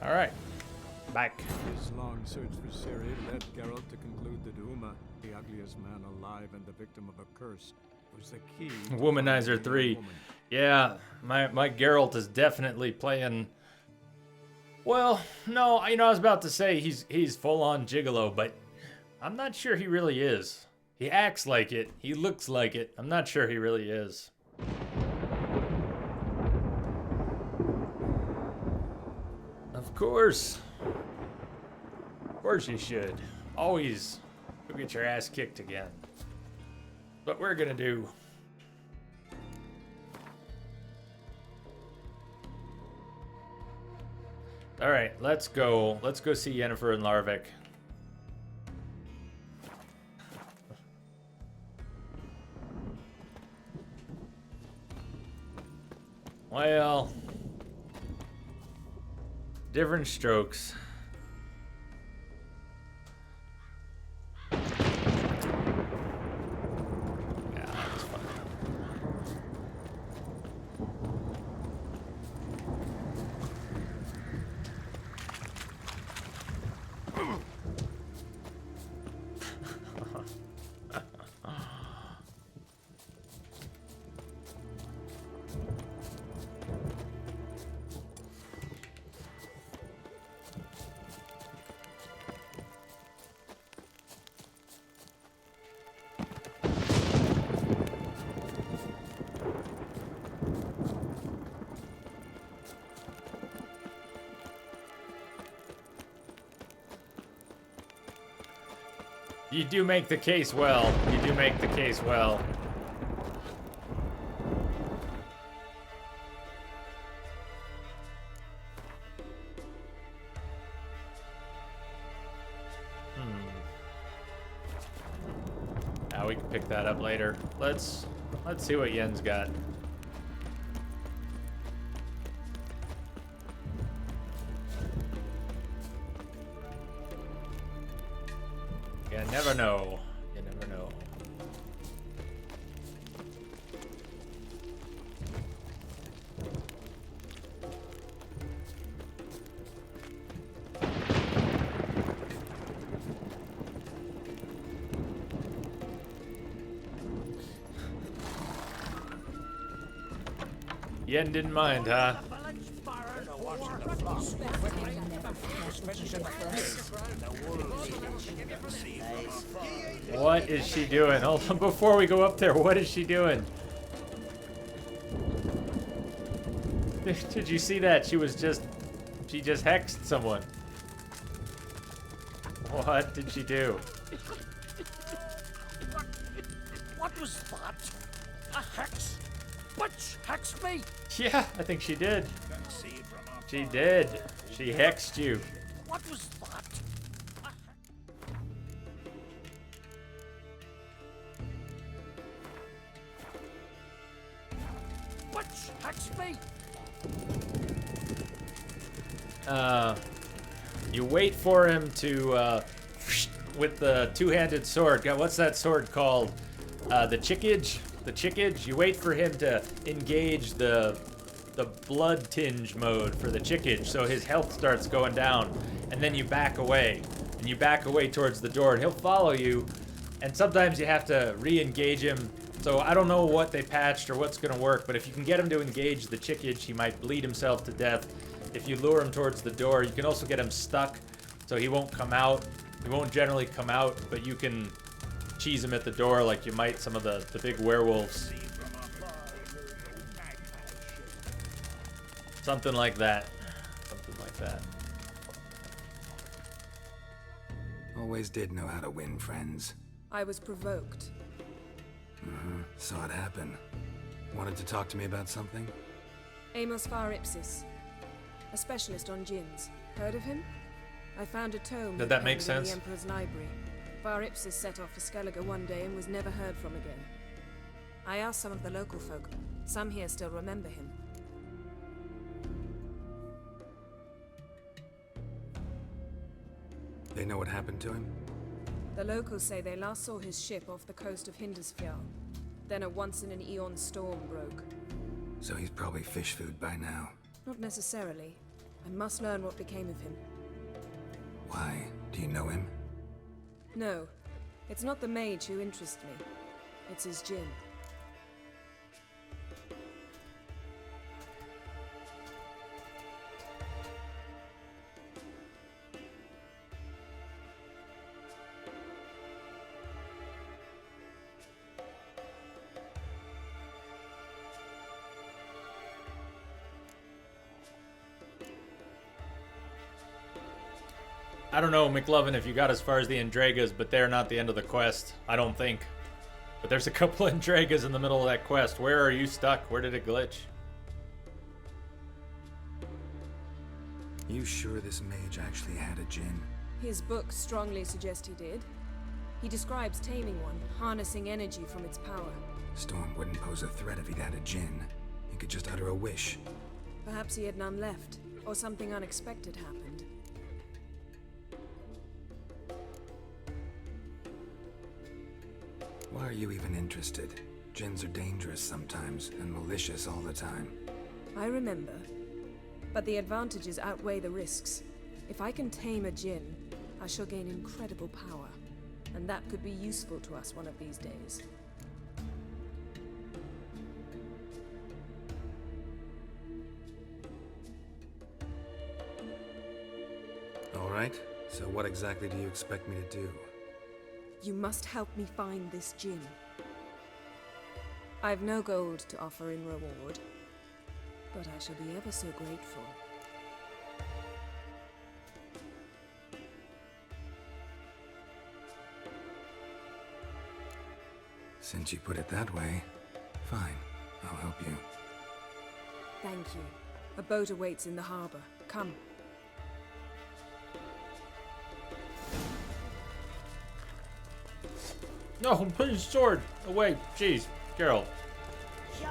All right, back. His long search for Ciri led Geralt to conclude that Uma, the ugliest man alive and the victim of a curse, was the key. Womanizer 3. Yeah, my Geralt is definitely playing. Well, no, you know, I was about to say he's full on gigolo, but I'm not sure he really is. He acts like it. He looks like it. I'm not sure he really is. Of course you should. Always go get your ass kicked again. What we're gonna do. All right, let's go. Let's go see Yennefer and Larvik. Well, different strokes. Yeah, that's fine. You do make the case well. You do make the case well. We can pick that up later. Let's see what Yen's got. You never know. You never know. Yen didn't mind, huh? What is she doing? Hold on, before we go up there, what is she doing? Did you see that? She just hexed someone. What did she do? What was that? A hex? Witch hexed me? Yeah, I think she did. She did. She hexed you. What was that? Catch me! You wait for him to, with the two-handed sword. God, what's that sword called? The chickage? The chickage? You wait for him to engage the blood tinge mode for the chickage, so his health starts going down, and then you back away. And you back away towards the door, and he'll follow you, and sometimes you have to re-engage him. So I don't know what they patched or what's gonna work, but if you can get him to engage the chickage, he might bleed himself to death. If you lure him towards the door, you can also get him stuck, so he won't come out. He won't generally come out, but you can cheese him at the door like you might some of the big werewolves. Something like that. Something like that. Always did know how to win friends. I was provoked. Saw it happen. Wanted to talk to me about something? Amos Var Ipsis, a specialist on djinns. Heard of him? I found a tome Did that make in sense? the Emperor's library. Var Ipsis set off for Skellige one day and was never heard from again. I asked some of the local folk. Some here still remember him. They know what happened to him? The locals say they last saw his ship off the coast of Hindisfjall. Then a once-in-an-eon storm broke. So he's probably fish food by now. Not necessarily. I must learn what became of him. Why? Do you know him? No. It's not the mage who interests me. It's his djinn. I don't know, McLovin, if you got as far as the Andregas, but they're not the end of the quest. I don't think. But there's a couple of Andregas in the middle of that quest. Where are you stuck? Where did it glitch? You sure this mage actually had a djinn? His books strongly suggest he did. He describes taming one, harnessing energy from its power. Storm wouldn't pose a threat if he'd had a djinn. He could just utter a wish. Perhaps he had none left, or something unexpected happened. Why are you even interested? Djinns are dangerous sometimes, and malicious all the time. I remember. But the advantages outweigh the risks. If I can tame a djinn, I shall gain incredible power. And that could be useful to us one of these days. All right, so what exactly do you expect me to do? You must help me find this djinn. I've no gold to offer in reward, but I shall be ever so grateful. Since you put it that way, fine. I'll help you. Thank you. A boat awaits in the harbor. Come. No, put his sword away. Jeez, Geralt.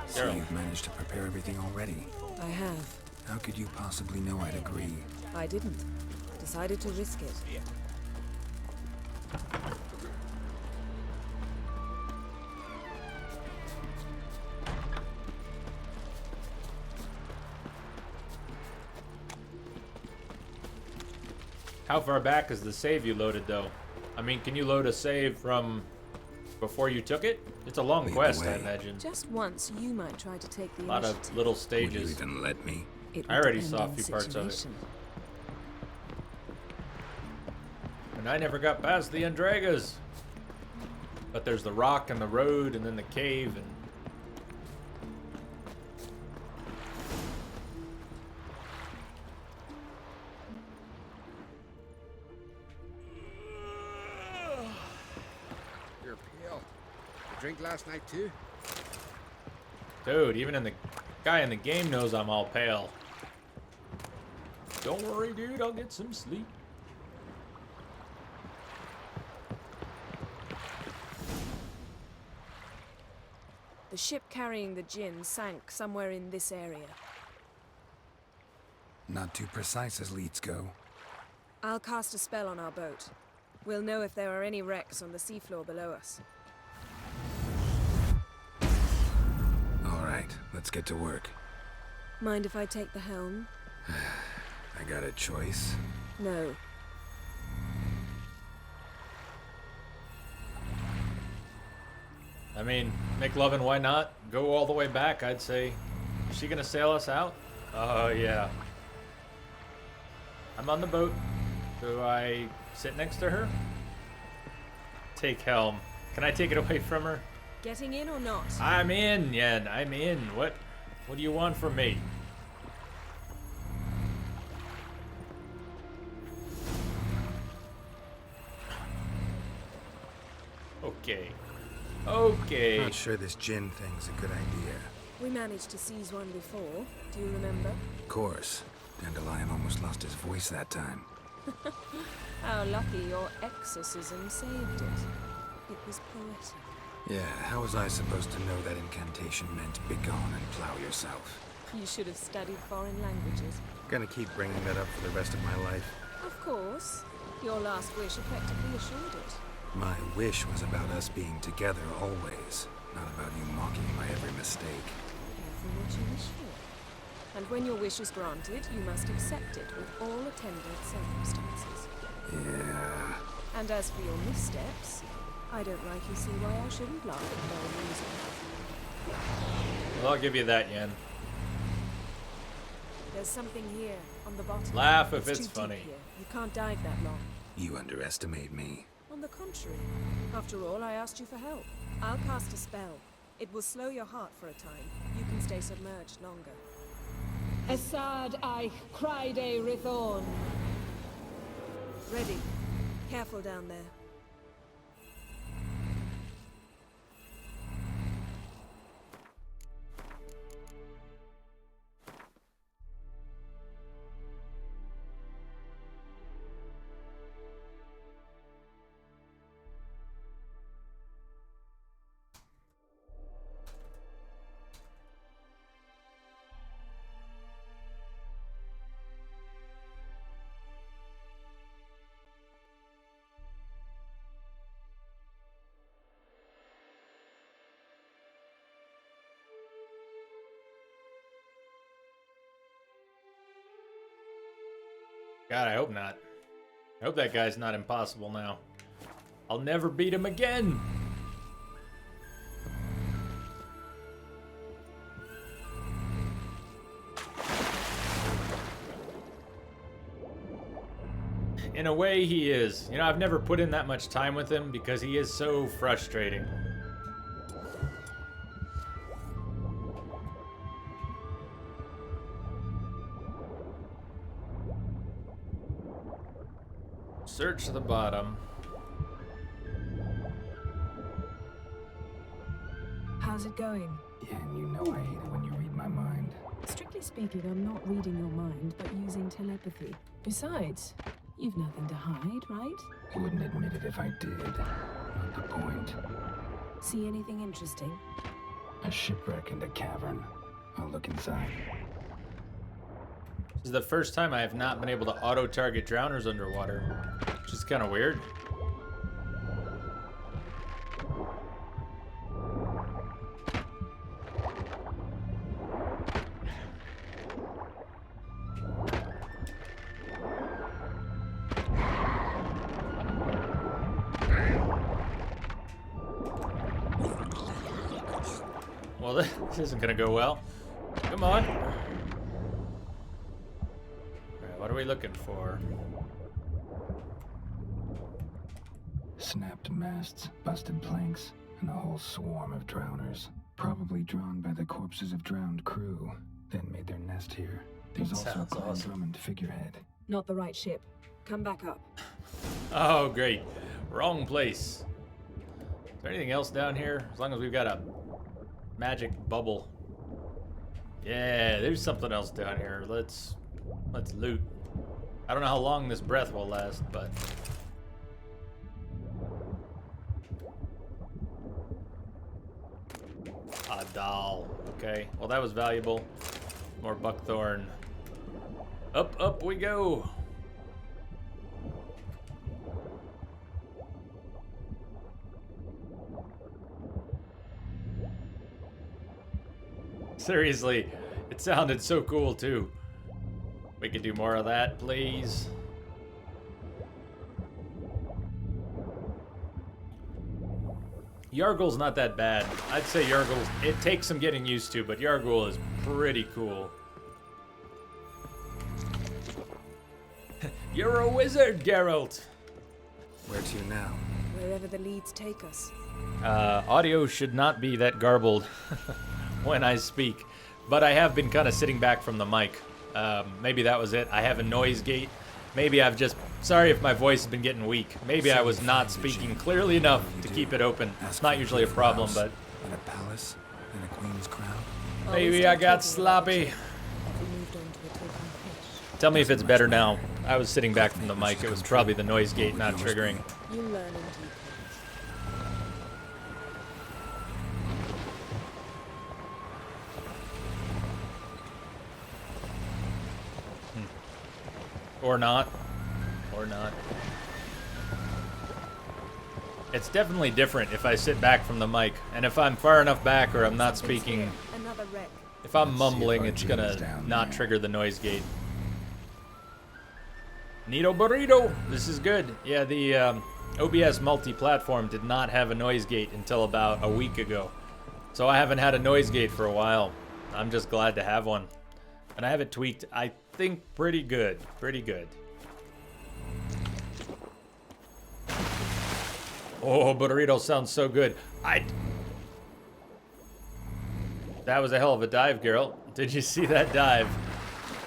So you've managed to prepare everything already? I have. How could you possibly know I'd agree? I didn't. Decided to risk it. How far back is the save you loaded, though? I mean, can you load a save from before you took it? It's a long quest, I imagine. Just once, you might try to take the A lot initiative. of little stages. Would you even let me? It I would already depend saw a on the few parts of it. situation. And I never got past the Andregas. But there's the rock and the road and then the cave and... You're pale. You drink last night too? Dude, even in the guy in the game knows I'm all pale. Don't worry, dude, I'll get some sleep. The The ship carrying the gin sank somewhere in this area. Not too precise as leads go. I'll cast a spell on our boat. We'll know if there are any wrecks on the seafloor below us. All right, let's get to work. Mind if I take the helm? I got a choice. No. I mean, McLovin, why not? Go all the way back, I'd say. Is she gonna sail us out? Oh, yeah. I'm on the boat. Do I sit next to her? Take helm. Can I take it away from her? Getting in or not? I'm in, Yen. I'm in. What do you want from me? Okay. Okay. Not sure this gin thing's a good idea. We managed to seize one before. Do you remember? Of course. Dandelion almost lost his voice that time. How lucky your exorcism saved it. It was poetic. Yeah, how was I supposed to know that incantation meant begone and plow yourself? You should have studied foreign languages. Gonna keep bringing that up for the rest of my life. Of course. Your last wish effectively assured it. My wish was about us being together always, not about you mocking my every mistake. Careful what you wish for. And when your wish is granted, you must accept it with all attendant circumstances. Yeah. And as for your missteps, I don't rightly see why I shouldn't laugh at no reason. Well, I'll give you that, Yen. There's something here, on the bottom. Laugh if it's it's too funny. Deep here. You can't dive that long. You underestimate me. On the contrary. After all, I asked you for help. I'll cast a spell. It will slow your heart for a time. You can stay submerged longer. Assad I cried a Rithon. Ready. Careful down there. God, I hope not. I hope that guy's not impossible now. I'll never beat him again. In a way, he is. You know, I've never put in that much time with him because he is so frustrating. Search the bottom. How's it going? Yeah, and you know I hate it when you read my mind. Strictly speaking, I'm not reading your mind, but using telepathy. Besides, you've nothing to hide, right? You wouldn't admit it if I did. Not the point. See anything interesting? A shipwreck and a cavern. I'll look inside. This is the first time I have not been able to auto-target drowners underwater, which is kind of weird. Well, this isn't gonna go well. Come on. What are we looking for? Snapped masts, busted planks, and a whole swarm of drowners. Probably drawn by the corpses of drowned crew, then made their nest here. There's also a Clan Drummond figurehead. Not the right ship. Come back up. Oh, great. Wrong place. Is there anything else down here? As long as we've got a magic bubble. Yeah, there's something else down here. Let's loot. I don't know how long this breath will last, but... Ow. Okay. Well, that was valuable. More buckthorn. Up we go. Seriously, it sounded so cool too. We could do more of that, please. Yargul's not that bad. I'd say Yargul, it takes some getting used to, but Yargul is pretty cool. You're a wizard, Geralt. Where to now? Wherever the leads take us. Audio should not be that garbled when I speak, but I have been kind of sitting back from the mic. Maybe that was it. I have a noise gate. Maybe I've just... Sorry if my voice has been getting weak. Maybe I was not speaking clearly enough to keep it open. It's not usually a problem, but... And a palace and a queen's crown. Maybe I got sloppy. Tell me if it's better now. I was sitting back from the mic. It was probably the noise gate not triggering. You learn in due Or not. Or not. It's definitely different if I sit back from the mic. And if I'm far enough back or I'm not speaking... Another wreck. If I'm mumbling, it's gonna not trigger the noise gate. Neato burrito! This is good. Yeah, the OBS multi-platform did not have a noise gate until about a week ago. So I haven't had a noise gate for a while. I'm just glad to have one. And I have it tweaked, I think, pretty good. Pretty good. Oh, burrito sounds so good. That was a hell of a dive, girl. Did you see that dive?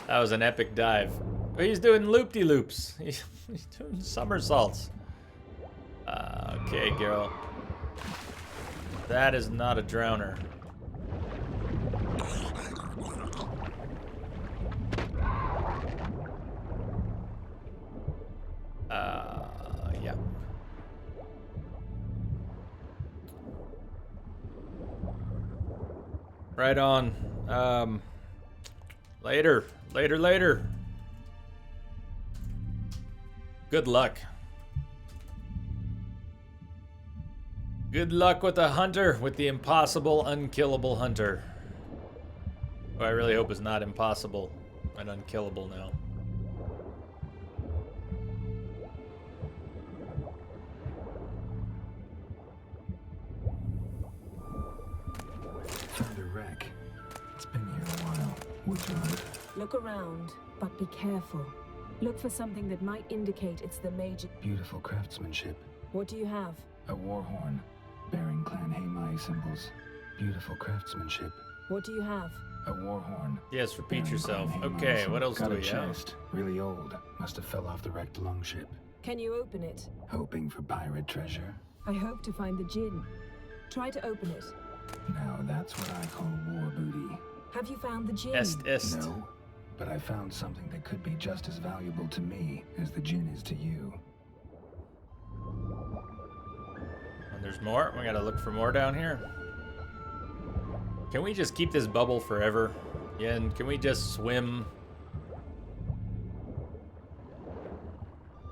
That was an epic dive. But he's doing loop-de-loops. He's doing somersaults. Okay, girl. That is not a drowner. Yeah. Right on. Later. Good luck. Good luck with the hunter, with the impossible, unkillable hunter. Who I really hope is not impossible and unkillable now. Found a wreck. It's been here a while. What's wrong? Look around, but be careful. Look for something that might indicate it's the major... Beautiful craftsmanship. What do you have? A war horn, bearing Clan Haemai symbols. Beautiful craftsmanship. What do you have? A war horn. Yes, repeat bearing yourself. Clan Haemai Okay, what else symbols. do we Got a have? chest, really old. Must have fell off the wrecked longship. Can you open it? Hoping for pirate treasure. I hope to find the gin. Try to open it. Now that's what I call war booty. Have you found the gin? Est. No, but I found something that could be just as valuable to me as the gin is to you. And there's more? We gotta look for more down here. Can we just keep this bubble forever? Yeah, and can we just swim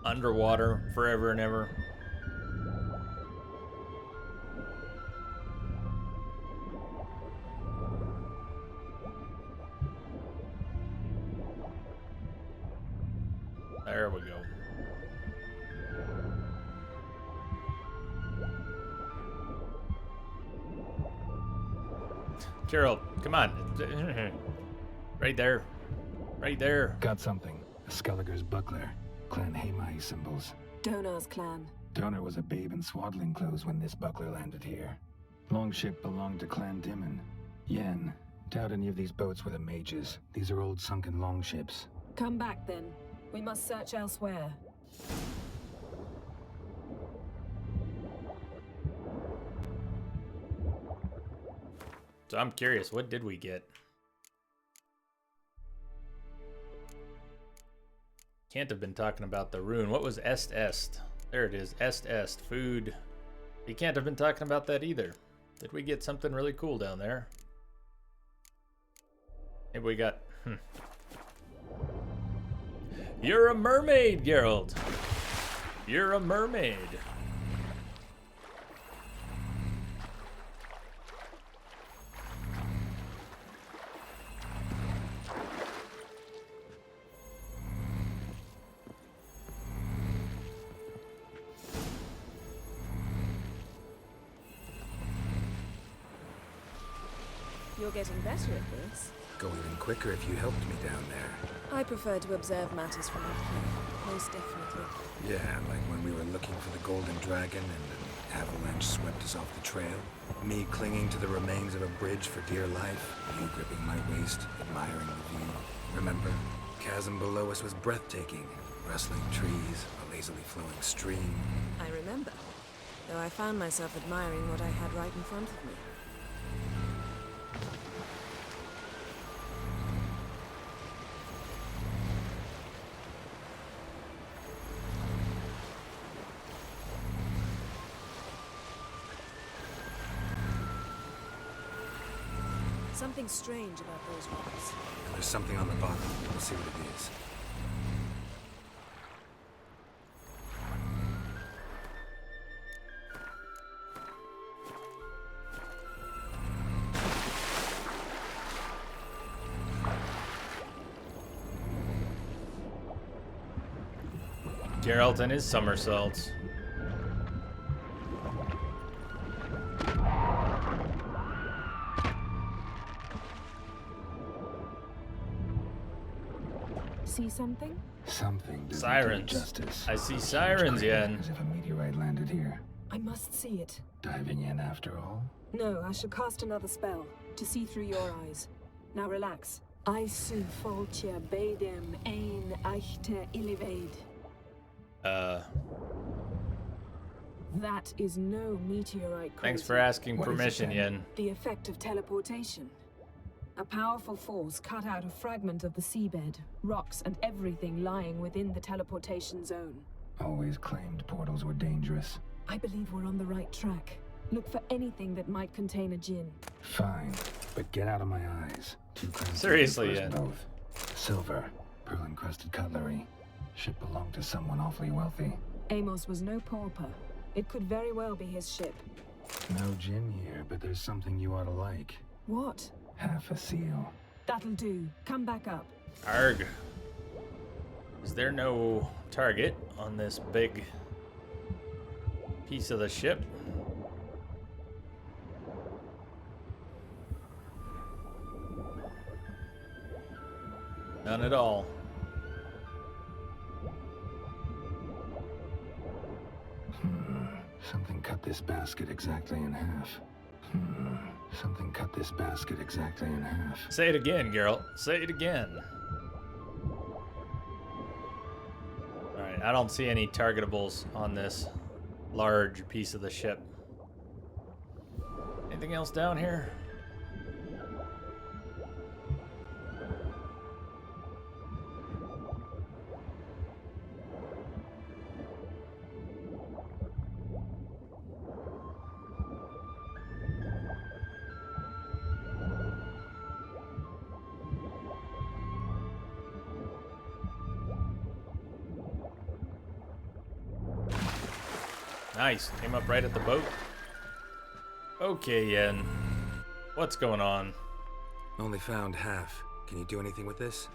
underwater forever and ever? There we go. Carol, come on. Right there. Right there. Got something. A Skelliger's buckler. Clan Haemai symbols. Donar's clan. Donar was a babe in swaddling clothes when this buckler landed here. Longship belonged to Clan Dimon. Yen, doubt any of these boats were the mages. These are old sunken longships. Come back then. We must search elsewhere. So I'm curious, what did we get? Can't have been talking about the rune. What was Est? There it is, Est, food. He can't have been talking about that either. Did we get something really cool down there? Maybe we got... You're a mermaid, Geralt. You're a mermaid. You're getting better at this. Go even quicker if you helped me down there. I prefer to observe matters from up here, most definitely. Yeah, like when we were looking for the Golden Dragon and an avalanche swept us off the trail. Me clinging to the remains of a bridge for dear life. You gripping my waist, admiring the view. Remember? Chasm below us was breathtaking. Rustling trees, a lazily flowing stream. I remember, though I found myself admiring what I had right in front of me. Something strange about those rocks. There's something on the bottom. We'll see what it is. Geralt and his somersaults. See something? Something. Sirens. Justice. I see sirens, Yen. As if a meteorite landed here. I must see it. Diving in after all? No, I shall cast another spell to see through your eyes. Now relax. I su foltja bedem ein eichte illivaid. That is no meteorite. Thanks crazy. for asking permission, Yen. The effect of teleportation. A powerful force cut out a fragment of the seabed, rocks and everything lying within the teleportation zone. Always claimed portals were dangerous. I believe we're on the right track. Look for anything that might contain a djinn. Fine, but get out of my eyes. Seriously, Yen. Both. Silver, pearl-encrusted cutlery. Ship belonged to someone awfully wealthy. Amos was no pauper. It could very well be his ship. No gin here, but there's something you ought to like. What? Half a seal. That'll do. Come back up. Arg. Is there no target on this big piece of the ship? None at all. Something cut this basket exactly in half. Something cut this basket exactly in half. Say it again, Geralt. Say it again. Alright, I don't see any targetables on this large piece of the ship. Anything else down here? Nice. Came up right at the boat. Okay, Yen. What's going on? Only found half. Can you do anything with this?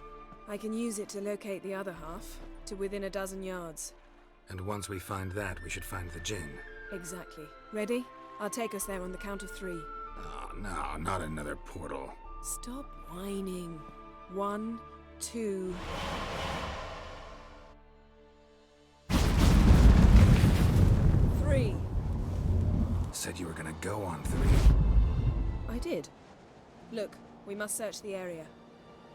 I can use it to locate the other half, to within a dozen yards. And once we find that, we should find the gin. Exactly. Ready? I'll take us there on the count of 3. Oh, no, not another portal. Stop whining. 1, 2... Said you were gonna go on 3. I did. Look, we must search the area.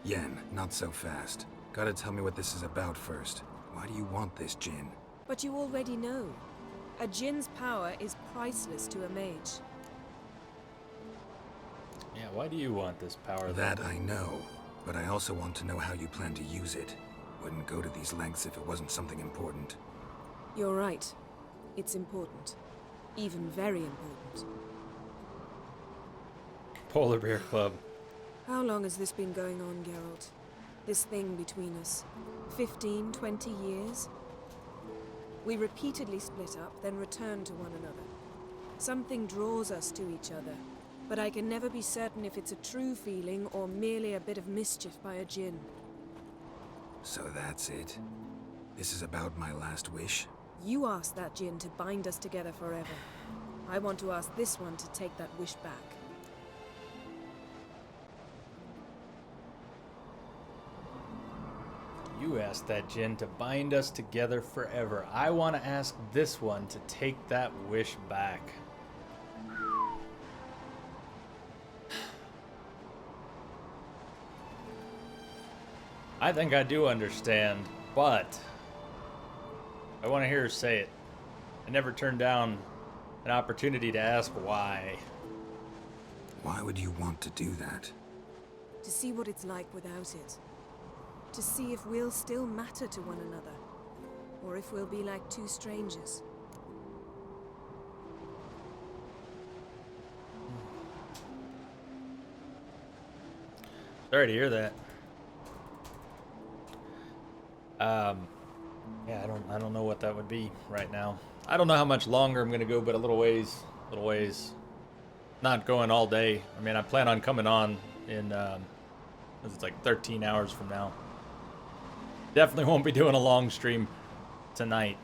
Yen, not so fast. Gotta tell me what this is about first. Why do you want this gin? But you already know. A djinn's power is priceless to a mage. Yeah, why do you want this power? That I know, but I also want to know how you plan to use it. Wouldn't go to these lengths if it wasn't something important. You're right. It's important. Even very important. Polar Bear Club. How long has this been going on, Geralt? This thing between us? 15, 20 years? We repeatedly split up, then returned to one another. Something draws us to each other, but I can never be certain if it's a true feeling or merely a bit of mischief by a djinn. So that's it? This is about my last wish? You asked that djinn to bind us together forever. I want to ask this one to take that wish back. You asked that djinn to bind us together forever. I want to ask this one to take that wish back. I think I do understand, but I want to hear her say it. I never turned down an opportunity to ask why. Why would you want to do that? To see what it's like without it. To see if we'll still matter to one another, or if we'll be like two strangers. Sorry to hear that. Yeah, I don't know what that would be right now. I don't know how much longer I'm gonna go, but a little ways. Not going all day. I mean, I plan on coming on in, it's like 13 hours from now. Definitely won't be doing a long stream tonight.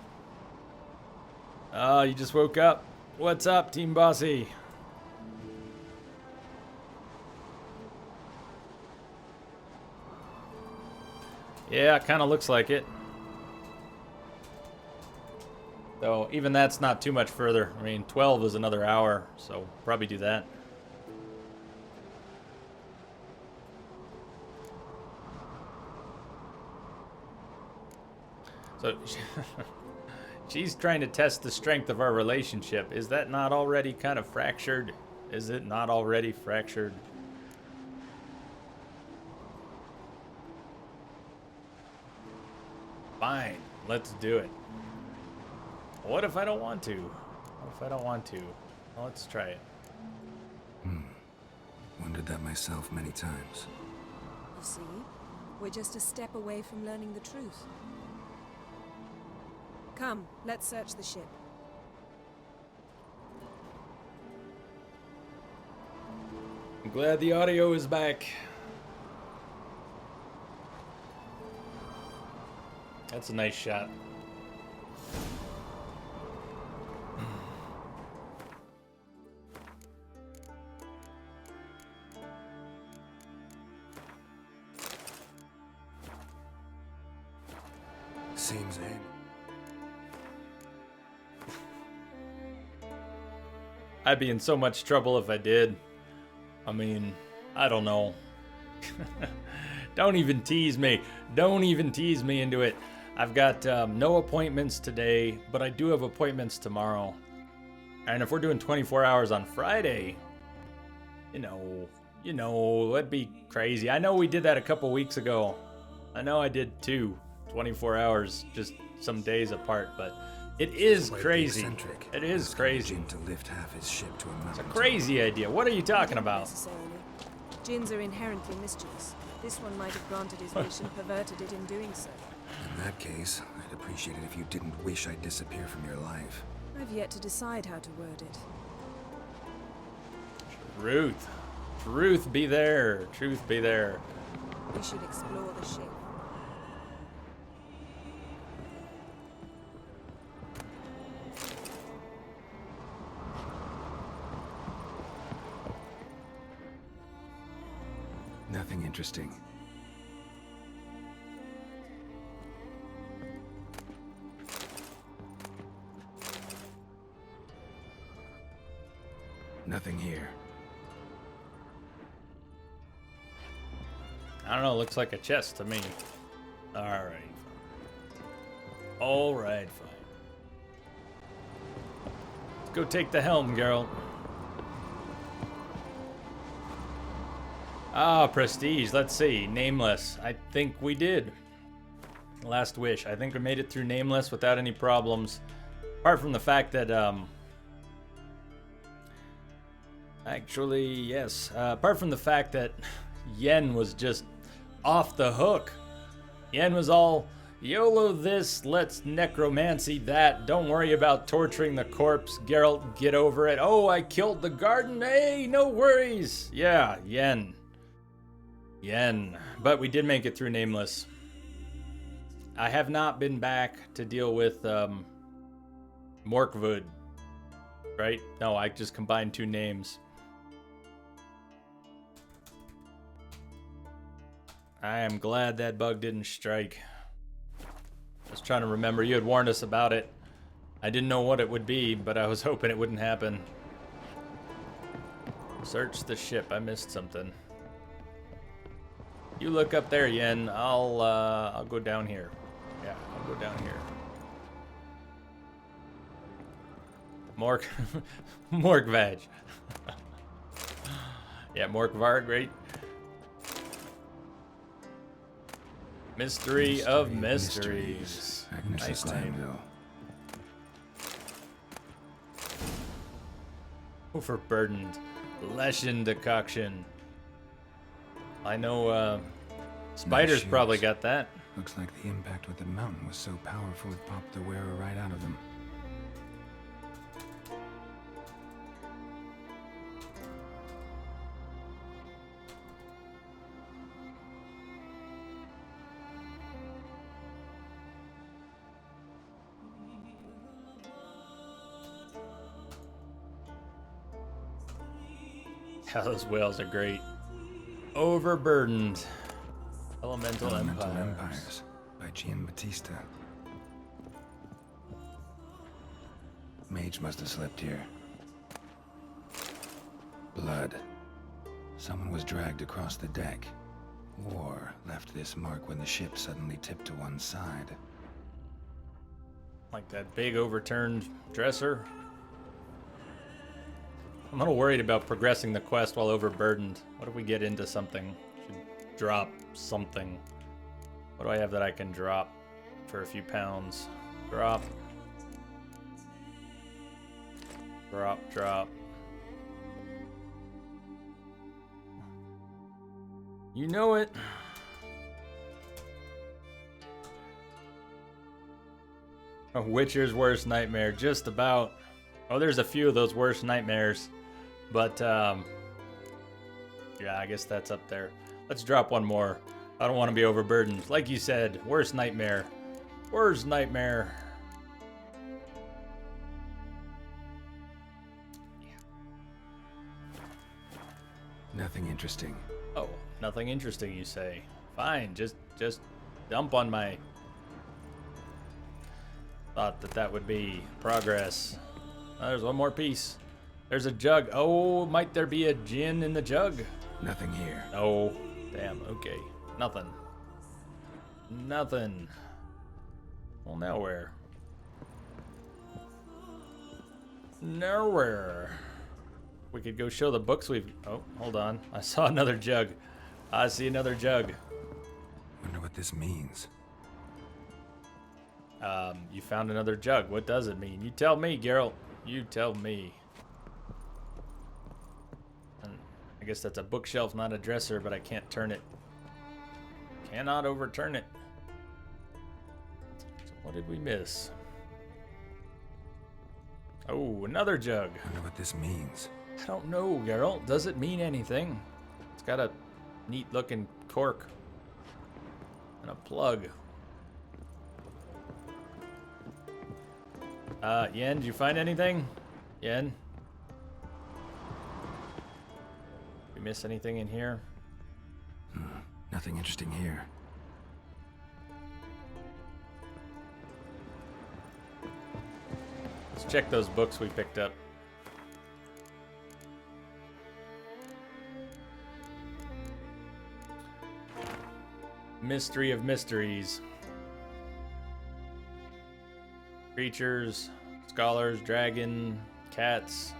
Oh, you just woke up. What's up, Team Bossy? Yeah, it kind of looks like it. So even that's not too much further. I mean, 12 is another hour, so probably do that. So she's trying to test the strength of our relationship. Is that not already kind of fractured? Is it not already fractured? Fine, let's do it. What if I don't want to? What if I don't want to? Well, let's try it. Wondered that myself many times. You see, we're just a step away from learning the truth. Come, let's search the ship. I'm glad the audio is back. That's a nice shot. Seems in. I'd be in so much trouble if I did. I mean, I don't know. Don't even tease me. Don't even tease me into it. I've got no appointments today, but I do have appointments tomorrow. And if we're doing 24 hours on Friday, you know, that'd be crazy. I know we did that a couple weeks ago. I know I did too. 24 hours, just some days apart, but it is crazy. It is crazy. To lift half his ship to a mountain. It's a crazy idea. What are you talking about? Necessarily. Djinns are inherently mischievous. This one might have granted his wish and perverted it in doing so. In that case, I'd appreciate it if you didn't wish I'd disappear from your life. I've yet to decide how to word it. Truth be there. Truth be there. We should explore the ship. Nothing interesting. Nothing here. I don't know, looks like a chest to me. Alright. Alright, fine. Let's go take the helm, Geralt. Ah, prestige. Let's see. Nameless. I think we did. Last wish. I think we made it through Nameless without any problems. Apart from the fact that, actually, yes. Apart from the fact that Yen was just off the hook. Yen was all, YOLO this, let's necromancy that. Don't worry about torturing the corpse. Geralt, get over it. Oh, I killed the garden. Hey, no worries. Yeah, Yen. Yen. But we did make it through Nameless. I have not been back to deal with Morkwood. Right? No, I just combined two names. I am glad that bug didn't strike. I was trying to remember, you had warned us about it. I didn't know what it would be, but I was hoping it wouldn't happen. Search the ship, I missed something. You look up there, Yen. I'll go down here. Yeah, I'll go down here. Morkvaj. Yeah, Morkvarg, right? Mystery of Mysteries. Nice name. Overburdened. Leshen decoction. I know, Spider's Nice probably shoes. got that. Looks like the impact with the mountain was so powerful it popped the wearer right out of them. Yeah, those whales are great. Overburdened. Elemental Empires. By Giambattista. Mage must have slept here. Blood. Someone was dragged across the deck. Or left this mark when the ship suddenly tipped to one side. Like that big overturned dresser. I'm a little worried about progressing the quest while overburdened. What if we get into something? Should drop something. What do I have that I can drop for a few pounds? Drop. Drop, drop. You know it. A Witcher's worst nightmare, just about. Oh, there's a few of those worst nightmares. But, yeah, I guess that's up there. Let's drop one more. I don't want to be overburdened. Like you said, worst nightmare. Worst nightmare. Nothing interesting. Oh, nothing interesting, you say. Fine, just dump on my... Thought that would be progress. Oh, there's one more piece. There's a jug. Oh, might there be a gin in the jug? Nothing here. No. Damn, okay. Nothing. Nothing. Well, now where? Nowhere. We could go show the books we've... Oh, hold on. I saw another jug. I see another jug. Wonder what this means. You found another jug. What does it mean? You tell me, Geralt. You tell me. And I guess that's a bookshelf, not a dresser, but I can't turn it. Cannot overturn it. So what did we miss? Oh, another jug. Wonder what this means. I don't know, Geralt. Does it mean anything? It's got a neat looking cork. And a plug. Yen, did you find anything? Yen? We miss anything in here? Nothing interesting here. Let's check those books we picked up. Mystery of Mysteries. Creatures, scholars, dragon, cats.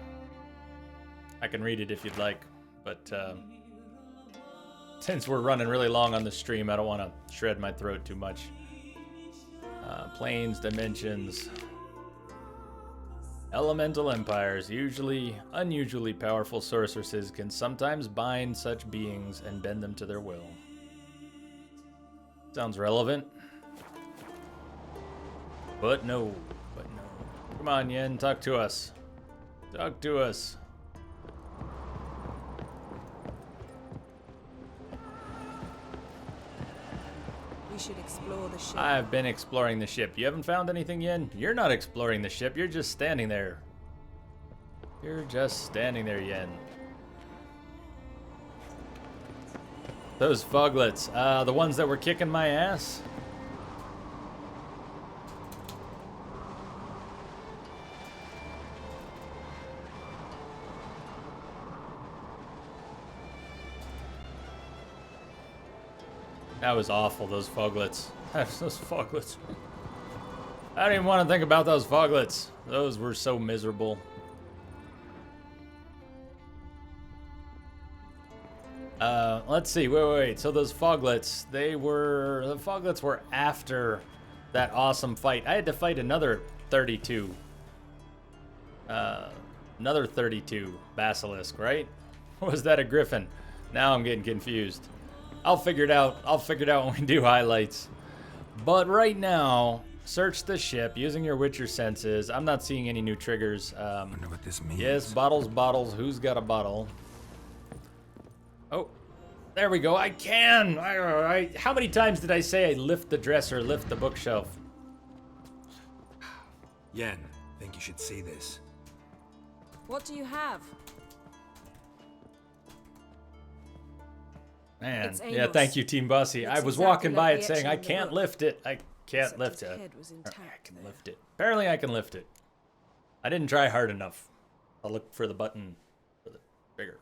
I can read it if you'd like, but since we're running really long on the stream, I don't want to shred my throat too much. Planes, dimensions. Elemental empires, usually unusually powerful sorceresses, can sometimes bind such beings and bend them to their will. Sounds relevant. But no. Come on, Yen, talk to us. Talk to us. We should explore the ship. I've been exploring the ship. You haven't found anything, Yen? You're not exploring the ship. You're just standing there. You're just standing there, Yen. Those foglets, the ones that were kicking my ass? That was awful, those foglets. Those foglets. I don't even want to think about those foglets. Those were so miserable. Let's see. Wait. So those foglets, the foglets were after that awesome fight. I had to fight another 32. Another 32 basilisk, right? Or was that a griffin? Now I'm getting confused. I'll figure it out. I'll figure it out when we do highlights. But right now, search the ship using your Witcher senses. I'm not seeing any new triggers. Wonder what this means. Yes, bottles. Who's got a bottle? Oh, there we go. I can. How many times did I say I lift the dresser, lift the bookshelf? Yen, think you should see this. What do you have? Man, yeah, thank you, Team Bossy. I was walking by it saying, I can't lift it. I can't lift it. I can lift it. Apparently I can lift it. I didn't try hard enough. I'll look for the button for the trigger.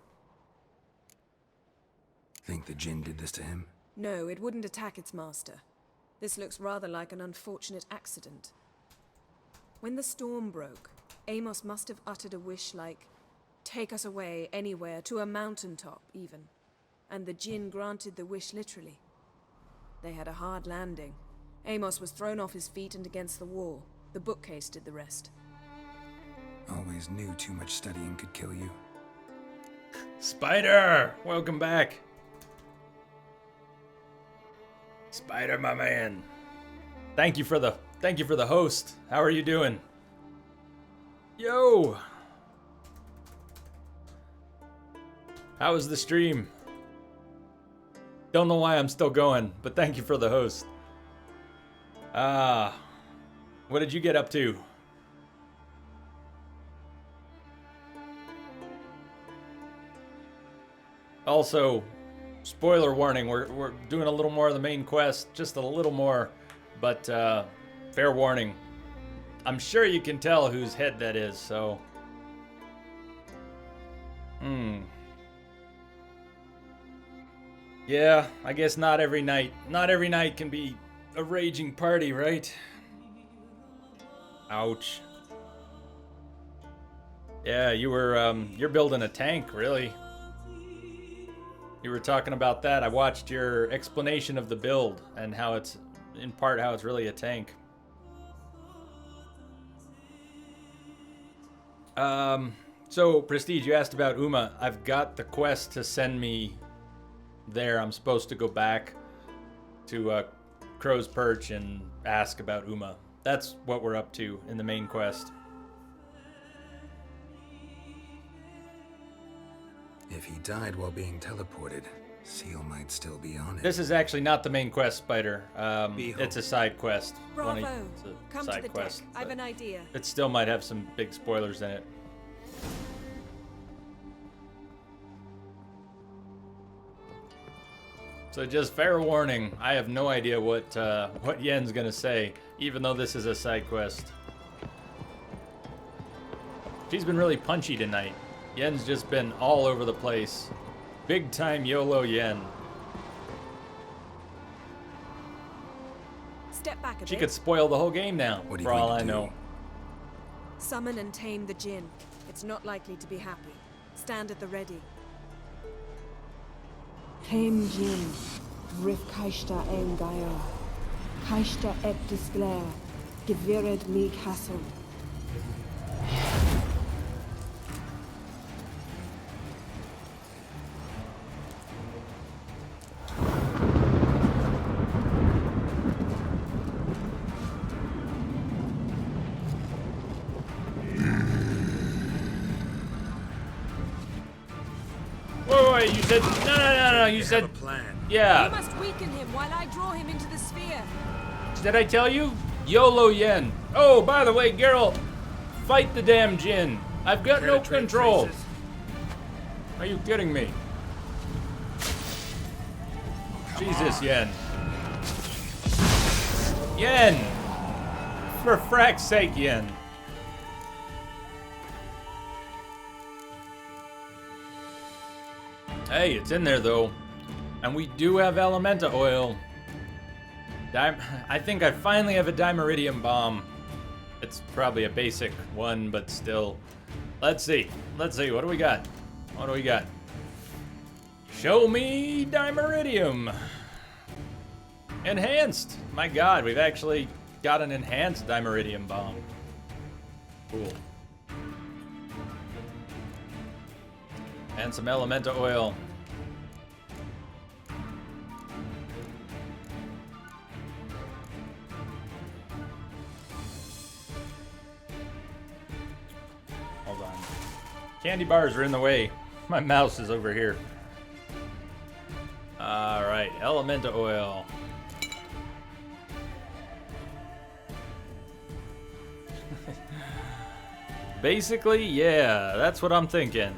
Think the Jinn did this to him? No, it wouldn't attack its master. This looks rather like an unfortunate accident. When the storm broke, Amos must have uttered a wish like, take us away anywhere, to a mountaintop even. And the Jinn granted the wish literally. They had a hard landing. Amos was thrown off his feet and against the wall. The bookcase did the rest. Always knew too much studying could kill you. Spider! Welcome back. Spider, my man. Thank you for the host. How are you doing? Yo! How was the stream? Don't know why I'm still going, but thank you for the host. What did you get up to? Also, spoiler warning, we're doing a little more of the main quest, just a little more, but fair warning. I'm sure you can tell whose head that is, so... Yeah, I guess not every night can be a raging party, right? Ouch. Yeah, you're building a tank, really. You were talking about that. I watched your explanation of the build and how it's, in part, how it's really a tank. So, Prestige, you asked about Uma. I've got the quest to send me there. I'm supposed to go back to Crow's Perch and ask about Uma. That's what we're up to in the main quest. If he died while being teleported, Seal might still be on it. This is actually not the main quest, Spider. It's a side quest. Bravo! It's a Come side to the quest, deck. I've an idea. It still might have some big spoilers in it. So just fair warning, I have no idea what Yen's gonna say, even though this is a side quest. She's been really punchy tonight. Yen's just been all over the place. Big time YOLO Yen. Step back a bit. She could spoil the whole game now, for all I know. Summon and tame the Jinn. It's not likely to be happy. Stand at the ready. Tame Jinn, Rif Kaishta en Gaia, Kaishta et Disclair, Gevired me Castle. You said no. You said yeah. You must weaken him while I draw him into the sphere. Did I tell you? YOLO Yen. Oh, by the way, Geralt, fight the damn Jinn. I've got no control. Are you kidding me? Jesus, Yen. Yen! For frack's sake, Yen. Hey, it's in there though. And we do have Elementa oil. I think I finally have a Dimeridium bomb. It's probably a basic one, but still. Let's see. Let's see. What do we got? What do we got? Show me Dimeridium. Enhanced. My god, we've actually got an enhanced Dimeridium bomb. Cool. And some Elementa oil. Hold on. Candy bars are in the way. My mouse is over here. Alright, Elementa oil. Basically, yeah, that's what I'm thinking.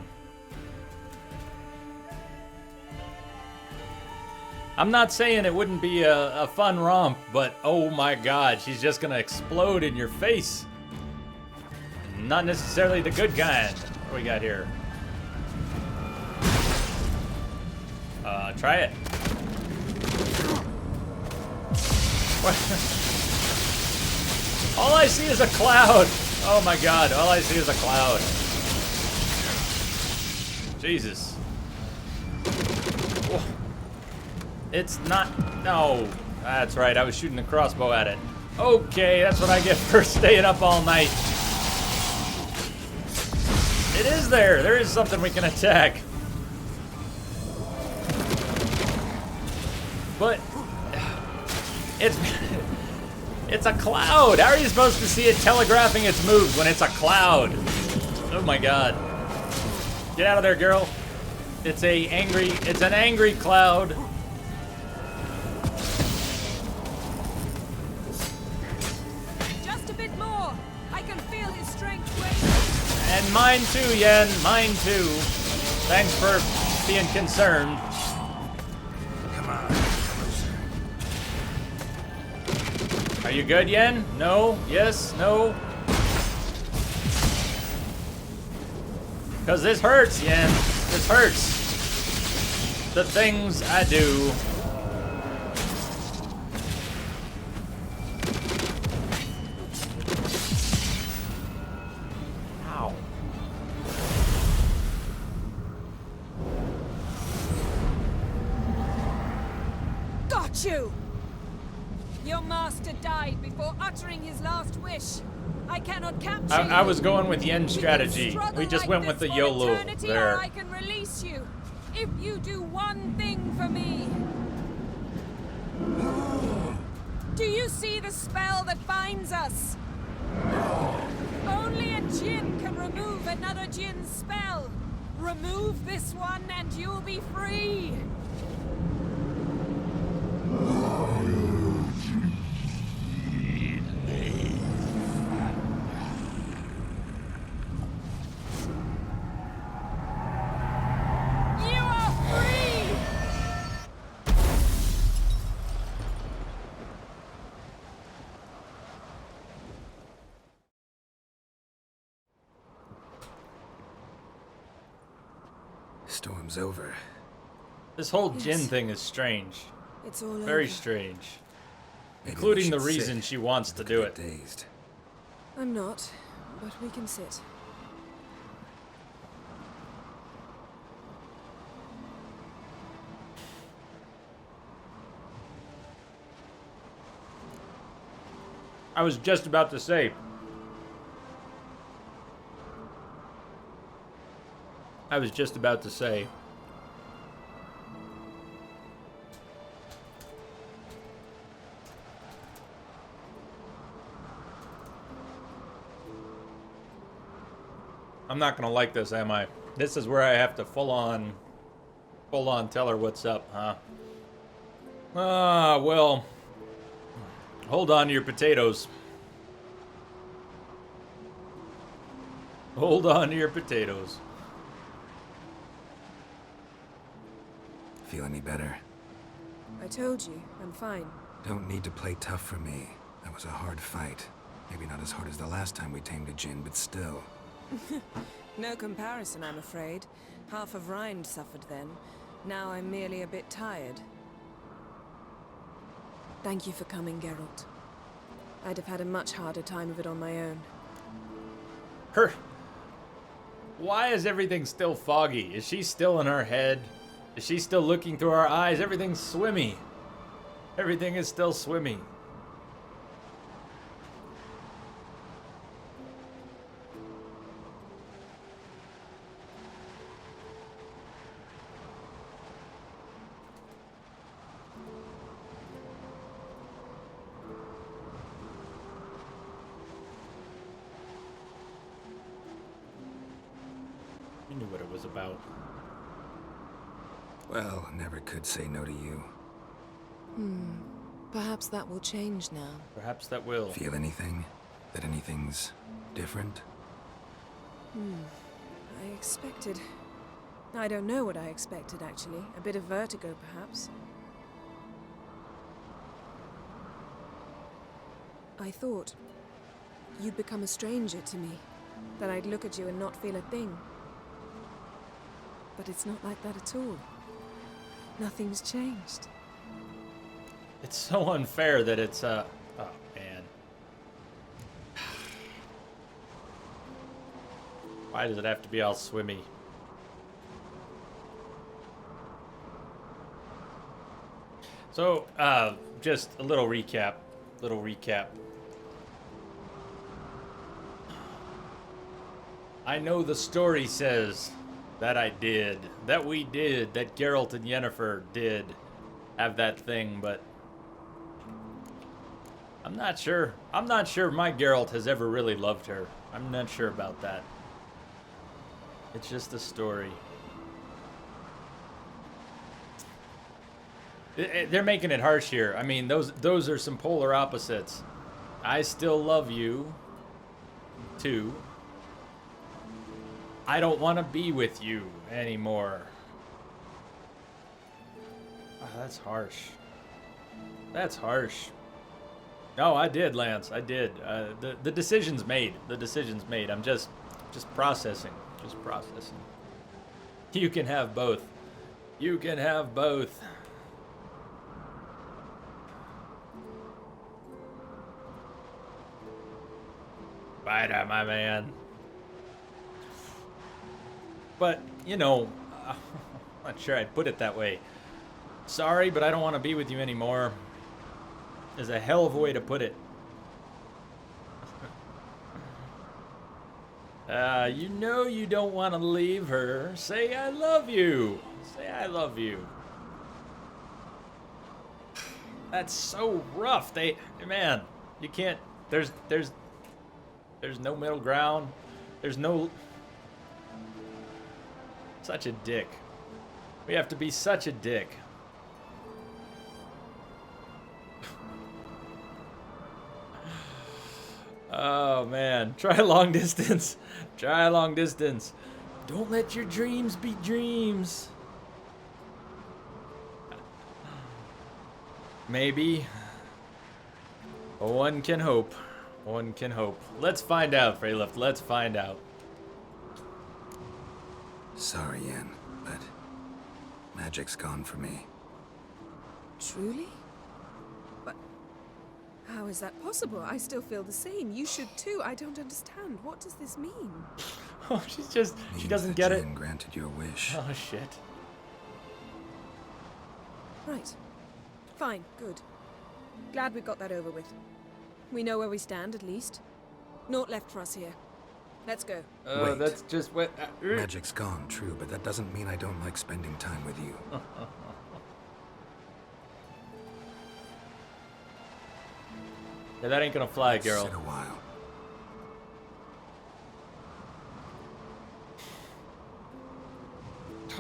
I'm not saying it wouldn't be a fun romp, but oh my god, she's just gonna explode in your face. Not necessarily the good kind. What do we got here? Try it. What? All I see is a cloud. Oh my god, all I see is a cloud. Jesus. Whoa. It's not, no. That's right, I was shooting the crossbow at it. Okay, that's what I get for staying up all night. It is there. There is something we can attack. But it's a cloud. How are you supposed to see it telegraphing its moves when it's a cloud? Oh my god. Get out of there, girl. It's an angry cloud. Just a bit more. I can feel his strength waning. And mine too, Yen. Mine too. Thanks for being concerned. Come on. Are you good, Yen? No? Yes? No? Because this hurts, Yen. This hurts. The things I do. Ow. Got you! Your master died before uttering his last wish. I cannot capture you. I was going with Yen's strategy. We just went with the YOLO there. I can release you if you do one thing for me. Do you see the spell that binds us? Only a djinn can remove another djinn's spell. Remove this one and you'll be free. Storm's over. This whole Jinn thing is strange. It's all Very over. strange. Maybe Including we the should reason sit she wants to do it. Dazed. I'm not, but we can sit. I was just about to say. I'm not gonna like this, am I? This is where I have to full on Hold on, tell her what's up, huh? Ah, well. Hold on to your potatoes. Hold on to your potatoes. Feel any better? I told you, I'm fine. Don't need to play tough for me. That was a hard fight. Maybe not as hard as the last time we tamed a djinn, but still. No comparison, I'm afraid. Half of Rind suffered then. Now I'm merely a bit tired. Thank you for coming, Geralt. I'd have had a much harder time of it on my own. Why is everything still foggy? Is she still in her head? Is she still looking through our eyes? Everything's swimmy. Everything is still swimmy. You knew what it was about. Well, never could say no to you. Perhaps that will change now. Perhaps that will. Feel anything? That anything's different? I expected... I don't know what I expected, actually. A bit of vertigo, perhaps. I thought you'd become a stranger to me. That I'd look at you and not feel a thing. But it's not like that at all. Nothing's changed. It's so unfair that it's, oh, man. Why does it have to be all swimmy? So, just a little recap. I know the story says that we did, that Geralt and Yennefer did have that thing, but I'm not sure. I'm not sure my Geralt has ever really loved her. I'm not sure about that. It's just a story. They're making it harsh here. I mean, those are some polar opposites. I still love you, too. I don't want to be with you anymore. Oh, that's harsh. That's harsh. No, I did, Lance. I did. The decision's made. The decision's made. I'm just processing. Just processing. You can have both. You can have both. Spider, my man. But, you know, I'm not sure I'd put it that way. Sorry, but I don't want to be with you anymore. Is a hell of a way to put it. You know you don't want to leave her. Say I love you. Say I love you. That's so rough. Man, you can't. There's no middle ground. There's no. Such a dick. We have to be such a dick. Oh man, try long distance. Try long distance. Don't let your dreams be dreams. Maybe. One can hope. One can hope. Let's find out, Freylift. Let's find out. Sorry, Yen, but magic's gone for me. Truly? But how is that possible? I still feel the same. You should too. I don't understand. What does this mean? Oh, she doesn't get it. Jinn granted your wish. Oh, shit. Right. Fine, good. Glad we got that over with. We know where we stand, at least. Naught left for us here. Let's go. Wait. That's just what... Magic's gone, true, but that doesn't mean I don't like spending time with you. Yeah, that ain't gonna fly, girl. Sit a while.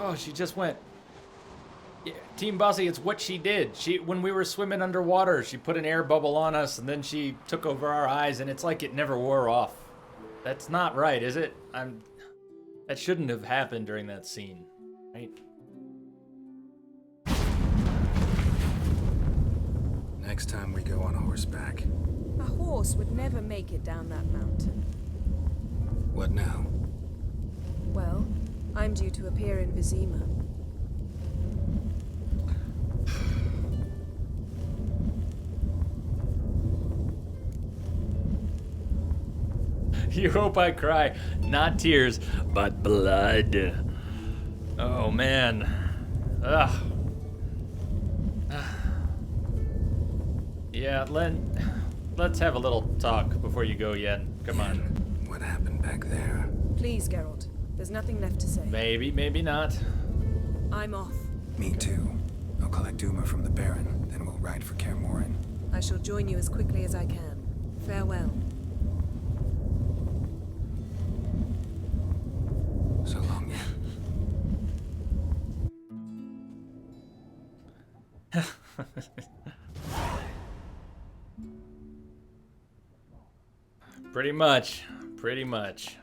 Oh, she just went... Team Bossy, it's what she did. When we were swimming underwater, she put an air bubble on us, and then she took over our eyes, and it's like it never wore off. That's not right, is it? That shouldn't have happened during that scene, right? Next time we go on horseback. A horse would never make it down that mountain. What now? Well, I'm due to appear in Vizima. You hope I cry. Not tears, but blood. Oh, man. Ugh. Yeah, let's have a little talk before you go, Yen. Come on. What happened back there? Please, Geralt. There's nothing left to say. Maybe, maybe not. I'm off. Me too. I'll collect Uma from the Baron, then we'll ride for Kaer Morhen. I shall join you as quickly as I can. Farewell. So long, Yen. Pretty much. Pretty much.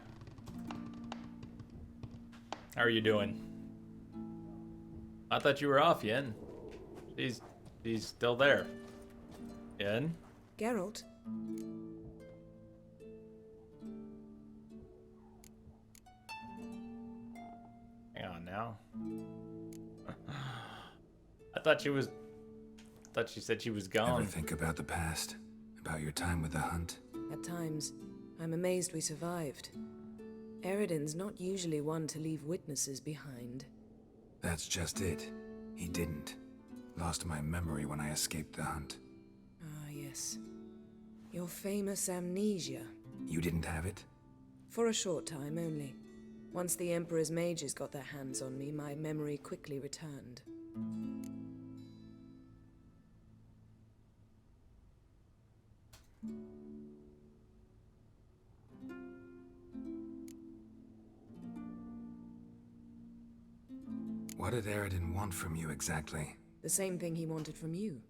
How are you doing? I thought you were off, Yen. He's still there. Yen? Geralt? Hang on now. I thought she said she was gone. Ever think about the past? About your time with the hunt? At times, I'm amazed we survived. Eredin's not usually one to leave witnesses behind. That's just it. He didn't. Lost my memory when I escaped the hunt. Ah, yes. Your famous amnesia. You didn't have it? For a short time only. Once the Emperor's mages got their hands on me, my memory quickly returned. What did Eredin want from you exactly? The same thing he wanted from you.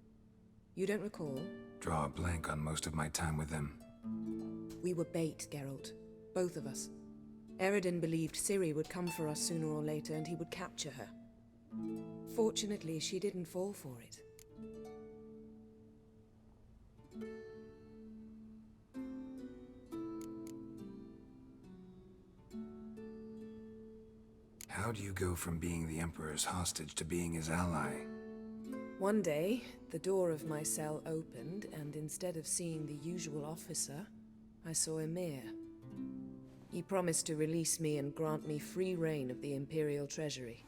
You don't recall? Draw a blank on most of my time with them. We were bait, Geralt. Both of us. Eredin believed Ciri would come for us sooner or later and he would capture her. Fortunately, she didn't fall for it. How do you go from being the Emperor's hostage to being his ally? One day, the door of my cell opened, and instead of seeing the usual officer, I saw Emir. He promised to release me and grant me free reign of the Imperial Treasury,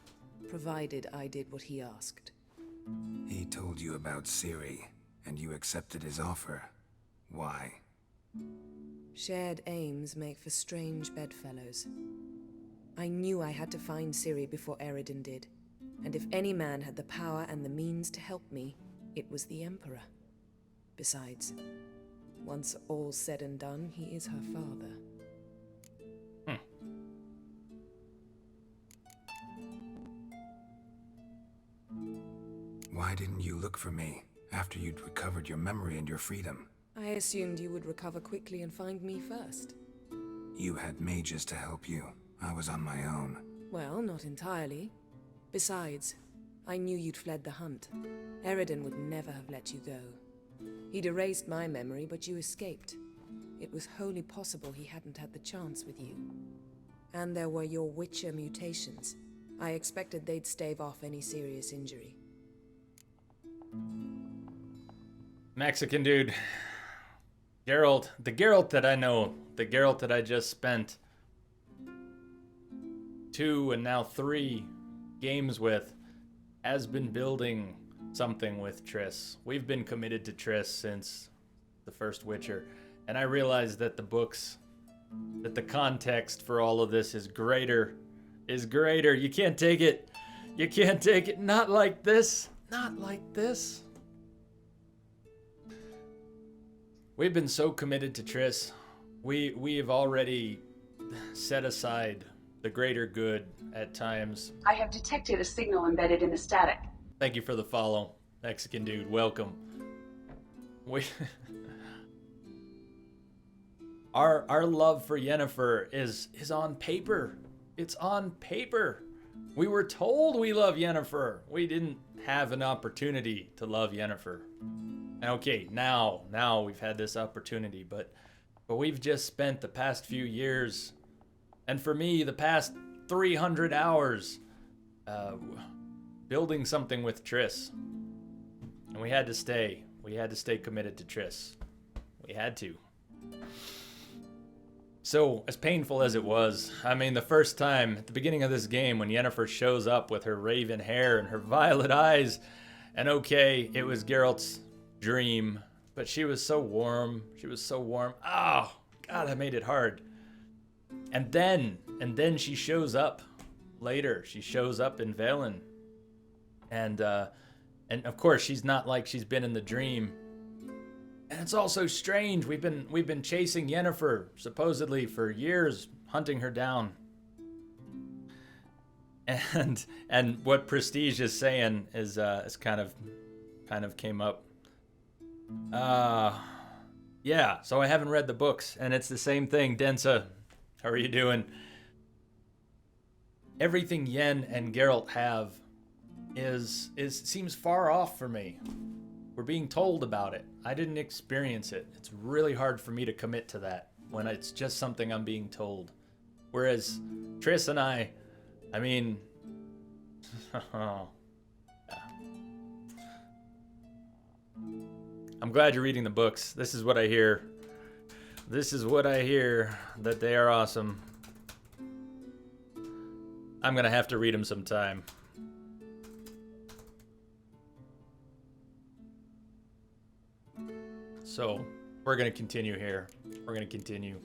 provided I did what he asked. He told you about Ciri, and you accepted his offer. Why? Shared aims make for strange bedfellows. I knew I had to find Ciri before Eredin did, and if any man had the power and the means to help me, it was the Emperor. Besides, once all's said and done, he is her father. Why didn't you look for me after you'd recovered your memory and your freedom? I assumed you would recover quickly and find me first. You had mages to help you. I was on my own. Well, not entirely. Besides, I knew you'd fled the hunt. Eredin would never have let you go. He'd erased my memory, but you escaped. It was wholly possible he hadn't had the chance with you. And there were your Witcher mutations. I expected they'd stave off any serious injury. Mexican dude. Geralt, the Geralt that I know, the Geralt that I just spent 2 and now 3 games with, has been building something with Triss. We've been committed to Triss since the first Witcher, and I realized that the books, that the context for all of this is greater. You can't take it. You can't take it. Not like this. Not like this. We've been so committed to Triss. We have already set aside the greater good at times. I have detected a signal embedded in the static. Thank you for the follow, Mexican dude. Welcome. We our love for Yennefer is on paper. It's on paper. We were told we love Yennefer. We didn't have an opportunity to love Yennefer. And okay, now we've had this opportunity, but we've just spent the past few years, and for me, the past 300 hours, building something with Triss. And we had to stay. We had to stay committed to Triss. We had to. So, as painful as it was, I mean, the first time, at the beginning of this game, when Yennefer shows up with her raven hair and her violet eyes, and okay, it was Geralt's dream, but she was so warm. She was so warm. Oh, God, that made it hard. And then she shows up later. She shows up in Velen. And of course, she's not like she's been in the dream. And it's all so strange. We've been chasing Yennefer supposedly for years, hunting her down. And what Prestige is saying is kind of came up. Yeah. So I haven't read the books, and it's the same thing. Densa, how are you doing? Everything Yen and Geralt have seems far off for me. We're being told about it. I didn't experience it. It's really hard for me to commit to that when it's just something I'm being told. Whereas Triss and I mean, yeah. I'm glad you're reading the books. This is what I hear. This is what I hear, that they are awesome. I'm gonna have to read them sometime. So, we're going to continue here. We're going to continue.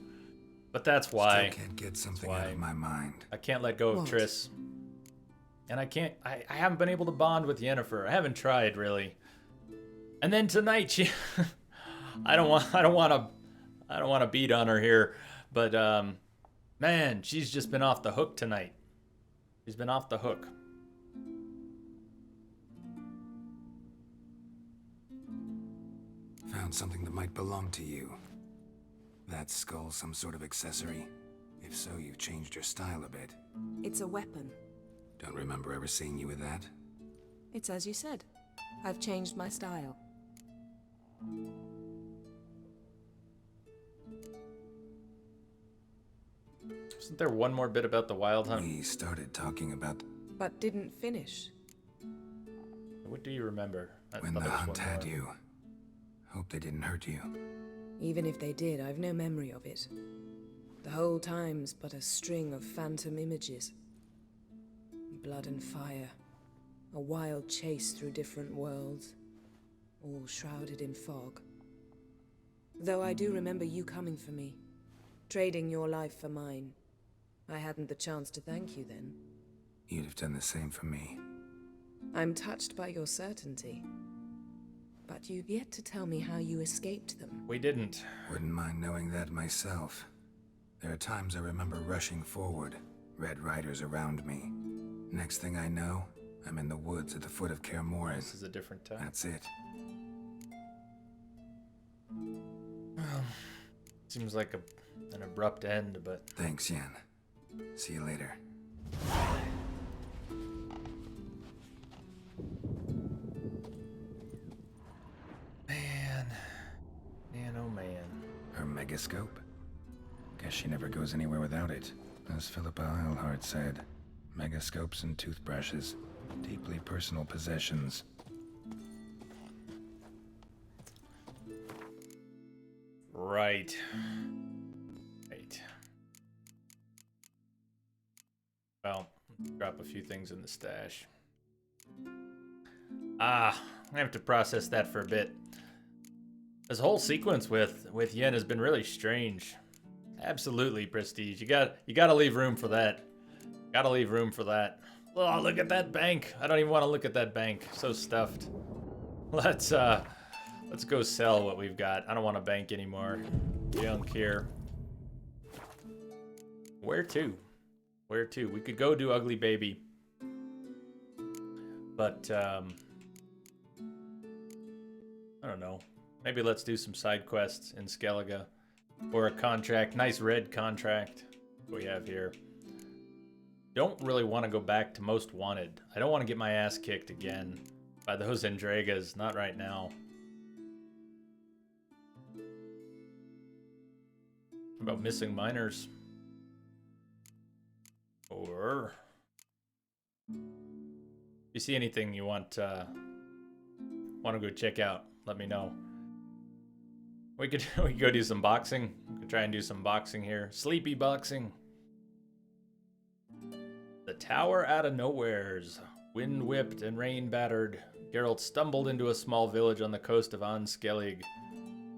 But that's why. Still can't get something out of my mind. I can't let go of Triss. And I haven't been able to bond with Yennefer. I haven't tried, really. And then tonight, she... I don't want to beat on her here. But, man, she's just been off the hook tonight. She's been off the hook. Found something that might belong to you. That skull some sort of accessory? If so, you've changed your style a bit. It's a weapon. Don't remember ever seeing you with that. It's as you said. I've changed my style. Isn't there one more bit about the Wild Hunt? We started talking about... But didn't finish. What do you remember? When the hunt had you. Hope they didn't hurt you. Even if they did, I've no memory of it. The whole time's but a string of phantom images. Blood and fire. A wild chase through different worlds. All shrouded in fog. Though I do remember you coming for me. Trading your life for mine. I hadn't the chance to thank you then. You'd have done the same for me. I'm touched by your certainty. But you've yet to tell me how you escaped them. We didn't. Wouldn't mind knowing that myself. There are times I remember rushing forward, Red Riders around me. Next thing I know, I'm in the woods at the foot of Kaer Morhen. This is a different time. That's it. Well, seems like an abrupt end, but... Thanks, Yen. See you later. Man, oh man. Her megascope? Guess she never goes anywhere without it. As Philippa Eilhart said, megascopes and toothbrushes, deeply personal possessions. Right. Well, drop a few things in the stash. I have to process that for a bit. This whole sequence with Yen has been really strange. Absolutely, Prestige. You gotta leave room for that. Gotta leave room for that. Oh, look at that bank. I don't even want to look at that bank. So stuffed. Let's go sell what we've got. I don't want a bank anymore. We don't care. Where to? Where to? We could go do Ugly Baby. But don't know. Maybe let's do some side quests in Skellige. Or a contract. Nice red contract we have here. Don't really want to go back to Most Wanted. I don't want to get my ass kicked again by those Endregas. Not right now. What about missing miners? Or if you see anything you want to go check out, let me know. We could go do some boxing. We could try and do some boxing here. Sleepy boxing. The tower out of nowheres. Wind whipped and rain battered, Geralt stumbled into a small village on the coast of Skellige.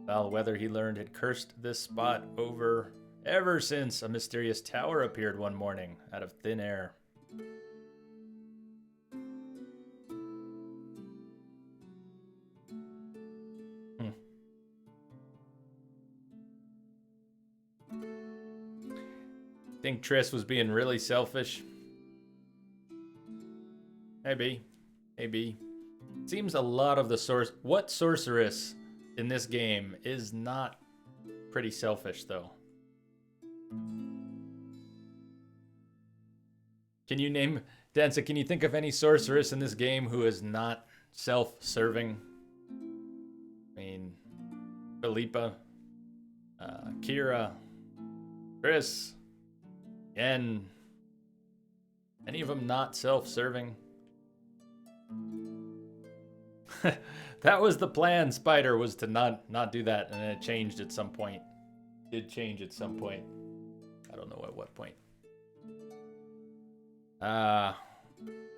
Foul weather, he learned, had cursed this spot ever since a mysterious tower appeared one morning out of thin air. Think Triss was being really selfish? Maybe. Seems a lot of the what sorceress in this game is not pretty selfish, though. Can you name, Danza, can you think of any sorceress in this game who is not self-serving? I mean, Philippa, Kira, Triss, Yen. Any of them not self-serving? That was the plan, Spider, was to not do that, and then it changed at some point. It did change at some point. I don't know at what point. Yeah,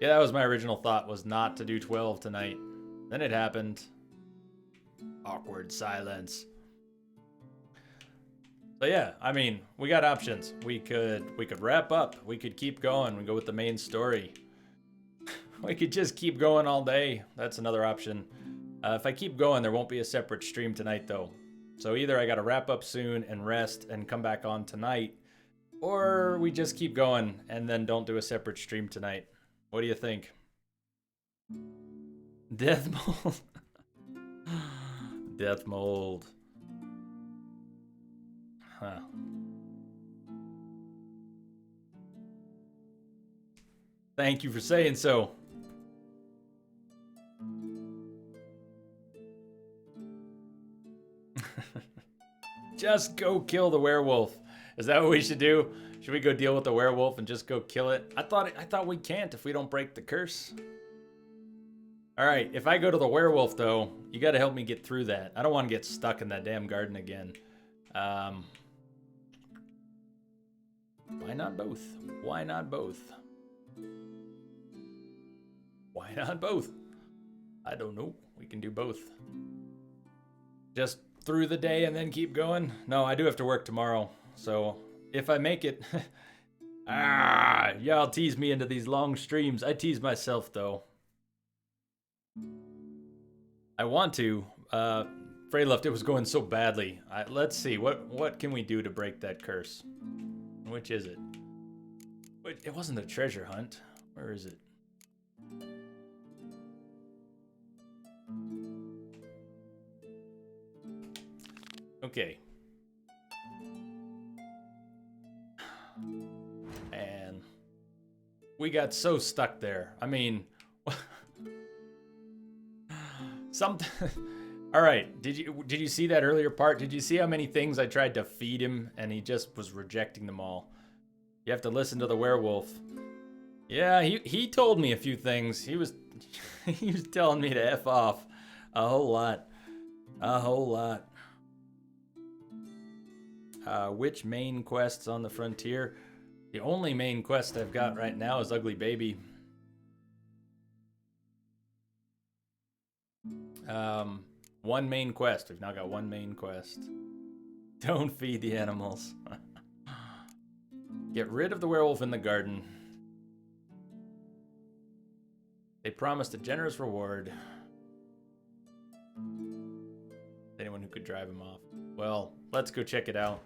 that was my original thought, was not to do 12 tonight. Then it happened. Awkward silence. So yeah, I mean, we got options. We could wrap up. We could keep going. We go with the main story. We could just keep going all day. That's another option. If I keep going, there won't be a separate stream tonight, though. So either I got to wrap up soon and rest and come back on tonight, or we just keep going and then don't do a separate stream tonight. What do you think? Death mold. Death mold. Huh. Thank you for saying so. Just go kill the werewolf. Is that what we should do? Should we go deal with the werewolf and just go kill it? I thought we can't if we don't break the curse. All right, if I go to the werewolf though, you got to help me get through that. I don't want to get stuck in that damn garden again. Why not both? Why not both? Why not both? I don't know. We can do both. Just through the day and then keep going? No, I do have to work tomorrow. So if I make it... y'all tease me into these long streams. I tease myself though. I want to. Freyluft, it was going so badly. Let's see. What can we do to break that curse? Which is it? Wait, it wasn't a treasure hunt. Where is it? Okay. And we got so stuck there. I mean, something. All right. Did you see that earlier part? Did you see how many things I tried to feed him and he just was rejecting them all? You have to listen to the werewolf. Yeah, he told me a few things. He was he was telling me to F off a whole lot. A whole lot. Which main quests on the frontier? The only main quest I've got right now is Ugly Baby. One main quest. We've now got one main quest. Don't feed the animals. Get rid of the werewolf in the garden. They promised a generous reward. Anyone who could drive him off. Well, let's go check it out.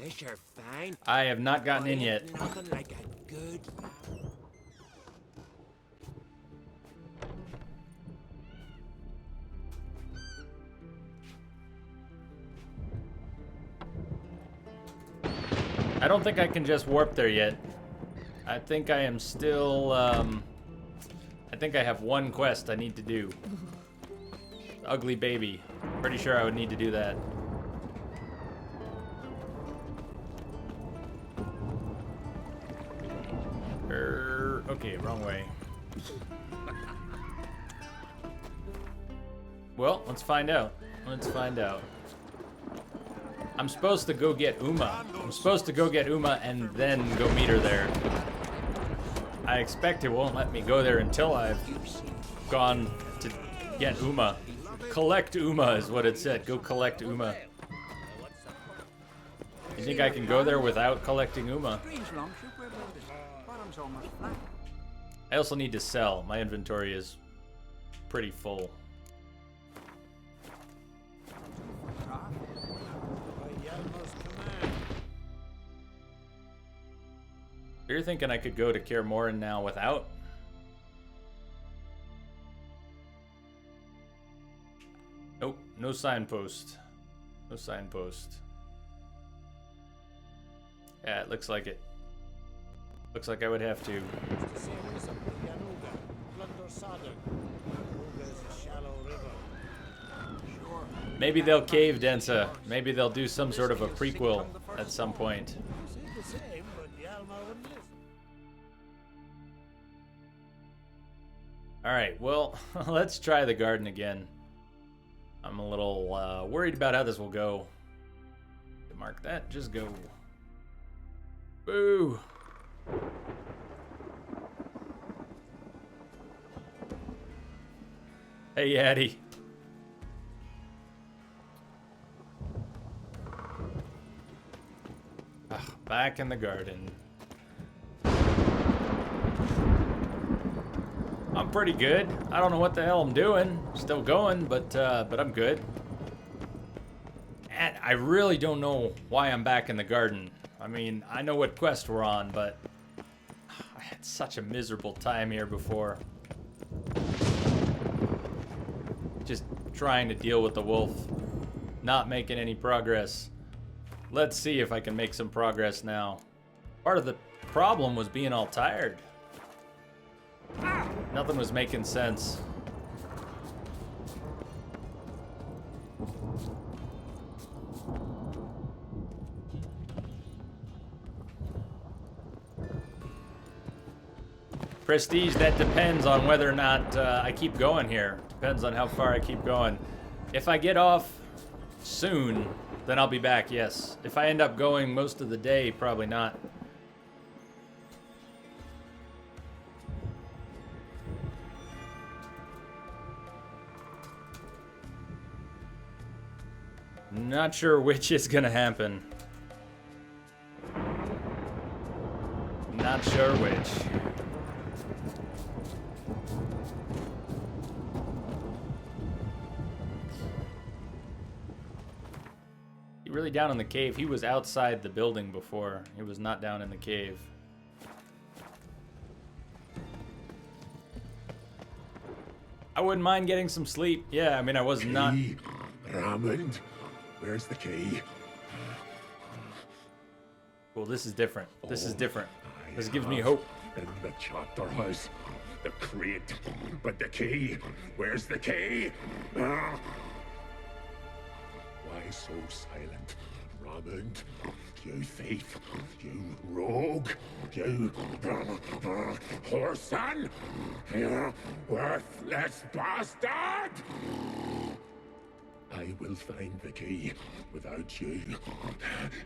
This you're fine. I have not gotten in yet. Nothing like a good I don't think I can just warp there yet. I think I am still, I think I have one quest I need to do. Ugly baby. Pretty sure I would need to do that. Okay, wrong way. Well, let's find out. Let's find out. I'm supposed to go get Uma. I'm supposed to go get Uma and then go meet her there. I expect it won't let me go there until I've gone to get Uma. Collect Uma is what it said. Go collect Uma. You think I can go there without collecting Uma? I also need to sell. My inventory is pretty full. You're thinking I could go to Kaer Morhen now without? Nope, no signpost. No signpost. Yeah, it looks like it. Looks like I would have to. Maybe they'll cave Densa. Maybe they'll do some sort of a prequel at some point. Alright, well, let's try the garden again. I'm a little worried about how this will go. Mark that, just go. Boo! Hey, Addy. Back in the garden. I'm pretty good. I don't know what the hell I'm doing. Still going, but I'm good. And I really don't know why I'm back in the garden. I mean, I know what quest we're on, but I had such a miserable time here before. Just trying to deal with the wolf. Not making any progress. Let's see if I can make some progress now. Part of the problem was being all tired. Nothing was making sense. Prestige, that depends on whether or not I keep going here. Depends on how far I keep going. If I get off soon, then I'll be back, yes. If I end up going most of the day, probably not. Not sure which is gonna happen. Not sure which. He really down in the cave. He was outside the building before. He was not down in the cave. I wouldn't mind getting some sleep. Yeah, I mean, I was not... Ramond, where's the key? Well, this is different. This is different. This gives me hope. In the chapter house, the crate, but the key. Where's the key? Why so silent, Ramond? You thief, you rogue, you whoreson, you worthless bastard! I will find the key without you,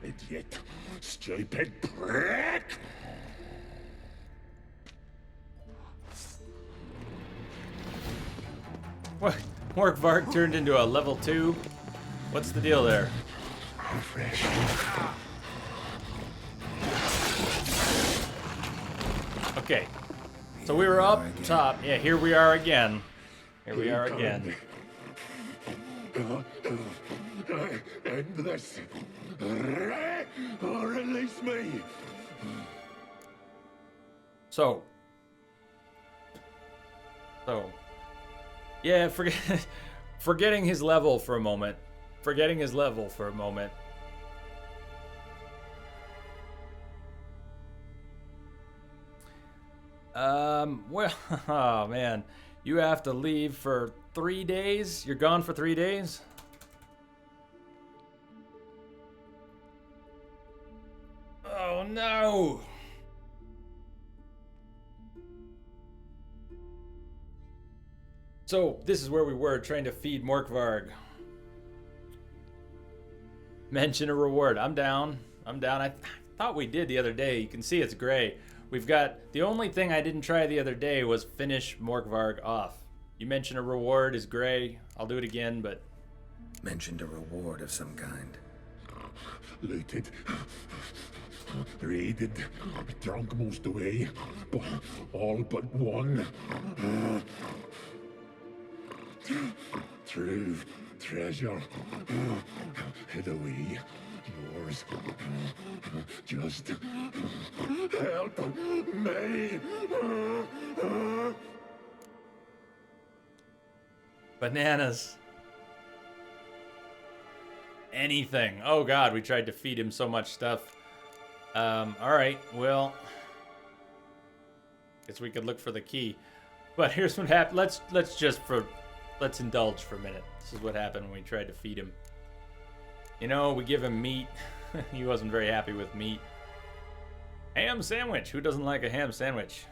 idiot, stupid prick! What? Morkvarg turned into a level 2? What's the deal there? Okay. So we were up top. Yeah, here we are again. Here we are again. End this. Release me! So, yeah, forgetting his level for a moment. Well, oh man, you have to leave for 3 days? You're gone for 3 days? Oh no! So, this is where we were, trying to feed Morkvarg. Mention a reward. I'm down. I thought we did the other day. You can see it's gray. We've got... The only thing I didn't try the other day was finish Morkvarg off. You mentioned a reward is gray. I'll do it again, but... Mentioned a reward of some kind. Looted. Raided. Drunk most away. All but one. True treasure. Hid away. Yours. Just help me. Bananas. Anything. Oh god, we tried to feed him so much stuff. Alright, well... Guess we could look for the key. But here's what happened. Let's indulge for a minute. This is what happened when we tried to feed him. You know, we give him meat. He wasn't very happy with meat. Ham sandwich. Who doesn't like a ham sandwich?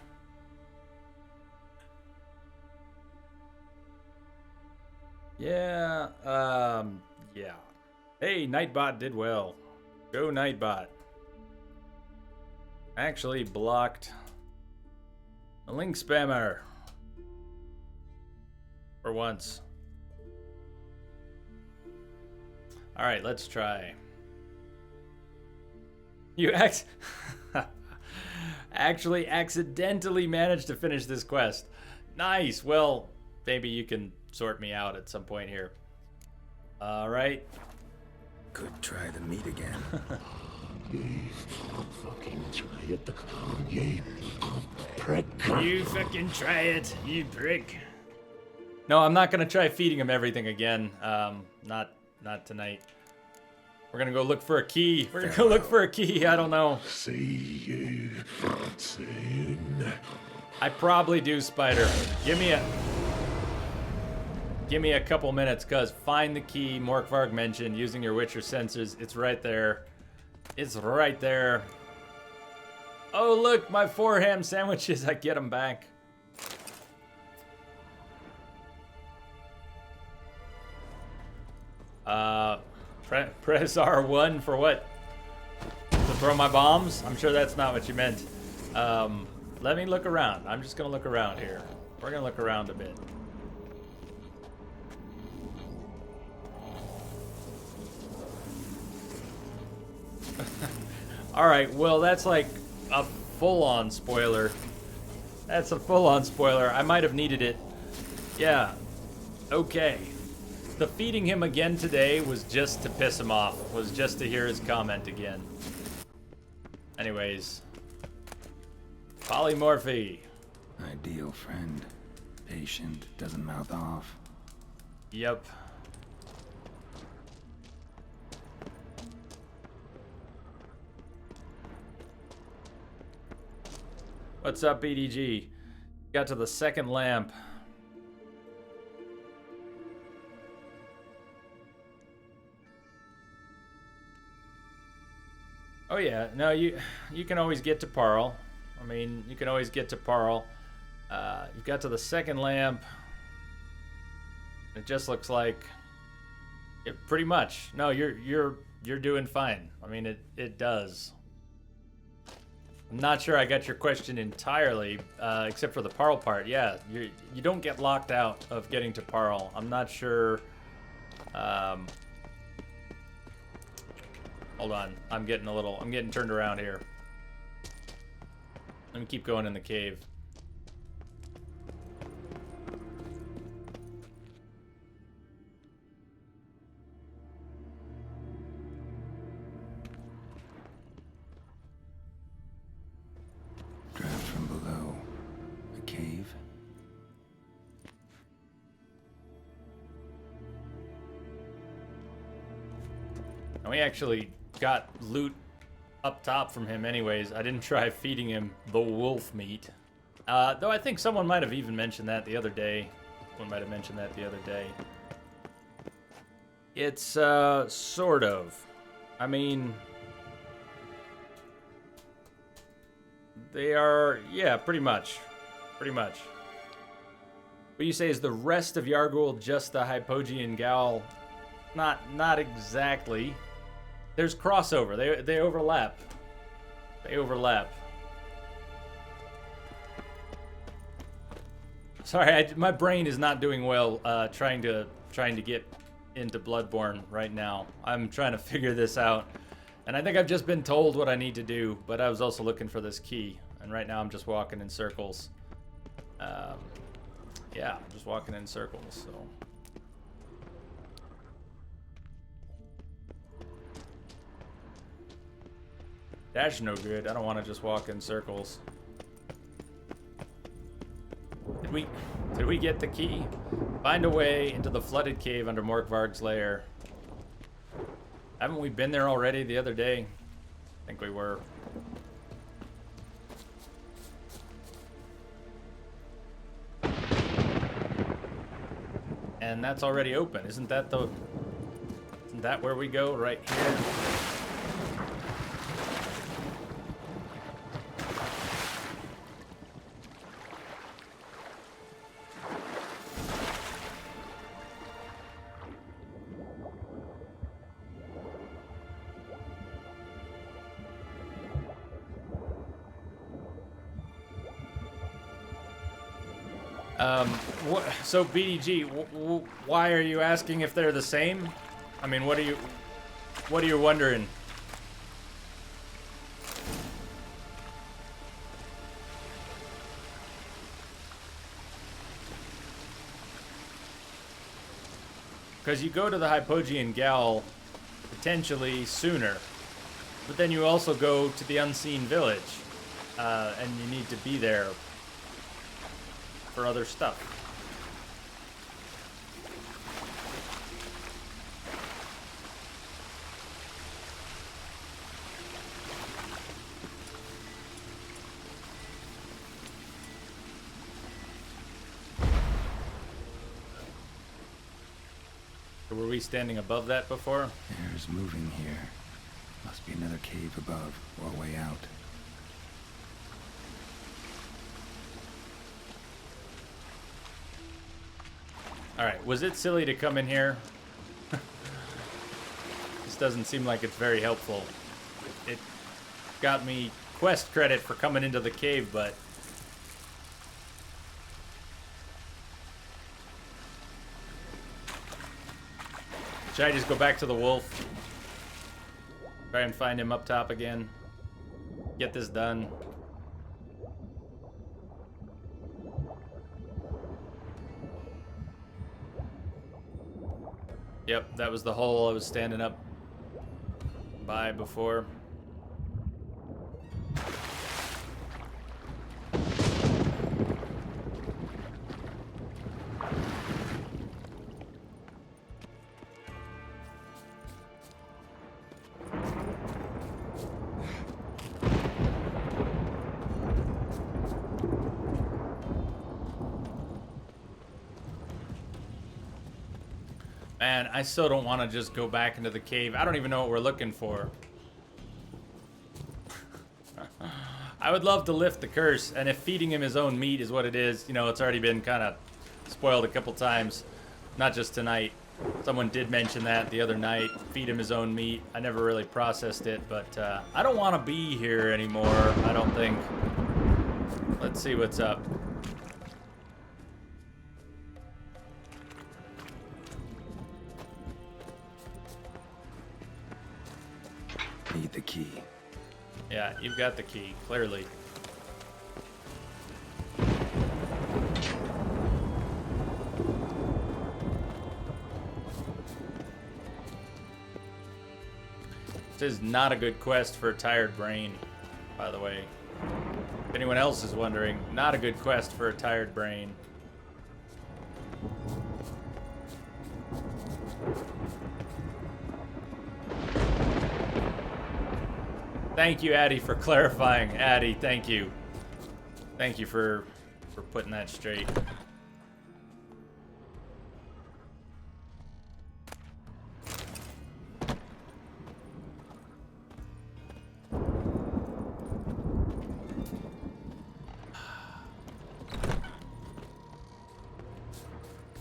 Yeah, yeah. Hey, Nightbot did well. Go Nightbot. Actually blocked a link spammer. For once. Alright, let's try. You actually accidentally managed to finish this quest. Nice. Well, maybe you can sort me out at some point here. Alright. Could try the meat again. Fucking try it. You prick. You fucking try it, you prick. No, I'm not gonna try feeding him everything again. Not tonight. We're gonna go look for a key. I don't know. See you soon. I probably do, Spider. Give me a couple minutes, cuz find the key Morkvarg mentioned using your Witcher sensors. It's right there. It's right there. Oh, look, my 4 ham sandwiches. I get them back. Press R1 for what? To throw my bombs? I'm sure that's not what you meant. Let me look around. I'm just gonna look around here. We're gonna look around a bit. Alright, well that's like a full-on spoiler. That's a full-on spoiler. I might have needed it. Yeah. Okay. The feeding him again today was just to piss him off. Was just to hear his comment again. Anyways. Polymorphy. Ideal friend. Patient, doesn't mouth off. Yep. What's up, BDG? Got to the second lamp. Oh yeah, no, you can always get to Parle. I mean, you can always get to Parle. You've got to the second lamp. It just looks like, yeah, pretty much. No, you're doing fine. I mean, it does. I'm not sure I got your question entirely, except for the Parle part. Yeah, you don't get locked out of getting to Parle. I'm not sure. Hold on, I'm getting turned around here. Let me keep going in the cave. we actually got loot up top from him anyways. I didn't try feeding him the wolf meat. Though I think someone might have even mentioned that the other day. One might have mentioned that the other day. It's, sort of. I mean... They are, yeah, pretty much. Pretty much. What you say is the rest of Yargul just the Hypogean Gal? Not exactly. There's crossover. They overlap. They overlap. Sorry, my brain is not doing well. Trying to get into Bloodborne right now. I'm trying to figure this out, and I think I've just been told what I need to do. But I was also looking for this key, and right now I'm just walking in circles. Yeah, I'm just walking in circles. So. That's no good. I don't want to just walk in circles. Did we get the key? Find a way into the flooded cave under Morkvarg's lair. Haven't we been there already the other day? I think we were. And that's already open. Isn't that where we go right here? So BDG, why are you asking if they're the same? I mean, what are you wondering? Because you go to the Hypogean Gal potentially sooner, but then you also go to the Unseen Village, and you need to be there for other stuff. Were we standing above that before? Air's moving here. Must be another cave above or a way out. Alright, was it silly to come in here? This doesn't seem like it's very helpful. It got me quest credit for coming into the cave, but... Should I just go back to the wolf? Try and find him up top again. Get this done. Yep, that was the hole I was standing up by before. Man, I still don't want to just go back into the cave. I don't even know what we're looking for. I would love to lift the curse, and if feeding him his own meat is what it is, you know, it's already been kind of spoiled a couple times. Not just tonight. Someone did mention that the other night. Feed him his own meat. I never really processed it, but I don't want to be here anymore, I don't think. Let's see what's up. Need the key. Yeah, you've got the key, clearly. This is not a good quest for a tired brain, by the way. If anyone else is wondering, not a good quest for a tired brain. Thank you, Addie, for clarifying. Addie, thank you. Thank you for putting that straight.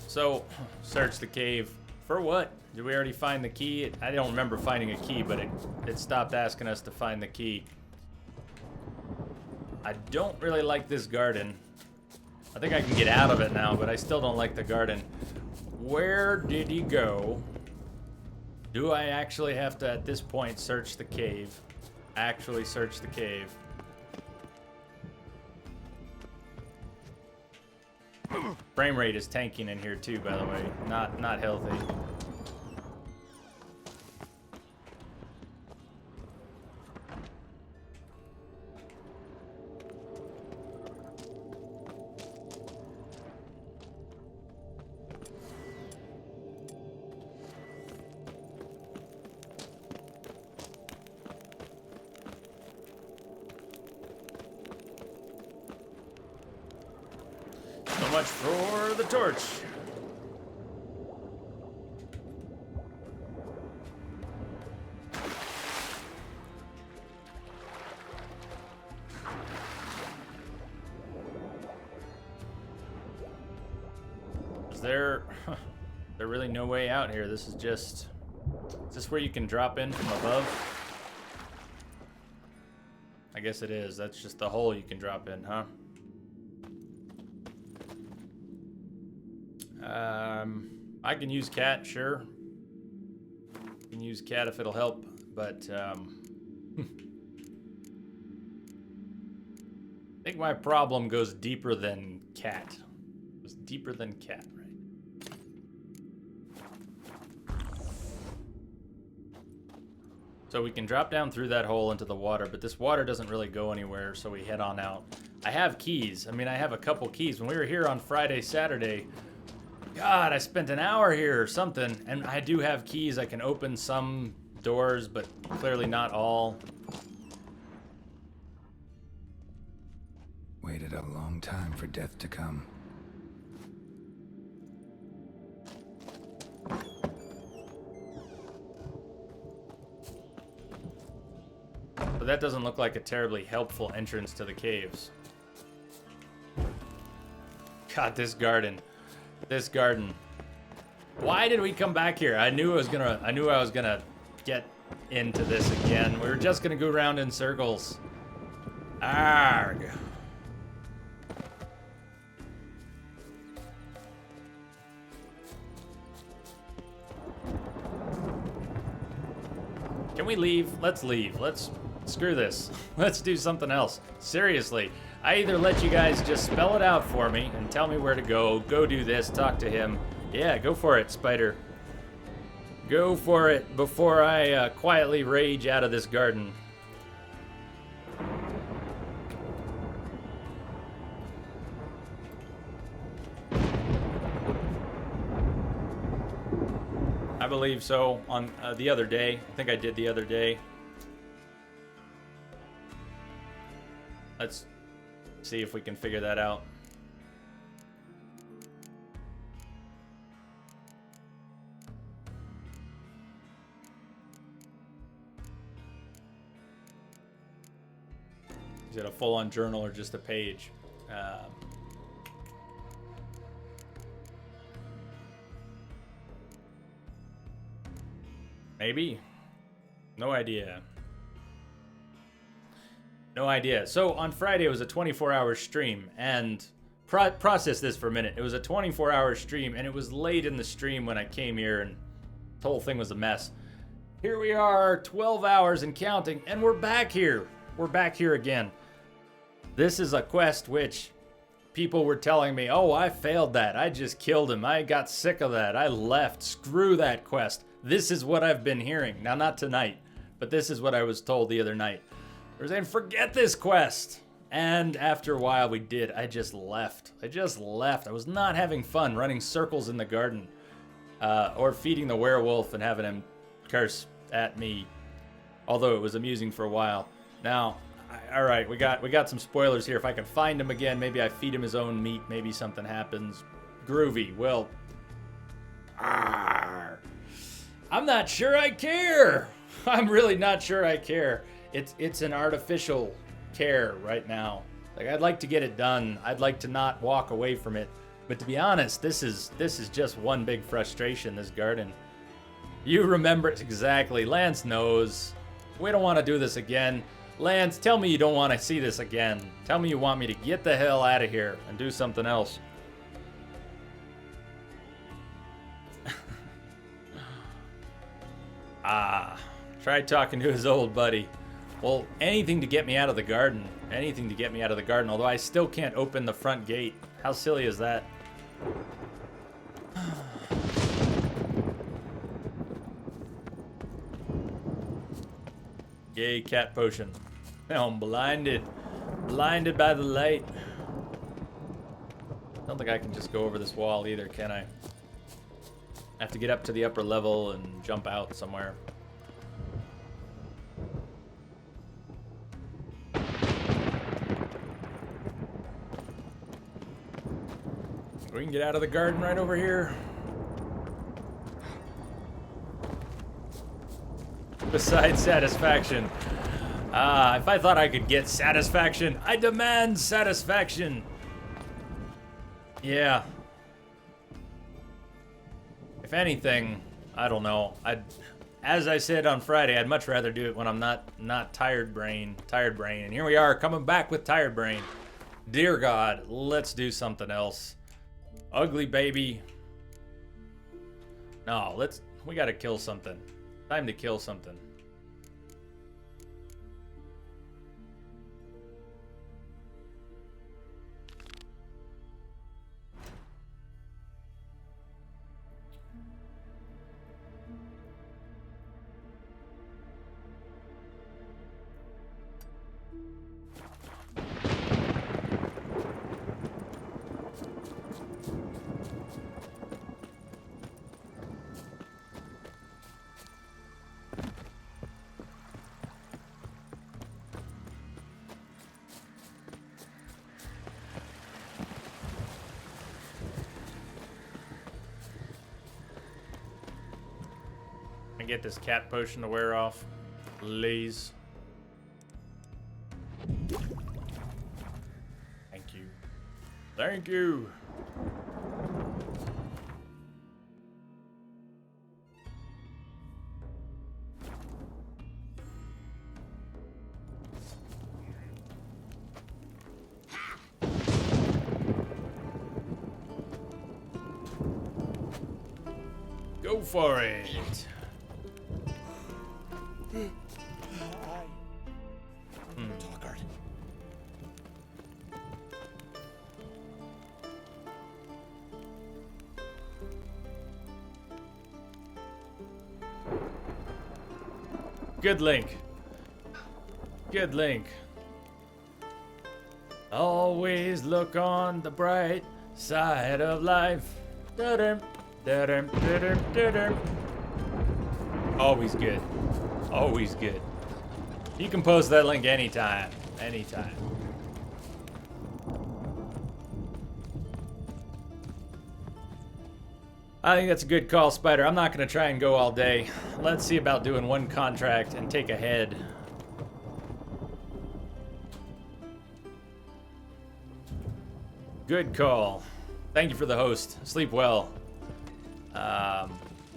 So, search the cave. For what? Did we already find the key? I don't remember finding a key, but it stopped asking us to find the key. I don't really like this garden. I think I can get out of it now, but I still don't like the garden. Where did he go? Do I actually have to, at this point, search the cave? Actually search the cave. Frame rate is tanking in here too, by the way. Not healthy. So much for the torch. Is there really no way out here? This is just... Is this where you can drop in from above? I guess it is. That's just the hole you can drop in, huh? I can use cat, sure. I can use cat if it'll help, but I think my problem goes deeper than cat. It goes deeper than cat, right? So we can drop down through that hole into the water, but this water doesn't really go anywhere, so we head on out. I have keys. I mean, I have a couple keys. When we were here on Friday, Saturday, God, I spent an hour here or something, and I do have keys. I can open some doors, but clearly not all. Waited a long time for death to come. But that doesn't look like a terribly helpful entrance to the caves. God, this garden. This garden. Why did we come back here? I knew I was gonna get into this again. We were just gonna go around in circles. Arg. Can we leave? Let's leave. Let's screw this. Let's do something else. Seriously. I either let you guys just spell it out for me and tell me where to go do this, talk to him. Yeah, go for it, Spider. Go for it before I quietly rage out of this garden. I believe so on the other day. I think I did the other day. Let's see if we can figure that out. Is it a full-on journal or just a page? Maybe. No idea. No idea. So on Friday it was a 24-hour stream, and process this for a minute. It was a 24-hour stream, and it was late in the stream when I came here, and the whole thing was a mess. Here we are, 12 hours and counting, and we're back here. We're back here again. This is a quest which people were telling me, oh, I failed that. I just killed him. I got sick of that. I left. Screw that quest. This is what I've been hearing. Now, not tonight, but this is what I was told the other night. They were saying, forget this quest. And after a while, we did. I just left. I was not having fun running circles in the garden or feeding the werewolf and having him curse at me. Although it was amusing for a while. Now, all right, we got some spoilers here. If I can find him again, maybe I feed him his own meat. Maybe something happens. Groovy. Well, I'm not sure I care. I'm really not sure I care. It's an artificial care right now. Like, I'd like to get it done. I'd like to not walk away from it. But to be honest, this is just one big frustration, this garden. You remember it exactly. Lance knows. We don't want to do this again. Lance, tell me you don't want to see this again. Tell me you want me to get the hell out of here and do something else. Try talking to his old buddy. Well, anything to get me out of the garden. Anything to get me out of the garden, although I still can't open the front gate. How silly is that? Yay, cat potion. Now I'm blinded. Blinded by the light. I don't think I can just go over this wall either, can I? I have to get up to the upper level and jump out somewhere. We can get out of the garden right over here. Besides satisfaction. If I thought I could get satisfaction, I demand satisfaction. Yeah. If anything, I don't know. As I said on Friday, I'd much rather do it when I'm not tired brain. And here we are, coming back with tired brain. Dear God, let's do something else. Ugly baby. No, we gotta kill something. Time to kill something. Get this cat potion to wear off, please. Thank you. Thank you. Go for it. Good link. Good link. Always look on the bright side of life. Da-dum, da-dum, da-dum, da-dum. Always good. Always good. You can post that link anytime. Anytime. I think that's a good call, Spider. I'm not going to try and go all day. Let's see about doing one contract and take a head. Good call. Thank you for the host. Sleep well.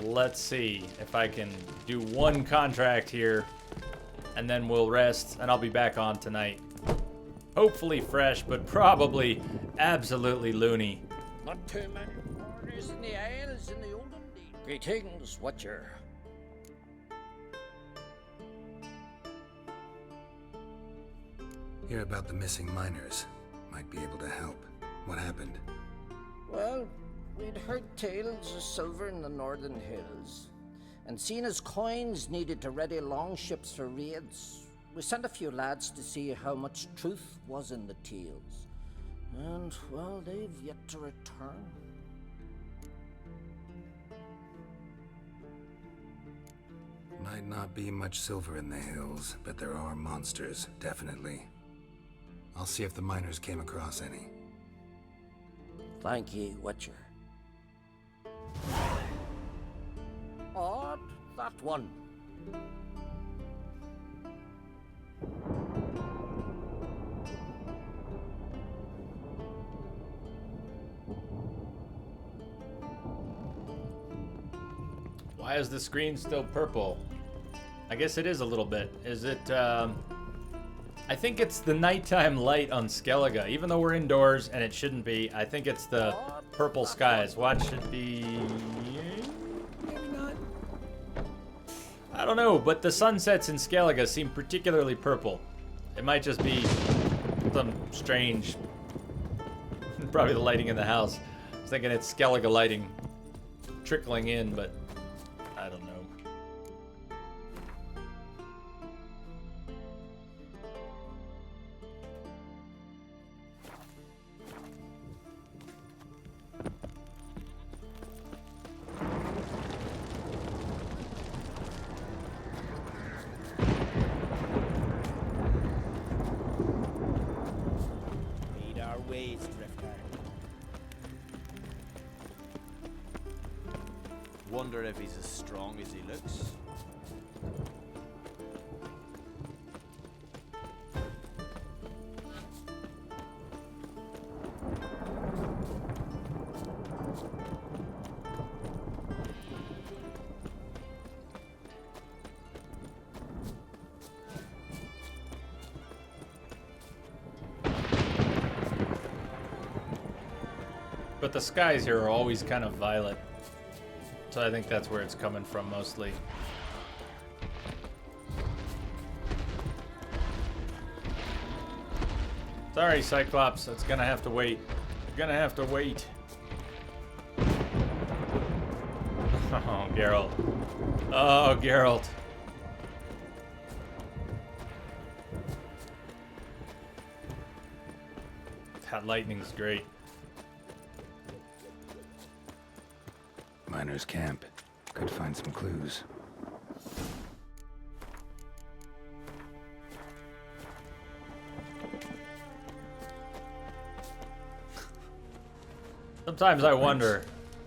Let's see if I can do one contract here, and then we'll rest, and I'll be back on tonight. Hopefully fresh, but probably absolutely loony. Not too many parties in the Isles in the olden days. Greetings, Watcher. Hear about the missing miners. Might be able to help. What happened? Well, we'd heard tales of silver in the northern hills, and seen as coins needed to ready longships for raids, we sent a few lads to see how much truth was in the tales. And, well, they've yet to return. Might not be much silver in the hills, but there are monsters, definitely. I'll see if the miners came across any. Thank you, Witcher. Odd, that one. Why is the screen still purple? I guess it is a little bit. Is it, I think it's the nighttime light on Skellige. Even though we're indoors and it shouldn't be, I think it's the purple skies. Watch it be... maybe not. I don't know, but the sunsets in Skellige seem particularly purple. It might just be some strange... probably the lighting in the house. I was thinking it's Skellige lighting trickling in, but I don't know. Lead our ways, Drifter. Wonder if he's as strong as he looks. But the skies here are always kind of violet. So I think that's where it's coming from mostly. Sorry, Cyclops. That's gonna have to wait. You're gonna have to wait. Oh, Geralt. Oh, Geralt. That lightning's great. Miners' camp. Could find some clues. Sometimes I wonder,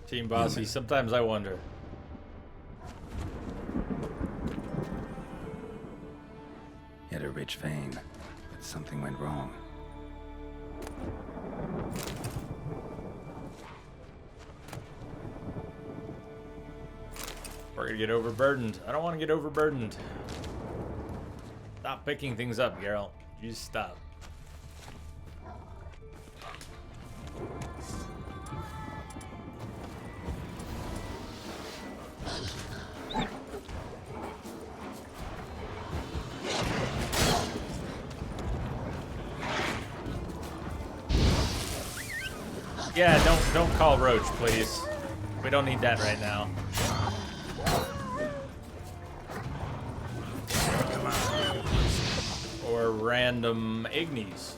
Team Bossy, sometimes I wonder. Hit a rich vein, but something went wrong. We're gonna get overburdened. I don't want to get overburdened. Stop picking things up, Geralt. You stop. Yeah, don't call Roach, please. We don't need that right now. Or random Ignis.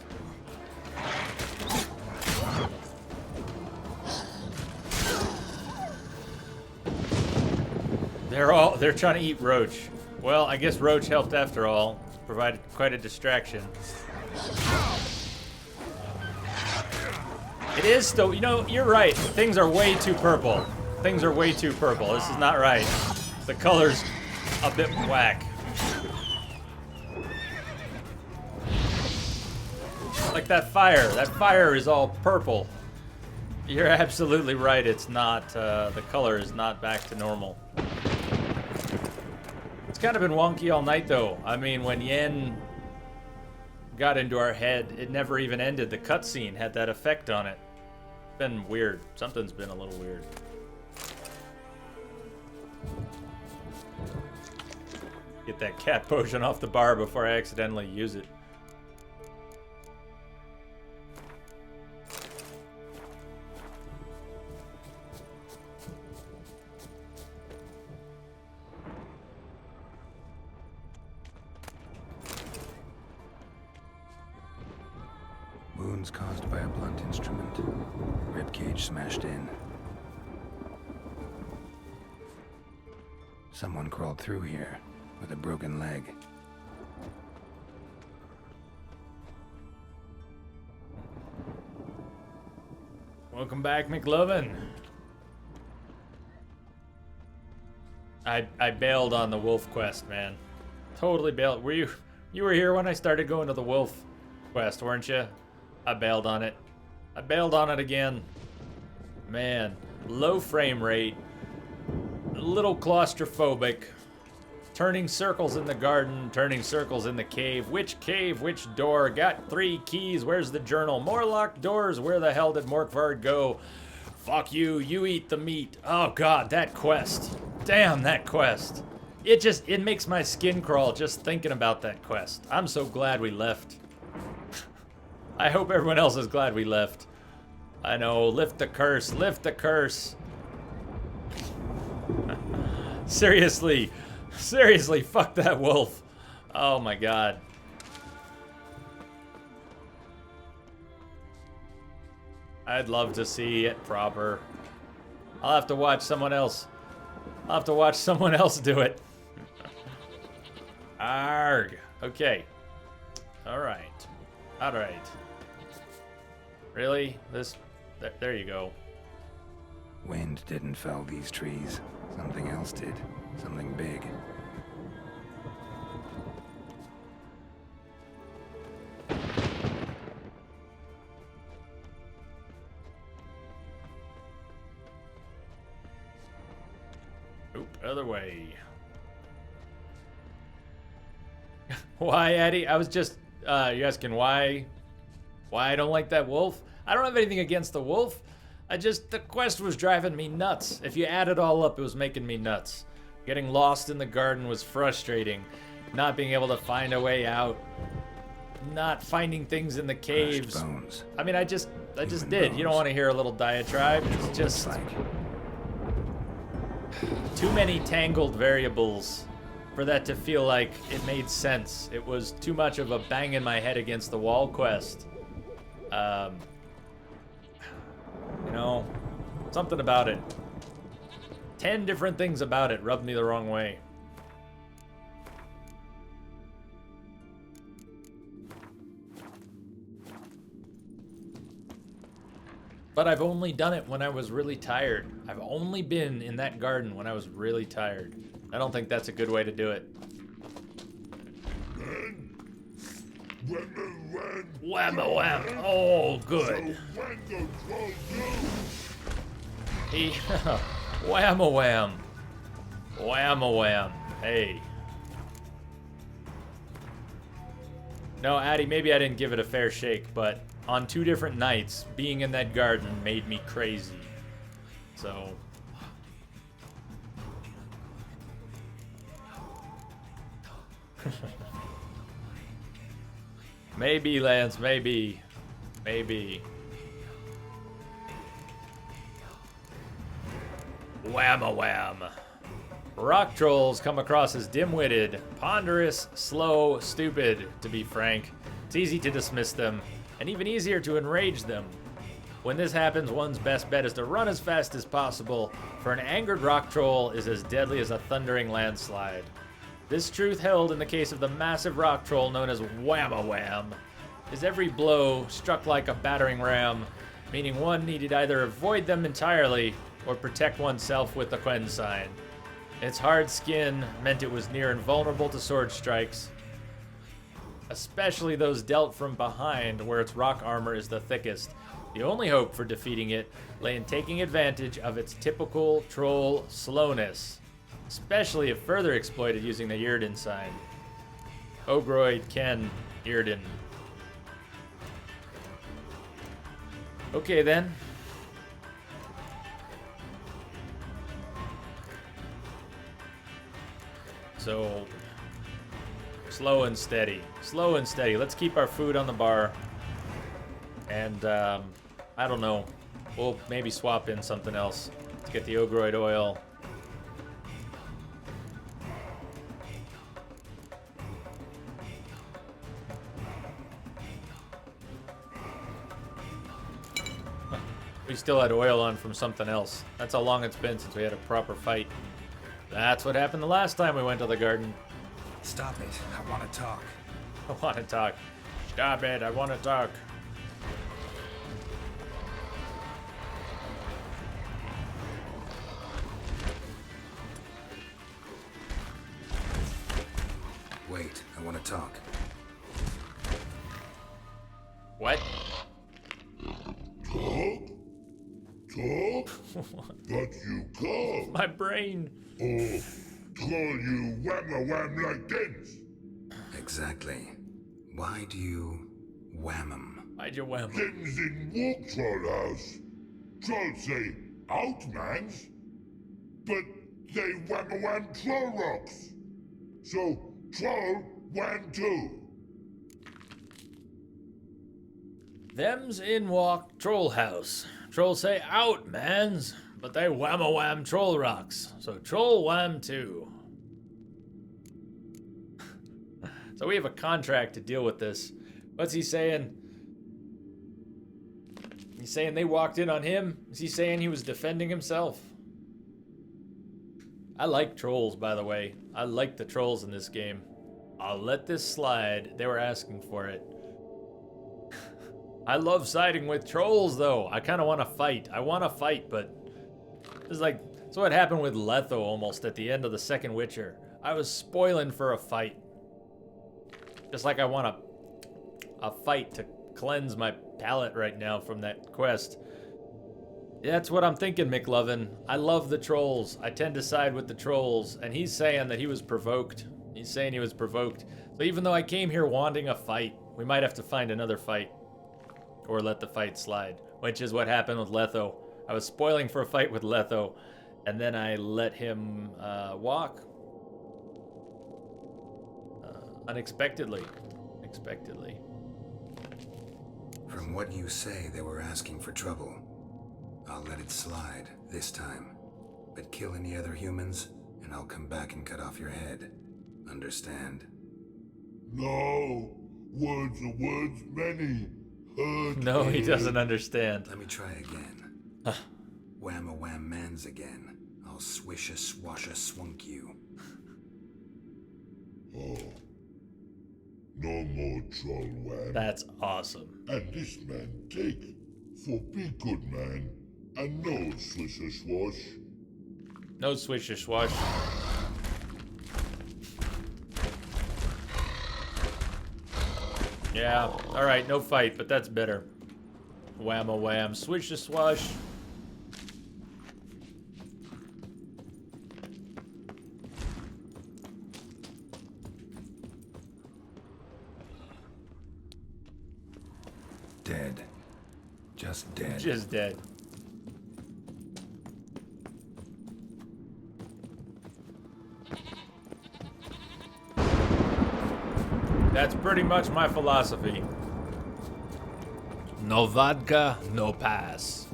They're trying to eat Roach. Well, I guess Roach helped after all. Provided quite a distraction. It is still, you know, you're right. Things are way too purple. Things are way too purple. This is not right. The color's a bit whack. Like that fire is all purple. You're absolutely right, it's not, the color is not back to normal. It's kind of been wonky all night though. I mean, when Yen got into our head, it never even ended. The cutscene had that effect on it. It's been weird. Something's been a little weird. Get that cat potion off the bar before I accidentally use it. Wounds caused by a blunt instrument. Ribcage smashed in. Someone crawled through here. with a broken leg. Welcome back, McLovin. I bailed on the wolf quest, man. Totally bailed. You were here when I started going to the wolf quest, weren't you? I bailed on it. I bailed on it again. Man, low frame rate, a little claustrophobic, turning circles in the garden, turning circles in the cave. Which cave, which door? Got 3 keys, where's the journal? More locked doors, where the hell did Morkvard go? Fuck you, you eat the meat. Oh god, that quest. Damn, that quest. It makes my skin crawl just thinking about that quest. I'm so glad we left. I hope everyone else is glad we left. I know, lift the curse, lift the curse. Seriously, fuck that wolf. Oh my god. I'd love to see it proper. I'll have to watch someone else. I'll have to watch someone else do it. Arg. Okay. Alright. Alright. Really? There you go. Wind didn't fell these trees. Something else did. Something big. Oop, other way. Why, Eddie? I was just, you asking why I don't like that wolf? I don't have anything against the wolf. The quest was driving me nuts. If you add it all up, it was making me nuts. Getting lost in the garden was frustrating. Not being able to find a way out. Not finding things in the caves. Bones. I mean, I just did. Bones. You don't want to hear a little diatribe. It's just too many tangled variables for that to feel like it made sense. It was too much of a bang in my head against the wall quest. You know, something about it. 10 different things about it rubbed me the wrong way. But I've only done it when I was really tired. I've only been in that garden when I was really tired. I don't think that's a good way to do it. Whamma wham. Oh, good. Whamma wham. Whamma wham. Hey. No, Addy, maybe I didn't give it a fair shake, but on 2 different nights, being in that garden made me crazy. So... maybe, Lance, maybe. Maybe. Whamma wham. Rock trolls come across as dim-witted, ponderous, slow, stupid, to be frank. It's easy to dismiss them, and even easier to enrage them. When this happens, one's best bet is to run as fast as possible, for an angered rock troll is as deadly as a thundering landslide. This truth held in the case of the massive rock troll known as Whamma Wham, is every blow struck like a battering ram, meaning one needed either avoid them entirely or protect oneself with the Quen sign. Its hard skin meant it was near invulnerable to sword strikes, especially those dealt from behind where its rock armor is the thickest. The only hope for defeating it lay in taking advantage of its typical troll slowness, especially if further exploited using the Yrden sign. Ogroid Ken Yrden. Okay then. So, slow and steady. Slow and steady. Let's keep our food on the bar. And, I don't know. We'll maybe swap in something else. Let's get the Ogroid oil. We still had oil on from something else. That's how long it's been since we had a proper fight. That's what happened the last time we went to the garden. Stop it. I want to talk. I want to talk. Stop it. I want to talk. Wait, I want to talk. What? Talk? Talk? But you can't. My brain. Or call you wham-a-wham like this. Exactly. Why do you wham 'em? Why'd you wham 'em? Them's in Walk Troll House. Trolls say outmans, but they wham-a-wham troll rocks. So troll wham too. Them's in walk troll house. Trolls say out, mans, but they wham-a-wham troll rocks. So troll wham too. So we have a contract to deal with this. What's he saying? He's saying they walked in on him? Is he saying he was defending himself? I like trolls, by the way. I like the trolls in this game. I'll let this slide. They were asking for it. I love siding with trolls, though. I kind of want to fight. I want to fight, but it's like, that's what happened with Letho almost at the end of the second Witcher. I was spoiling for a fight. Just like I want a fight to cleanse my palate right now from that quest. That's what I'm thinking, McLovin. I love the trolls. I tend to side with the trolls, and he's saying that he was provoked. He's saying he was provoked. So even though I came here wanting a fight, we might have to find another fight. Or let the fight slide, which is what happened with Letho. I was spoiling for a fight with Letho, and then I let him walk. Unexpectedly. From what you say, they were asking for trouble. I'll let it slide this time. But kill any other humans, and I'll come back and cut off your head. Understand? No. Words are words many. No, he doesn't understand. Let me try again. Wham-a-wham mans again. I'll swish-a-swash-a-swunk you. Oh. No more troll wham. That's awesome. And this man take. For be good man. And no swish-a-swash. No swish-a-swash. Yeah, alright, no fight, but that's better. Wham-a-wham, swish-a-swash. Dead. Just dead. Just dead. That's pretty much my philosophy. No vodka, no pass.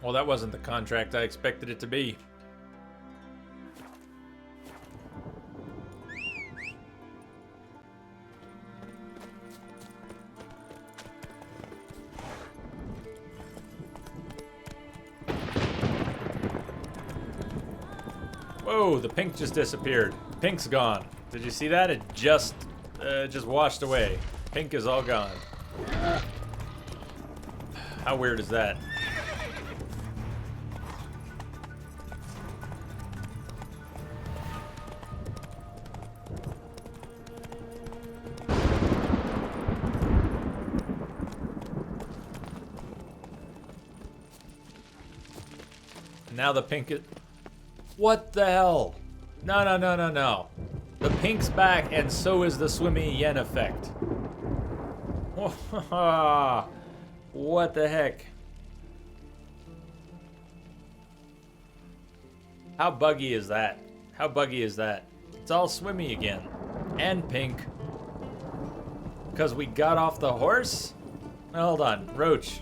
Well, that wasn't the contract I expected it to be. Whoa, the pink just disappeared. Pink's gone. Did you see that? It just washed away. Pink is all gone. How weird is that? Now the pink is... What the hell? No, no, no, no, no. The pink's back, and so is the swimmy yen effect. What the heck? How buggy is that? How buggy is that? It's all swimmy again. And pink. Because we got off the horse? Hold on. Roach.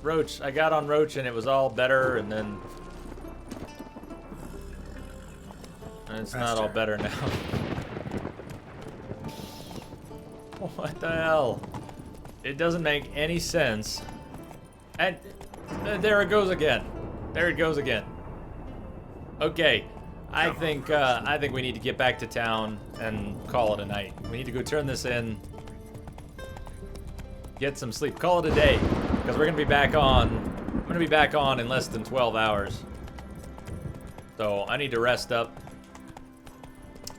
Roach. I got on Roach and it was all better, and then... And it's not all better now. What the hell? It doesn't make any sense. And there it goes again. There it goes again. Okay, I think we need to get back to town and call it a night. We need to go turn this in, get some sleep, call it a day, because we're gonna be back on. I'm gonna be back on in less than 12 hours. So I need to rest up.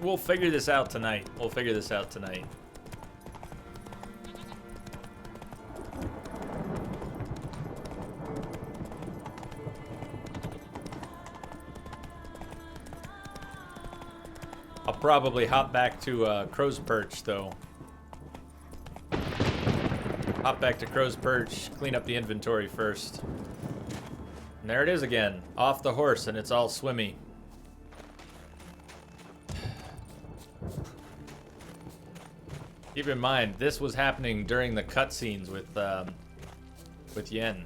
We'll figure this out tonight. We'll figure this out tonight. I'll probably hop back to Crow's Perch, though. Hop back to Crow's Perch, clean up the inventory first. And there it is again, off the horse, and it's all swimmy. Keep in mind, this was happening during the cutscenes with Yen.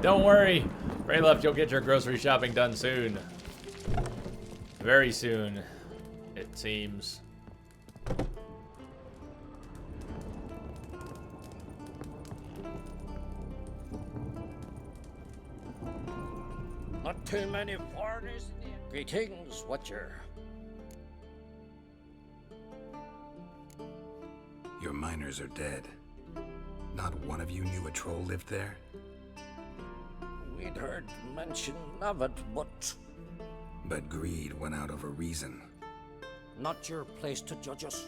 Don't worry, Rayleff, you'll get your grocery shopping done soon. Very soon, it seems. Not too many foreigners in here. Greetings, Watcher. Your miners are dead. Not one of you knew a troll lived there? We'd heard mention of it, but... But greed went out over reason. Not your place to judge us.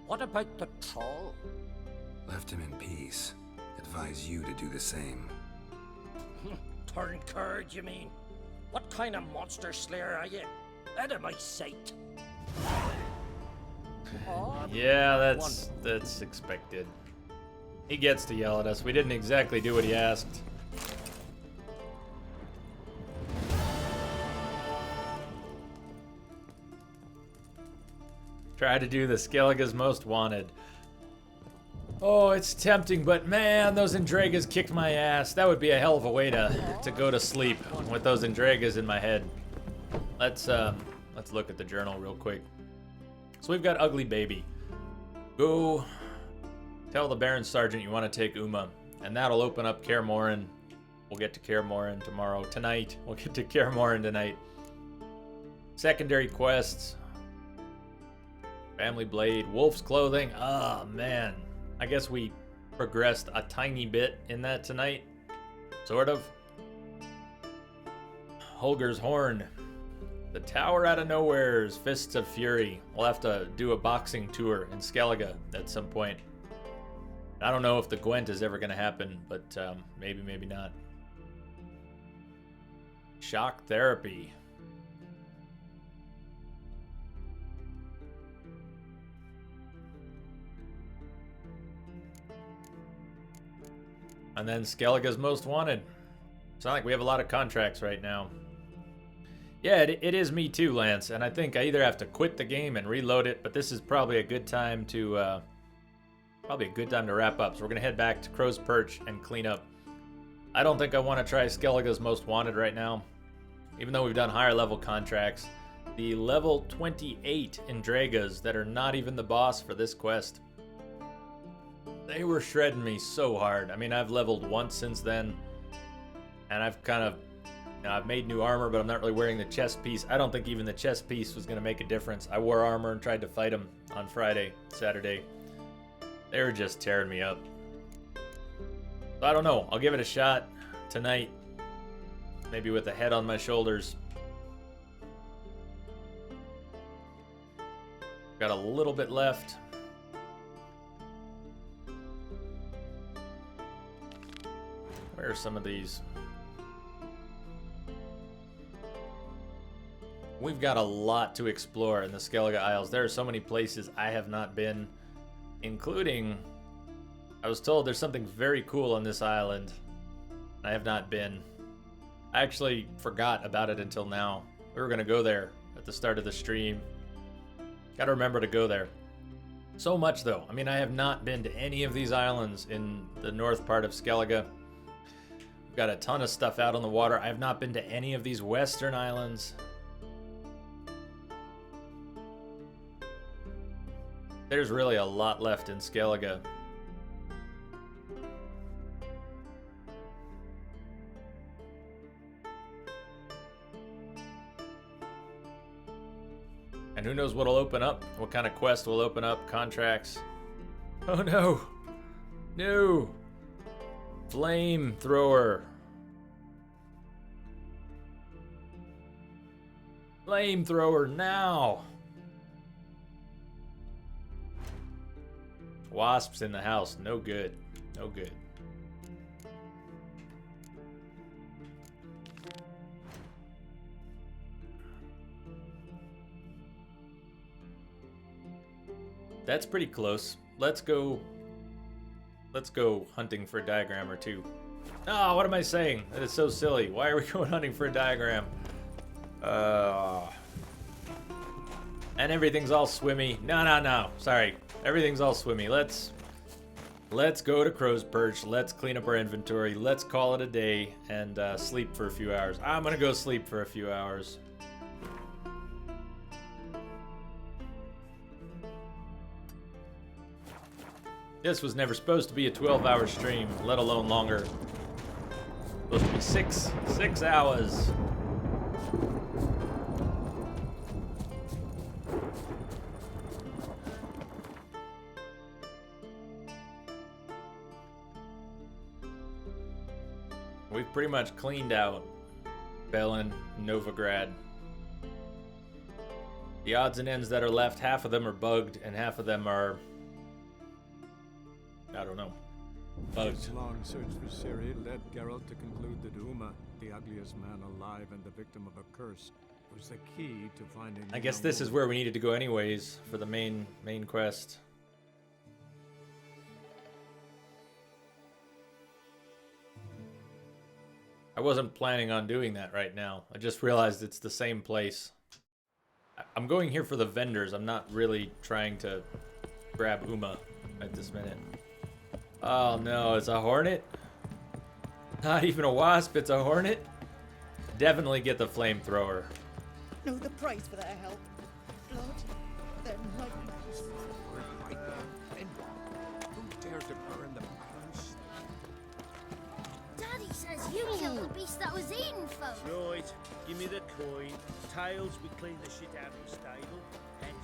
What about the troll? Left him in peace. Advise you to do the same. Turn curd, you mean? What kind of monster slayer are you? Out of my sight. Yeah, that's expected. He gets to yell at us. We didn't exactly do what he asked. Try to do the Skellige's Most Wanted. Oh, it's tempting, but man, those Endregas kicked my ass. That would be a hell of a way to go to sleep with those Endregas in my head. Let's look at the journal real quick. So we've got Ugly Baby. Go tell the Baron Sergeant you want to take Uma, and that'll open up Kaer Morhen. We'll get to Kaer Morhen tomorrow. Tonight, we'll get to Kaer Morhen tonight. Secondary quests. Family Blade, Wolf's Clothing. Ah, man. I guess we progressed a tiny bit in that tonight. Sort of. Holger's Horn. The Tower Out of Nowhere's Fists of Fury. We'll have to do a boxing tour in Skellige at some point. I don't know if the Gwent is ever going to happen, but maybe, maybe not. Shock Therapy. And then Skellige's Most Wanted. It's not like we have a lot of contracts right now. Yeah, it is me too, Lance. And I think I either have to quit the game and reload it, but this is probably a good time to wrap up. So we're gonna head back to Crow's Perch and clean up. I don't think I want to try Skellige's Most Wanted right now, even though we've done higher level contracts. The level 28 Endregas that are not even the boss for this quest. They were shredding me so hard. I mean, I've leveled once since then, and I've kind of, I've made new armor, but I'm not really wearing the chest piece. I don't think even the chest piece was going to make a difference. I wore armor and tried to fight them on Saturday. They were just tearing me up. So I don't know. I'll give it a shot tonight. Maybe with a head on my shoulders. Got a little bit left. Where are some of these? We've got a lot to explore in the Skellige Isles. There are so many places I have not been, including, I was told there's something very cool on this island. I have not been. I actually forgot about it until now. We were going to go there at the start of the stream. Gotta remember to go there. So much though. I mean, I have not been to any of these islands in the north part of Skellige. Got a ton of stuff out on the water. I have not been to any of these western islands. There's really a lot left in Skellige. And who knows what'll open up? What kind of quest will open up? Contracts. Oh no! No! Flamethrower. Flamethrower now! Wasps in the house. No good. No good. That's pretty close. Let's go hunting for a diagram or two. Oh, what am I saying? That is so silly. Why are we going hunting for a diagram? And everything's all swimmy. No. Sorry. Everything's all swimmy. Let's go to Crow's Perch. Let's clean up our inventory. Let's call it a day and sleep for a few hours. I'm gonna go sleep for a few hours. This was never supposed to be a 12-hour stream, let alone longer. Supposed to be six hours. We've pretty much cleaned out Bellin, Novigrad. The odds and ends that are left, half of them are bugged and half of them are, I don't know, bugged. His long search for Ciri led Geralt to conclude that Uma, the ugliest man alive and the victim of a curse, was the key to finding. I guess this is where we needed to go anyways for the main quest. I wasn't planning on doing that right now. I just realized it's the same place. I'm going here for the vendors. I'm not really trying to grab Uma at this minute. Oh no, it's a hornet? Not even a wasp, it's a hornet? Definitely get the flamethrower. Know the price for their help. Blood, their nightmares. Who dares to burn the house? Daddy says you killed the beast that was eating folk. Right, give me the coin. Tails, we clean the shit out of the stable. And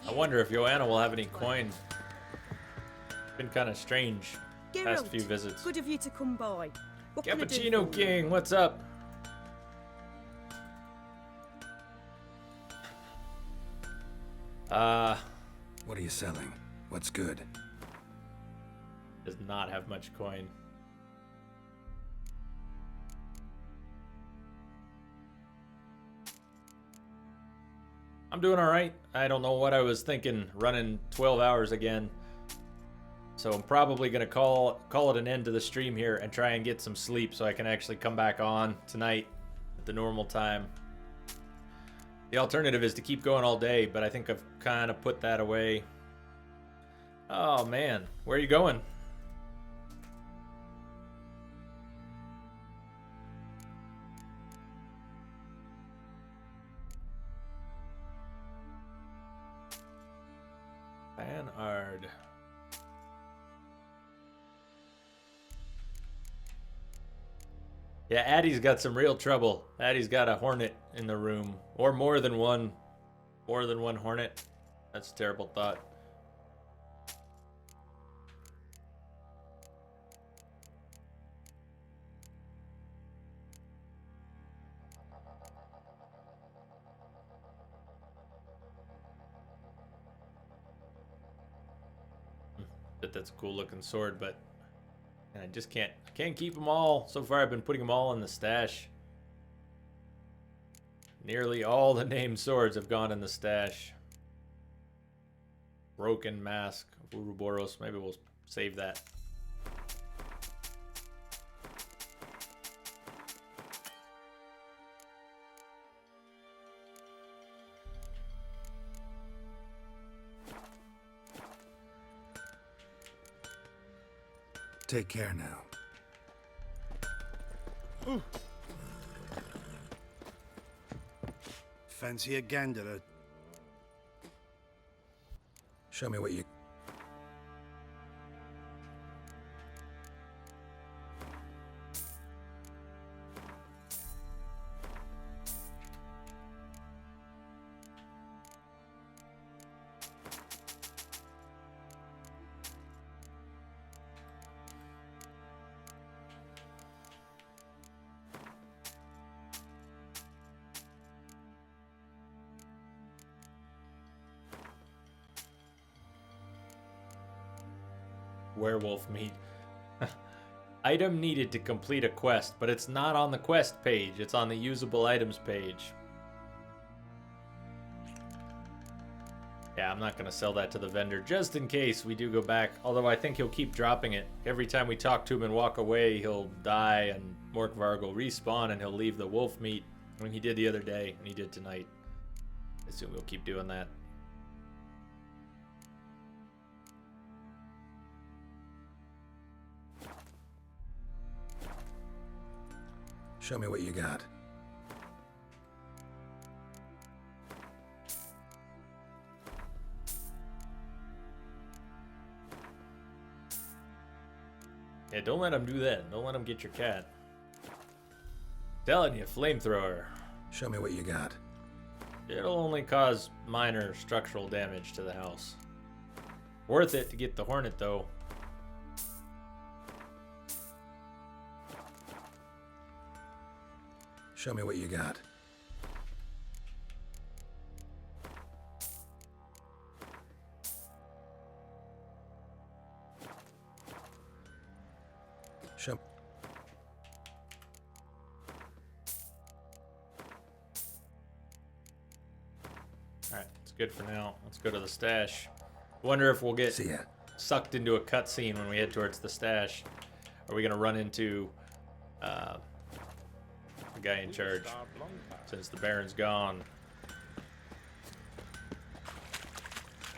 I wonder if Joanna will have any coin. Been kind of strange past few visits. Good of you to come by. What can I do Cappuccino for you? King, what's up? What are you selling? What's good? Does not have much coin. I'm doing all right. I don't know what I was thinking running 12 hours again. So I'm probably going to call it an end to the stream here and try and get some sleep so I can actually come back on tonight at the normal time. The alternative is to keep going all day, but I think I've kind of put that away. Oh man, where are you going? Banard. Yeah, Addie's got some real trouble. Addie's got a hornet in the room. Or more than one. More than one hornet. That's a terrible thought. That's a cool looking sword, but I just can't keep them all. So far I've been putting them all in the stash. Nearly all the named swords have gone in the stash. Broken Mask of Ouroboros. Maybe we'll save that. take care now. Fancy a gander? Show me what you... Werewolf meat. Item needed to complete a quest, but it's not on the quest page. It's on the usable items page. Yeah, I'm not going to sell that to the vendor just in case we do go back. Although I think he'll keep dropping it. Every time we talk to him and walk away, he'll die and Morkvarg will respawn and he'll leave the wolf meat. I mean, he did the other day and he did tonight. I assume we'll keep doing that. Show me what you got. Yeah, don't let him do that. Don't let him get your cat. Telling you, flamethrower. Show me what you got. It'll only cause minor structural damage to the house. Worth it to get the hornet, though. Show me what you got. Show. Alright, it's good for now. Let's go to the stash. Wonder if we'll get sucked into a cutscene when we head towards the stash. Are we gonna run into the guy in charge since the Baron's gone?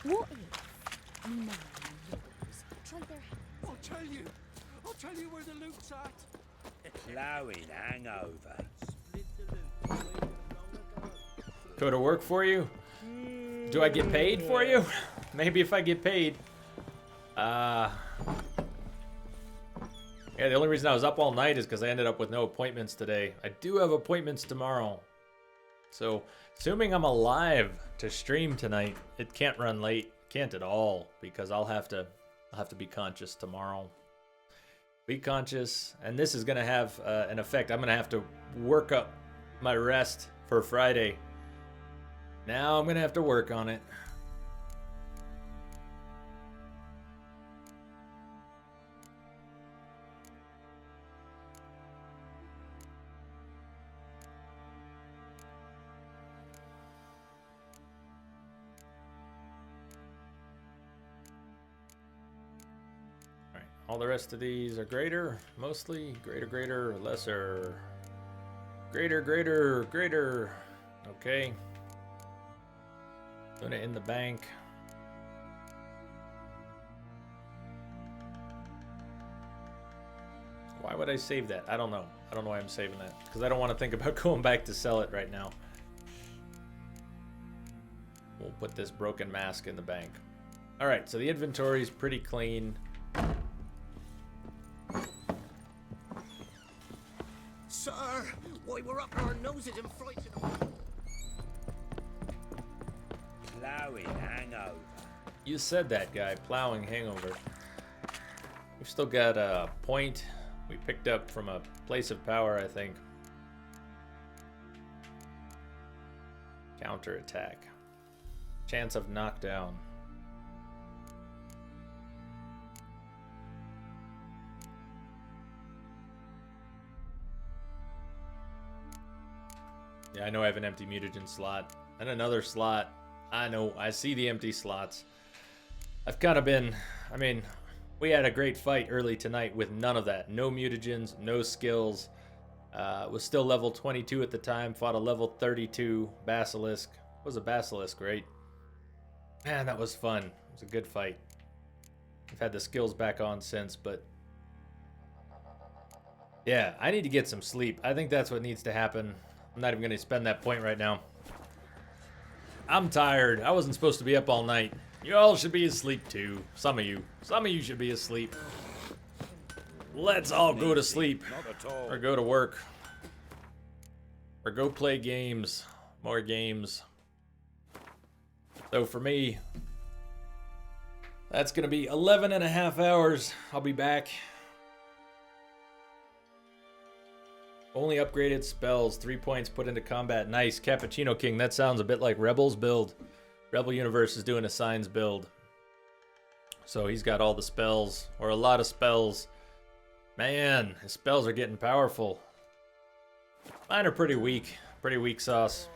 What if me man and yours try their hands? I'll tell you where the loot's at. Ploughing hangover. Go to work for you? Do I get paid for you? Maybe if I get paid. Yeah, the only reason I was up all night is because I ended up with no appointments today. I do have appointments tomorrow. So, assuming I'm alive to stream tonight, it can't run late. Can't at all, because I'll have to be conscious tomorrow. Be conscious, and this is gonna have an effect. I'm gonna have to work up my rest for Friday. Now I'm gonna have to work on it. All the rest of these are greater, mostly. Greater, lesser. Greater. Okay. Put it in the bank. Why would I save that? I don't know. I don't know why I'm saving that. Because I don't want to think about going back to sell it right now. We'll put this broken mask in the bank. Alright, so the inventory is pretty clean. Sir, why we're up our noses and frightened. Ploughing hangover. You said that, guy. Plowing hangover. We've still got a point we picked up from a place of power, I think. Counterattack. Chance of knockdown. Yeah, I know I have an empty mutagen slot. And another slot. I know, I see the empty slots. I've kind of been... I mean, we had a great fight early tonight with none of that. No mutagens, no skills. Was still level 22 at the time. Fought a level 32 Basilisk. Was a Basilisk, right? Man, that was fun. It was a good fight. I've had the skills back on since, but Yeah, I need to get some sleep. I think that's what needs to happen. I'm not even going to spend that point right now. I'm tired. I wasn't supposed to be up all night. You all should be asleep too. Some of you. Some of you should be asleep. Let's all go to sleep. Or go to work. Or go play games. More games. So for me, that's going to be 11 and a half hours. I'll be back. Only upgraded spells. 3 points put into combat. Nice. Cappuccino King. That sounds a bit like Rebel's build. Rebel Universe is doing a Signs build. So he's got all the spells. Or a lot of spells. Man, his spells are getting powerful. Mine are pretty weak. Pretty weak sauce.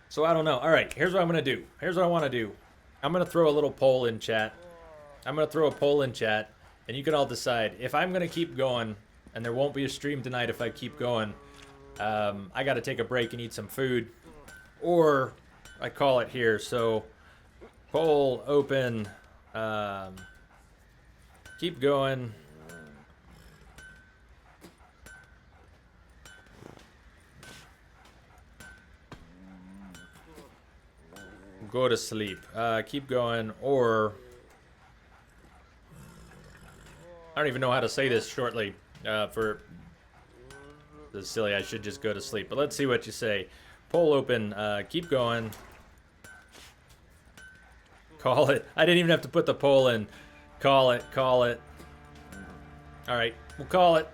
So I don't know. All right, here's what I'm going to do. Here's what I want to do. I'm going to throw a little poll in chat. I'm going to throw a poll in chat, and you can all decide. If I'm going to keep going, and there won't be a stream tonight if I keep going, I got to take a break and eat some food, or I call it here. So poll open, keep going. Go to sleep. Keep going, or I don't even know how to say this shortly. For this is silly, I should just go to sleep. But let's see what you say. Poll open. Keep going. Call it. I didn't even have to put the poll in. Call it. Call it. All right, we'll call it.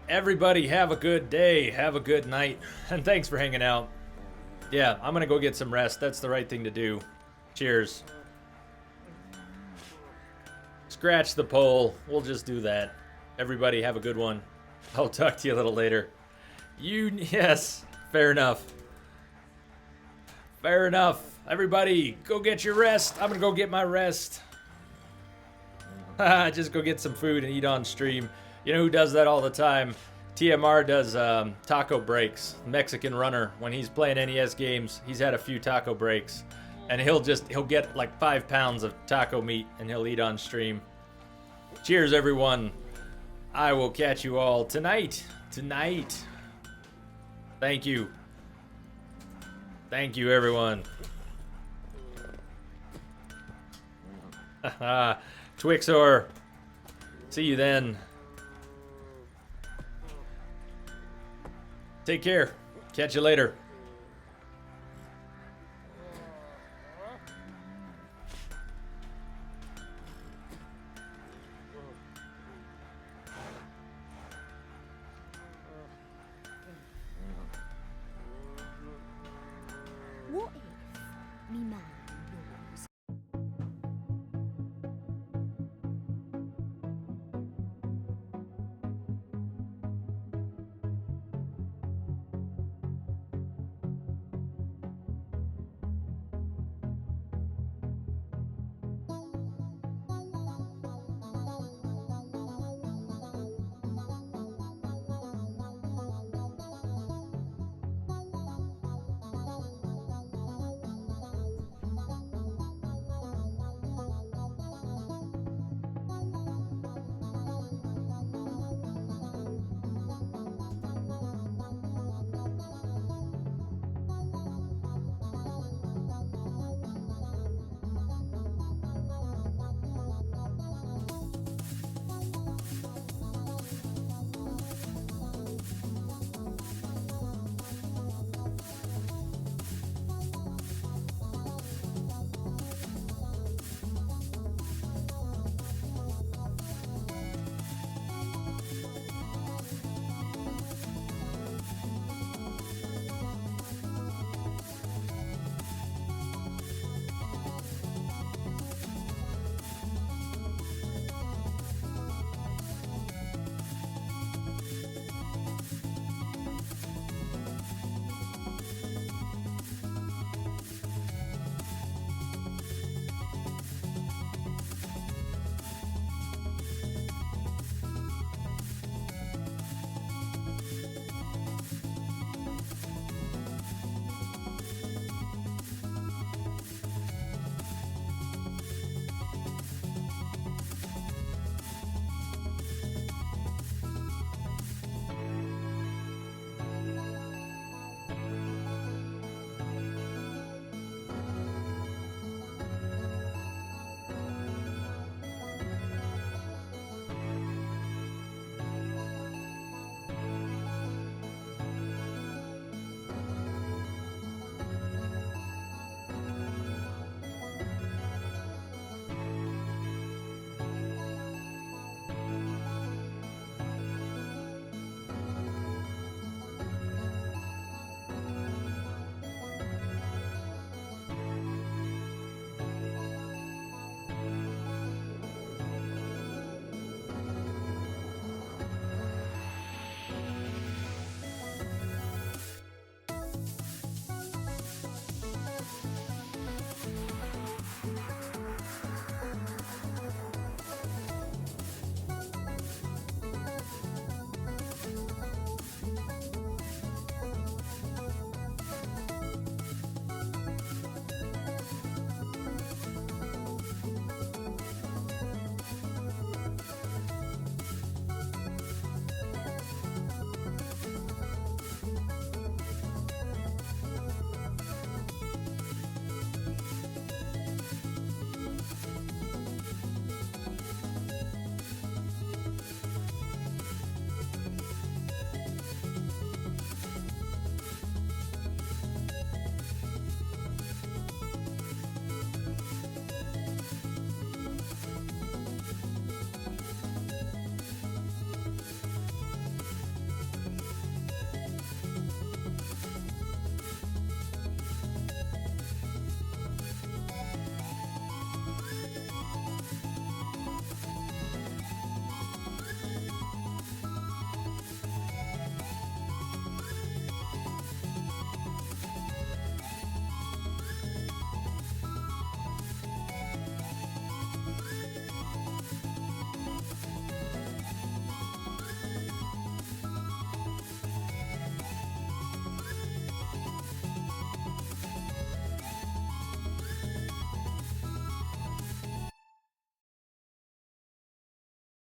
Everybody, have a good day. Have a good night, and thanks for hanging out. Yeah, I'm gonna go get some rest. That's the right thing to do. Cheers. Scratch the poll. We'll just do that. Everybody have a good one. I'll talk to you a little later. Yes, fair enough. Fair enough. Everybody, go get your rest. I'm gonna go get my rest. Just go get some food and eat on stream. You know who does that all the time? TMR does taco breaks. Mexican runner. When he's playing NES games, he's had a few taco breaks. And he'll get like 5 pounds of taco meat and he'll eat on stream. Cheers, everyone. I will catch you all tonight. Tonight. Thank you. Thank you, everyone. Twixor. See you then. Take care. Catch you later.